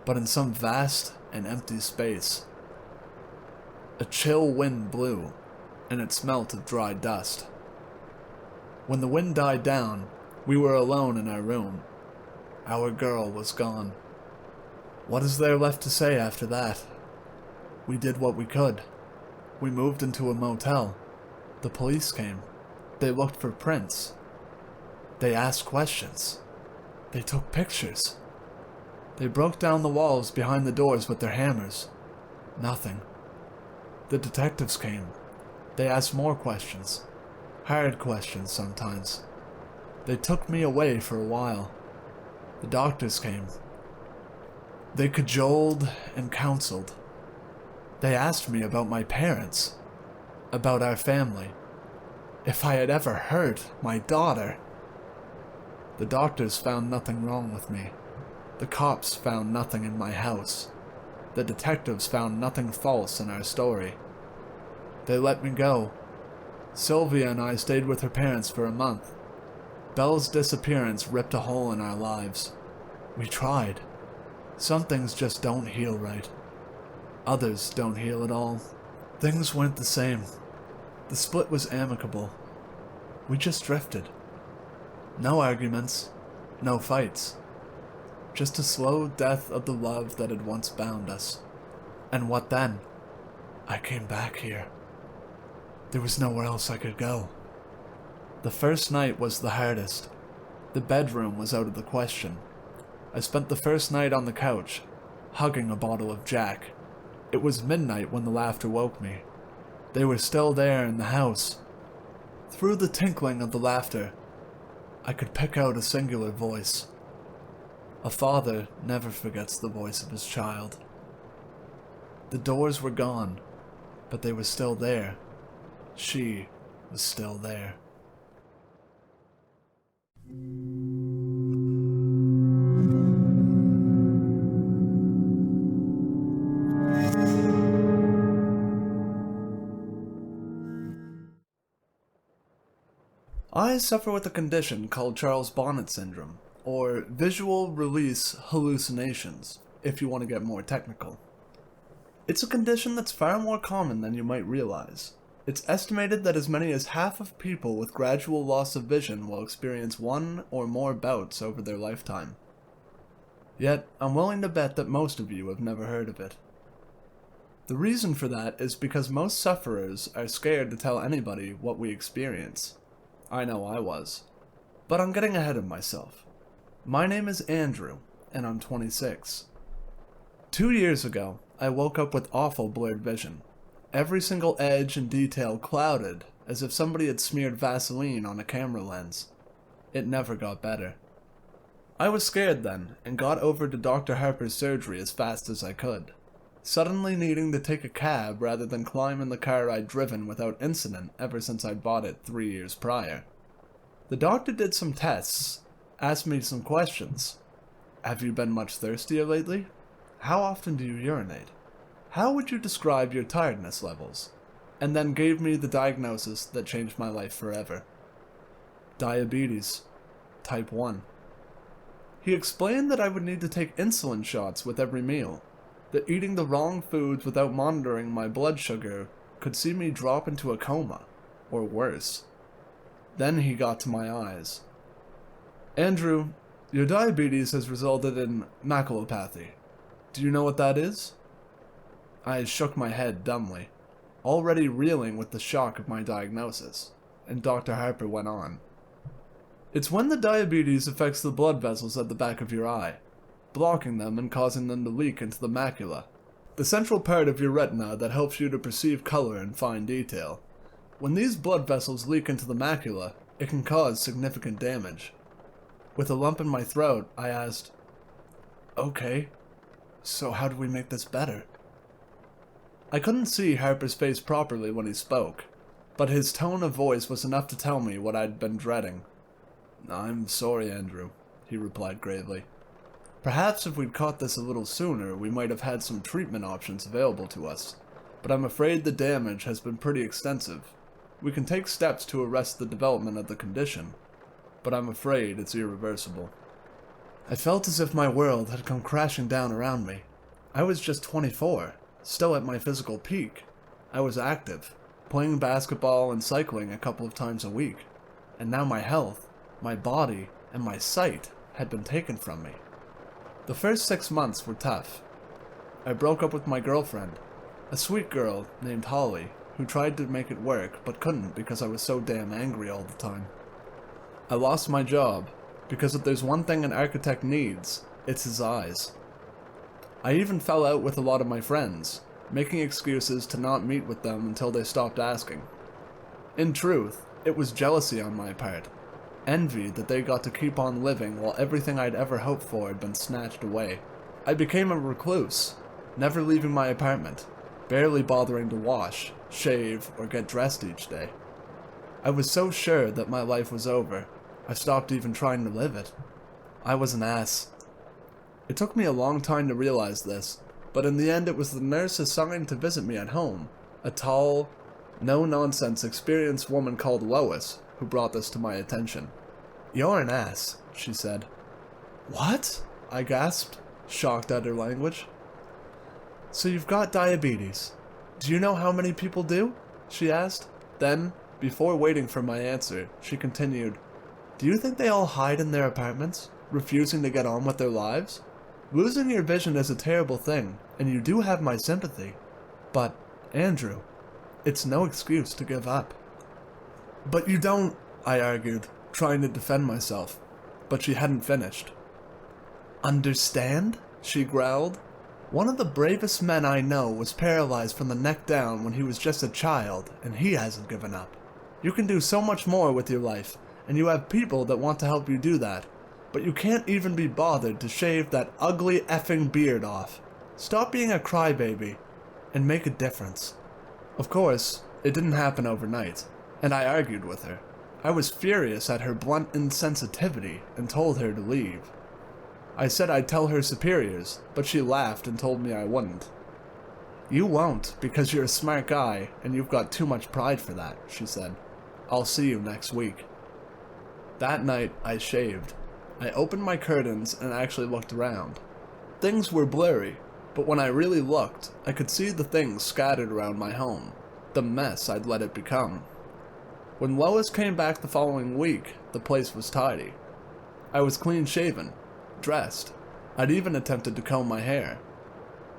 but in some vast and empty space. A chill wind blew, and it smelt of dry dust. When the wind died down, we were alone in our room. Our girl was gone. What is there left to say after that? We did what we could. We moved into a motel. The police came. They looked for prints. They asked questions. They took pictures. They broke down the walls behind the doors with their hammers. Nothing. The detectives came. They asked more questions. Hard questions sometimes. They took me away for a while. The doctors came. They cajoled and counseled. They asked me about my parents, about our family, if I had ever hurt my daughter. The doctors found nothing wrong with me. The cops found nothing in my house. The detectives found nothing false in our story. They let me go. Sylvia and I stayed with her parents for a month. Belle's disappearance ripped a hole in our lives. We tried. Some things just don't heal right. Others don't heal at all. Things weren't the same. The split was amicable. We just drifted. No arguments. No fights. Just a slow death of the love that had once bound us. And what then? I came back here. There was nowhere else I could go. The first night was the hardest. The bedroom was out of the question. I spent the first night on the couch, hugging a bottle of Jack. It was midnight when the laughter woke me. They were still there in the house. Through the tinkling of the laughter, I could pick out a singular voice. A father never forgets the voice of his child. The doors were gone, but they were still there. She was still there. I suffer with a condition called Charles Bonnet syndrome, or visual release hallucinations, if you want to get more technical. It's a condition that's far more common than you might realize. It's estimated that as many as half of people with gradual loss of vision will experience one or more bouts over their lifetime. Yet, I'm willing to bet that most of you have never heard of it. The reason for that is because most sufferers are scared to tell anybody what we experience. I know I was. But I'm getting ahead of myself. My name is Andrew, and I'm 26. 2 years ago, I woke up with awful blurred vision. Every single edge and detail clouded, as if somebody had smeared Vaseline on a camera lens. It never got better. I was scared then, and got over to Dr. Harper's surgery as fast as I could, suddenly needing to take a cab rather than climb in the car I'd driven without incident ever since I'd bought it 3 years prior. The doctor did some tests, asked me some questions. Have you been much thirstier lately? How often do you urinate? How would you describe your tiredness levels? And then gave me the diagnosis that changed my life forever. Diabetes. Type 1. He explained that I would need to take insulin shots with every meal, that eating the wrong foods without monitoring my blood sugar could see me drop into a coma, or worse. Then he got to my eyes. Andrew, your diabetes has resulted in maculopathy. Do you know what that is? I shook my head dumbly, already reeling with the shock of my diagnosis, and Dr. Harper went on. It's when the diabetes affects the blood vessels at the back of your eye, blocking them and causing them to leak into the macula, the central part of your retina that helps you to perceive color and fine detail. When these blood vessels leak into the macula, it can cause significant damage. With a lump in my throat, I asked, "Okay, so how do we make this better?" I couldn't see Harper's face properly when he spoke, but his tone of voice was enough to tell me what I'd been dreading. "I'm sorry, Andrew," he replied gravely. "Perhaps if we'd caught this a little sooner, we might have had some treatment options available to us, but I'm afraid the damage has been pretty extensive. We can take steps to arrest the development of the condition, but I'm afraid it's irreversible." I felt as if my world had come crashing down around me. I was just 24, still at my physical peak. I was active, playing basketball and cycling a couple of times a week, and now my health, my body, and my sight had been taken from me. The first 6 months were tough. I broke up with my girlfriend, a sweet girl named Holly, who tried to make it work but couldn't because I was so damn angry all the time. I lost my job, because if there's one thing an architect needs, it's his eyes. I even fell out with a lot of my friends, making excuses to not meet with them until they stopped asking. In truth, it was jealousy on my part, envy that they got to keep on living while everything I'd ever hoped for had been snatched away. I became a recluse, never leaving my apartment, barely bothering to wash, shave, or get dressed each day. I was so sure that my life was over, I stopped even trying to live it. I was an ass. It took me a long time to realize this, but in the end it was the nurse assigned to visit me at home, a tall, no-nonsense experienced woman called Lois, who brought this to my attention. "You're an ass," she said. "What?" I gasped, shocked at her language. "So you've got diabetes. Do you know how many people do?" she asked. Then, before waiting for my answer, she continued, "Do you think they all hide in their apartments, refusing to get on with their lives? Losing your vision is a terrible thing, and you do have my sympathy. But, Andrew, it's no excuse to give up." "But you don't," I argued, trying to defend myself, but she hadn't finished. "Understand?" she growled. "One of the bravest men I know was paralyzed from the neck down when he was just a child, and he hasn't given up. You can do so much more with your life, and you have people that want to help you do that, but you can't even be bothered to shave that ugly effing beard off. Stop being a crybaby, and make a difference." Of course, it didn't happen overnight, and I argued with her. I was furious at her blunt insensitivity and told her to leave. I said I'd tell her superiors, but she laughed and told me I wouldn't. "You won't, because you're a smart guy, and you've got too much pride for that," she said. "I'll see you next week." That night, I shaved. I opened my curtains and actually looked around. Things were blurry, but when I really looked, I could see the things scattered around my home, the mess I'd let it become. When Lois came back the following week, the place was tidy. I was clean-shaven, dressed. I'd even attempted to comb my hair.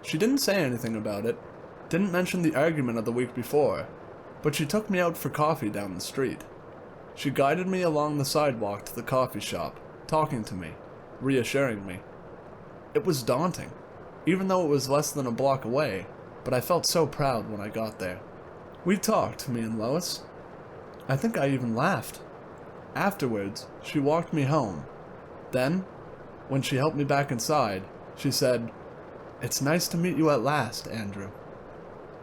She didn't say anything about it, didn't mention the argument of the week before, but she took me out for coffee down the street. She guided me along the sidewalk to the coffee shop, talking to me, reassuring me. It was daunting, even though it was less than a block away, but I felt so proud when I got there. We talked, me and Lois. I think I even laughed. Afterwards, she walked me home. Then, when she helped me back inside, she said, "It's nice to meet you at last, Andrew."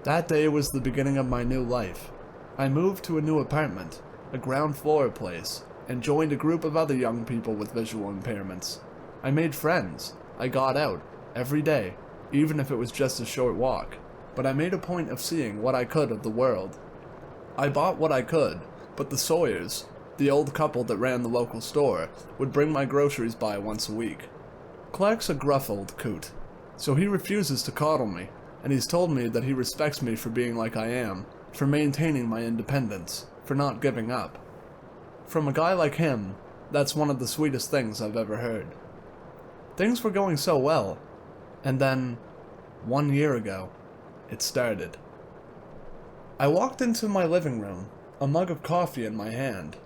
That day was the beginning of my new life. I moved to a new apartment, a ground floor place, and joined a group of other young people with visual impairments. I made friends. I got out, every day, even if it was just a short walk, but I made a point of seeing what I could of the world. I bought what I could, but the Sawyers, the old couple that ran the local store, would bring my groceries by once a week. Clark's a gruff old coot, so he refuses to coddle me, and he's told me that he respects me for being like I am, for maintaining my independence, for not giving up. From a guy like him, that's one of the sweetest things I've ever heard. Things were going so well, and then, 1 year ago, it started. I walked into my living room, a mug of coffee in my hand,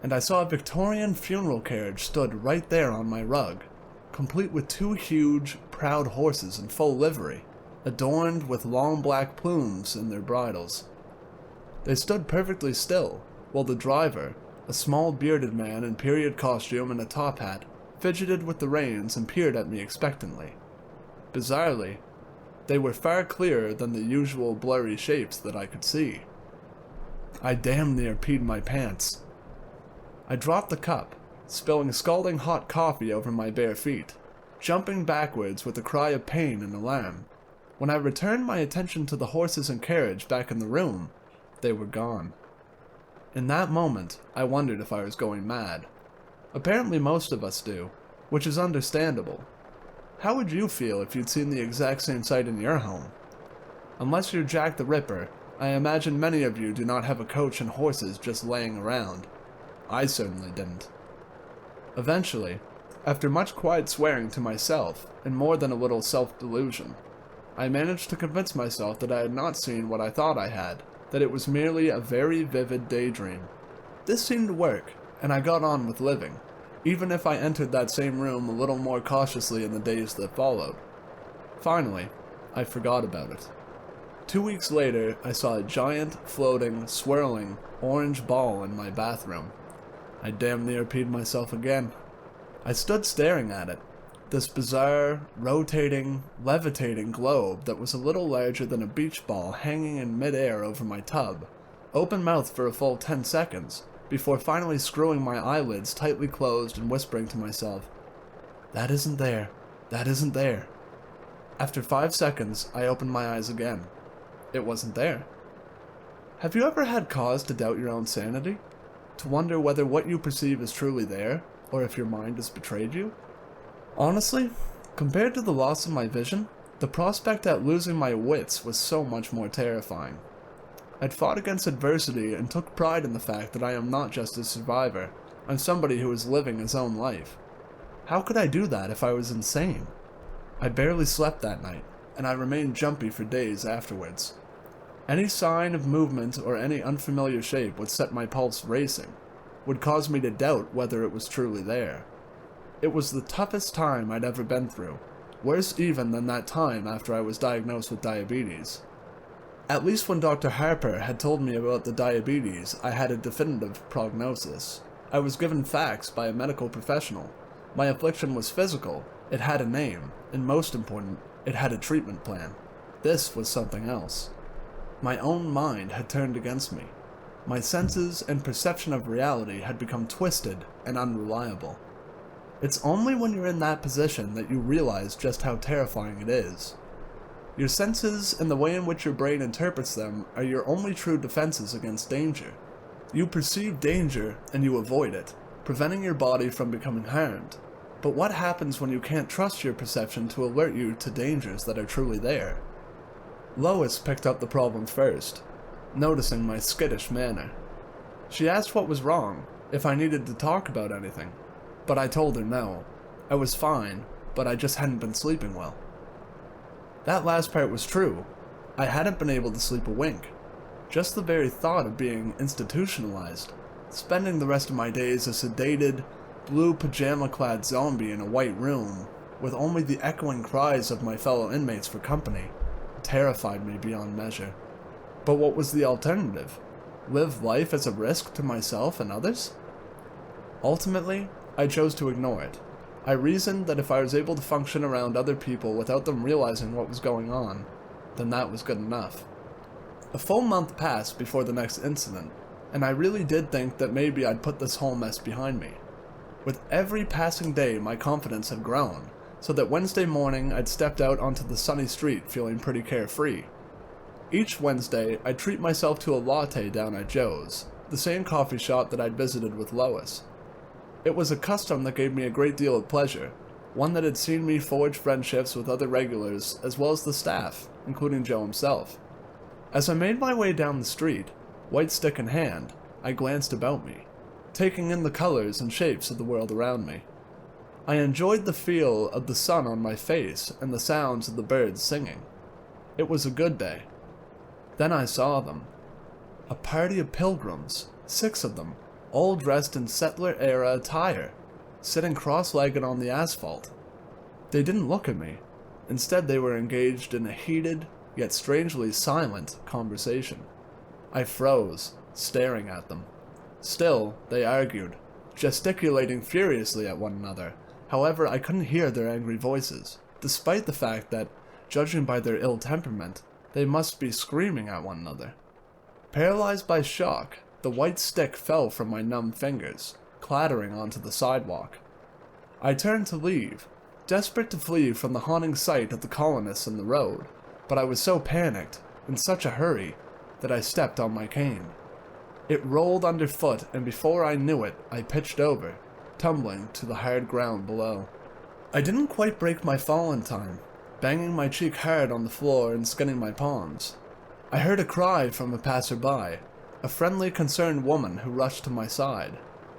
and I saw a Victorian funeral carriage stood right there on my rug, complete with 2 huge, proud horses in full livery, adorned with long black plumes in their bridles. They stood perfectly still, while the driver, a small bearded man in period costume and a top hat, fidgeted with the reins and peered at me expectantly. Bizarrely, they were far clearer than the usual blurry shapes that I could see. I damn near peed my pants. I dropped the cup, spilling scalding hot coffee over my bare feet, jumping backwards with a cry of pain and alarm. When I returned my attention to the horses and carriage back in the room, they were gone. In that moment, I wondered if I was going mad. Apparently most of us do, which is understandable. How would you feel if you'd seen the exact same sight in your home? Unless you're Jack the Ripper, I imagine many of you do not have a coach and horses just laying around. I certainly didn't. Eventually, after much quiet swearing to myself and more than a little self-delusion, I managed to convince myself that I had not seen what I thought I had, that it was merely a very vivid daydream. This seemed to work, and I got on with living, even if I entered that same room a little more cautiously in the days that followed. Finally, I forgot about it. 2 weeks later, I saw a giant, floating, swirling, orange ball in my bathroom. I damn near peed myself again. I stood staring at it, this bizarre, rotating, levitating globe that was a little larger than a beach ball hanging in midair over my tub, open-mouthed for a full 10 seconds, before finally screwing my eyelids tightly closed and whispering to myself, "That isn't there. That isn't there." After 5 seconds, I opened my eyes again. It wasn't there. Have you ever had cause to doubt your own sanity? To wonder whether what you perceive is truly there, or if your mind has betrayed you? Honestly, compared to the loss of my vision, the prospect at losing my wits was so much more terrifying. I'd fought against adversity and took pride in the fact that I am not just a survivor, I'm somebody who is living his own life. How could I do that if I was insane? I barely slept that night, and I remained jumpy for days afterwards. Any sign of movement or any unfamiliar shape would set my pulse racing, would cause me to doubt whether it was truly there. It was the toughest time I'd ever been through, worse even than that time after I was diagnosed with diabetes. At least when Dr. Harper had told me about the diabetes, I had a definitive prognosis. I was given facts by a medical professional. My affliction was physical, it had a name, and most important, it had a treatment plan. This was something else. My own mind had turned against me. My senses and perception of reality had become twisted and unreliable. It's only when you're in that position that you realize just how terrifying it is. Your senses and the way in which your brain interprets them are your only true defenses against danger. You perceive danger and you avoid it, preventing your body from becoming harmed. But what happens when you can't trust your perception to alert you to dangers that are truly there? Lois picked up the problem first, noticing my skittish manner. She asked what was wrong, if I needed to talk about anything, but I told her no. I was fine, but I just hadn't been sleeping well. That last part was true. I hadn't been able to sleep a wink. Just the very thought of being institutionalized, spending the rest of my days a sedated, blue pajama-clad zombie in a white room, with only the echoing cries of my fellow inmates for company, terrified me beyond measure. But what was the alternative? Live life as a risk to myself and others? Ultimately, I chose to ignore it. I reasoned that if I was able to function around other people without them realizing what was going on, then that was good enough. A full month passed before the next incident, and I really did think that maybe I'd put this whole mess behind me. With every passing day, my confidence had grown, so that Wednesday morning I'd stepped out onto the sunny street feeling pretty carefree. Each Wednesday, I'd treat myself to a latte down at Joe's, the same coffee shop that I'd visited with Lois. It was a custom that gave me a great deal of pleasure, one that had seen me forge friendships with other regulars as well as the staff, including Joe himself. As I made my way down the street, white stick in hand, I glanced about me, taking in the colors and shapes of the world around me. I enjoyed the feel of the sun on my face and the sounds of the birds singing. It was a good day. Then I saw them. A party of pilgrims, 6 of them, all dressed in settler-era attire, sitting cross-legged on the asphalt. They didn't look at me. Instead, they were engaged in a heated, yet strangely silent, conversation. I froze, staring at them. Still, they argued, gesticulating furiously at one another. However, I couldn't hear their angry voices, despite the fact that, judging by their ill temperament, they must be screaming at one another. Paralyzed by shock, the white stick fell from my numb fingers, clattering onto the sidewalk. I turned to leave, desperate to flee from the haunting sight of the colonists in the road, but I was so panicked, in such a hurry, that I stepped on my cane. It rolled underfoot, and before I knew it, I pitched over, tumbling to the hard ground below. I didn't quite break my fall in time, banging my cheek hard on the floor and skinning my palms. I heard a cry from a passerby, a friendly, concerned woman who rushed to my side.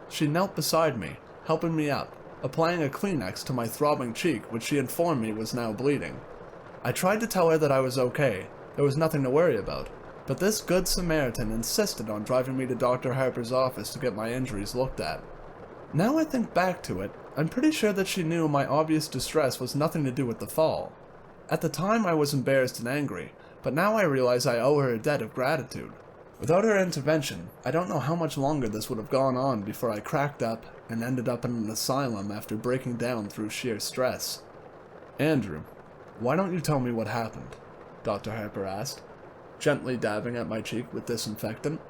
She knelt beside me, helping me up, applying a Kleenex to my throbbing cheek, which she informed me was now bleeding. I tried to tell her that I was okay, there was nothing to worry about, but this good Samaritan insisted on driving me to Dr. Harper's office to get my injuries looked at. Now I think back to it, I'm pretty sure that she knew my obvious distress was nothing to do with the fall. At the time I was embarrassed and angry, but now I realize I owe her a debt of gratitude. Without her intervention, I don't know how much longer this would have gone on before I cracked up and ended up in an asylum after breaking down through sheer stress. "Andrew, why don't you tell me what happened?" Dr. Harper asked, gently dabbing at my cheek with disinfectant.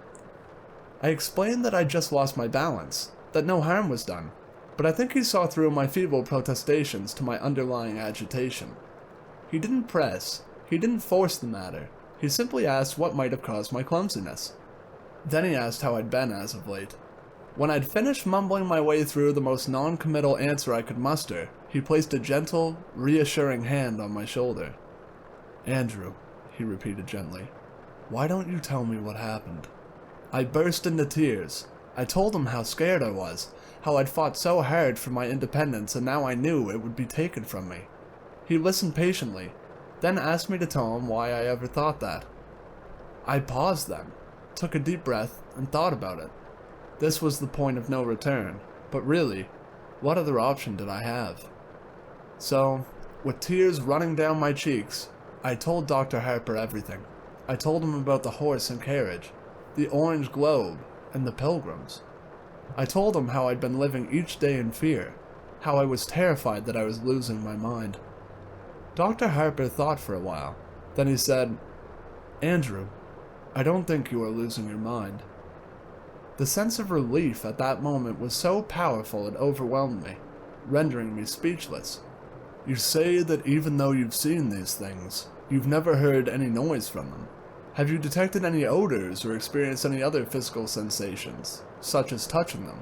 I explained that I'd just lost my balance, that no harm was done, but I think he saw through my feeble protestations to my underlying agitation. He didn't press, he didn't force the matter, he simply asked what might have caused my clumsiness. Then he asked how I'd been as of late. When I'd finished mumbling my way through the most non-committal answer I could muster, he placed a gentle, reassuring hand on my shoulder. "Andrew," he repeated gently, "why don't you tell me what happened?" I burst into tears. I told him how scared I was, how I'd fought so hard for my independence and now I knew it would be taken from me. He listened patiently, then asked me to tell him why I ever thought that. I paused then, took a deep breath, and thought about it. This was the point of no return, but really, what other option did I have? So, with tears running down my cheeks, I told Dr. Harper everything. I told him about the horse and carriage, the orange globe, and the pilgrims. I told him how I'd been living each day in fear, how I was terrified that I was losing my mind. Dr. Harper thought for a while, then he said, "Andrew, I don't think you are losing your mind." The sense of relief at that moment was so powerful it overwhelmed me, rendering me speechless. "You say that even though you've seen these things, you've never heard any noise from them. Have you detected any odors or experienced any other physical sensations, such as touching them?"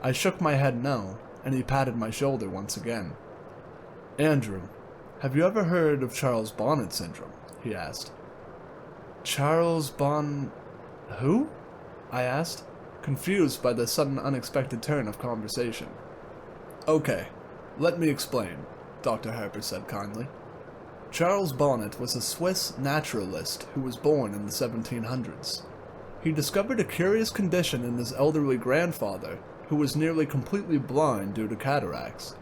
I shook my head no, and he patted my shoulder once again. "Andrew, have you ever heard of Charles Bonnet syndrome?" he asked. Who? I asked, confused by the sudden unexpected turn of conversation. "Okay, let me explain," Dr. Harper said kindly. Charles Bonnet was a Swiss naturalist who was born in the 1700s. He discovered a curious condition in his elderly grandfather, who was nearly completely blind due to cataracts.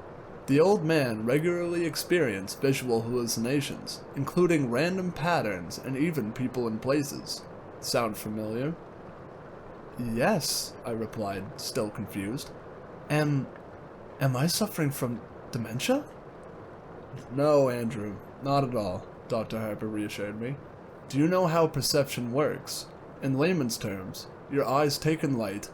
The old man regularly experienced visual hallucinations, including random patterns and even people and places. Sound familiar? "Yes," I replied, still confused. Am I suffering from dementia?" "No, Andrew, not at all," Dr. Harper reassured me. "Do you know how perception works? In layman's terms, your eyes take in light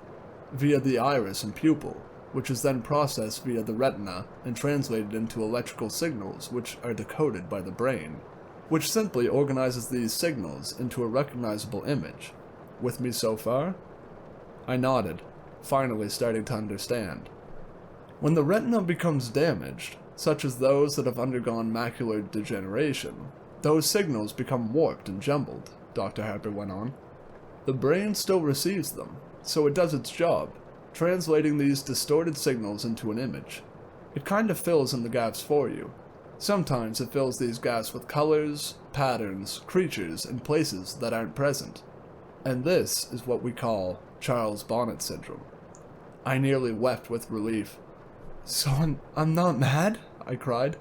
via the iris and pupil, which is then processed via the retina and translated into electrical signals which are decoded by the brain, which simply organizes these signals into a recognizable image. With me so far? I nodded, finally starting to understand. When the retina becomes damaged, such as those that have undergone macular degeneration, those signals become warped and jumbled, Dr. Harper went on. The brain still receives them, so it does its job, translating these distorted signals into an image. It kind of fills in the gaps for you. Sometimes it fills these gaps with colors, patterns, creatures, and places that aren't present. And this is what we call Charles Bonnet syndrome. I nearly wept with relief. So I'm not mad? I cried.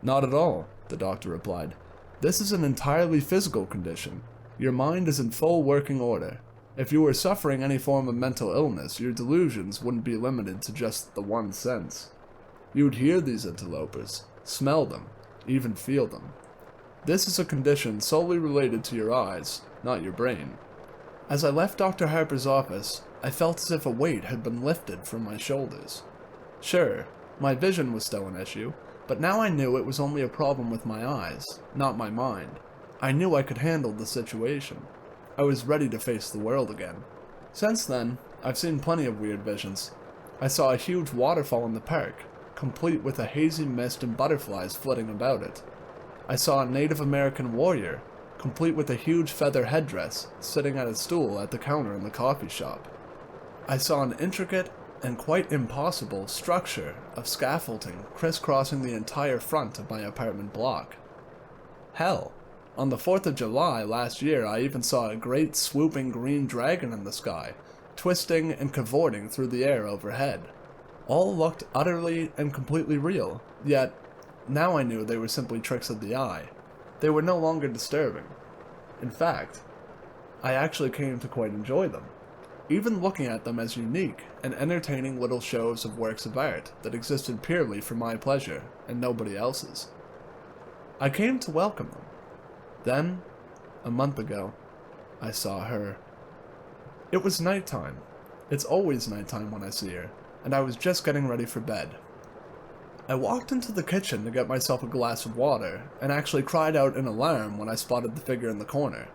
Not at all, the doctor replied. This is an entirely physical condition. Your mind is in full working order. If you were suffering any form of mental illness, your delusions wouldn't be limited to just the one sense. You would hear these interlopers, smell them, even feel them. This is a condition solely related to your eyes, not your brain. As I left Dr. Harper's office, I felt as if a weight had been lifted from my shoulders. Sure, my vision was still an issue, but now I knew it was only a problem with my eyes, not my mind. I knew I could handle the situation. I was ready to face the world again. Since then, I've seen plenty of weird visions. I saw a huge waterfall in the park, complete with a hazy mist and butterflies flitting about it. I saw a Native American warrior, complete with a huge feather headdress, sitting at a stool at the counter in the coffee shop. I saw an intricate and quite impossible structure of scaffolding crisscrossing the entire front of my apartment block. Hell, on the 4th of July last year I even saw a great swooping green dragon in the sky, twisting and cavorting through the air overhead. All looked utterly and completely real, yet now I knew they were simply tricks of the eye. They were no longer disturbing. In fact, I actually came to quite enjoy them, even looking at them as unique and entertaining little shows of works of art that existed purely for my pleasure and nobody else's. I came to welcome them. Then, a month ago, I saw her. It was nighttime. It's always nighttime when I see her, and I was just getting ready for bed. I walked into the kitchen to get myself a glass of water, and actually cried out in alarm when I spotted the figure in the corner.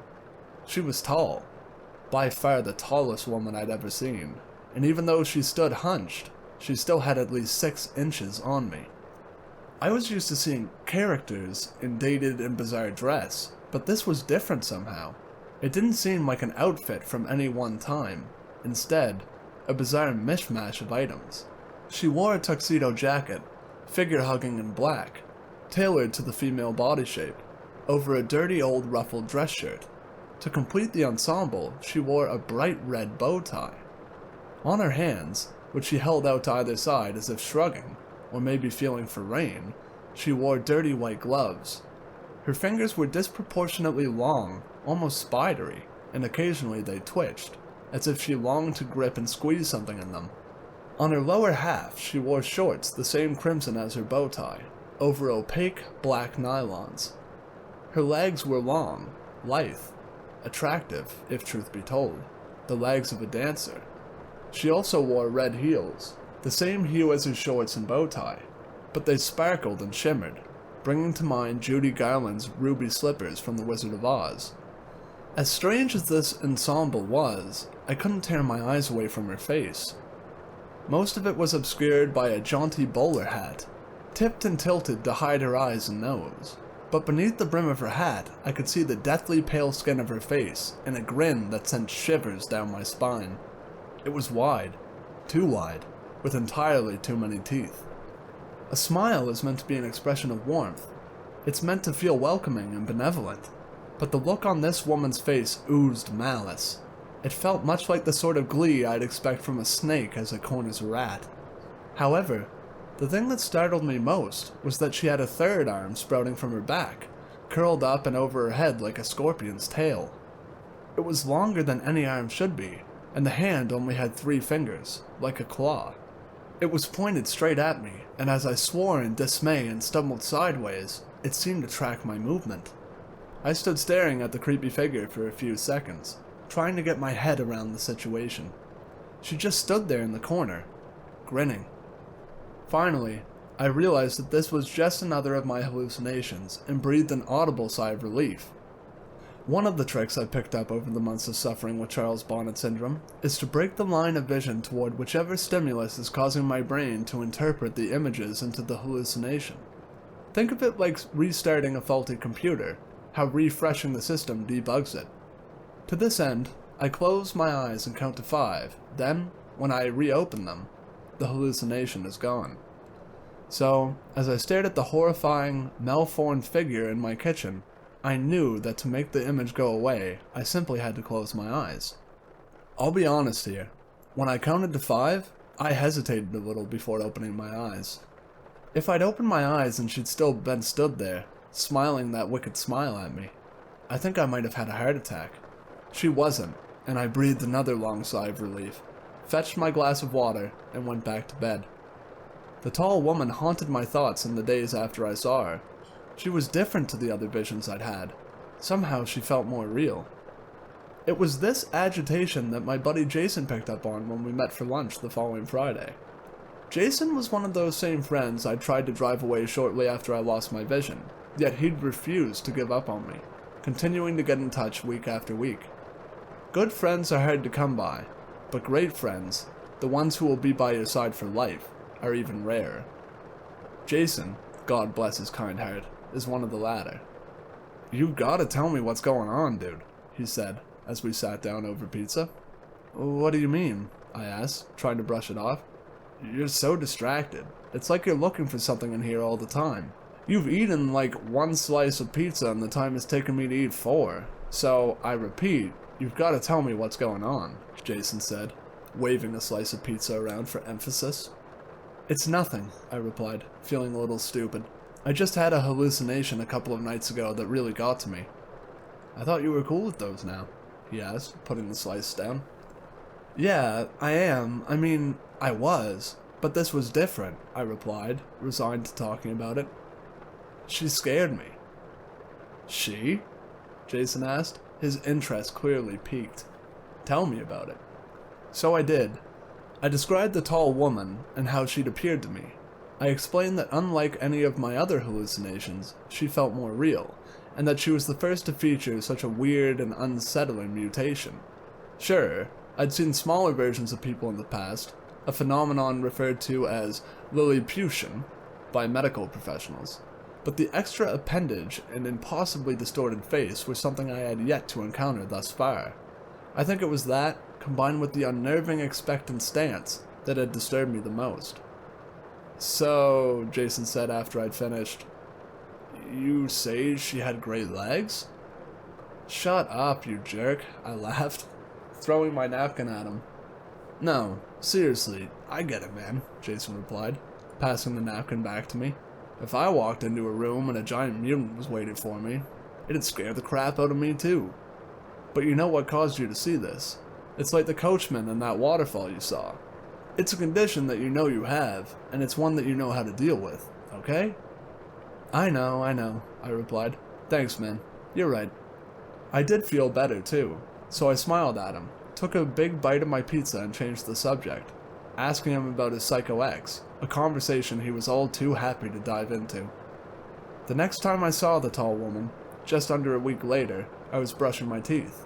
She was tall, by far the tallest woman I'd ever seen, and even though she stood hunched, she still had at least 6 inches on me. I was used to seeing characters in dated and bizarre dress, but this was different somehow. It didn't seem like an outfit from any one time. Instead, a bizarre mishmash of items. She wore a tuxedo jacket, figure-hugging in black, tailored to the female body shape, over a dirty old ruffled dress shirt. To complete the ensemble, she wore a bright red bow tie. On her hands, which she held out to either side as if shrugging, or maybe feeling for rain, she wore dirty white gloves. Her fingers were disproportionately long, almost spidery, and occasionally they twitched, as if she longed to grip and squeeze something in them. On her lower half, she wore shorts the same crimson as her bow tie, over opaque black nylons. Her legs were long, lithe, attractive, if truth be told, the legs of a dancer. She also wore red heels, the same hue as her shorts and bow tie, but they sparkled and shimmered, bringing to mind Judy Garland's ruby slippers from The Wizard of Oz. As strange as this ensemble was, I couldn't tear my eyes away from her face. Most of it was obscured by a jaunty bowler hat, tipped and tilted to hide her eyes and nose. But beneath the brim of her hat, I could see the deathly pale skin of her face and a grin that sent shivers down my spine. It was wide, too wide, with entirely too many teeth. A smile is meant to be an expression of warmth. It's meant to feel welcoming and benevolent. But the look on this woman's face oozed malice. It felt much like the sort of glee I'd expect from a snake as it corners a rat. However, the thing that startled me most was that she had a third arm sprouting from her back, curled up and over her head like a scorpion's tail. It was longer than any arm should be, and the hand only had 3 fingers, like a claw. It was pointed straight at me, and as I swore in dismay and stumbled sideways, it seemed to track my movement. I stood staring at the creepy figure for a few seconds, trying to get my head around the situation. She just stood there in the corner, grinning. Finally, I realized that this was just another of my hallucinations and breathed an audible sigh of relief. One of the tricks I picked up over the months of suffering with Charles Bonnet syndrome is to break the line of vision toward whichever stimulus is causing my brain to interpret the images into the hallucination. Think of it like restarting a faulty computer, how refreshing the system debugs it. To this end, I close my eyes and count to 5, then, when I reopen them, the hallucination is gone. So, as I stared at the horrifying, malformed figure in my kitchen, I knew that to make the image go away, I simply had to close my eyes. I'll be honest here, when I counted to 5, I hesitated a little before opening my eyes. If I'd opened my eyes and she'd still been stood there, smiling that wicked smile at me, I think I might have had a heart attack. She wasn't, and I breathed another long sigh of relief, fetched my glass of water, and went back to bed. The tall woman haunted my thoughts in the days after I saw her. She was different to the other visions I'd had. Somehow she felt more real. It was this agitation that my buddy Jason picked up on when we met for lunch the following Friday. Jason was one of those same friends I tried to drive away shortly after I lost my vision, yet he'd refused to give up on me, continuing to get in touch week after week. Good friends are hard to come by, but great friends, the ones who will be by your side for life, are even rarer. Jason, God bless his kind heart, is one of the latter. "You gotta tell me what's going on, dude," he said, as we sat down over pizza. "What do you mean?" I asked, trying to brush it off. "You're so distracted. It's like you're looking for something in here all the time. You've eaten like 1 slice of pizza and the time it's taken me to eat 4. So, I repeat, you've gotta tell me what's going on," Jason said, waving a slice of pizza around for emphasis. "It's nothing," I replied, feeling a little stupid. "I just had a hallucination a couple of nights ago that really got to me." "I thought you were cool with those now," he asked, putting the slice down. "Yeah, I am. I was. But this was different," I replied, resigned to talking about it. "She scared me." "She?" Jason asked, his interest clearly piqued. "Tell me about it." So I did. I described the tall woman and how she'd appeared to me. I explained that unlike any of my other hallucinations, she felt more real, and that she was the first to feature such a weird and unsettling mutation. Sure, I'd seen smaller versions of people in the past, a phenomenon referred to as Lilliputian by medical professionals, but the extra appendage and impossibly distorted face were something I had yet to encounter thus far. I think it was that, combined with the unnerving expectant stance, that had disturbed me the most. "So," Jason said after I'd finished, "you say she had great legs?" "Shut up, you jerk," I laughed, throwing my napkin at him. "No, seriously, I get it, man," Jason replied, passing the napkin back to me. "If I walked into a room and a giant mutant was waiting for me, it'd scare the crap out of me too. But you know what caused you to see this? It's like the coachman in that waterfall you saw. It's a condition that you know you have, and it's one that you know how to deal with, okay?" I know, I replied. "Thanks, man. You're right." I did feel better, too, so I smiled at him, took a big bite of my pizza and changed the subject, asking him about his Psycho X, a conversation he was all too happy to dive into. The next time I saw the tall woman, just under a week later, I was brushing my teeth.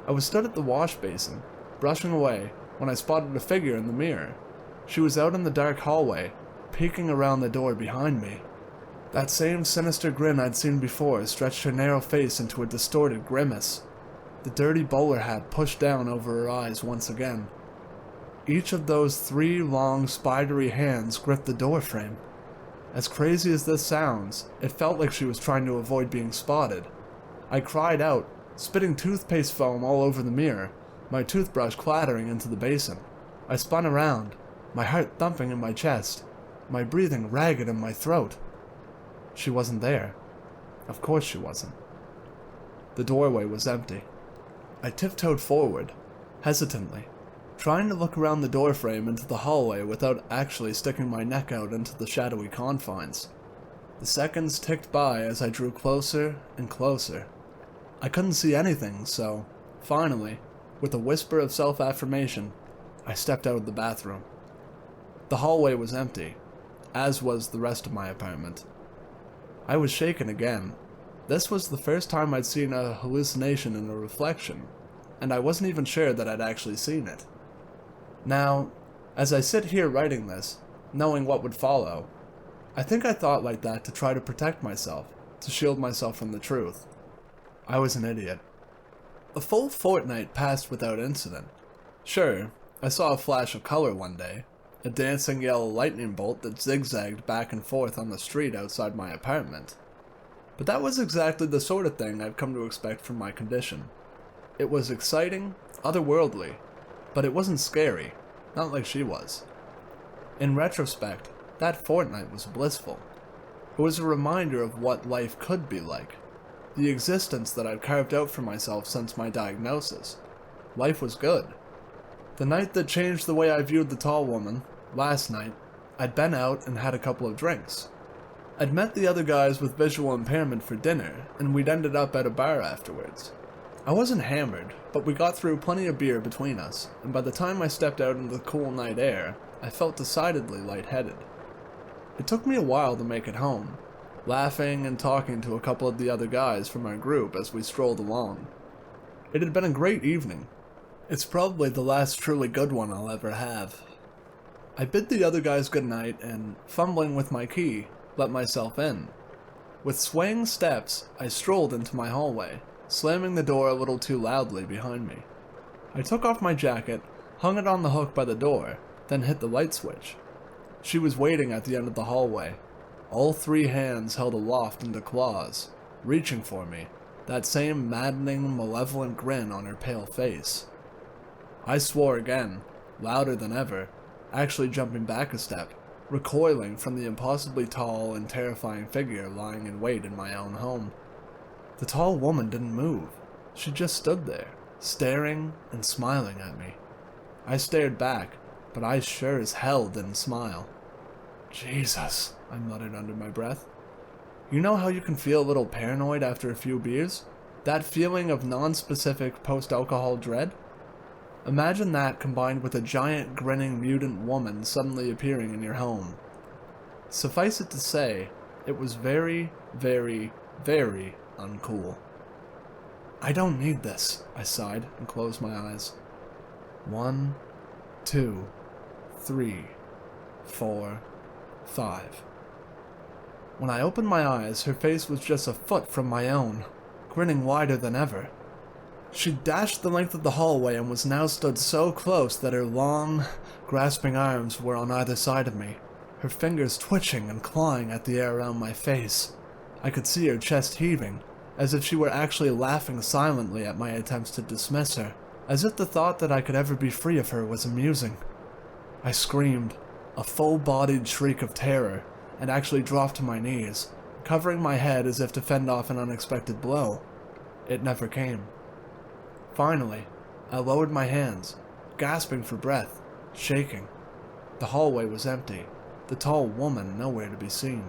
I was stood at the wash basin, brushing away, when I spotted a figure in the mirror. She was out in the dark hallway, peeking around the door behind me. That same sinister grin I'd seen before stretched her narrow face into a distorted grimace. The dirty bowler hat pushed down over her eyes once again. Each of those 3 long, spidery hands gripped the doorframe. As crazy as this sounds, it felt like she was trying to avoid being spotted. I cried out, spitting toothpaste foam all over the mirror, my toothbrush clattering into the basin. I spun around, my heart thumping in my chest, my breathing ragged in my throat. She wasn't there. Of course she wasn't. The doorway was empty. I tiptoed forward, hesitantly, trying to look around the doorframe into the hallway without actually sticking my neck out into the shadowy confines. The seconds ticked by as I drew closer and closer. I couldn't see anything, so, finally, with a whisper of self-affirmation, I stepped out of the bathroom. The hallway was empty, as was the rest of my apartment. I was shaken again. This was the first time I'd seen a hallucination in a reflection, and I wasn't even sure that I'd actually seen it. Now, as I sit here writing this, knowing what would follow, I think I thought like that to try to protect myself, to shield myself from the truth. I was an idiot. A full fortnight passed without incident. Sure, I saw a flash of color one day, a dancing yellow lightning bolt that zigzagged back and forth on the street outside my apartment. But that was exactly the sort of thing I've come to expect from my condition. It was exciting, otherworldly, but it wasn't scary, not like she was. In retrospect, that fortnight was blissful. It was a reminder of what life could be like, the existence that I'd carved out for myself since my diagnosis. Life was good. The night that changed the way I viewed the tall woman, last night, I'd been out and had a couple of drinks. I'd met the other guys with visual impairment for dinner, and we'd ended up at a bar afterwards. I wasn't hammered, but we got through plenty of beer between us, and by the time I stepped out into the cool night air, I felt decidedly lightheaded. It took me a while to make it home, laughing and talking to a couple of the other guys from our group as we strolled along. It had been a great evening. It's probably the last truly good one I'll ever have. I bid the other guys goodnight and, fumbling with my key, let myself in. With swaying steps, I strolled into my hallway, slamming the door a little too loudly behind me. I took off my jacket, hung it on the hook by the door, then hit the light switch. She was waiting at the end of the hallway, all three hands held aloft into claws, reaching for me, that same maddening, malevolent grin on her pale face. I swore again, louder than ever, actually jumping back a step, recoiling from the impossibly tall and terrifying figure lying in wait in my own home. The tall woman didn't move. She just stood there, staring and smiling at me. I stared back, but I sure as hell didn't smile. Jesus, I muttered under my breath. You know how you can feel a little paranoid after a few beers? That feeling of non-specific post-alcohol dread? Imagine that combined with a giant grinning mutant woman suddenly appearing in your home. Suffice it to say, it was very, very, very uncool. I don't need this, I sighed and closed my eyes. 1, 2, 3, 4, 5. When I opened my eyes, her face was just a foot from my own, grinning wider than ever. She dashed the length of the hallway and was now stood so close that her long, grasping arms were on either side of me, her fingers twitching and clawing at the air around my face. I could see her chest heaving, as if she were actually laughing silently at my attempts to dismiss her, as if the thought that I could ever be free of her was amusing. I screamed, a full-bodied shriek of terror, and actually dropped to my knees, covering my head as if to fend off an unexpected blow. It never came. Finally, I lowered my hands, gasping for breath, shaking. The hallway was empty, the tall woman nowhere to be seen.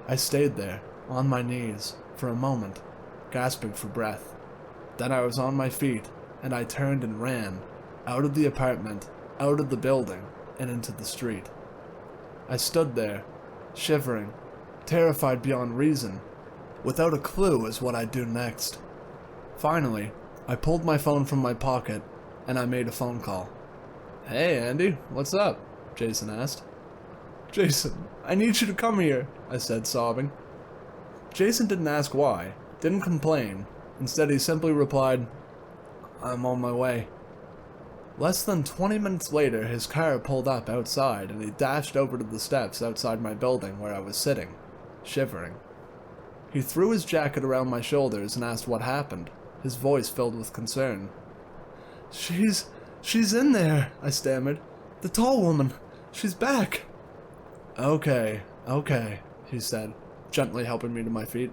I stayed there, on my knees, for a moment, gasping for breath. Then I was on my feet, and I turned and ran, out of the apartment, out of the building, and into the street. I stood there, shivering, terrified beyond reason, without a clue as what I'd do next. Finally, I pulled my phone from my pocket, and I made a phone call. "Hey, Andy, what's up?" Jason asked. "Jason, I need you to come here," I said, sobbing. Jason didn't ask why, didn't complain. Instead, he simply replied, "I'm on my way." Less than 20 minutes later, his car pulled up outside, and he dashed over to the steps outside my building where I was sitting, shivering. He threw his jacket around my shoulders and asked what happened, his voice filled with concern. She's in there," I stammered. "The tall woman. She's back." Okay, he said, gently helping me to my feet.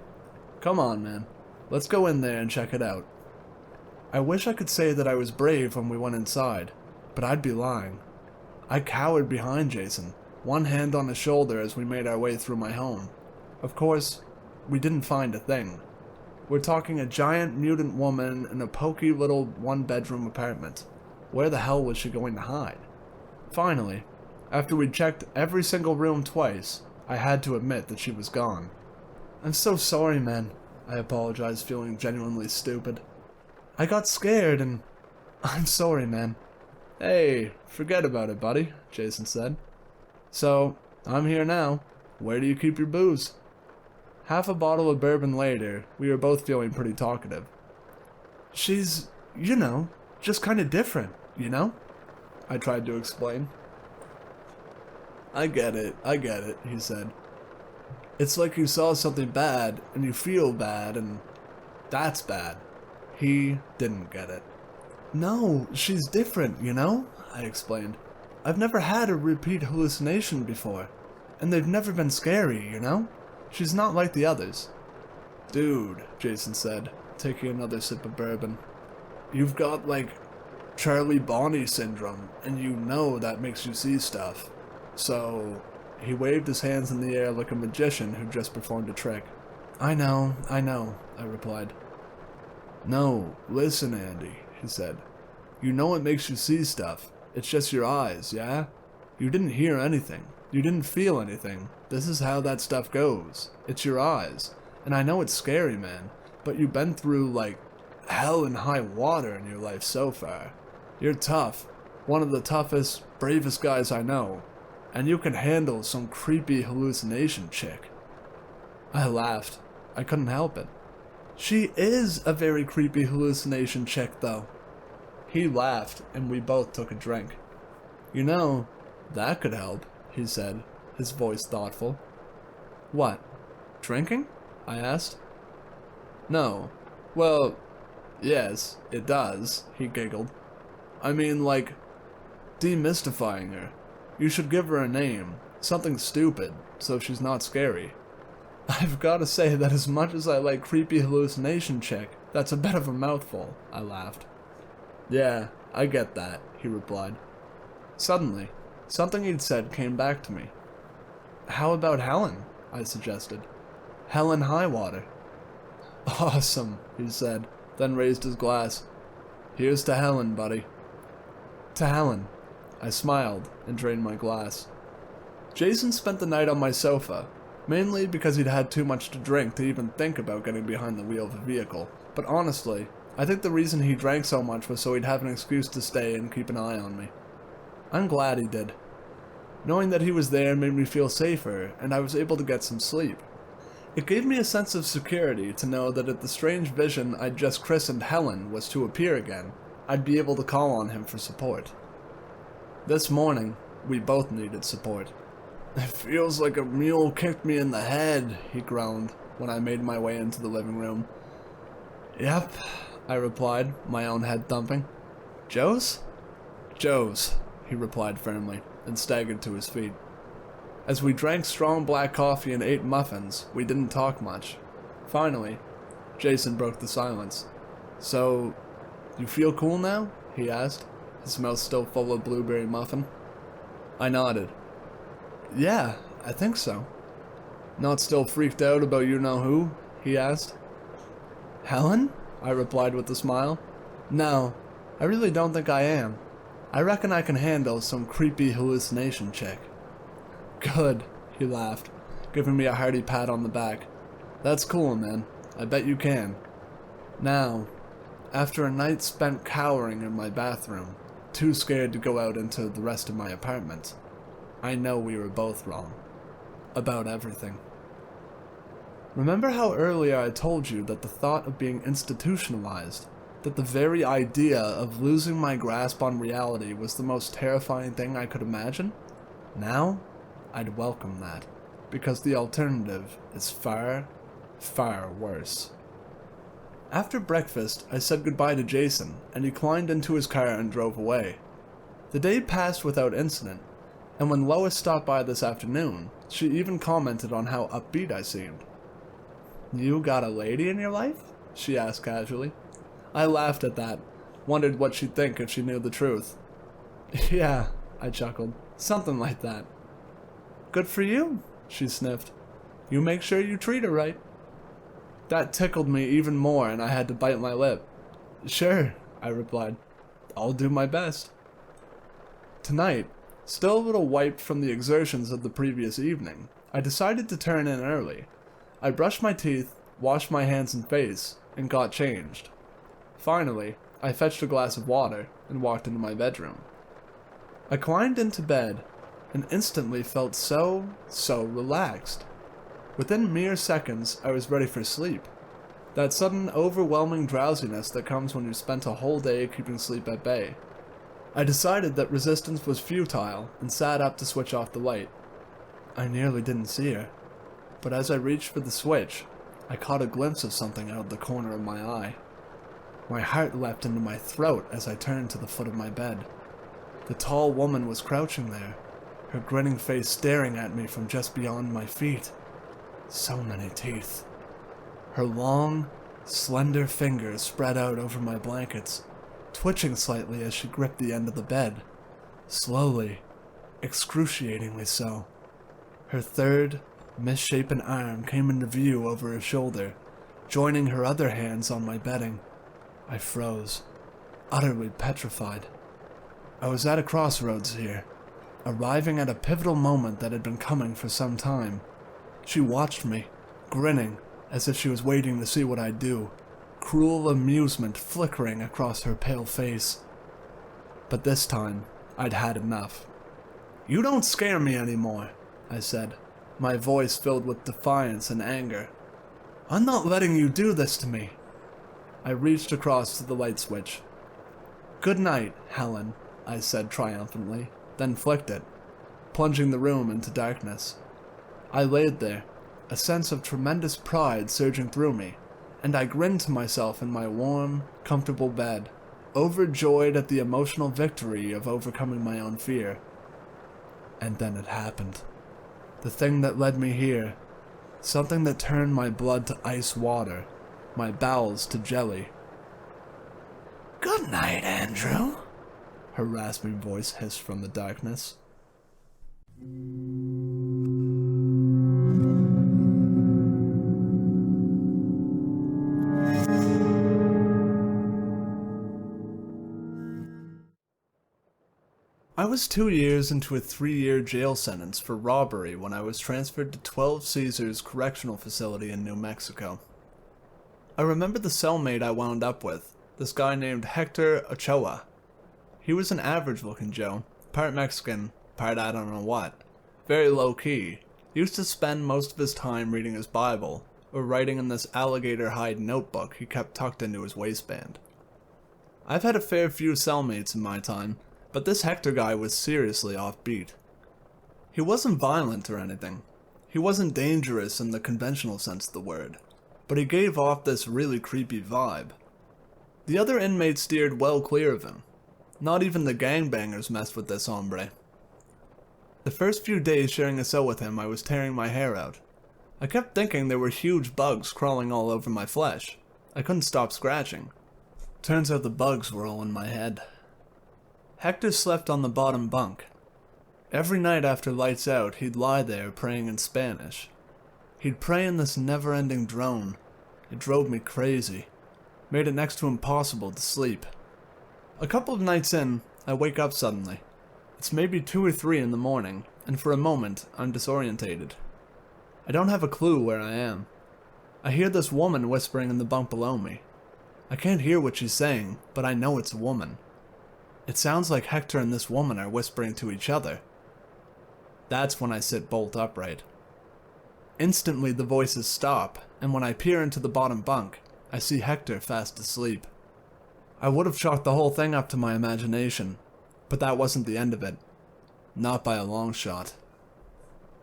"Come on, man. Let's go in there and check it out." I wish I could say that I was brave when we went inside, but I'd be lying. I cowered behind Jason, one hand on his shoulder as we made our way through my home. Of course, we didn't find a thing. We're talking a giant mutant woman in a poky little one-bedroom apartment. Where the hell was she going to hide? Finally, After we'd checked every single room twice, I had to admit that she was gone. "I'm so sorry, man," I apologized, feeling genuinely stupid. "I got scared and... I'm sorry, man." "Hey, forget about it, buddy," Jason said. "So, I'm here now. Where do you keep your booze?" Half a bottle of bourbon later, we were both feeling pretty talkative. "She's, just kind of different, I tried to explain. I get it, he said. "It's like you saw something bad, and you feel bad, and that's bad." He didn't get it. "No, she's different, I explained. "I've never had a repeat hallucination before, and they've never been scary, She's not like the others." "Dude," Jason said, taking another sip of bourbon, "you've got, Charlie Bonnie syndrome, and that makes you see stuff. So..." He waved his hands in the air like a magician who just performed a trick. I know, I replied. "No, listen, Andy," he said. "You know it makes you see stuff. It's just your eyes, yeah? You didn't hear anything. You didn't feel anything. This is how that stuff goes. It's your eyes. And I know it's scary, man, but you've been through, hell and high water in your life so far. You're tough. One of the toughest, bravest guys I know. And you can handle some creepy hallucination chick." I laughed. I couldn't help it. "She is a very creepy hallucination chick, though." He laughed, and we both took a drink. "That could help," he said, his voice thoughtful. "What? Drinking?" I asked. "No. Well, yes, it does," he giggled. "I mean, demystifying her. You should give her a name, something stupid, so she's not scary." "I've got to say that as much as I like creepy hallucination chick, that's a bit of a mouthful," I laughed. "Yeah, I get that," he replied. Suddenly, something he'd said came back to me. "How about Helen?" I suggested. "Helen Highwater." "Awesome," he said, then raised his glass. "Here's to Helen, buddy." "To Helen." I smiled and drained my glass. Jason spent the night on my sofa, mainly because he'd had too much to drink to even think about getting behind the wheel of a vehicle, but honestly, I think the reason he drank so much was so he'd have an excuse to stay and keep an eye on me. I'm glad he did. Knowing that he was there made me feel safer, and I was able to get some sleep. It gave me a sense of security to know that if the strange vision I'd just christened Helen was to appear again, I'd be able to call on him for support. This morning, we both needed support. "It feels like a mule kicked me in the head," he groaned when I made my way into the living room. "Yep," I replied, my own head thumping. "Joe's?" "Joe's," he replied firmly, and staggered to his feet. As we drank strong black coffee and ate muffins, we didn't talk much. Finally, Jason broke the silence. "So, you feel cool now?" he asked, his mouth still full of blueberry muffin. I nodded. "Yeah, I think so." "Not still freaked out about you-know-who?" he asked. "Helen?" I replied with a smile. "No, I really don't think I am. I reckon I can handle some creepy hallucination chick." "Good," he laughed, giving me a hearty pat on the back. "That's cool, man. I bet you can." Now, after a night spent cowering in my bathroom, too scared to go out into the rest of my apartment, I know we were both wrong. About everything. Remember how earlier I told you that the thought of being institutionalized, that the very idea of losing my grasp on reality was the most terrifying thing I could imagine? Now, I'd welcome that, because the alternative is far, far worse. After breakfast, I said goodbye to Jason, and he climbed into his car and drove away. The day passed without incident, and when Lois stopped by this afternoon, she even commented on how upbeat I seemed. "You got a lady in your life?" she asked casually. I laughed at that, wondered what she'd think if she knew the truth. "Yeah," I chuckled, "something like that." "Good for you," she sniffed. "You make sure you treat her right." That tickled me even more, and I had to bite my lip. "Sure," I replied. "I'll do my best." Tonight, Still a little wiped from the exertions of the previous evening, I decided to turn in early. I brushed my teeth, washed my hands and face, and got changed. Finally, I fetched a glass of water and walked into my bedroom. I climbed into bed and instantly felt so relaxed. Within mere seconds, I was ready for sleep. That sudden, overwhelming drowsiness that comes when you spent a whole day keeping sleep at bay. I decided that resistance was futile and sat up to switch off the light. I nearly didn't see her, but as I reached for the switch, I caught a glimpse of something out of the corner of my eye. My heart leapt into my throat as I turned to the foot of my bed. The tall woman was crouching there, her grinning face staring at me from just beyond my feet. So many teeth. Her long, slender fingers spread out over my blankets, twitching slightly as she gripped the end of the bed. Slowly, excruciatingly so. Her third, misshapen arm came into view over her shoulder, joining her other hands on my bedding. I froze, utterly petrified. I was at a crossroads here, arriving at a pivotal moment that had been coming for some time. She watched me, grinning, as if she was waiting to see what I'd do, cruel amusement flickering across her pale face. But this time, I'd had enough. "You don't scare me anymore," I said, my voice filled with defiance and anger. "I'm not letting you do this to me." I reached across to the light switch. "Good night, Helen," I said triumphantly, then flicked it, plunging the room into darkness. I laid there, a sense of tremendous pride surging through me, and I grinned to myself in my warm, comfortable bed, overjoyed at the emotional victory of overcoming my own fear. And then it happened. The thing that led me here, something that turned my blood to ice water, my bowels to jelly. "Good night, Andrew," her rasping voice hissed from the darkness. I was 2 years into a 3-year jail sentence for robbery when I was transferred to 12 Caesars Correctional Facility in New Mexico. I remember the cellmate I wound up with, this guy named Hector Ochoa. He was an average-looking Joe, part Mexican, part I don't know what. Very low-key. Used to spend most of his time reading his Bible, or writing in this alligator-hide notebook he kept tucked into his waistband. I've had a fair few cellmates in my time, but this Hector guy was seriously offbeat. He wasn't violent or anything. He wasn't dangerous in the conventional sense of the word, but he gave off this really creepy vibe. The other inmates steered well clear of him. Not even the gangbangers messed with this hombre. The first few days sharing a cell with him, I was tearing my hair out. I kept thinking there were huge bugs crawling all over my flesh. I couldn't stop scratching. Turns out the bugs were all in my head. Hector slept on the bottom bunk. Every night after lights out, he'd lie there praying in Spanish. He'd pray in this never-ending drone. It drove me crazy. Made it next to impossible to sleep. A couple of nights in, I wake up suddenly. It's maybe 2 or 3 in the morning, and for a moment, I'm disorientated. I don't have a clue where I am. I hear this woman whispering in the bunk below me. I can't hear what she's saying, but I know it's a woman. It sounds like Hector and this woman are whispering to each other. That's when I sit bolt upright. Instantly the voices stop, and when I peer into the bottom bunk, I see Hector fast asleep. I would have chalked the whole thing up to my imagination, but that wasn't the end of it. Not by a long shot.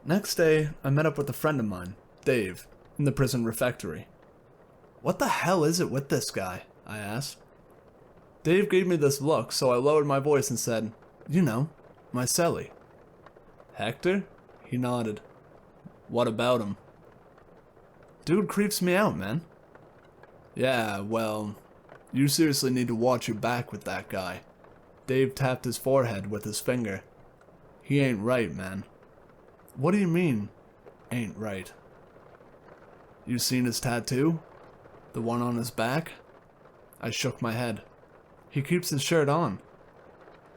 Next day, I met up with a friend of mine, Dave, in the prison refectory. "What the hell is it with this guy?" I asked. Dave gave me this look, so I lowered my voice and said, "You know, my cellie." "Hector?" He nodded. "What about him?" "Dude creeps me out, man." "Yeah, well, you seriously need to watch your back with that guy." Dave tapped his forehead with his finger. "He ain't right, man." "What do you mean, ain't right?" "You seen his tattoo? The one on his back?" I shook my head. "He keeps his shirt on."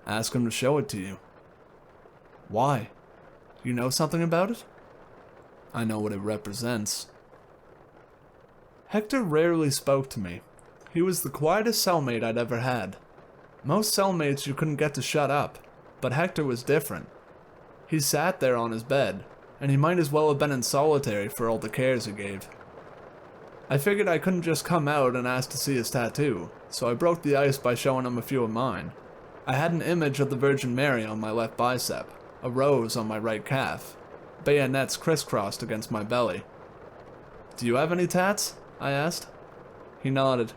"Ask him to show it to you." Why? You know something about it? I know what it represents. Hector rarely spoke to me. He was the quietest cellmate I'd ever had. Most cellmates you couldn't get to shut up, but Hector was different. He sat there on his bed, and he might as well have been in solitary for all the cares he gave. I figured I couldn't just come out and ask to see his tattoo, so I broke the ice by showing him a few of mine. I had an image of the Virgin Mary on my left bicep, a rose on my right calf, bayonets crisscrossed against my belly. "Do you have any tats?" I asked. He nodded.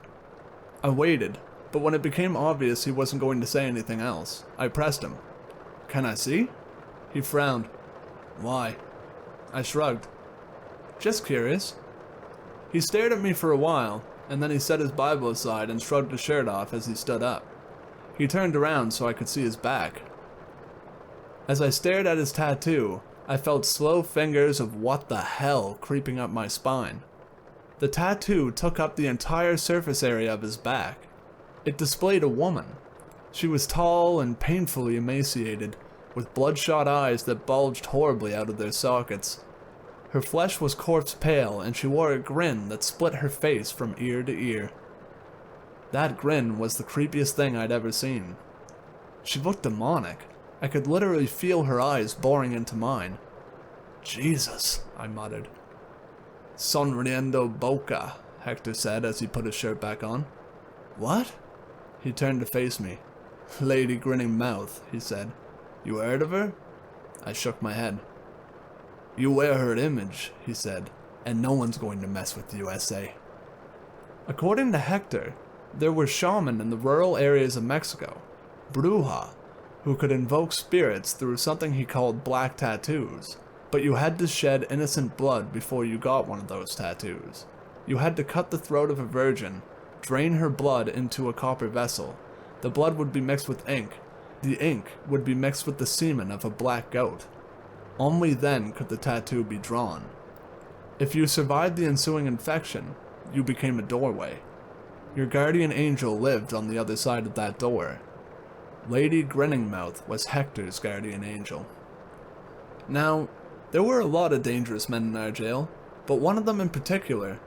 I waited, but when it became obvious he wasn't going to say anything else, I pressed him. "Can I see?" He frowned. "Why?" I shrugged. "Just curious." He stared at me for a while, and then he set his Bible aside and shrugged his shirt off as he stood up. He turned around so I could see his back. As I stared at his tattoo, I felt slow fingers of what the hell creeping up my spine. The tattoo took up the entire surface area of his back. It displayed a woman. She was tall and painfully emaciated, with bloodshot eyes that bulged horribly out of their sockets. Her flesh was corpse pale, and she wore a grin that split her face from ear to ear. That grin was the creepiest thing I'd ever seen. She looked demonic. I could literally feel her eyes boring into mine. "Jesus," I muttered. "Sonriendo boca," Hector said as he put his shirt back on. "What?" He turned to face me. "Lady Grinning Mouth," he said. "You heard of her?" I shook my head. "You wear her image," he said, "and no one's going to mess with you, S.A." According to Hector, there were shaman in the rural areas of Mexico, bruja, who could invoke spirits through something he called black tattoos, but you had to shed innocent blood before you got one of those tattoos. You had to cut the throat of a virgin, drain her blood into a copper vessel. The blood would be mixed with ink. The ink would be mixed with the semen of a black goat. Only then could the tattoo be drawn. If you survived the ensuing infection, you became a doorway. Your guardian angel lived on the other side of that door. Lady Grinning Mouth was Hector's guardian angel. Now, there were a lot of dangerous men in our jail, but one of them in particular,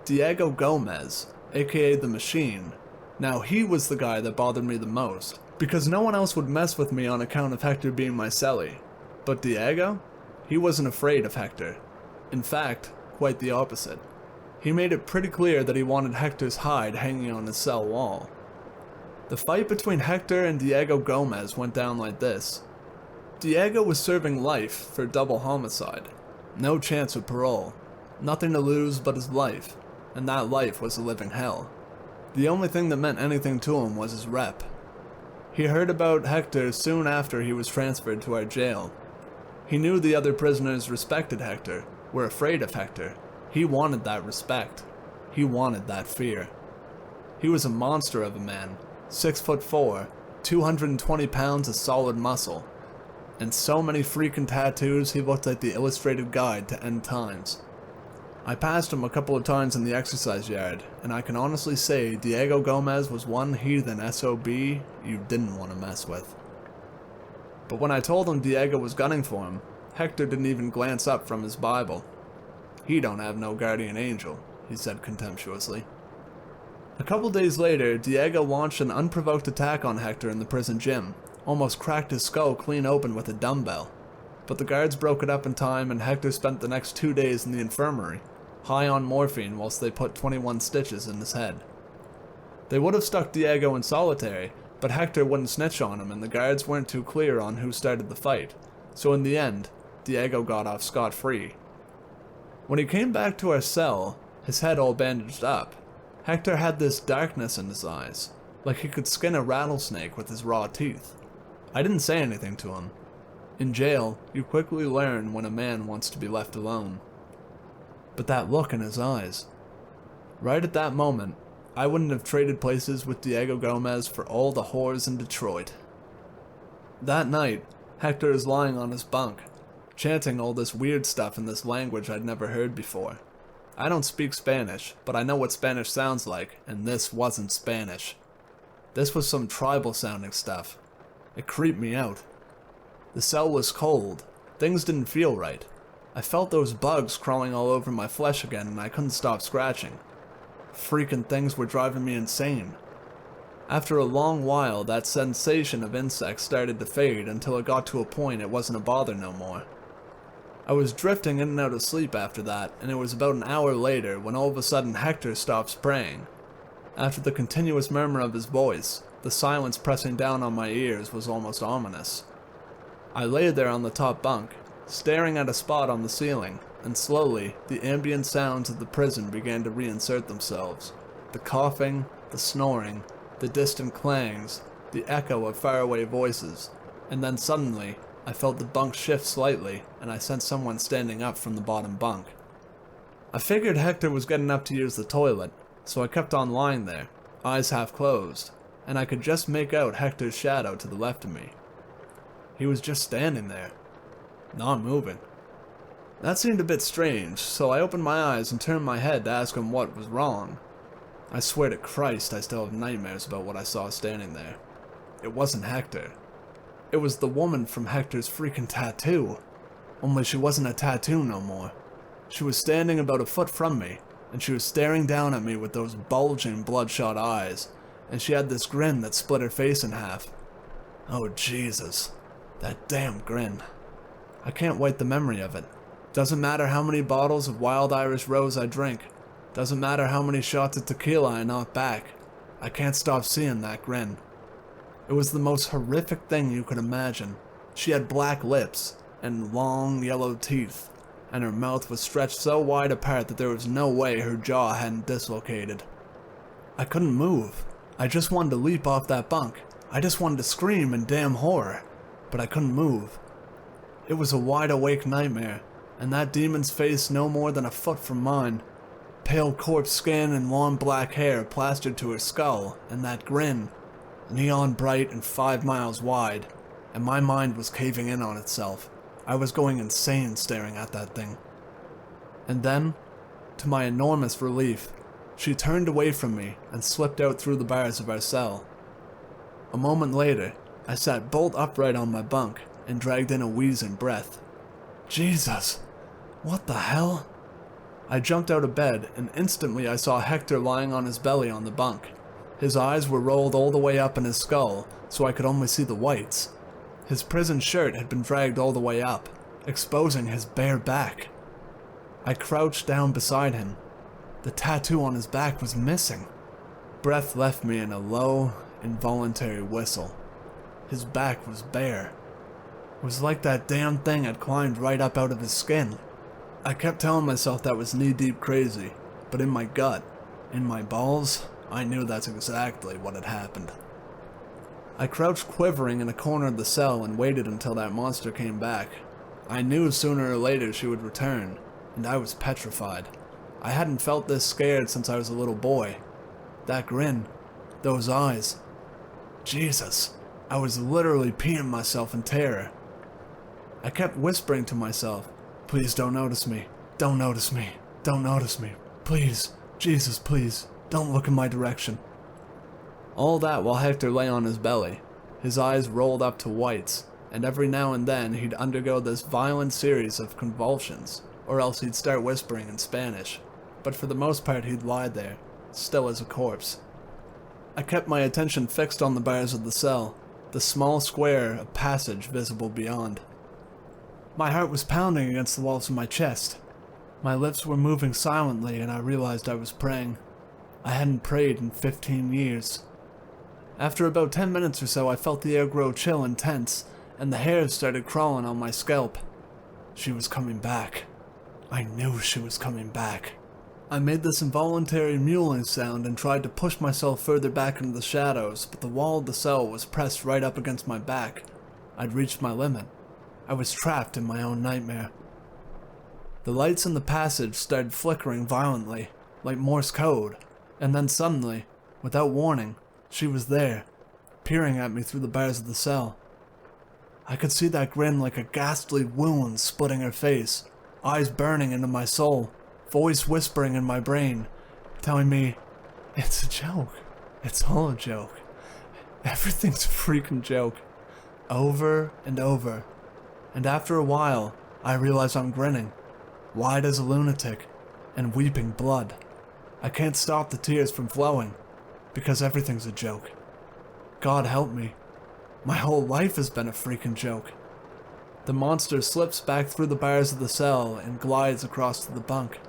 Diego Gomez, aka the Machine. Now he was the guy that bothered me the most, because no one else would mess with me on account of Hector being my cellie. But Diego? He wasn't afraid of Hector. In fact, quite the opposite. He made it pretty clear that he wanted Hector's hide hanging on his cell wall. The fight between Hector and Diego Gomez went down like this. Diego was serving life for double homicide. No chance of parole. Nothing to lose but his life, and that life was a living hell. The only thing that meant anything to him was his rep. He heard about Hector soon after he was transferred to our jail. He knew the other prisoners respected Hector, were afraid of Hector. He wanted that respect. He wanted that fear. He was a monster of a man, 6'4", 220 pounds of solid muscle, and so many freaking tattoos he looked like the illustrated guide to end times. I passed him a couple of times in the exercise yard, and I can honestly say Diego Gomez was one heathen SOB you didn't want to mess with. But when I told him Diego was gunning for him, Hector didn't even glance up from his Bible. "He don't have no guardian angel," he said contemptuously. A couple days later, Diego launched an unprovoked attack on Hector in the prison gym, almost cracked his skull clean open with a dumbbell. But the guards broke it up in time, and Hector spent the next 2 days in the infirmary, high on morphine whilst they put 21 stitches in his head. They would have stuck Diego in solitary, but Hector wouldn't snitch on him, and the guards weren't too clear on who started the fight, so in the end, Diego got off scot-free. When he came back to our cell, his head all bandaged up, Hector had this darkness in his eyes, like he could skin a rattlesnake with his raw teeth. I didn't say anything to him. In jail, you quickly learn when a man wants to be left alone. But that look in his eyes. Right at that moment, I wouldn't have traded places with Diego Gomez for all the whores in Detroit. That night, Hector is lying on his bunk, chanting all this weird stuff in this language I'd never heard before. I don't speak Spanish, but I know what Spanish sounds like, and this wasn't Spanish. This was some tribal sounding stuff. It creeped me out. The cell was cold. Things didn't feel right. I felt those bugs crawling all over my flesh again and I couldn't stop scratching. Freaking things were driving me insane. After a long while, that sensation of insects started to fade until it got to a point it wasn't a bother no more. I was drifting in and out of sleep after that, and it was about an hour later when all of a sudden Hector stopped spraying. After the continuous murmur of his voice, the silence pressing down on my ears was almost ominous. I lay there on the top bunk, staring at a spot on the ceiling, and slowly, the ambient sounds of the prison began to reinsert themselves. The coughing, the snoring, the distant clangs, the echo of faraway voices, and then suddenly, I felt the bunk shift slightly, and I sensed someone standing up from the bottom bunk. I figured Hector was getting up to use the toilet, so I kept on lying there, eyes half closed, and I could just make out Hector's shadow to the left of me. He was just standing there, not moving. That seemed a bit strange, so I opened my eyes and turned my head to ask him what was wrong. I swear to Christ I still have nightmares about what I saw standing there. It wasn't Hector. It was the woman from Hector's freaking tattoo. Only she wasn't a tattoo no more. She was standing about a foot from me, and she was staring down at me with those bulging, bloodshot eyes, and she had this grin that split her face in half. Oh Jesus, that damn grin. I can't wipe the memory of it. Doesn't matter how many bottles of Wild Irish Rose I drink. Doesn't matter how many shots of tequila I knock back. I can't stop seeing that grin. It was the most horrific thing you could imagine. She had black lips and long yellow teeth, and her mouth was stretched so wide apart that there was no way her jaw hadn't dislocated. I couldn't move. I just wanted to leap off that bunk. I just wanted to scream in damn horror, but I couldn't move. It was a wide-awake nightmare, and that demon's face no more than a foot from mine. Pale corpse skin and long black hair plastered to her skull, and that grin. Neon bright and 5 miles wide, and my mind was caving in on itself. I was going insane staring at that thing. And then, to my enormous relief, she turned away from me and slipped out through the bars of our cell. A moment later, I sat bolt upright on my bunk and dragged in a wheezing breath. Jesus! What the hell? I jumped out of bed, and instantly I saw Hector lying on his belly on the bunk. His eyes were rolled all the way up in his skull, so I could only see the whites. His prison shirt had been dragged all the way up, exposing his bare back. I crouched down beside him. The tattoo on his back was missing. Breath left me in a low, involuntary whistle. His back was bare. It was like that damn thing had climbed right up out of his skin. I kept telling myself that was knee-deep crazy, but in my gut, in my balls, I knew that's exactly what had happened. I crouched quivering in a corner of the cell and waited until that monster came back. I knew sooner or later she would return, and I was petrified. I hadn't felt this scared since I was a little boy. That grin, those eyes. Jesus, I was literally peeing myself in terror. I kept whispering to myself, "Please don't notice me, don't notice me, don't notice me, please, Jesus, please, don't look in my direction." All that while Hector lay on his belly, his eyes rolled up to whites, and every now and then he'd undergo this violent series of convulsions, or else he'd start whispering in Spanish, but for the most part he'd lie there, still as a corpse. I kept my attention fixed on the bars of the cell, the small square of passage visible beyond. My heart was pounding against the walls of my chest. My lips were moving silently, and I realized I was praying. I hadn't prayed in 15 years. After about 10 minutes or so, I felt the air grow chill and tense, and the hairs started crawling on my scalp. She was coming back. I knew she was coming back. I made this involuntary mewling sound and tried to push myself further back into the shadows, but the wall of the cell was pressed right up against my back. I'd reached my limit. I was trapped in my own nightmare. The lights in the passage started flickering violently, like Morse code, and then suddenly, without warning, she was there, peering at me through the bars of the cell. I could see that grin like a ghastly wound splitting her face, eyes burning into my soul, voice whispering in my brain, telling me, "It's a joke. It's all a joke. Everything's a freaking joke." Over and over, and after a while, I realize I'm grinning, wide as a lunatic, and weeping blood. I can't stop the tears from flowing, because everything's a joke. God help me. My whole life has been a freaking joke. The monster slips back through the bars of the cell and glides across to the bunk.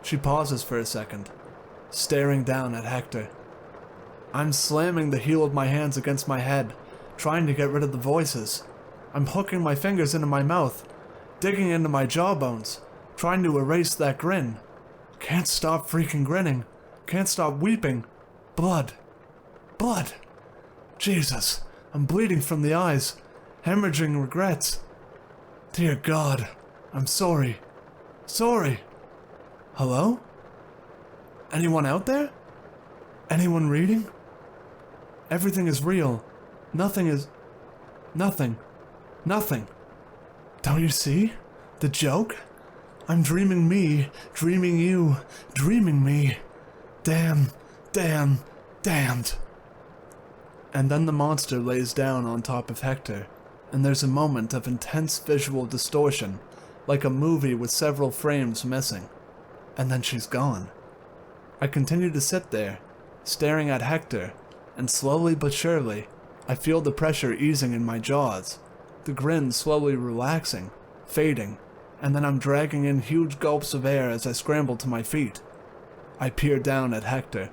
She pauses for a second, staring down at Hector. I'm slamming the heel of my hands against my head, trying to get rid of the voices. I'm hooking my fingers into my mouth, digging into my jawbones, trying to erase that grin. Can't stop freaking grinning. Can't stop weeping. Blood. Blood. Jesus, I'm bleeding from the eyes, hemorrhaging regrets. Dear God, I'm sorry. Sorry. Hello? Anyone out there? Anyone reading? Everything is real. Nothing is... Nothing. Nothing. Don't you see? The joke? I'm dreaming me, dreaming you, dreaming me. Damn, damn, damned. And then the monster lays down on top of Hector, and there's a moment of intense visual distortion, like a movie with several frames missing. And then she's gone. I continue to sit there, staring at Hector, and slowly but surely, I feel the pressure easing in my jaws, the grin slowly relaxing, fading, and then I'm dragging in huge gulps of air as I scramble to my feet. I peer down at Hector.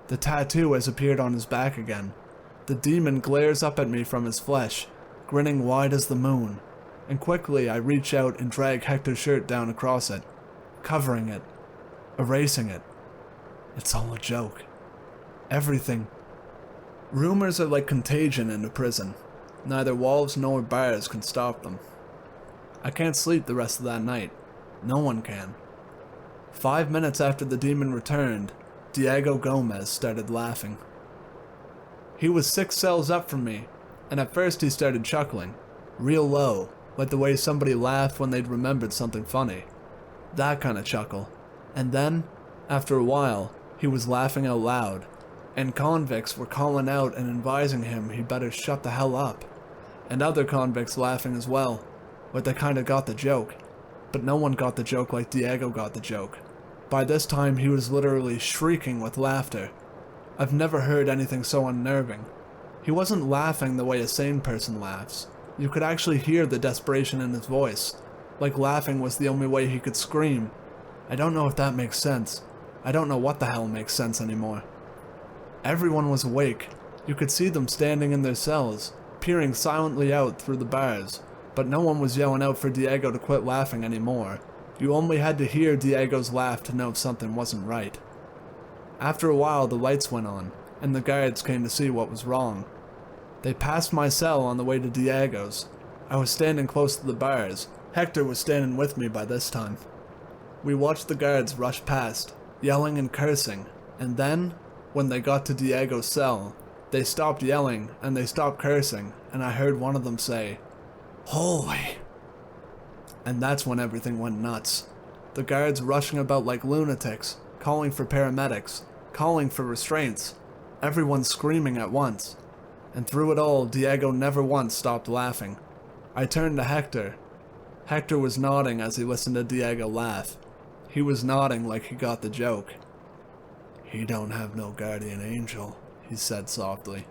The tattoo has appeared on his back again. The demon glares up at me from his flesh, grinning wide as the moon, and quickly I reach out and drag Hector's shirt down across it, covering it, erasing it. It's all a joke. Everything. Rumors are like contagion in a prison. Neither walls nor bars can stop them. I can't sleep the rest of that night. No one can. 5 minutes after the demon returned, Diego Gomez started laughing. He was 6 cells up from me, and at first he started chuckling, real low, like the way somebody laughed when they'd remembered something funny. That kind of chuckle. And then, after a while, he was laughing out loud, and convicts were calling out and advising him he better shut the hell up. And other convicts laughing as well, like they kinda got the joke. But no one got the joke like Diego got the joke. By this time he was literally shrieking with laughter. I've never heard anything so unnerving. He wasn't laughing the way a sane person laughs. You could actually hear the desperation in his voice, like laughing was the only way he could scream. I don't know if that makes sense. I don't know what the hell makes sense anymore. Everyone was awake. You could see them standing in their cells, peering silently out through the bars, but no one was yelling out for Diego to quit laughing anymore. You only had to hear Diego's laugh to know something wasn't right. After a while the lights went on, and the guards came to see what was wrong. They passed my cell on the way to Diego's. I was standing close to the bars. Hector was standing with me by this time. We watched the guards rush past, yelling and cursing, and then, when they got to Diego's cell, they stopped yelling and they stopped cursing, and I heard one of them say, "Holy!" And that's when everything went nuts. The guards rushing about like lunatics, calling for paramedics, calling for restraints, everyone screaming at once. And through it all, Diego never once stopped laughing. I turned to Hector. Hector was nodding as he listened to Diego laugh. He was nodding like he got the joke. "He don't have no guardian angel," he said softly.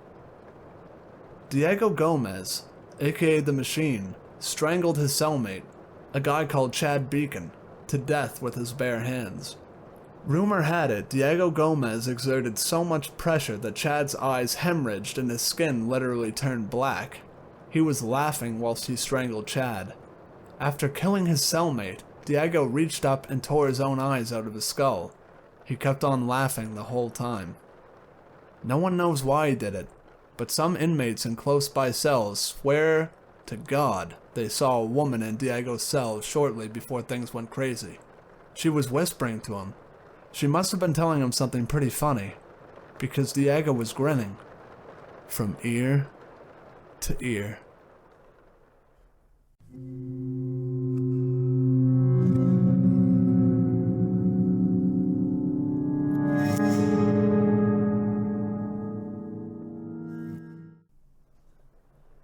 Diego Gomez, aka The Machine, strangled his cellmate, a guy called Chad Beacon, to death with his bare hands. Rumor had it Diego Gomez exerted so much pressure that Chad's eyes hemorrhaged and his skin literally turned black. He was laughing whilst he strangled Chad. After killing his cellmate, Diego reached up and tore his own eyes out of his skull. He kept on laughing the whole time. No one knows why he did it, but some inmates in close-by cells swear to God they saw a woman in Diego's cell shortly before things went crazy. She was whispering to him. She must have been telling him something pretty funny, because Diego was grinning from ear to ear.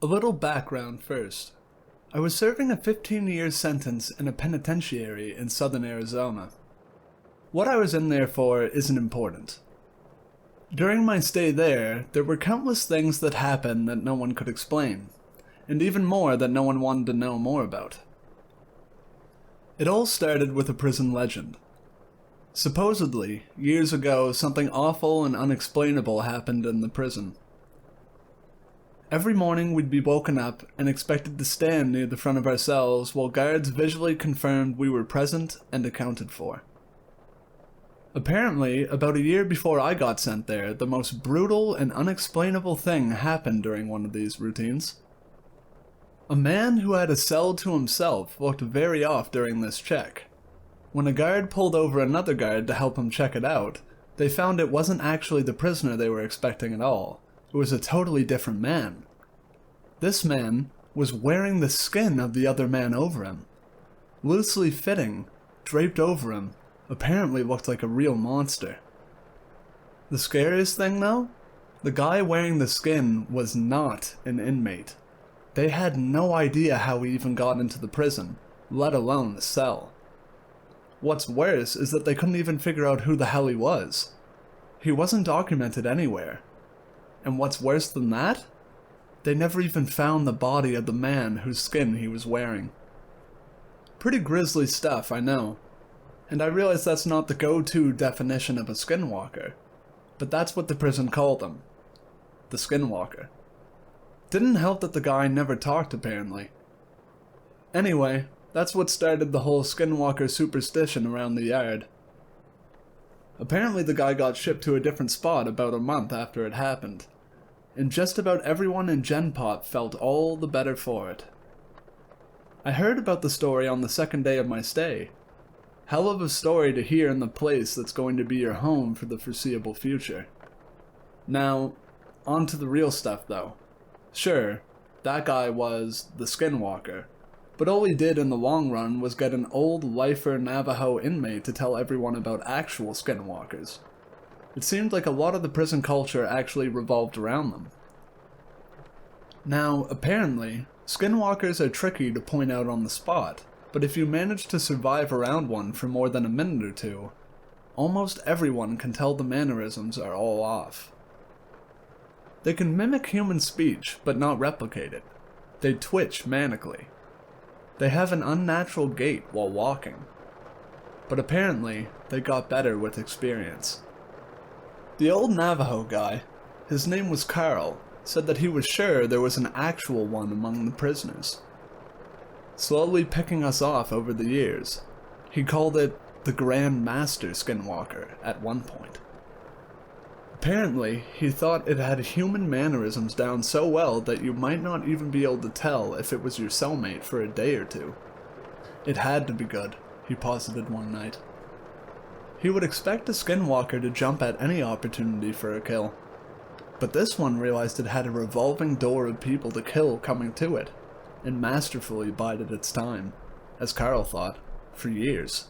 A little background first. I was serving a 15-year sentence in a penitentiary in southern Arizona. What I was in there for isn't important. During my stay there were countless things that happened that no one could explain, and even more that no one wanted to know more about. It all started with a prison legend. Supposedly, years ago, something awful and unexplainable happened in the prison. Every morning we'd be woken up and expected to stand near the front of our cells while guards visually confirmed we were present and accounted for. Apparently, about a year before I got sent there, the most brutal and unexplainable thing happened during one of these routines. A man who had a cell to himself looked very off during this check. When a guard pulled over another guard to help him check it out, they found it wasn't actually the prisoner they were expecting at all. It was a totally different man. This man was wearing the skin of the other man over him. Loosely fitting, draped over him, apparently looked like a real monster. The scariest thing though? The guy wearing the skin was not an inmate. They had no idea how he even got into the prison, let alone the cell. What's worse is that they couldn't even figure out who the hell he was. He wasn't documented anywhere. And what's worse than that? They never even found the body of the man whose skin he was wearing. Pretty grisly stuff, I know. And I realize that's not the go-to definition of a skinwalker. But that's what the prison called him. The skinwalker. Didn't help that the guy never talked, apparently. Anyway, that's what started the whole skinwalker superstition around the yard. Apparently the guy got shipped to a different spot about a month after it happened. And just about everyone in Gen Pop felt all the better for it. I heard about the story on the second day of my stay. Hell of a story to hear in the place that's going to be your home for the foreseeable future. Now, on to the real stuff though. Sure, that guy was the skinwalker, but all he did in the long run was get an old lifer Navajo inmate to tell everyone about actual skinwalkers. It seemed like a lot of the prison culture actually revolved around them. Now, apparently, skinwalkers are tricky to point out on the spot, but if you manage to survive around one for more than a minute or two, almost everyone can tell the mannerisms are all off. They can mimic human speech, but not replicate it. They twitch manically. They have an unnatural gait while walking. But apparently, they got better with experience. The old Navajo guy, his name was Carl, said that he was sure there was an actual one among the prisoners. Slowly picking us off over the years, he called it the Grand Master Skinwalker at one point. Apparently, he thought it had human mannerisms down so well that you might not even be able to tell if it was your cellmate for a day or two. It had to be good, he posited one night. He would expect a skinwalker to jump at any opportunity for a kill. But this one realized it had a revolving door of people to kill coming to it, and masterfully bided its time, as Carl thought, for years.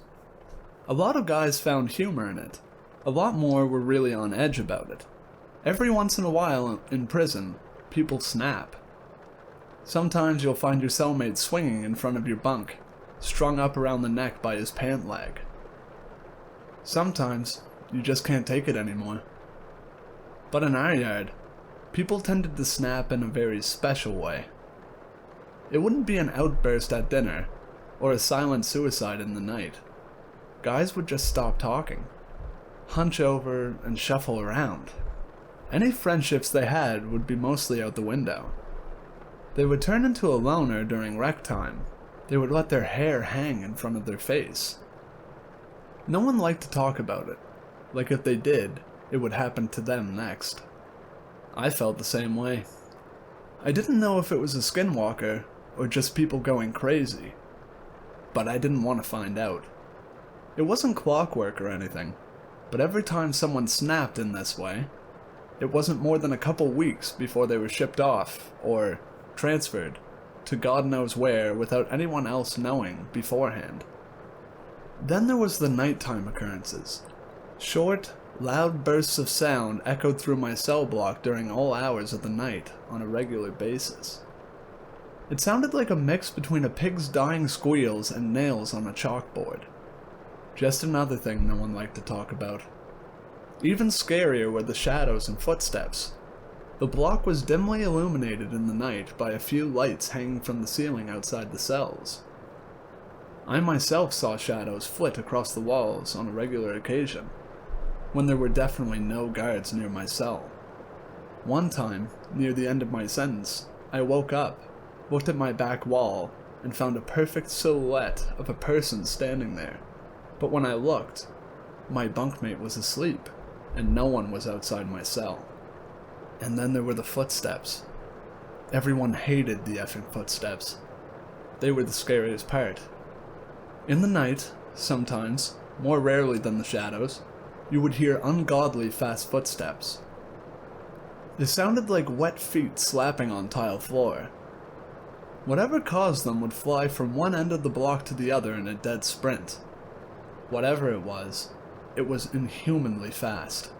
A lot of guys found humor in it. A lot more were really on edge about it. Every once in a while, in prison, people snap. Sometimes you'll find your cellmate swinging in front of your bunk, strung up around the neck by his pant leg. Sometimes, you just can't take it anymore. But in our yard, people tended to snap in a very special way. It wouldn't be an outburst at dinner, or a silent suicide in the night. Guys would just stop talking, hunch over, and shuffle around. Any friendships they had would be mostly out the window. They would turn into a loner during rec time. They would let their hair hang in front of their face. No one liked to talk about it. Like if they did, it would happen to them next. I felt the same way. I didn't know if it was a skinwalker or just people going crazy, but I didn't want to find out. It wasn't clockwork or anything, but every time someone snapped in this way, it wasn't more than a couple weeks before they were shipped off, or transferred, to God knows where without anyone else knowing beforehand. Then there was the nighttime occurrences. Short, loud bursts of sound echoed through my cell block during all hours of the night on a regular basis. It sounded like a mix between a pig's dying squeals and nails on a chalkboard. Just another thing no one liked to talk about. Even scarier were the shadows and footsteps. The block was dimly illuminated in the night by a few lights hanging from the ceiling outside the cells. I myself saw shadows flit across the walls on a regular occasion, when there were definitely no guards near my cell. One time, near the end of my sentence, I woke up, looked at my back wall, and found a perfect silhouette of a person standing there. But when I looked, my bunkmate was asleep, and no one was outside my cell. And then there were the footsteps. Everyone hated the effing footsteps. They were the scariest part. In the night, sometimes, more rarely than the shadows, you would hear ungodly fast footsteps. They sounded like wet feet slapping on tile floor. Whatever caused them would fly from one end of the block to the other in a dead sprint. Whatever it was inhumanly fast.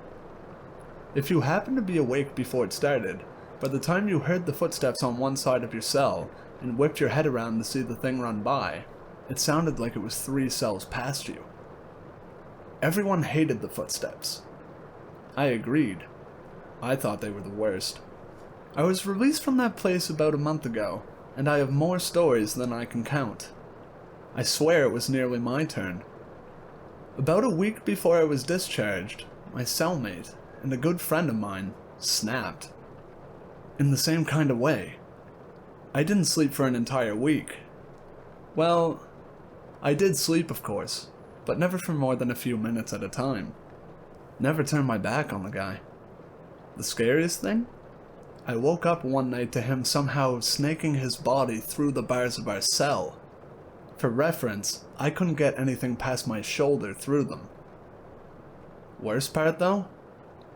If you happened to be awake before it started, by the time you heard the footsteps on one side of your cell and whipped your head around to see the thing run by, it sounded like it was 3 cells past you. Everyone hated the footsteps. I agreed. I thought they were the worst. I was released from that place about a month ago, and I have more stories than I can count. I swear it was nearly my turn. About a week before I was discharged, my cellmate and a good friend of mine snapped. In the same kind of way. I didn't sleep for an entire week. Well, I did sleep, of course, but never for more than a few minutes at a time. Never turned my back on the guy. The scariest thing? I woke up one night to him somehow snaking his body through the bars of our cell. For reference, I couldn't get anything past my shoulder through them. Worst part though?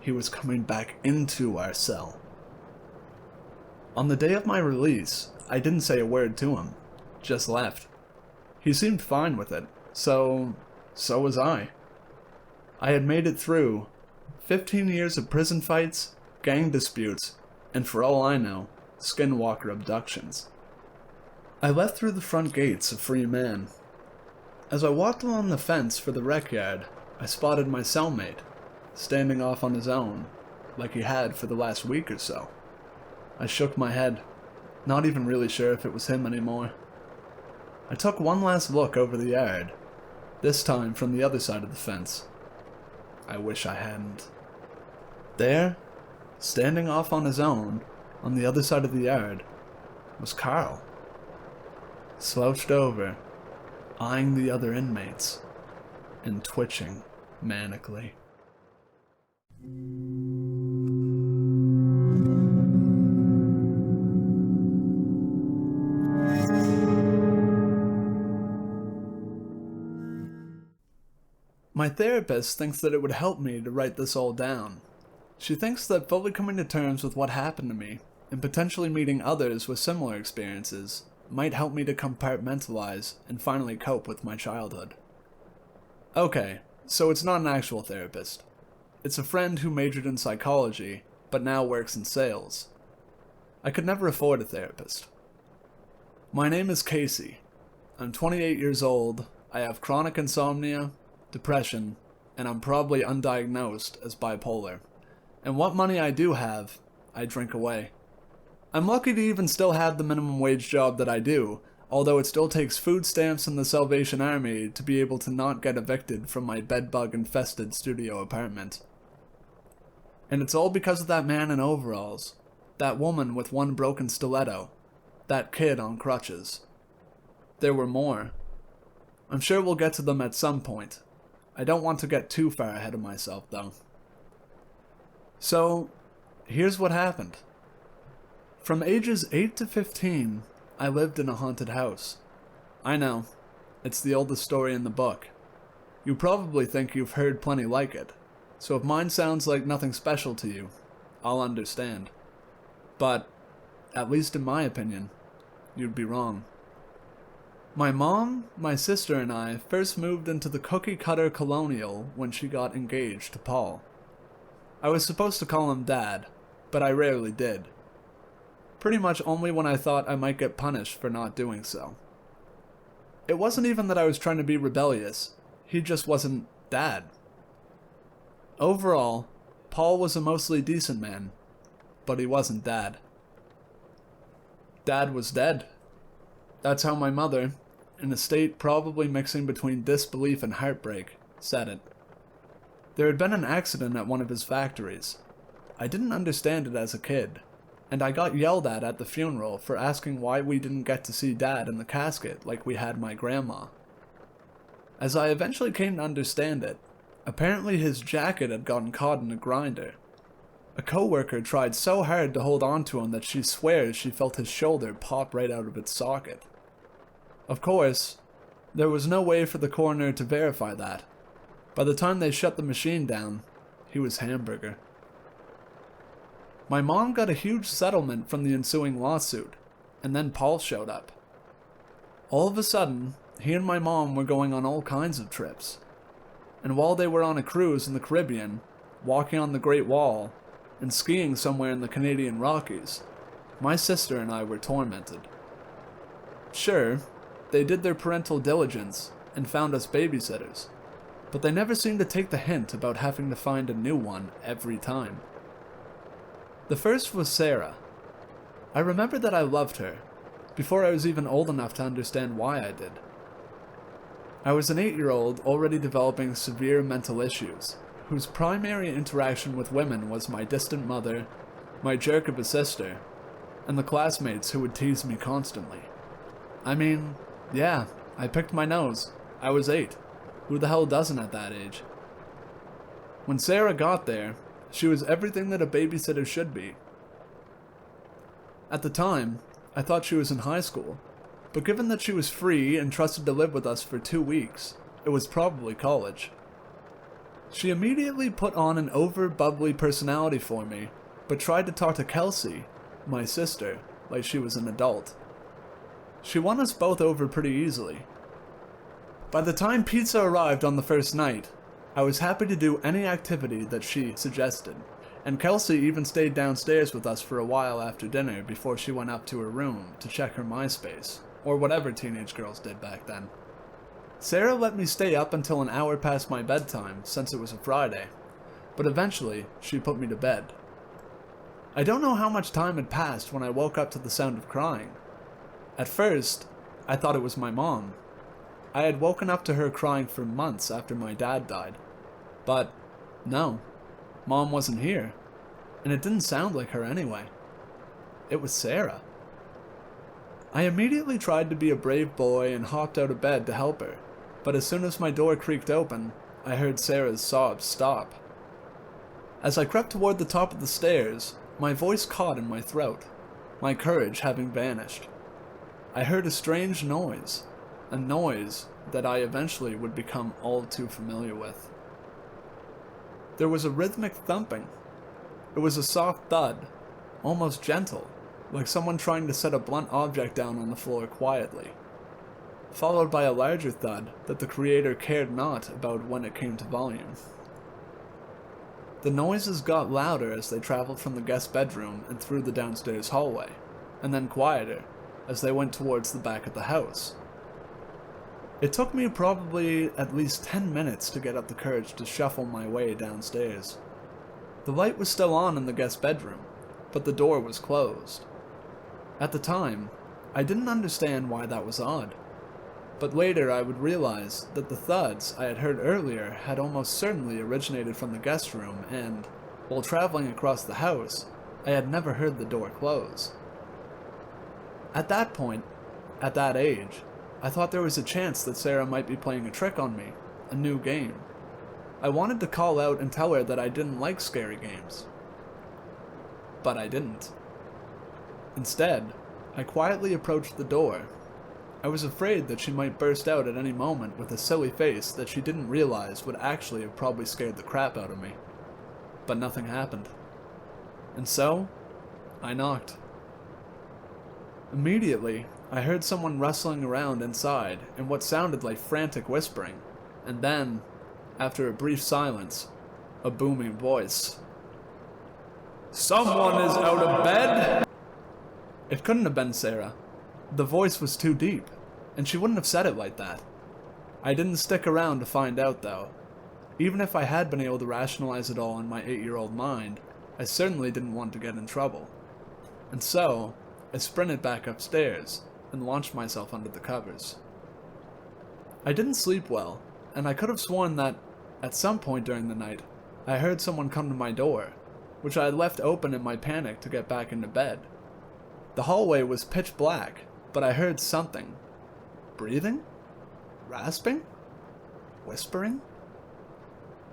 He was coming back into our cell. On the day of my release, I didn't say a word to him, just left. He seemed fine with it, so was I. I had made it through 15 years of prison fights, gang disputes, and for all I know, skinwalker abductions. I left through the front gates a free man. As I walked along the fence for the rec yard, I spotted my cellmate, standing off on his own, like he had for the last week or so. I shook my head, not even really sure if it was him anymore. I took one last look over the yard, this time from the other side of the fence. I wish I hadn't. There, standing off on his own, on the other side of the yard, was Carl. Slouched over, eyeing the other inmates, and twitching manically. My therapist thinks that it would help me to write this all down. She thinks that fully coming to terms with what happened to me, and potentially meeting others with similar experiences, might help me to compartmentalize and finally cope with my childhood. Okay, so it's not an actual therapist. It's a friend who majored in psychology, but now works in sales. I could never afford a therapist. My name is Casey. I'm 28 years old, I have chronic insomnia, depression, and I'm probably undiagnosed as bipolar. And what money I do have, I drink away. I'm lucky to even still have the minimum wage job that I do, although it still takes food stamps and the Salvation Army to be able to not get evicted from my bedbug-infested studio apartment. And it's all because of that man in overalls, that woman with one broken stiletto, that kid on crutches. There were more. I'm sure we'll get to them at some point. I don't want to get too far ahead of myself, though. So, here's what happened. From ages 8 to 15, I lived in a haunted house. I know, it's the oldest story in the book. You probably think you've heard plenty like it, so if mine sounds like nothing special to you, I'll understand. But, at least in my opinion, you'd be wrong. My mom, my sister, and I first moved into the cookie-cutter colonial when she got engaged to Paul. I was supposed to call him Dad, but I rarely did. pretty much only when I thought I might get punished for not doing so. It wasn't even that I was trying to be rebellious, he just wasn't Dad. Overall, Paul was a mostly decent man, but he wasn't Dad. Dad was dead. That's how my mother, in a state probably mixing between disbelief and heartbreak, said it. There had been an accident at one of his factories. I didn't understand it as a kid, and I got yelled at the funeral for asking why we didn't get to see Dad in the casket like we had my grandma. As I eventually came to understand it, apparently his jacket had gotten caught in a grinder. A coworker tried so hard to hold on to him that she swears she felt his shoulder pop right out of its socket. Of course, there was no way for the coroner to verify that. By the time they shut the machine down, he was hamburger. My mom got a huge settlement from the ensuing lawsuit, and then Paul showed up. All of a sudden, he and my mom were going on all kinds of trips. And while they were on a cruise in the Caribbean, walking on the Great Wall, and skiing somewhere in the Canadian Rockies, my sister and I were tormented. Sure, they did their parental diligence and found us babysitters, but they never seemed to take the hint about having to find a new one every time. The first was Sarah. I remember that I loved her, before I was even old enough to understand why I did. I was an 8-year-old already developing severe mental issues, whose primary interaction with women was my distant mother, my jerk of a sister, and the classmates who would tease me constantly. I mean, yeah, I picked my nose. I was 8. Who the hell doesn't at that age? When Sarah got there, she was everything that a babysitter should be. At the time, I thought she was in high school, but given that she was free and trusted to live with us for 2 weeks, it was probably college. She immediately put on an over-bubbly personality for me, but tried to talk to Kelsey, my sister, like she was an adult. She won us both over pretty easily. By the time pizza arrived on the first night, I was happy to do any activity that she suggested, and Kelsey even stayed downstairs with us for a while after dinner before she went up to her room to check her MySpace, or whatever teenage girls did back then. Sarah let me stay up until an hour past my bedtime since it was a Friday, but eventually she put me to bed. I don't know how much time had passed when I woke up to the sound of crying. At first, I thought it was my mom. I had woken up to her crying for months after my dad died. But, no, Mom wasn't here, and it didn't sound like her anyway. It was Sarah. I immediately tried to be a brave boy and hopped out of bed to help her, but as soon as my door creaked open, I heard Sarah's sobs stop. As I crept toward the top of the stairs, my voice caught in my throat, my courage having vanished. I heard a strange noise, a noise that I eventually would become all too familiar with. There was a rhythmic thumping. It was a soft thud, almost gentle, like someone trying to set a blunt object down on the floor quietly, followed by a larger thud that the creator cared not about when it came to volume. The noises got louder as they traveled from the guest bedroom and through the downstairs hallway, and then quieter as they went towards the back of the house. It took me probably at least 10 minutes to get up the courage to shuffle my way downstairs. The light was still on in the guest bedroom, but the door was closed. At the time, I didn't understand why that was odd, but later I would realize that the thuds I had heard earlier had almost certainly originated from the guest room and, while traveling across the house, I had never heard the door close. At that point, at that age, I thought there was a chance that Sarah might be playing a trick on me, a new game. I wanted to call out and tell her that I didn't like scary games. But I didn't. Instead, I quietly approached the door. I was afraid that she might burst out at any moment with a silly face that she didn't realize would actually have probably scared the crap out of me. But nothing happened. And so, I knocked. Immediately, I heard someone rustling around inside in what sounded like frantic whispering, and then, after a brief silence, a booming voice. "Someone is out of bed?" It couldn't have been Sarah. The voice was too deep, and she wouldn't have said it like that. I didn't stick around to find out, though. Even if I had been able to rationalize it all in my 8-year-old mind, I certainly didn't want to get in trouble. And so, I sprinted back upstairs and launched myself under the covers. I didn't sleep well, and I could have sworn that, at some point during the night, I heard someone come to my door, which I had left open in my panic to get back into bed. The hallway was pitch black, but I heard something. Breathing? Rasping? Whispering?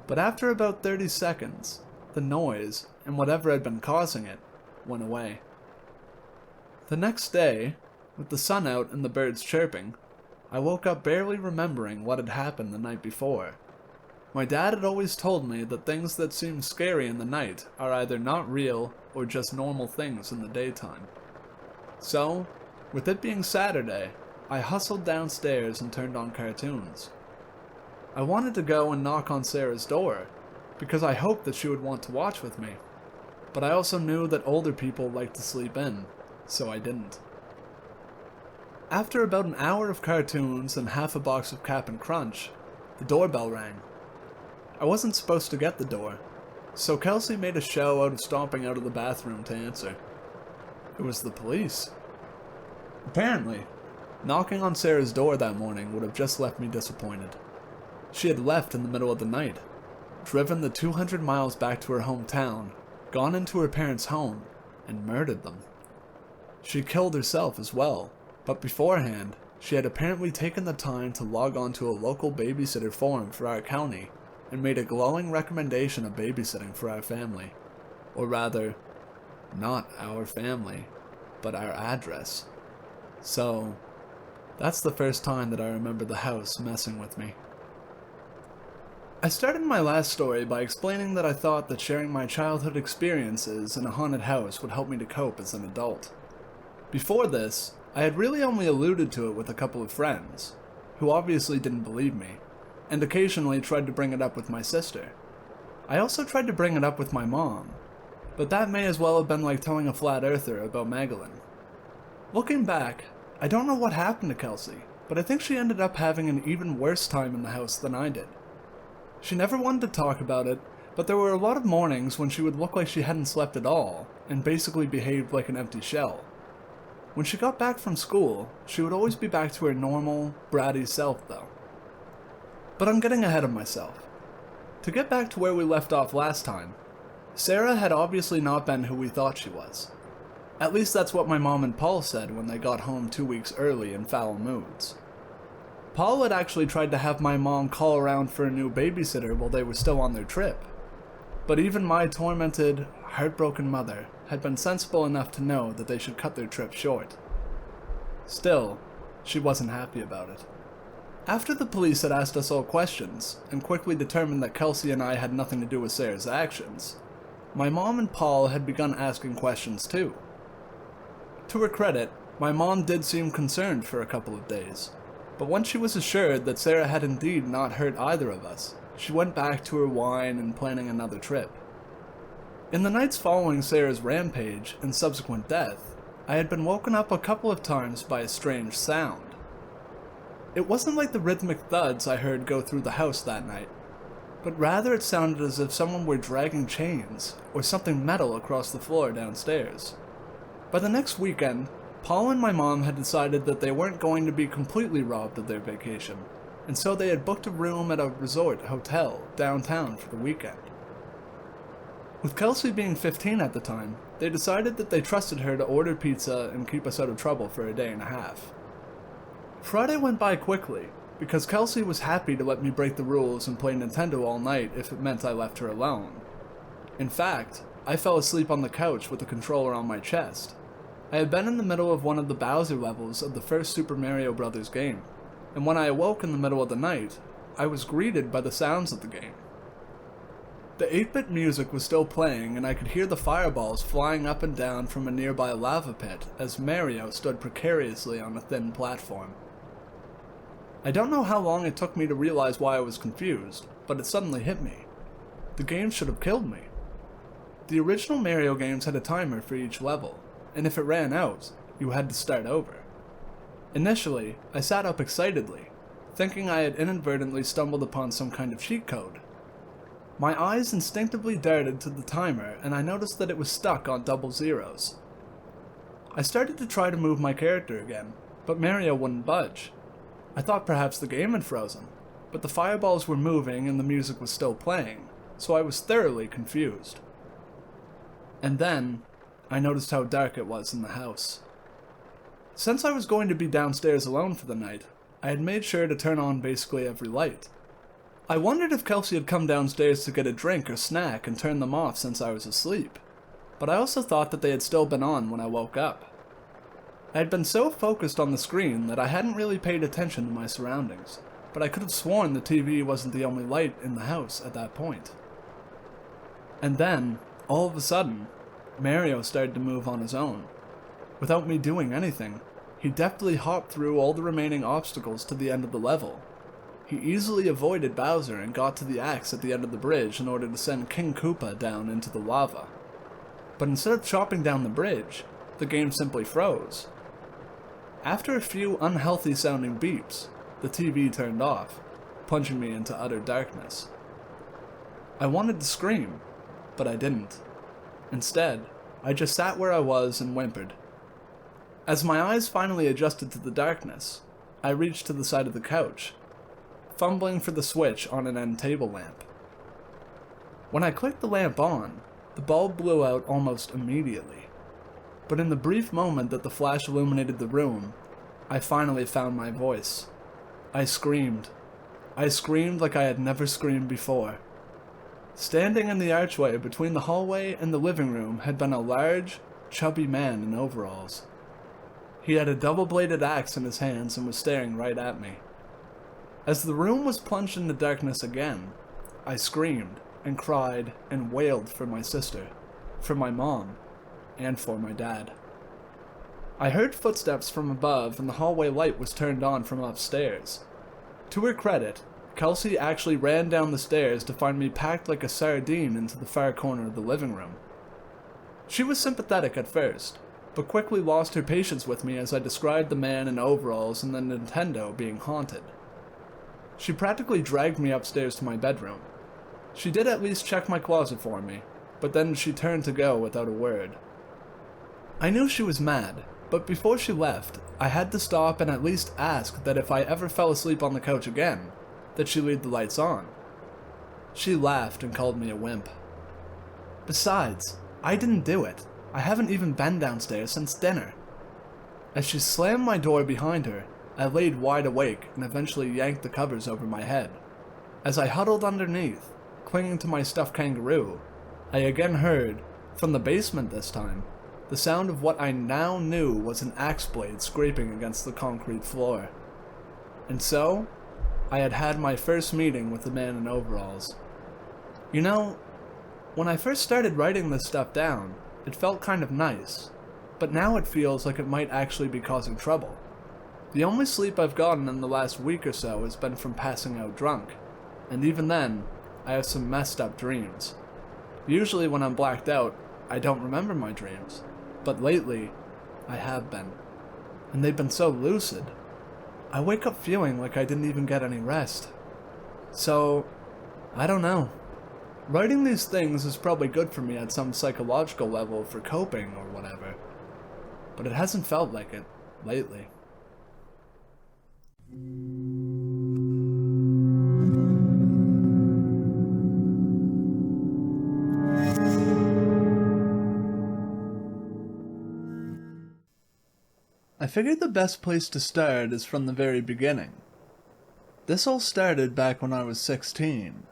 But after about 30 seconds, the noise, and whatever had been causing it, went away. The next day, with the sun out and the birds chirping, I woke up barely remembering what had happened the night before. My dad had always told me that things that seem scary in the night are either not real or just normal things in the daytime. So, with it being Saturday, I hustled downstairs and turned on cartoons. I wanted to go and knock on Sarah's door, because I hoped that she would want to watch with me. But I also knew that older people like to sleep in, so I didn't. After about an hour of cartoons and half a box of Cap'n Crunch, the doorbell rang. I wasn't supposed to get the door, so Kelsey made a show out of stomping out of the bathroom to answer. It was the police. Apparently, knocking on Sarah's door that morning would have just left me disappointed. She had left in the middle of the night, driven the 200 miles back to her hometown, gone into her parents' home, and murdered them. She killed herself as well, but beforehand, she had apparently taken the time to log on to a local babysitter forum for our county and made a glowing recommendation of babysitting for our family. Or rather, not our family, but our address. So, that's the first time that I remember the house messing with me. I started my last story by explaining that I thought that sharing my childhood experiences in a haunted house would help me to cope as an adult. Before this, I had really only alluded to it with a couple of friends, who obviously didn't believe me, and occasionally tried to bring it up with my sister. I also tried to bring it up with my mom, but that may as well have been like telling a flat earther about Magdalene. Looking back, I don't know what happened to Kelsey, but I think she ended up having an even worse time in the house than I did. She never wanted to talk about it, but there were a lot of mornings when she would look like she hadn't slept at all, and basically behaved like an empty shell. When she got back from school, she would always be back to her normal, bratty self though. But I'm getting ahead of myself. To get back to where we left off last time, Sarah had obviously not been who we thought she was. At least that's what my mom and Paul said when they got home 2 weeks early in foul moods. Paul had actually tried to have my mom call around for a new babysitter while they were still on their trip. But even my tormented, heartbroken mother had been sensible enough to know that they should cut their trip short. Still, she wasn't happy about it. After the police had asked us all questions, and quickly determined that Kelsey and I had nothing to do with Sarah's actions, my mom and Paul had begun asking questions too. To her credit, my mom did seem concerned for a couple of days, but once she was assured that Sarah had indeed not hurt either of us, she went back to her wine and planning another trip. In the nights following Sarah's rampage and subsequent death, I had been woken up a couple of times by a strange sound. It wasn't like the rhythmic thuds I heard go through the house that night, but rather it sounded as if someone were dragging chains or something metal across the floor downstairs. By the next weekend, Paul and my mom had decided that they weren't going to be completely robbed of their vacation, and so they had booked a room at a resort hotel downtown for the weekend. With Kelsey being 15 at the time, they decided that they trusted her to order pizza and keep us out of trouble for a day and a half. Friday went by quickly, because Kelsey was happy to let me break the rules and play Nintendo all night if it meant I left her alone. In fact, I fell asleep on the couch with the controller on my chest. I had been in the middle of one of the Bowser levels of the first Super Mario Bros. Game, and when I awoke in the middle of the night, I was greeted by the sounds of the game. The 8-bit music was still playing, and I could hear the fireballs flying up and down from a nearby lava pit as Mario stood precariously on a thin platform. I don't know how long it took me to realize why I was confused, but it suddenly hit me. The game should have killed me. The original Mario games had a timer for each level, and if it ran out, you had to start over. Initially, I sat up excitedly, thinking I had inadvertently stumbled upon some kind of cheat code. My eyes instinctively darted to the timer, and I noticed that it was stuck on double zeros. I started to try to move my character again, but Mario wouldn't budge. I thought perhaps the game had frozen, but the fireballs were moving and the music was still playing, so I was thoroughly confused. And then, I noticed how dark it was in the house. Since I was going to be downstairs alone for the night, I had made sure to turn on basically every light. I wondered if Kelsey had come downstairs to get a drink or snack and turned them off since I was asleep, but I also thought that they had still been on when I woke up. I had been so focused on the screen that I hadn't really paid attention to my surroundings, but I could have sworn the TV wasn't the only light in the house at that point. And then, all of a sudden, Mario started to move on his own. Without me doing anything, he deftly hopped through all the remaining obstacles to the end of the level. He easily avoided Bowser and got to the axe at the end of the bridge in order to send King Koopa down into the lava. But instead of chopping down the bridge, the game simply froze. After a few unhealthy sounding beeps, the TV turned off, plunging me into utter darkness. I wanted to scream, but I didn't. Instead, I just sat where I was and whimpered. As my eyes finally adjusted to the darkness, I reached to the side of the couch, fumbling for the switch on an end table lamp. When I clicked the lamp on, the bulb blew out almost immediately. But in the brief moment that the flash illuminated the room, I finally found my voice. I screamed. I screamed like I had never screamed before. Standing in the archway between the hallway and the living room had been a large, chubby man in overalls. He had a double-bladed axe in his hands and was staring right at me. As the room was plunged into darkness again, I screamed and cried and wailed for my sister, for my mom, and for my dad. I heard footsteps from above and the hallway light was turned on from upstairs. To her credit, Kelsey actually ran down the stairs to find me packed like a sardine into the far corner of the living room. She was sympathetic at first, but quickly lost her patience with me as I described the man in overalls and the Nintendo being haunted. She practically dragged me upstairs to my bedroom. She did at least check my closet for me, but then she turned to go without a word. I knew she was mad, but before she left, I had to stop and at least ask that if I ever fell asleep on the couch again, that she leave the lights on. She laughed and called me a wimp. Besides, I didn't do it. I haven't even been downstairs since dinner. As she slammed my door behind her, I laid wide awake and eventually yanked the covers over my head. As I huddled underneath, clinging to my stuffed kangaroo, I again heard, from the basement this time, the sound of what I now knew was an axe blade scraping against the concrete floor. And so, I had had my first meeting with the man in overalls. You know, when I first started writing this stuff down, it felt kind of nice, but now it feels like it might actually be causing trouble. The only sleep I've gotten in the last week or so has been from passing out drunk, and even then, I have some messed up dreams. Usually when I'm blacked out, I don't remember my dreams, but lately, I have been, and they've been so lucid. I wake up feeling like I didn't even get any rest. So, I don't know. Writing these things is probably good for me at some psychological level for coping or whatever, but it hasn't felt like it lately. I figured the best place to start is from the very beginning. This all started back when I was 16.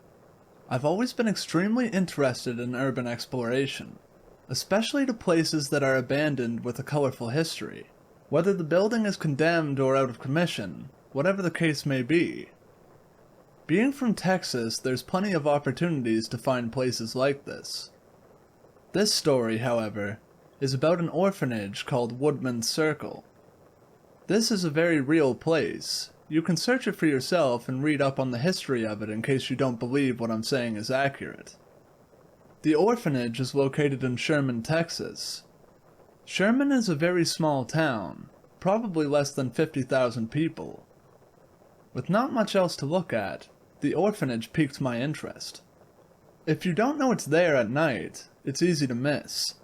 I've always been extremely interested in urban exploration, especially to places that are abandoned with a colorful history. Whether the building is condemned or out of commission, whatever the case may be. Being from Texas, there's plenty of opportunities to find places like this. This story, however, is about an orphanage called Woodman's Circle. This is a very real place. You can search it for yourself and read up on the history of it in case you don't believe what I'm saying is accurate. The orphanage is located in Sherman, Texas. Sherman is a very small town, probably less than 50,000 people. With not much else to look at, the orphanage piqued my interest. If you don't know it's there at night, it's easy to miss.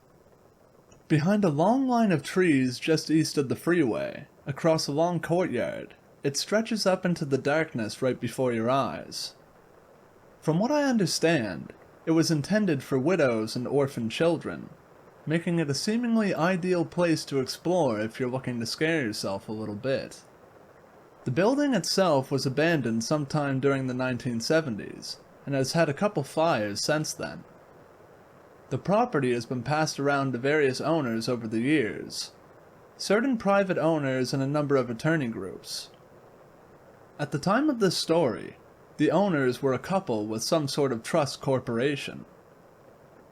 Behind a long line of trees just east of the freeway, across a long courtyard, it stretches up into the darkness right before your eyes. From what I understand, it was intended for widows and orphan children, making it a seemingly ideal place to explore if you're looking to scare yourself a little bit. The building itself was abandoned sometime during the 1970s, and has had a couple fires since then. The property has been passed around to various owners over the years, certain private owners and a number of attorney groups. At the time of this story, the owners were a couple with some sort of trust corporation.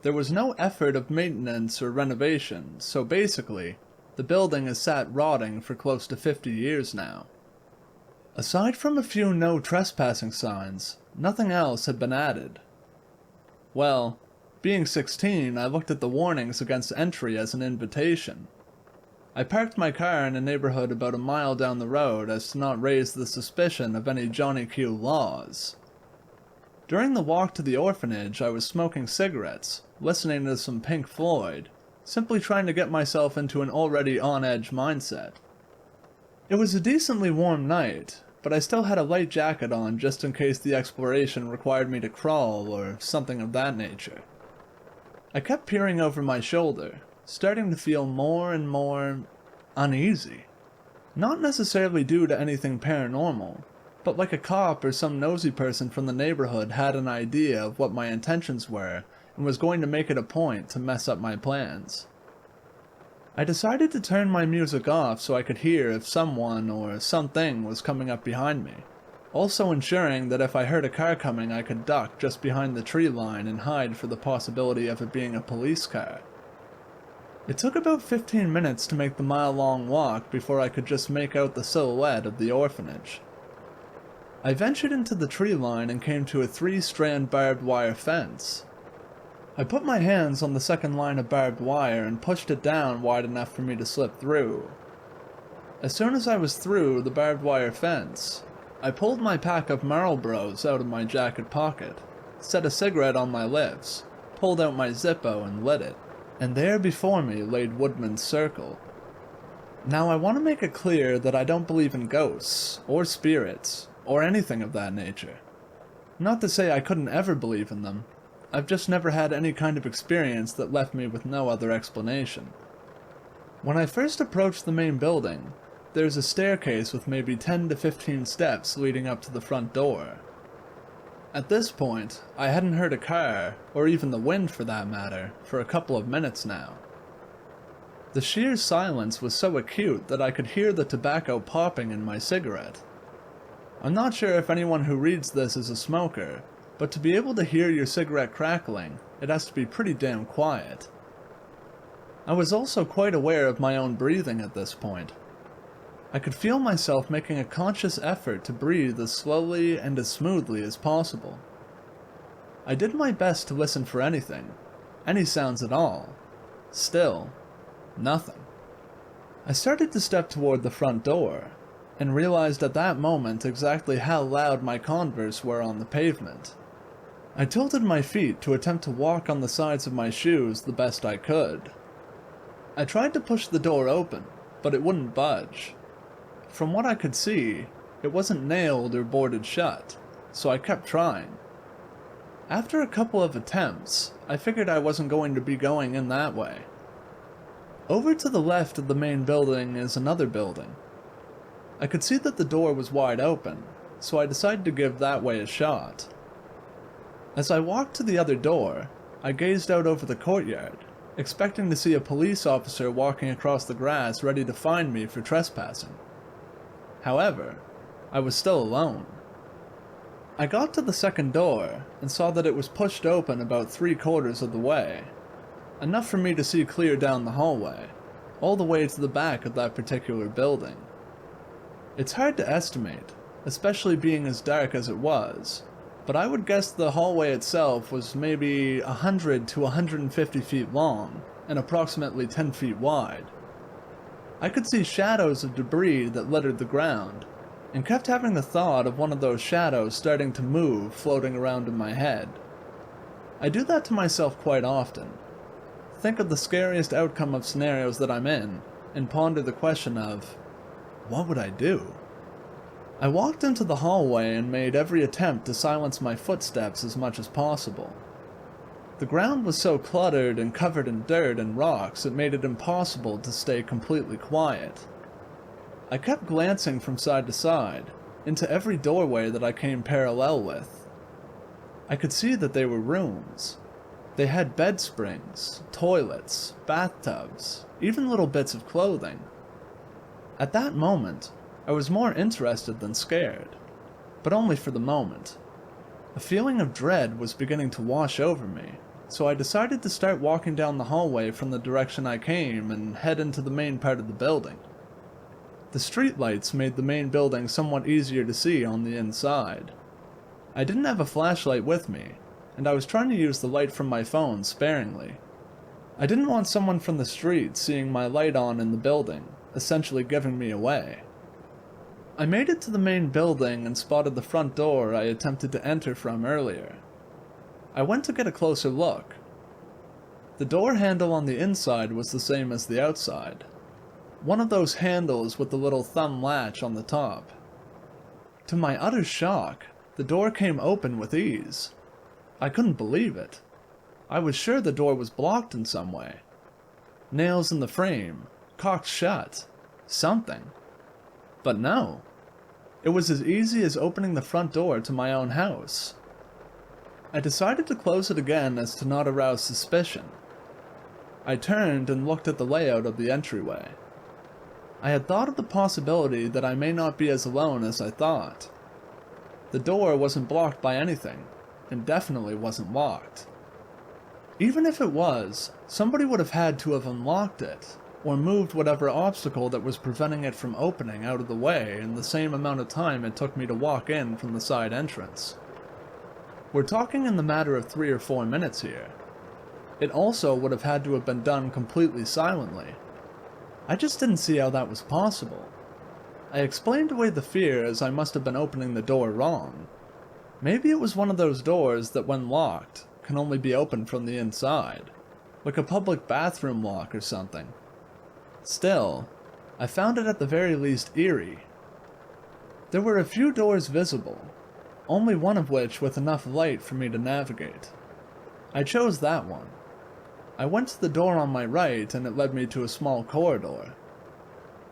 There was no effort of maintenance or renovation, so basically, the building has sat rotting for close to 50 years now. Aside from a few no trespassing signs, nothing else had been added. Well, being 16, I looked at the warnings against entry as an invitation. I parked my car in a neighborhood about a mile down the road as to not raise the suspicion of any Johnny Q laws. During the walk to the orphanage, I was smoking cigarettes, listening to some Pink Floyd, simply trying to get myself into an already on-edge mindset. It was a decently warm night, but I still had a light jacket on just in case the exploration required me to crawl or something of that nature. I kept peering over my shoulder, starting to feel more and more uneasy. Not necessarily due to anything paranormal, but like a cop or some nosy person from the neighborhood had an idea of what my intentions were and was going to make it a point to mess up my plans. I decided to turn my music off so I could hear if someone or something was coming up behind me, also ensuring that if I heard a car coming I could duck just behind the tree line and hide for the possibility of it being a police car. It took about 15 minutes to make the mile-long walk before I could just make out the silhouette of the orphanage. I ventured into the tree line and came to a 3-strand barbed wire fence. I put my hands on the second line of barbed wire and pushed it down wide enough for me to slip through. As soon as I was through the barbed wire fence, I pulled my pack of Marlboros out of my jacket pocket, set a cigarette on my lips, pulled out my Zippo and lit it, and there before me laid Woodman's Circle. Now I want to make it clear that I don't believe in ghosts, or spirits, or anything of that nature. Not to say I couldn't ever believe in them, I've just never had any kind of experience that left me with no other explanation. When I first approached the main building, there's a staircase with maybe 10 to 15 steps leading up to the front door. At this point, I hadn't heard a car, or even the wind for that matter, for a couple of minutes now. The sheer silence was so acute that I could hear the tobacco popping in my cigarette. I'm not sure if anyone who reads this is a smoker, but to be able to hear your cigarette crackling, it has to be pretty damn quiet. I was also quite aware of my own breathing at this point. I could feel myself making a conscious effort to breathe as slowly and as smoothly as possible. I did my best to listen for anything, any sounds at all. Still, nothing. I started to step toward the front door, and realized at that moment exactly how loud my Converse were on the pavement. I tilted my feet to attempt to walk on the sides of my shoes the best I could. I tried to push the door open, but it wouldn't budge. From what I could see, it wasn't nailed or boarded shut, so I kept trying. After a couple of attempts, I figured I wasn't going to be going in that way. Over to the left of the main building is another building. I could see that the door was wide open, so I decided to give that way a shot. As I walked to the other door, I gazed out over the courtyard, expecting to see a police officer walking across the grass ready to fine me for trespassing. However, I was still alone. I got to the second door and saw that it was pushed open about 3/4 of the way, enough for me to see clear down the hallway, all the way to the back of that particular building. It's hard to estimate, especially being as dark as it was, but I would guess the hallway itself was maybe 100 to 150 feet long, and approximately 10 feet wide. I could see shadows of debris that littered the ground, and kept having the thought of one of those shadows starting to move floating around in my head. I do that to myself quite often. Think of the scariest outcome of scenarios that I'm in, and ponder the question of, what would I do? I walked into the hallway and made every attempt to silence my footsteps as much as possible. The ground was so cluttered and covered in dirt and rocks it made it impossible to stay completely quiet. I kept glancing from side to side, into every doorway that I came parallel with. I could see that they were rooms. They had bed springs, toilets, bathtubs, even little bits of clothing. At that moment, I was more interested than scared, but only for the moment. A feeling of dread was beginning to wash over me, so I decided to start walking down the hallway from the direction I came and head into the main part of the building. The streetlights made the main building somewhat easier to see on the inside. I didn't have a flashlight with me, and I was trying to use the light from my phone sparingly. I didn't want someone from the street seeing my light on in the building, essentially giving me away. I made it to the main building and spotted the front door I attempted to enter from earlier. I went to get a closer look. The door handle on the inside was the same as the outside. One of those handles with the little thumb latch on the top. To my utter shock, the door came open with ease. I couldn't believe it. I was sure the door was blocked in some way. Nails in the frame, cocked shut, something. But no. It was as easy as opening the front door to my own house. I decided to close it again as to not arouse suspicion. I turned and looked at the layout of the entryway. I had thought of the possibility that I may not be as alone as I thought. The door wasn't blocked by anything, and definitely wasn't locked. Even if it was, somebody would have had to have unlocked it, or moved whatever obstacle that was preventing it from opening out of the way in the same amount of time it took me to walk in from the side entrance. We're talking in the matter of 3 or 4 minutes here. It also would have had to have been done completely silently. I just didn't see how that was possible. I explained away the fear as I must have been opening the door wrong. Maybe it was one of those doors that when locked, can only be opened from the inside, like a public bathroom lock or something. Still, I found it at the very least eerie. There were a few doors visible, only one of which with enough light for me to navigate. I chose that one. I went to the door on my right and it led me to a small corridor.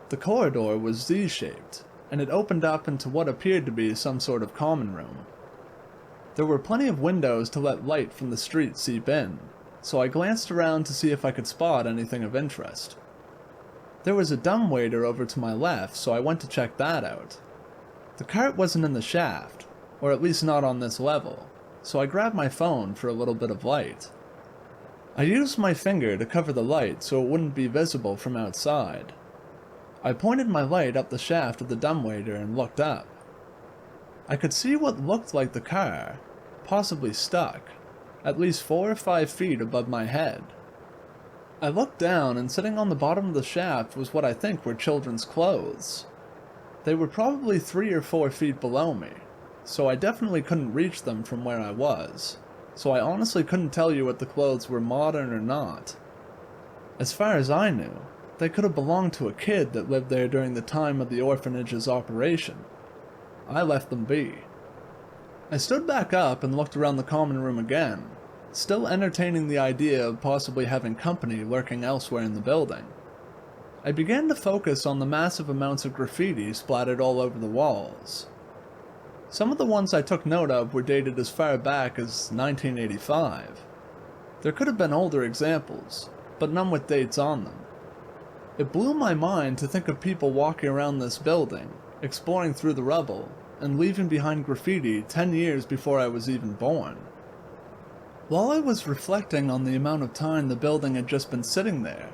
The corridor was Z-shaped, and it opened up into what appeared to be some sort of common room. There were plenty of windows to let light from the street seep in, so I glanced around to see if I could spot anything of interest. There was a dumbwaiter over to my left, so I went to check that out. The cart wasn't in the shaft, or at least not on this level, so I grabbed my phone for a little bit of light. I used my finger to cover the light so it wouldn't be visible from outside. I pointed my light up the shaft of the dumbwaiter and looked up. I could see what looked like the car, possibly stuck, at least 4 or 5 feet above my head. I looked down and sitting on the bottom of the shaft was what I think were children's clothes. They were probably 3 or 4 feet below me, so I definitely couldn't reach them from where I was, so I honestly couldn't tell you if the clothes were modern or not. As far as I knew, they could have belonged to a kid that lived there during the time of the orphanage's operation. I left them be. I stood back up and looked around the common room again, still entertaining the idea of possibly having company lurking elsewhere in the building. I began to focus on the massive amounts of graffiti splattered all over the walls. Some of the ones I took note of were dated as far back as 1985. There could have been older examples, but none with dates on them. It blew my mind to think of people walking around this building, exploring through the rubble, and leaving behind graffiti 10 years before I was even born. While I was reflecting on the amount of time the building had just been sitting there,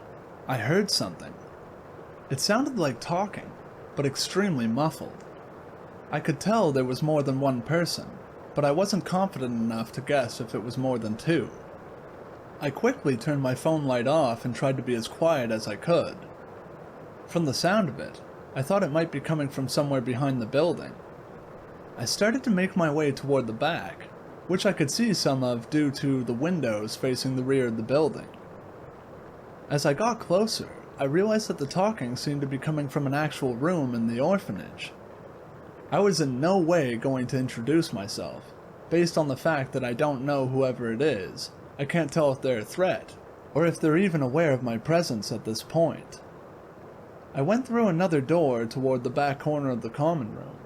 I heard something. It sounded like talking, but extremely muffled. I could tell there was more than one person, but I wasn't confident enough to guess if it was more than 2. I quickly turned my phone light off and tried to be as quiet as I could. From the sound of it, I thought it might be coming from somewhere behind the building. I started to make my way toward the back, which I could see some of due to the windows facing the rear of the building. As I got closer, I realized that the talking seemed to be coming from an actual room in the orphanage. I was in no way going to introduce myself, based on the fact that I don't know whoever it is. I can't tell if they're a threat, or if they're even aware of my presence at this point. I went through another door toward the back corner of the common room.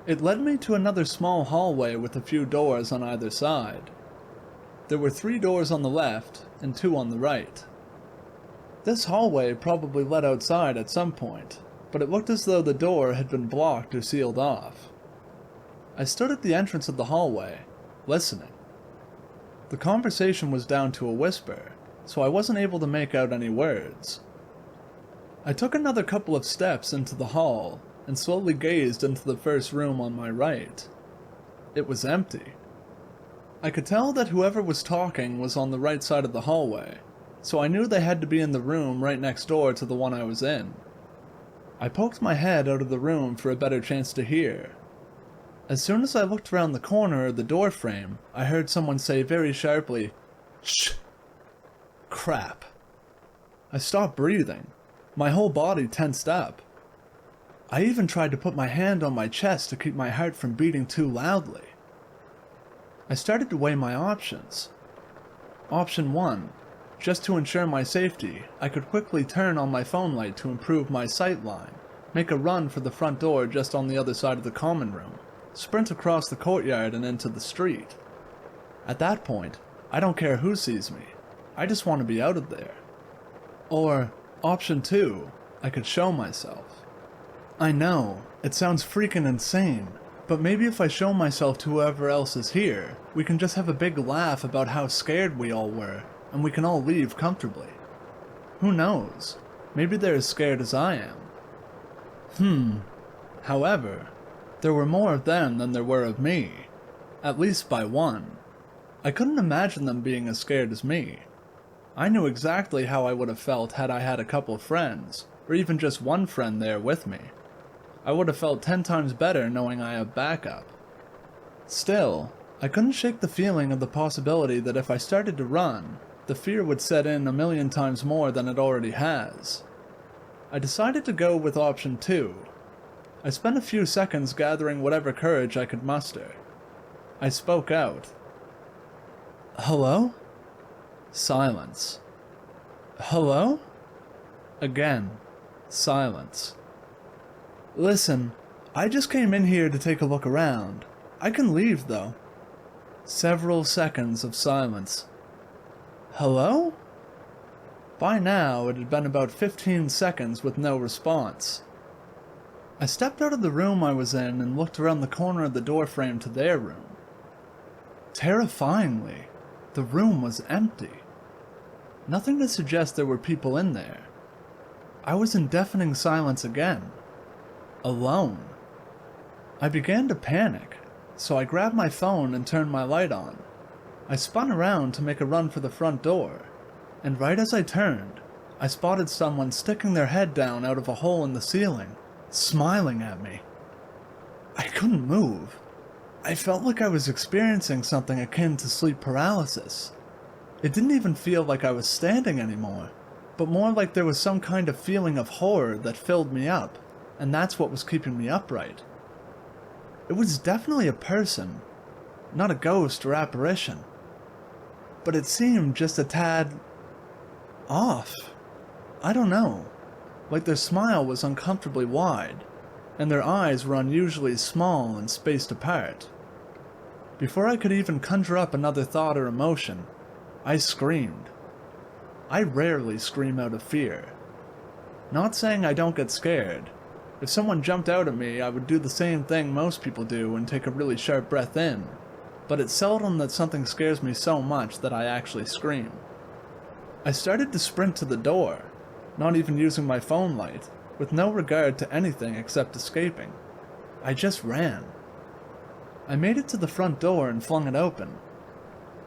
It led me to another small hallway with a few doors on either side. There were 3 doors on the left and 2 on the right. This hallway probably led outside at some point, but it looked as though the door had been blocked or sealed off. I stood at the entrance of the hallway, listening. The conversation was down to a whisper, so I wasn't able to make out any words. I took another couple of steps into the hall and slowly gazed into the first room on my right. It was empty. I could tell that whoever was talking was on the right side of the hallway, so I knew they had to be in the room right next door to the one I was in. I poked my head out of the room for a better chance to hear. As soon as I looked around the corner of the door frame, I heard someone say very sharply, "Shh!" Crap. I stopped breathing. My whole body tensed up. I even tried to put my hand on my chest to keep my heart from beating too loudly. I started to weigh my options. Option 1. Just to ensure my safety, I could quickly turn on my phone light to improve my sight line, make a run for the front door just on the other side of the common room, sprint across the courtyard and into the street. At that point, I don't care who sees me. I just want to be out of there. Or, option 2, I could show myself. I know, it sounds freaking insane, but maybe if I show myself to whoever else is here, we can just have a big laugh about how scared we all were, and we can all leave comfortably. Who knows? Maybe they're as scared as I am. However, there were more of them than there were of me, at least by 1. I couldn't imagine them being as scared as me. I knew exactly how I would have felt had I had a couple friends, or even just one friend there with me. I would have felt 10 times better knowing I have backup. Still, I couldn't shake the feeling of the possibility that if I started to run, the fear would set in a million times more than it already has. I decided to go with option 2. I spent a few seconds gathering whatever courage I could muster. I spoke out. "Hello?" Silence. "Hello?" Again, silence. "Listen, I just came in here to take a look around. I can leave, though." Several seconds of silence. "Hello?" By now, it had been about 15 seconds with no response. I stepped out of the room I was in and looked around the corner of the doorframe to their room. Terrifyingly, the room was empty. Nothing to suggest there were people in there. I was in deafening silence again. Alone. I began to panic, so I grabbed my phone and turned my light on. I spun around to make a run for the front door, and right as I turned, I spotted someone sticking their head down out of a hole in the ceiling, smiling at me. I couldn't move. I felt like I was experiencing something akin to sleep paralysis. It didn't even feel like I was standing anymore, but more like there was some kind of feeling of horror that filled me up, and that's what was keeping me upright. It was definitely a person, not a ghost or apparition, but it seemed just a tad off. I don't know, like their smile was uncomfortably wide, and their eyes were unusually small and spaced apart. Before I could even conjure up another thought or emotion, I screamed. I rarely scream out of fear. Not saying I don't get scared. If someone jumped out at me, I would do the same thing most people do and take a really sharp breath in, but it's seldom that something scares me so much that I actually scream. I started to sprint to the door, not even using my phone light, with no regard to anything except escaping. I just ran. I made it to the front door and flung it open.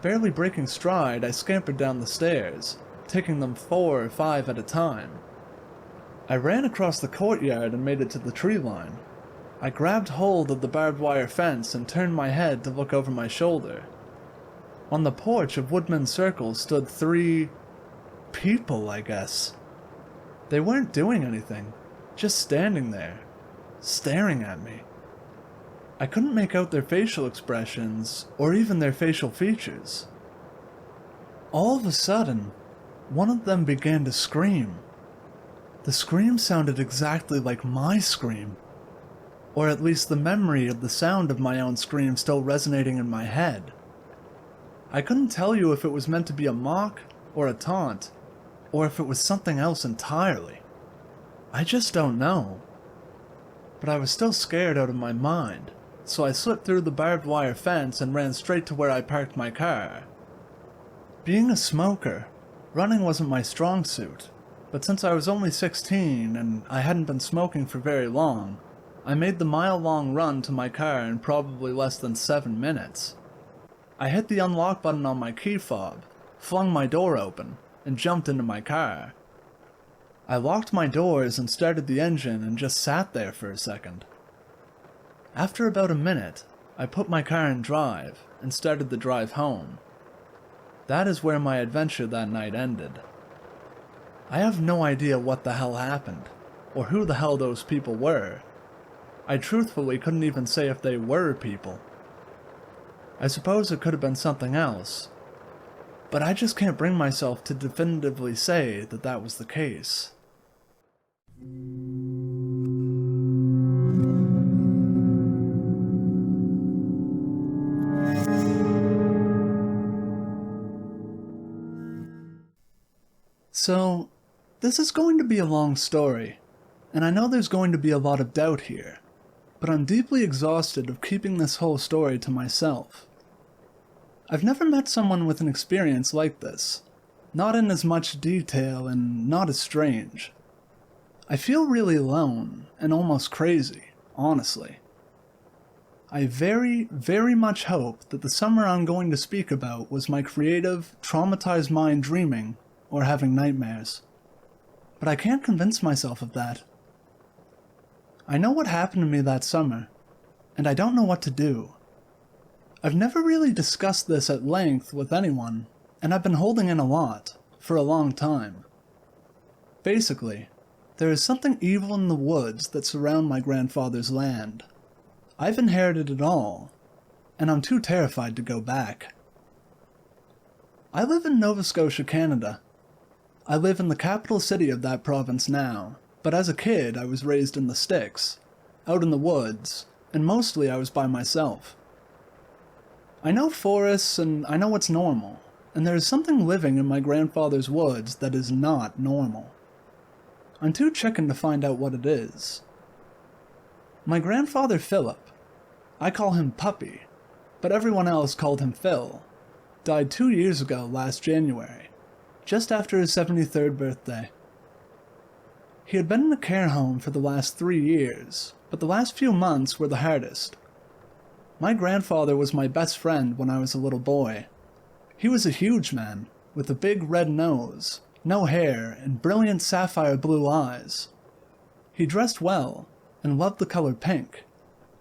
Barely breaking stride, I scampered down the stairs, taking them 4 or 5 at a time. I ran across the courtyard and made it to the tree line. I grabbed hold of the barbed wire fence and turned my head to look over my shoulder. On the porch of Woodman's Circle stood 3 people, I guess. They weren't doing anything, just standing there, staring at me. I couldn't make out their facial expressions, or even their facial features. All of a sudden, one of them began to scream. The scream sounded exactly like my scream, or at least the memory of the sound of my own scream still resonating in my head. I couldn't tell you if it was meant to be a mock, or a taunt, or if it was something else entirely. I just don't know. But I was still scared out of my mind, so I slipped through the barbed wire fence and ran straight to where I parked my car. Being a smoker, running wasn't my strong suit, but since I was only 16 and I hadn't been smoking for very long, I made the mile-long run to my car in probably less than 7 minutes. I hit the unlock button on my key fob, flung my door open, and jumped into my car. I locked my doors and started the engine and just sat there for a second. After about a minute, I put my car in drive and started the drive home. That is where my adventure that night ended. I have no idea what the hell happened, or who the hell those people were. I truthfully couldn't even say if they were people. I suppose it could have been something else, but I just can't bring myself to definitively say that that was the case. So, this is going to be a long story, and I know there's going to be a lot of doubt here, but I'm deeply exhausted of keeping this whole story to myself. I've never met someone with an experience like this, not in as much detail and not as strange. I feel really alone and almost crazy, honestly. I very, very much hope that the summer I'm going to speak about was my creative, traumatized mind dreaming or having nightmares. But I can't convince myself of that. I know what happened to me that summer, and I don't know what to do. I've never really discussed this at length with anyone, and I've been holding in a lot, for a long time. Basically, there is something evil in the woods that surround my grandfather's land. I've inherited it all, and I'm too terrified to go back. I live in Nova Scotia, Canada. I live in the capital city of that province now, but as a kid I was raised in the sticks, out in the woods, and mostly I was by myself. I know forests and I know what's normal, and there is something living in my grandfather's woods that is not normal. I'm too chicken to find out what it is. My grandfather Philip, I call him Puppy, but everyone else called him Phil, died 2 years ago last January, just after his 73rd birthday. He had been in a care home for the last 3 years, but the last few months were the hardest. My grandfather was my best friend when I was a little boy. He was a huge man, with a big red nose, no hair, and brilliant sapphire blue eyes. He dressed well, and loved the color pink.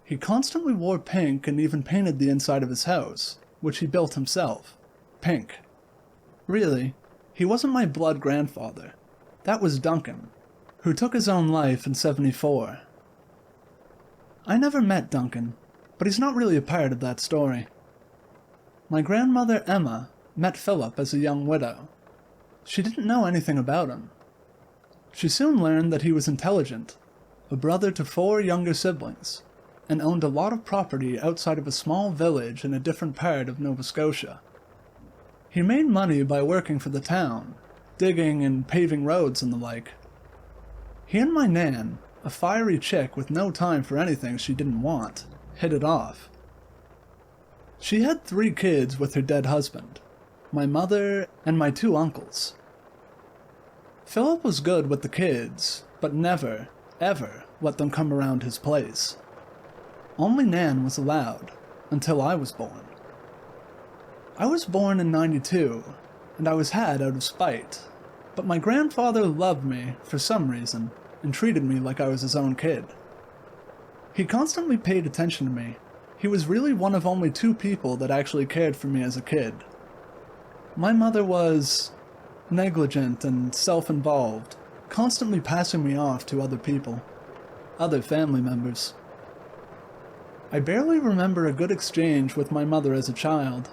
He constantly wore pink and even painted the inside of his house, which he built himself, pink. Really, he wasn't my blood grandfather. That was Duncan, who took his own life in '74. I never met Duncan, but he's not really a part of that story. My grandmother Emma met Philip as a young widow. She didn't know anything about him. She soon learned that he was intelligent, a brother to 4 younger siblings, and owned a lot of property outside of a small village in a different part of Nova Scotia. He made money by working for the town, digging and paving roads and the like. He and my Nan, a fiery chick with no time for anything she didn't want, hit it off. She had 3 kids with her dead husband, my mother and my 2 uncles. Philip was good with the kids, but never, ever let them come around his place. Only Nan was allowed, until I was born. I was born in '92, and I was had out of spite, but my grandfather loved me for some reason and treated me like I was his own kid. He constantly paid attention to me. He was really one of only 2 people that actually cared for me as a kid. My mother was negligent and self-involved, constantly passing me off to other people, other family members. I barely remember a good exchange with my mother as a child.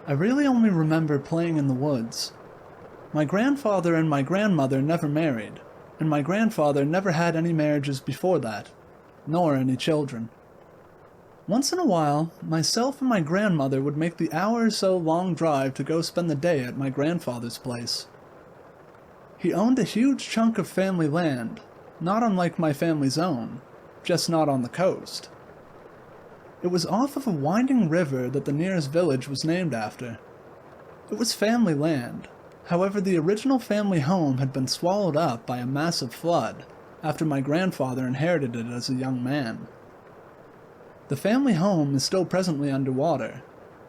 I really only remember playing in the woods. My grandfather and my grandmother never married, and my grandfather never had any marriages before that, nor any children. Once in a while, myself and my grandmother would make the hour or so long drive to go spend the day at my grandfather's place. He owned a huge chunk of family land, not unlike my family's own, just not on the coast. It was off of a winding river that the nearest village was named after. It was family land, however the original family home had been swallowed up by a massive flood after my grandfather inherited it as a young man. The family home is still presently underwater,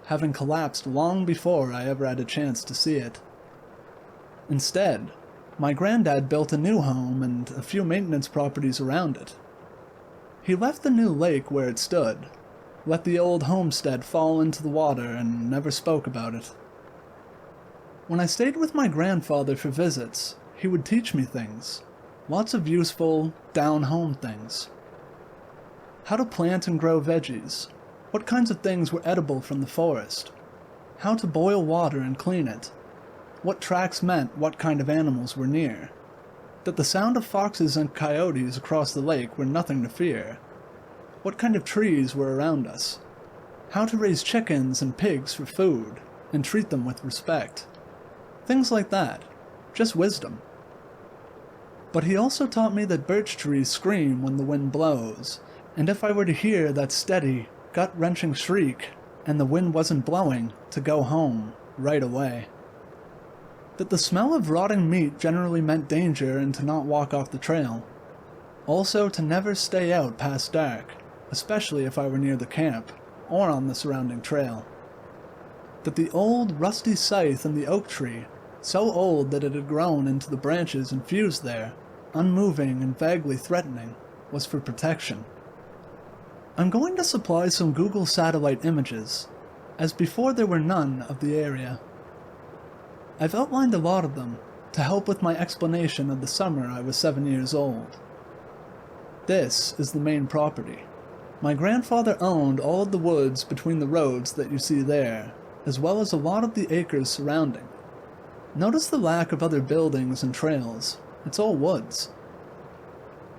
having collapsed long before I ever had a chance to see it. Instead, my granddad built a new home and a few maintenance properties around it. He left the new lake where it stood, let the old homestead fall into the water, and never spoke about it. When I stayed with my grandfather for visits, he would teach me things, lots of useful, down-home things. How to plant and grow veggies, what kinds of things were edible from the forest, how to boil water and clean it, what tracks meant what kind of animals were near, that the sound of foxes and coyotes across the lake were nothing to fear, what kind of trees were around us, how to raise chickens and pigs for food, and treat them with respect. Things like that. Just wisdom. But he also taught me that birch trees scream when the wind blows, and if I were to hear that steady, gut-wrenching shriek, and the wind wasn't blowing, to go home, right away. That the smell of rotting meat generally meant danger and to not walk off the trail. Also to never stay out past dark, especially if I were near the camp, or on the surrounding trail. That the old, rusty scythe in the oak tree, so old that it had grown into the branches and fused there, unmoving and vaguely threatening, was for protection. I'm going to supply some Google satellite images, as before there were none of the area. I've outlined a lot of them, to help with my explanation of the summer I was 7 years old. This is the main property. My grandfather owned all of the woods between the roads that you see there, as well as a lot of the acres surrounding. Notice the lack of other buildings and trails. It's all woods.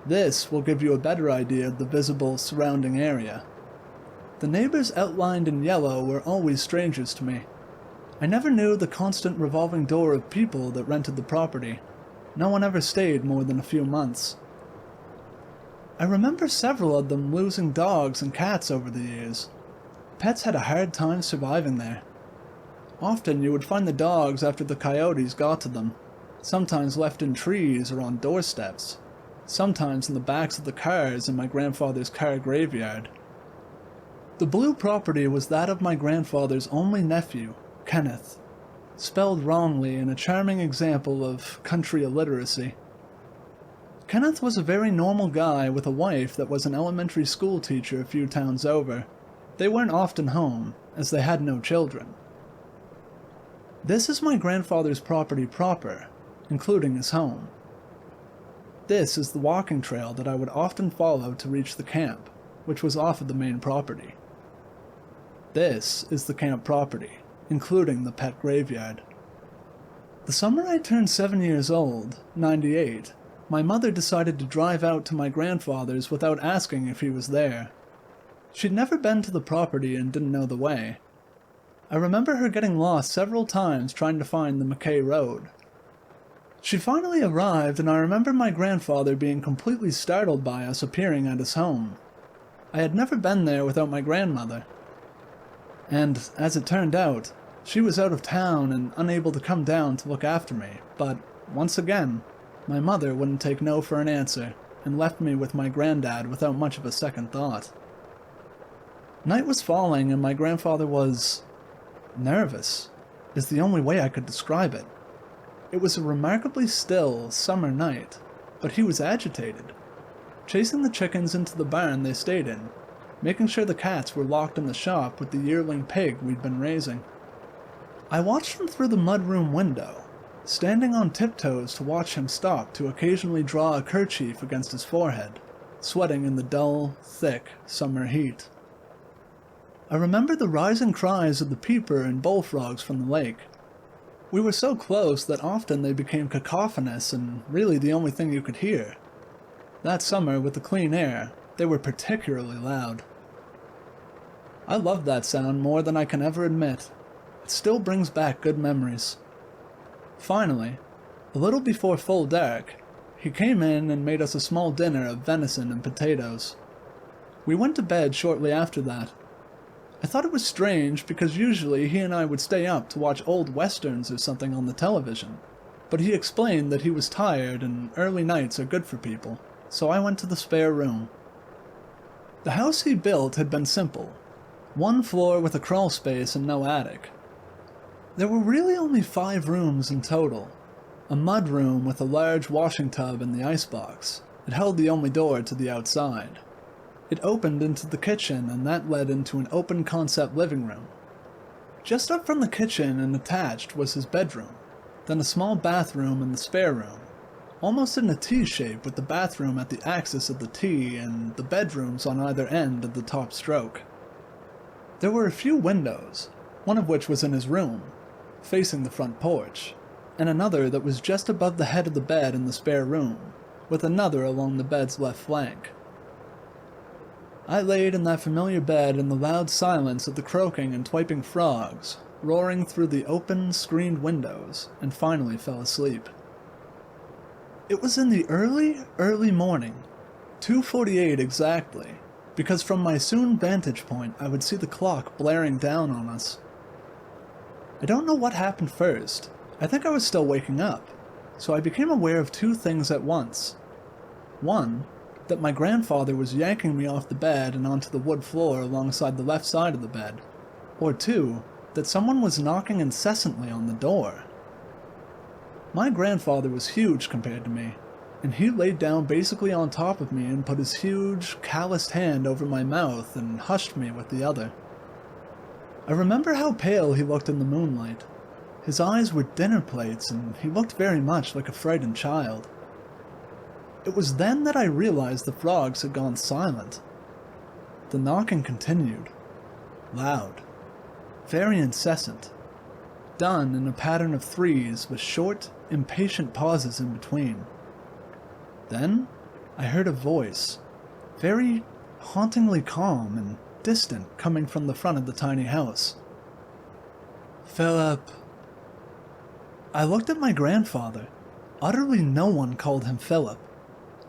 This will give you a better idea of the visible surrounding area. The neighbors outlined in yellow were always strangers to me. I never knew the constant revolving door of people that rented the property. No one ever stayed more than a few months. I remember several of them losing dogs and cats over the years. Pets had a hard time surviving there. Often you would find the dogs after the coyotes got to them, sometimes left in trees or on doorsteps, sometimes in the backs of the cars in my grandfather's car graveyard. The blue property was that of my grandfather's only nephew, Kenneth, spelled wrongly and a charming example of country illiteracy. Kenneth was a very normal guy with a wife that was an elementary school teacher a few towns over. They weren't often home, as they had no children. This is my grandfather's property proper, including his home. This is the walking trail that I would often follow to reach the camp, which was off of the main property. This is the camp property, including the pet graveyard. The summer I turned 7 years old, '98, my mother decided to drive out to my grandfather's without asking if he was there. She'd never been to the property and didn't know the way. I remember her getting lost several times trying to find the McKay Road. She finally arrived, and I remember my grandfather being completely startled by us appearing at his home. I had never been there without my grandmother. And, as it turned out, she was out of town and unable to come down to look after me, but, once again, my mother wouldn't take no for an answer, and left me with my granddad without much of a second thought. Night was falling, and my grandfather was Nervous is the only way I could describe it. It was a remarkably still summer night, but he was agitated, chasing the chickens into the barn they stayed in, making sure the cats were locked in the shop with the yearling pig we'd been raising. I watched him through the mudroom window, standing on tiptoes to watch him stop to occasionally draw a kerchief against his forehead, sweating in the dull, thick summer heat. I remember the rising cries of the peeper and bullfrogs from the lake. We were so close that often they became cacophonous and really the only thing you could hear. That summer, with the clean air, they were particularly loud. I loved that sound more than I can ever admit. It still brings back good memories. Finally, a little before full dark, he came in and made us a small dinner of venison and potatoes. We went to bed shortly after that. I thought it was strange because usually he and I would stay up to watch old westerns or something on the television, but he explained that he was tired and early nights are good for people, so I went to the spare room. The house he built had been simple, one floor with a crawl space and no attic. There were really only 5 rooms in total. A mud room with a large washing tub and the icebox. It held the only door to the outside. It opened into the kitchen and that led into an open concept living room. Just up from the kitchen and attached was his bedroom, then a small bathroom and the spare room, almost in a T shape with the bathroom at the axis of the T and the bedrooms on either end of the top stroke. There were a few windows, one of which was in his room, facing the front porch, and another that was just above the head of the bed in the spare room, with another along the bed's left flank. I laid in that familiar bed in the loud silence of the croaking and twiping frogs, roaring through the open, screened windows, and finally fell asleep. It was in the early morning, 2:48 exactly, because from my soon vantage point I would see the clock blaring down on us. I don't know what happened first. I think I was still waking up, so I became aware of 2 things at once. One, that my grandfather was yanking me off the bed and onto the wood floor alongside the left side of the bed, or 2, that someone was knocking incessantly on the door. My grandfather was huge compared to me, and he laid down basically on top of me and put his huge, calloused hand over my mouth and hushed me with the other. I remember how pale he looked in the moonlight. His eyes were dinner plates, and he looked very much like a frightened child. It was then that I realized the frogs had gone silent. The knocking continued, loud, very incessant, done in a pattern of 3s with short, impatient pauses in between. Then I heard a voice, very hauntingly calm and distant, coming from the front of the tiny house. "Philip." I looked at my grandfather. Utterly no one called him Philip.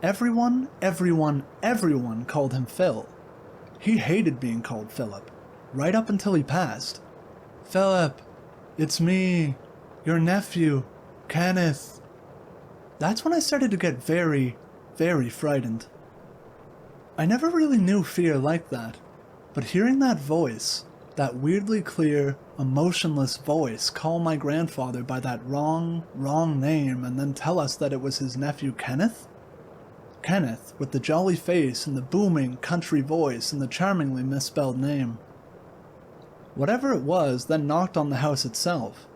Everyone called him Phil. He hated being called Philip, right up until he passed. "Philip, it's me, your nephew, Kenneth." That's when I started to get very frightened. I never really knew fear like that, but hearing that voice, that weirdly clear, emotionless voice call my grandfather by that wrong name and then tell us that it was his nephew Kenneth? Kenneth, with the jolly face and the booming country voice and the charmingly misspelled name. Whatever it was then knocked on the house itself.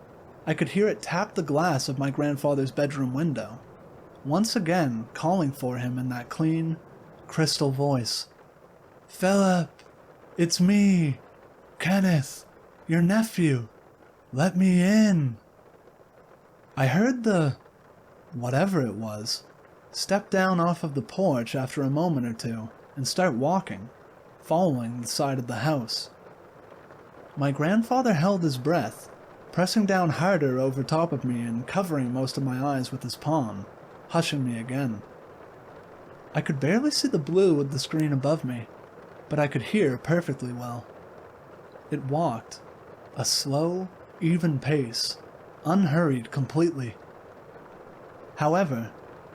I could hear it tap the glass of my grandfather's bedroom window, once again calling for him in that clean, crystal voice. "Philip, it's me, Kenneth, your nephew. Let me in." I heard the whatever it was step down off of the porch after a moment or two and start walking, following the side of the house. My grandfather held his breath, pressing down harder over top of me and covering most of my eyes with his palm, hushing me again. I could barely see the blue of the screen above me, but I could hear perfectly well. It walked, a slow, even pace, unhurried completely. However,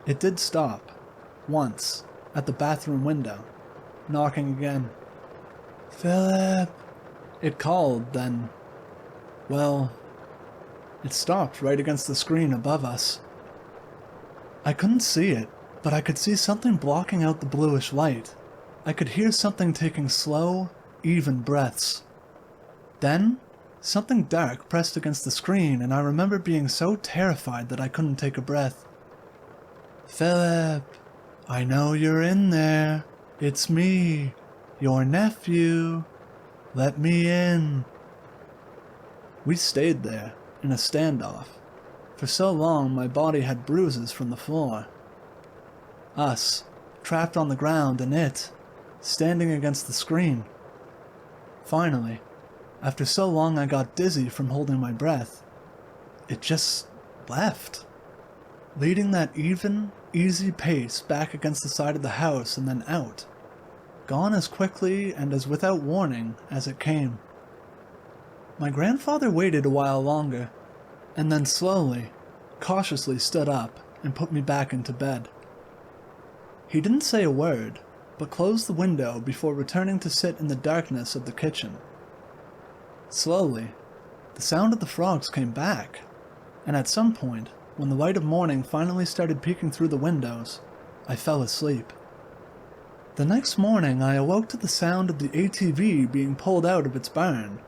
it did stop, once, at the bathroom window, knocking again. "Philip," it called, then Well, it stopped right against the screen above us. I couldn't see it, but I could see something blocking out the bluish light. I could hear something taking slow, even breaths. Then, something dark pressed against the screen, and I remember being so terrified that I couldn't take a breath. "Philip, I know you're in there. It's me, your nephew. Let me in." We stayed there, in a standoff. For so long my body had bruises from the floor. Us, trapped on the ground, and it, standing against the screen. Finally, after so long I got dizzy from holding my breath. It just left, leading that even, easy pace back against the side of the house and then out, gone as quickly and as without warning as it came. My grandfather waited a while longer, and then slowly, cautiously stood up and put me back into bed. He didn't say a word, but closed the window before returning to sit in the darkness of the kitchen. Slowly, the sound of the frogs came back, and at some point, when the light of morning finally started peeking through the windows, I fell asleep. The next morning, I awoke to the sound of the ATV being pulled out of its barn.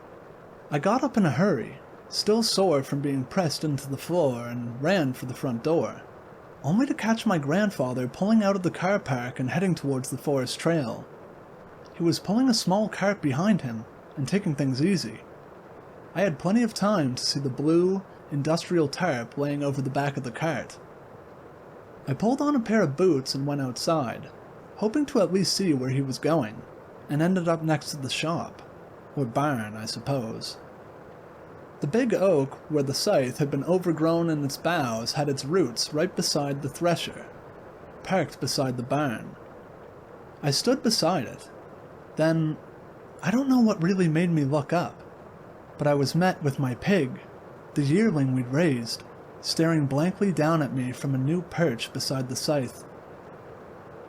I got up in a hurry, still sore from being pressed into the floor, and ran for the front door, only to catch my grandfather pulling out of the car park and heading towards the forest trail. He was pulling a small cart behind him and taking things easy. I had plenty of time to see the blue, industrial tarp laying over the back of the cart. I pulled on a pair of boots and went outside, hoping to at least see where he was going, and ended up next to the shop, or barn, I suppose. The big oak where the scythe had been overgrown in its boughs had its roots right beside the thresher, parked beside the barn. I stood beside it. Then, I don't know what really made me look up, but I was met with my pig, the yearling we'd raised, staring blankly down at me from a new perch beside the scythe.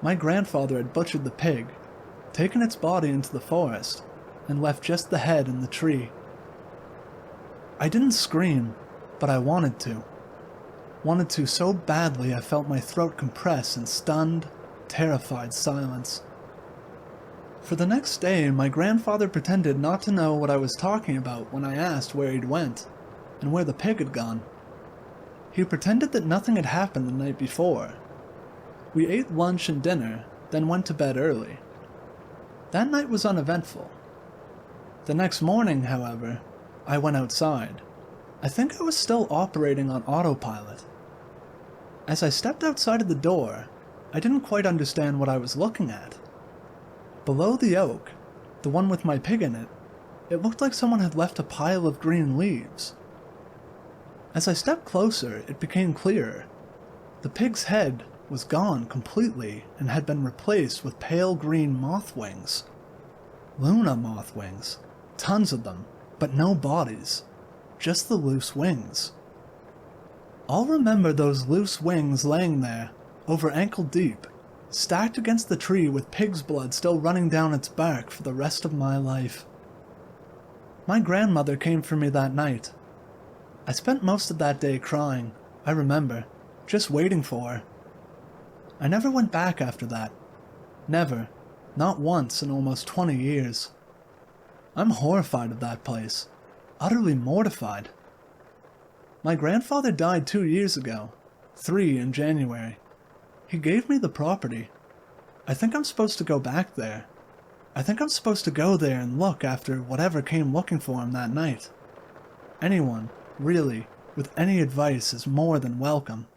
My grandfather had butchered the pig, taken its body into the forest, and left just the head in the tree. I didn't scream, but I wanted to. Wanted to so badly I felt my throat compress in stunned, terrified silence. For the next day, my grandfather pretended not to know what I was talking about when I asked where he'd went, and where the pig had gone. He pretended that nothing had happened the night before. We ate lunch and dinner, then went to bed early. That night was uneventful. The next morning, however, I went outside. I think I was still operating on autopilot. As I stepped outside of the door, I didn't quite understand what I was looking at. Below the oak, the one with my pig in it, it looked like someone had left a pile of green leaves. As I stepped closer, it became clearer. The pig's head was gone completely and had been replaced with pale green moth wings. Luna moth wings. Tons of them, but no bodies. Just the loose wings. I'll remember those loose wings laying there, over ankle deep, stacked against the tree with pig's blood still running down its bark for the rest of my life. My grandmother came for me that night. I spent most of that day crying, I remember, just waiting for her. I never went back after that. Never. Not once in almost 20 years. I'm horrified of that place. Utterly mortified. My grandfather died 2 years ago. 3 in January. He gave me the property. I think I'm supposed to go back there. I think I'm supposed to go there and look after whatever came looking for him that night. Anyone, really, with any advice is more than welcome.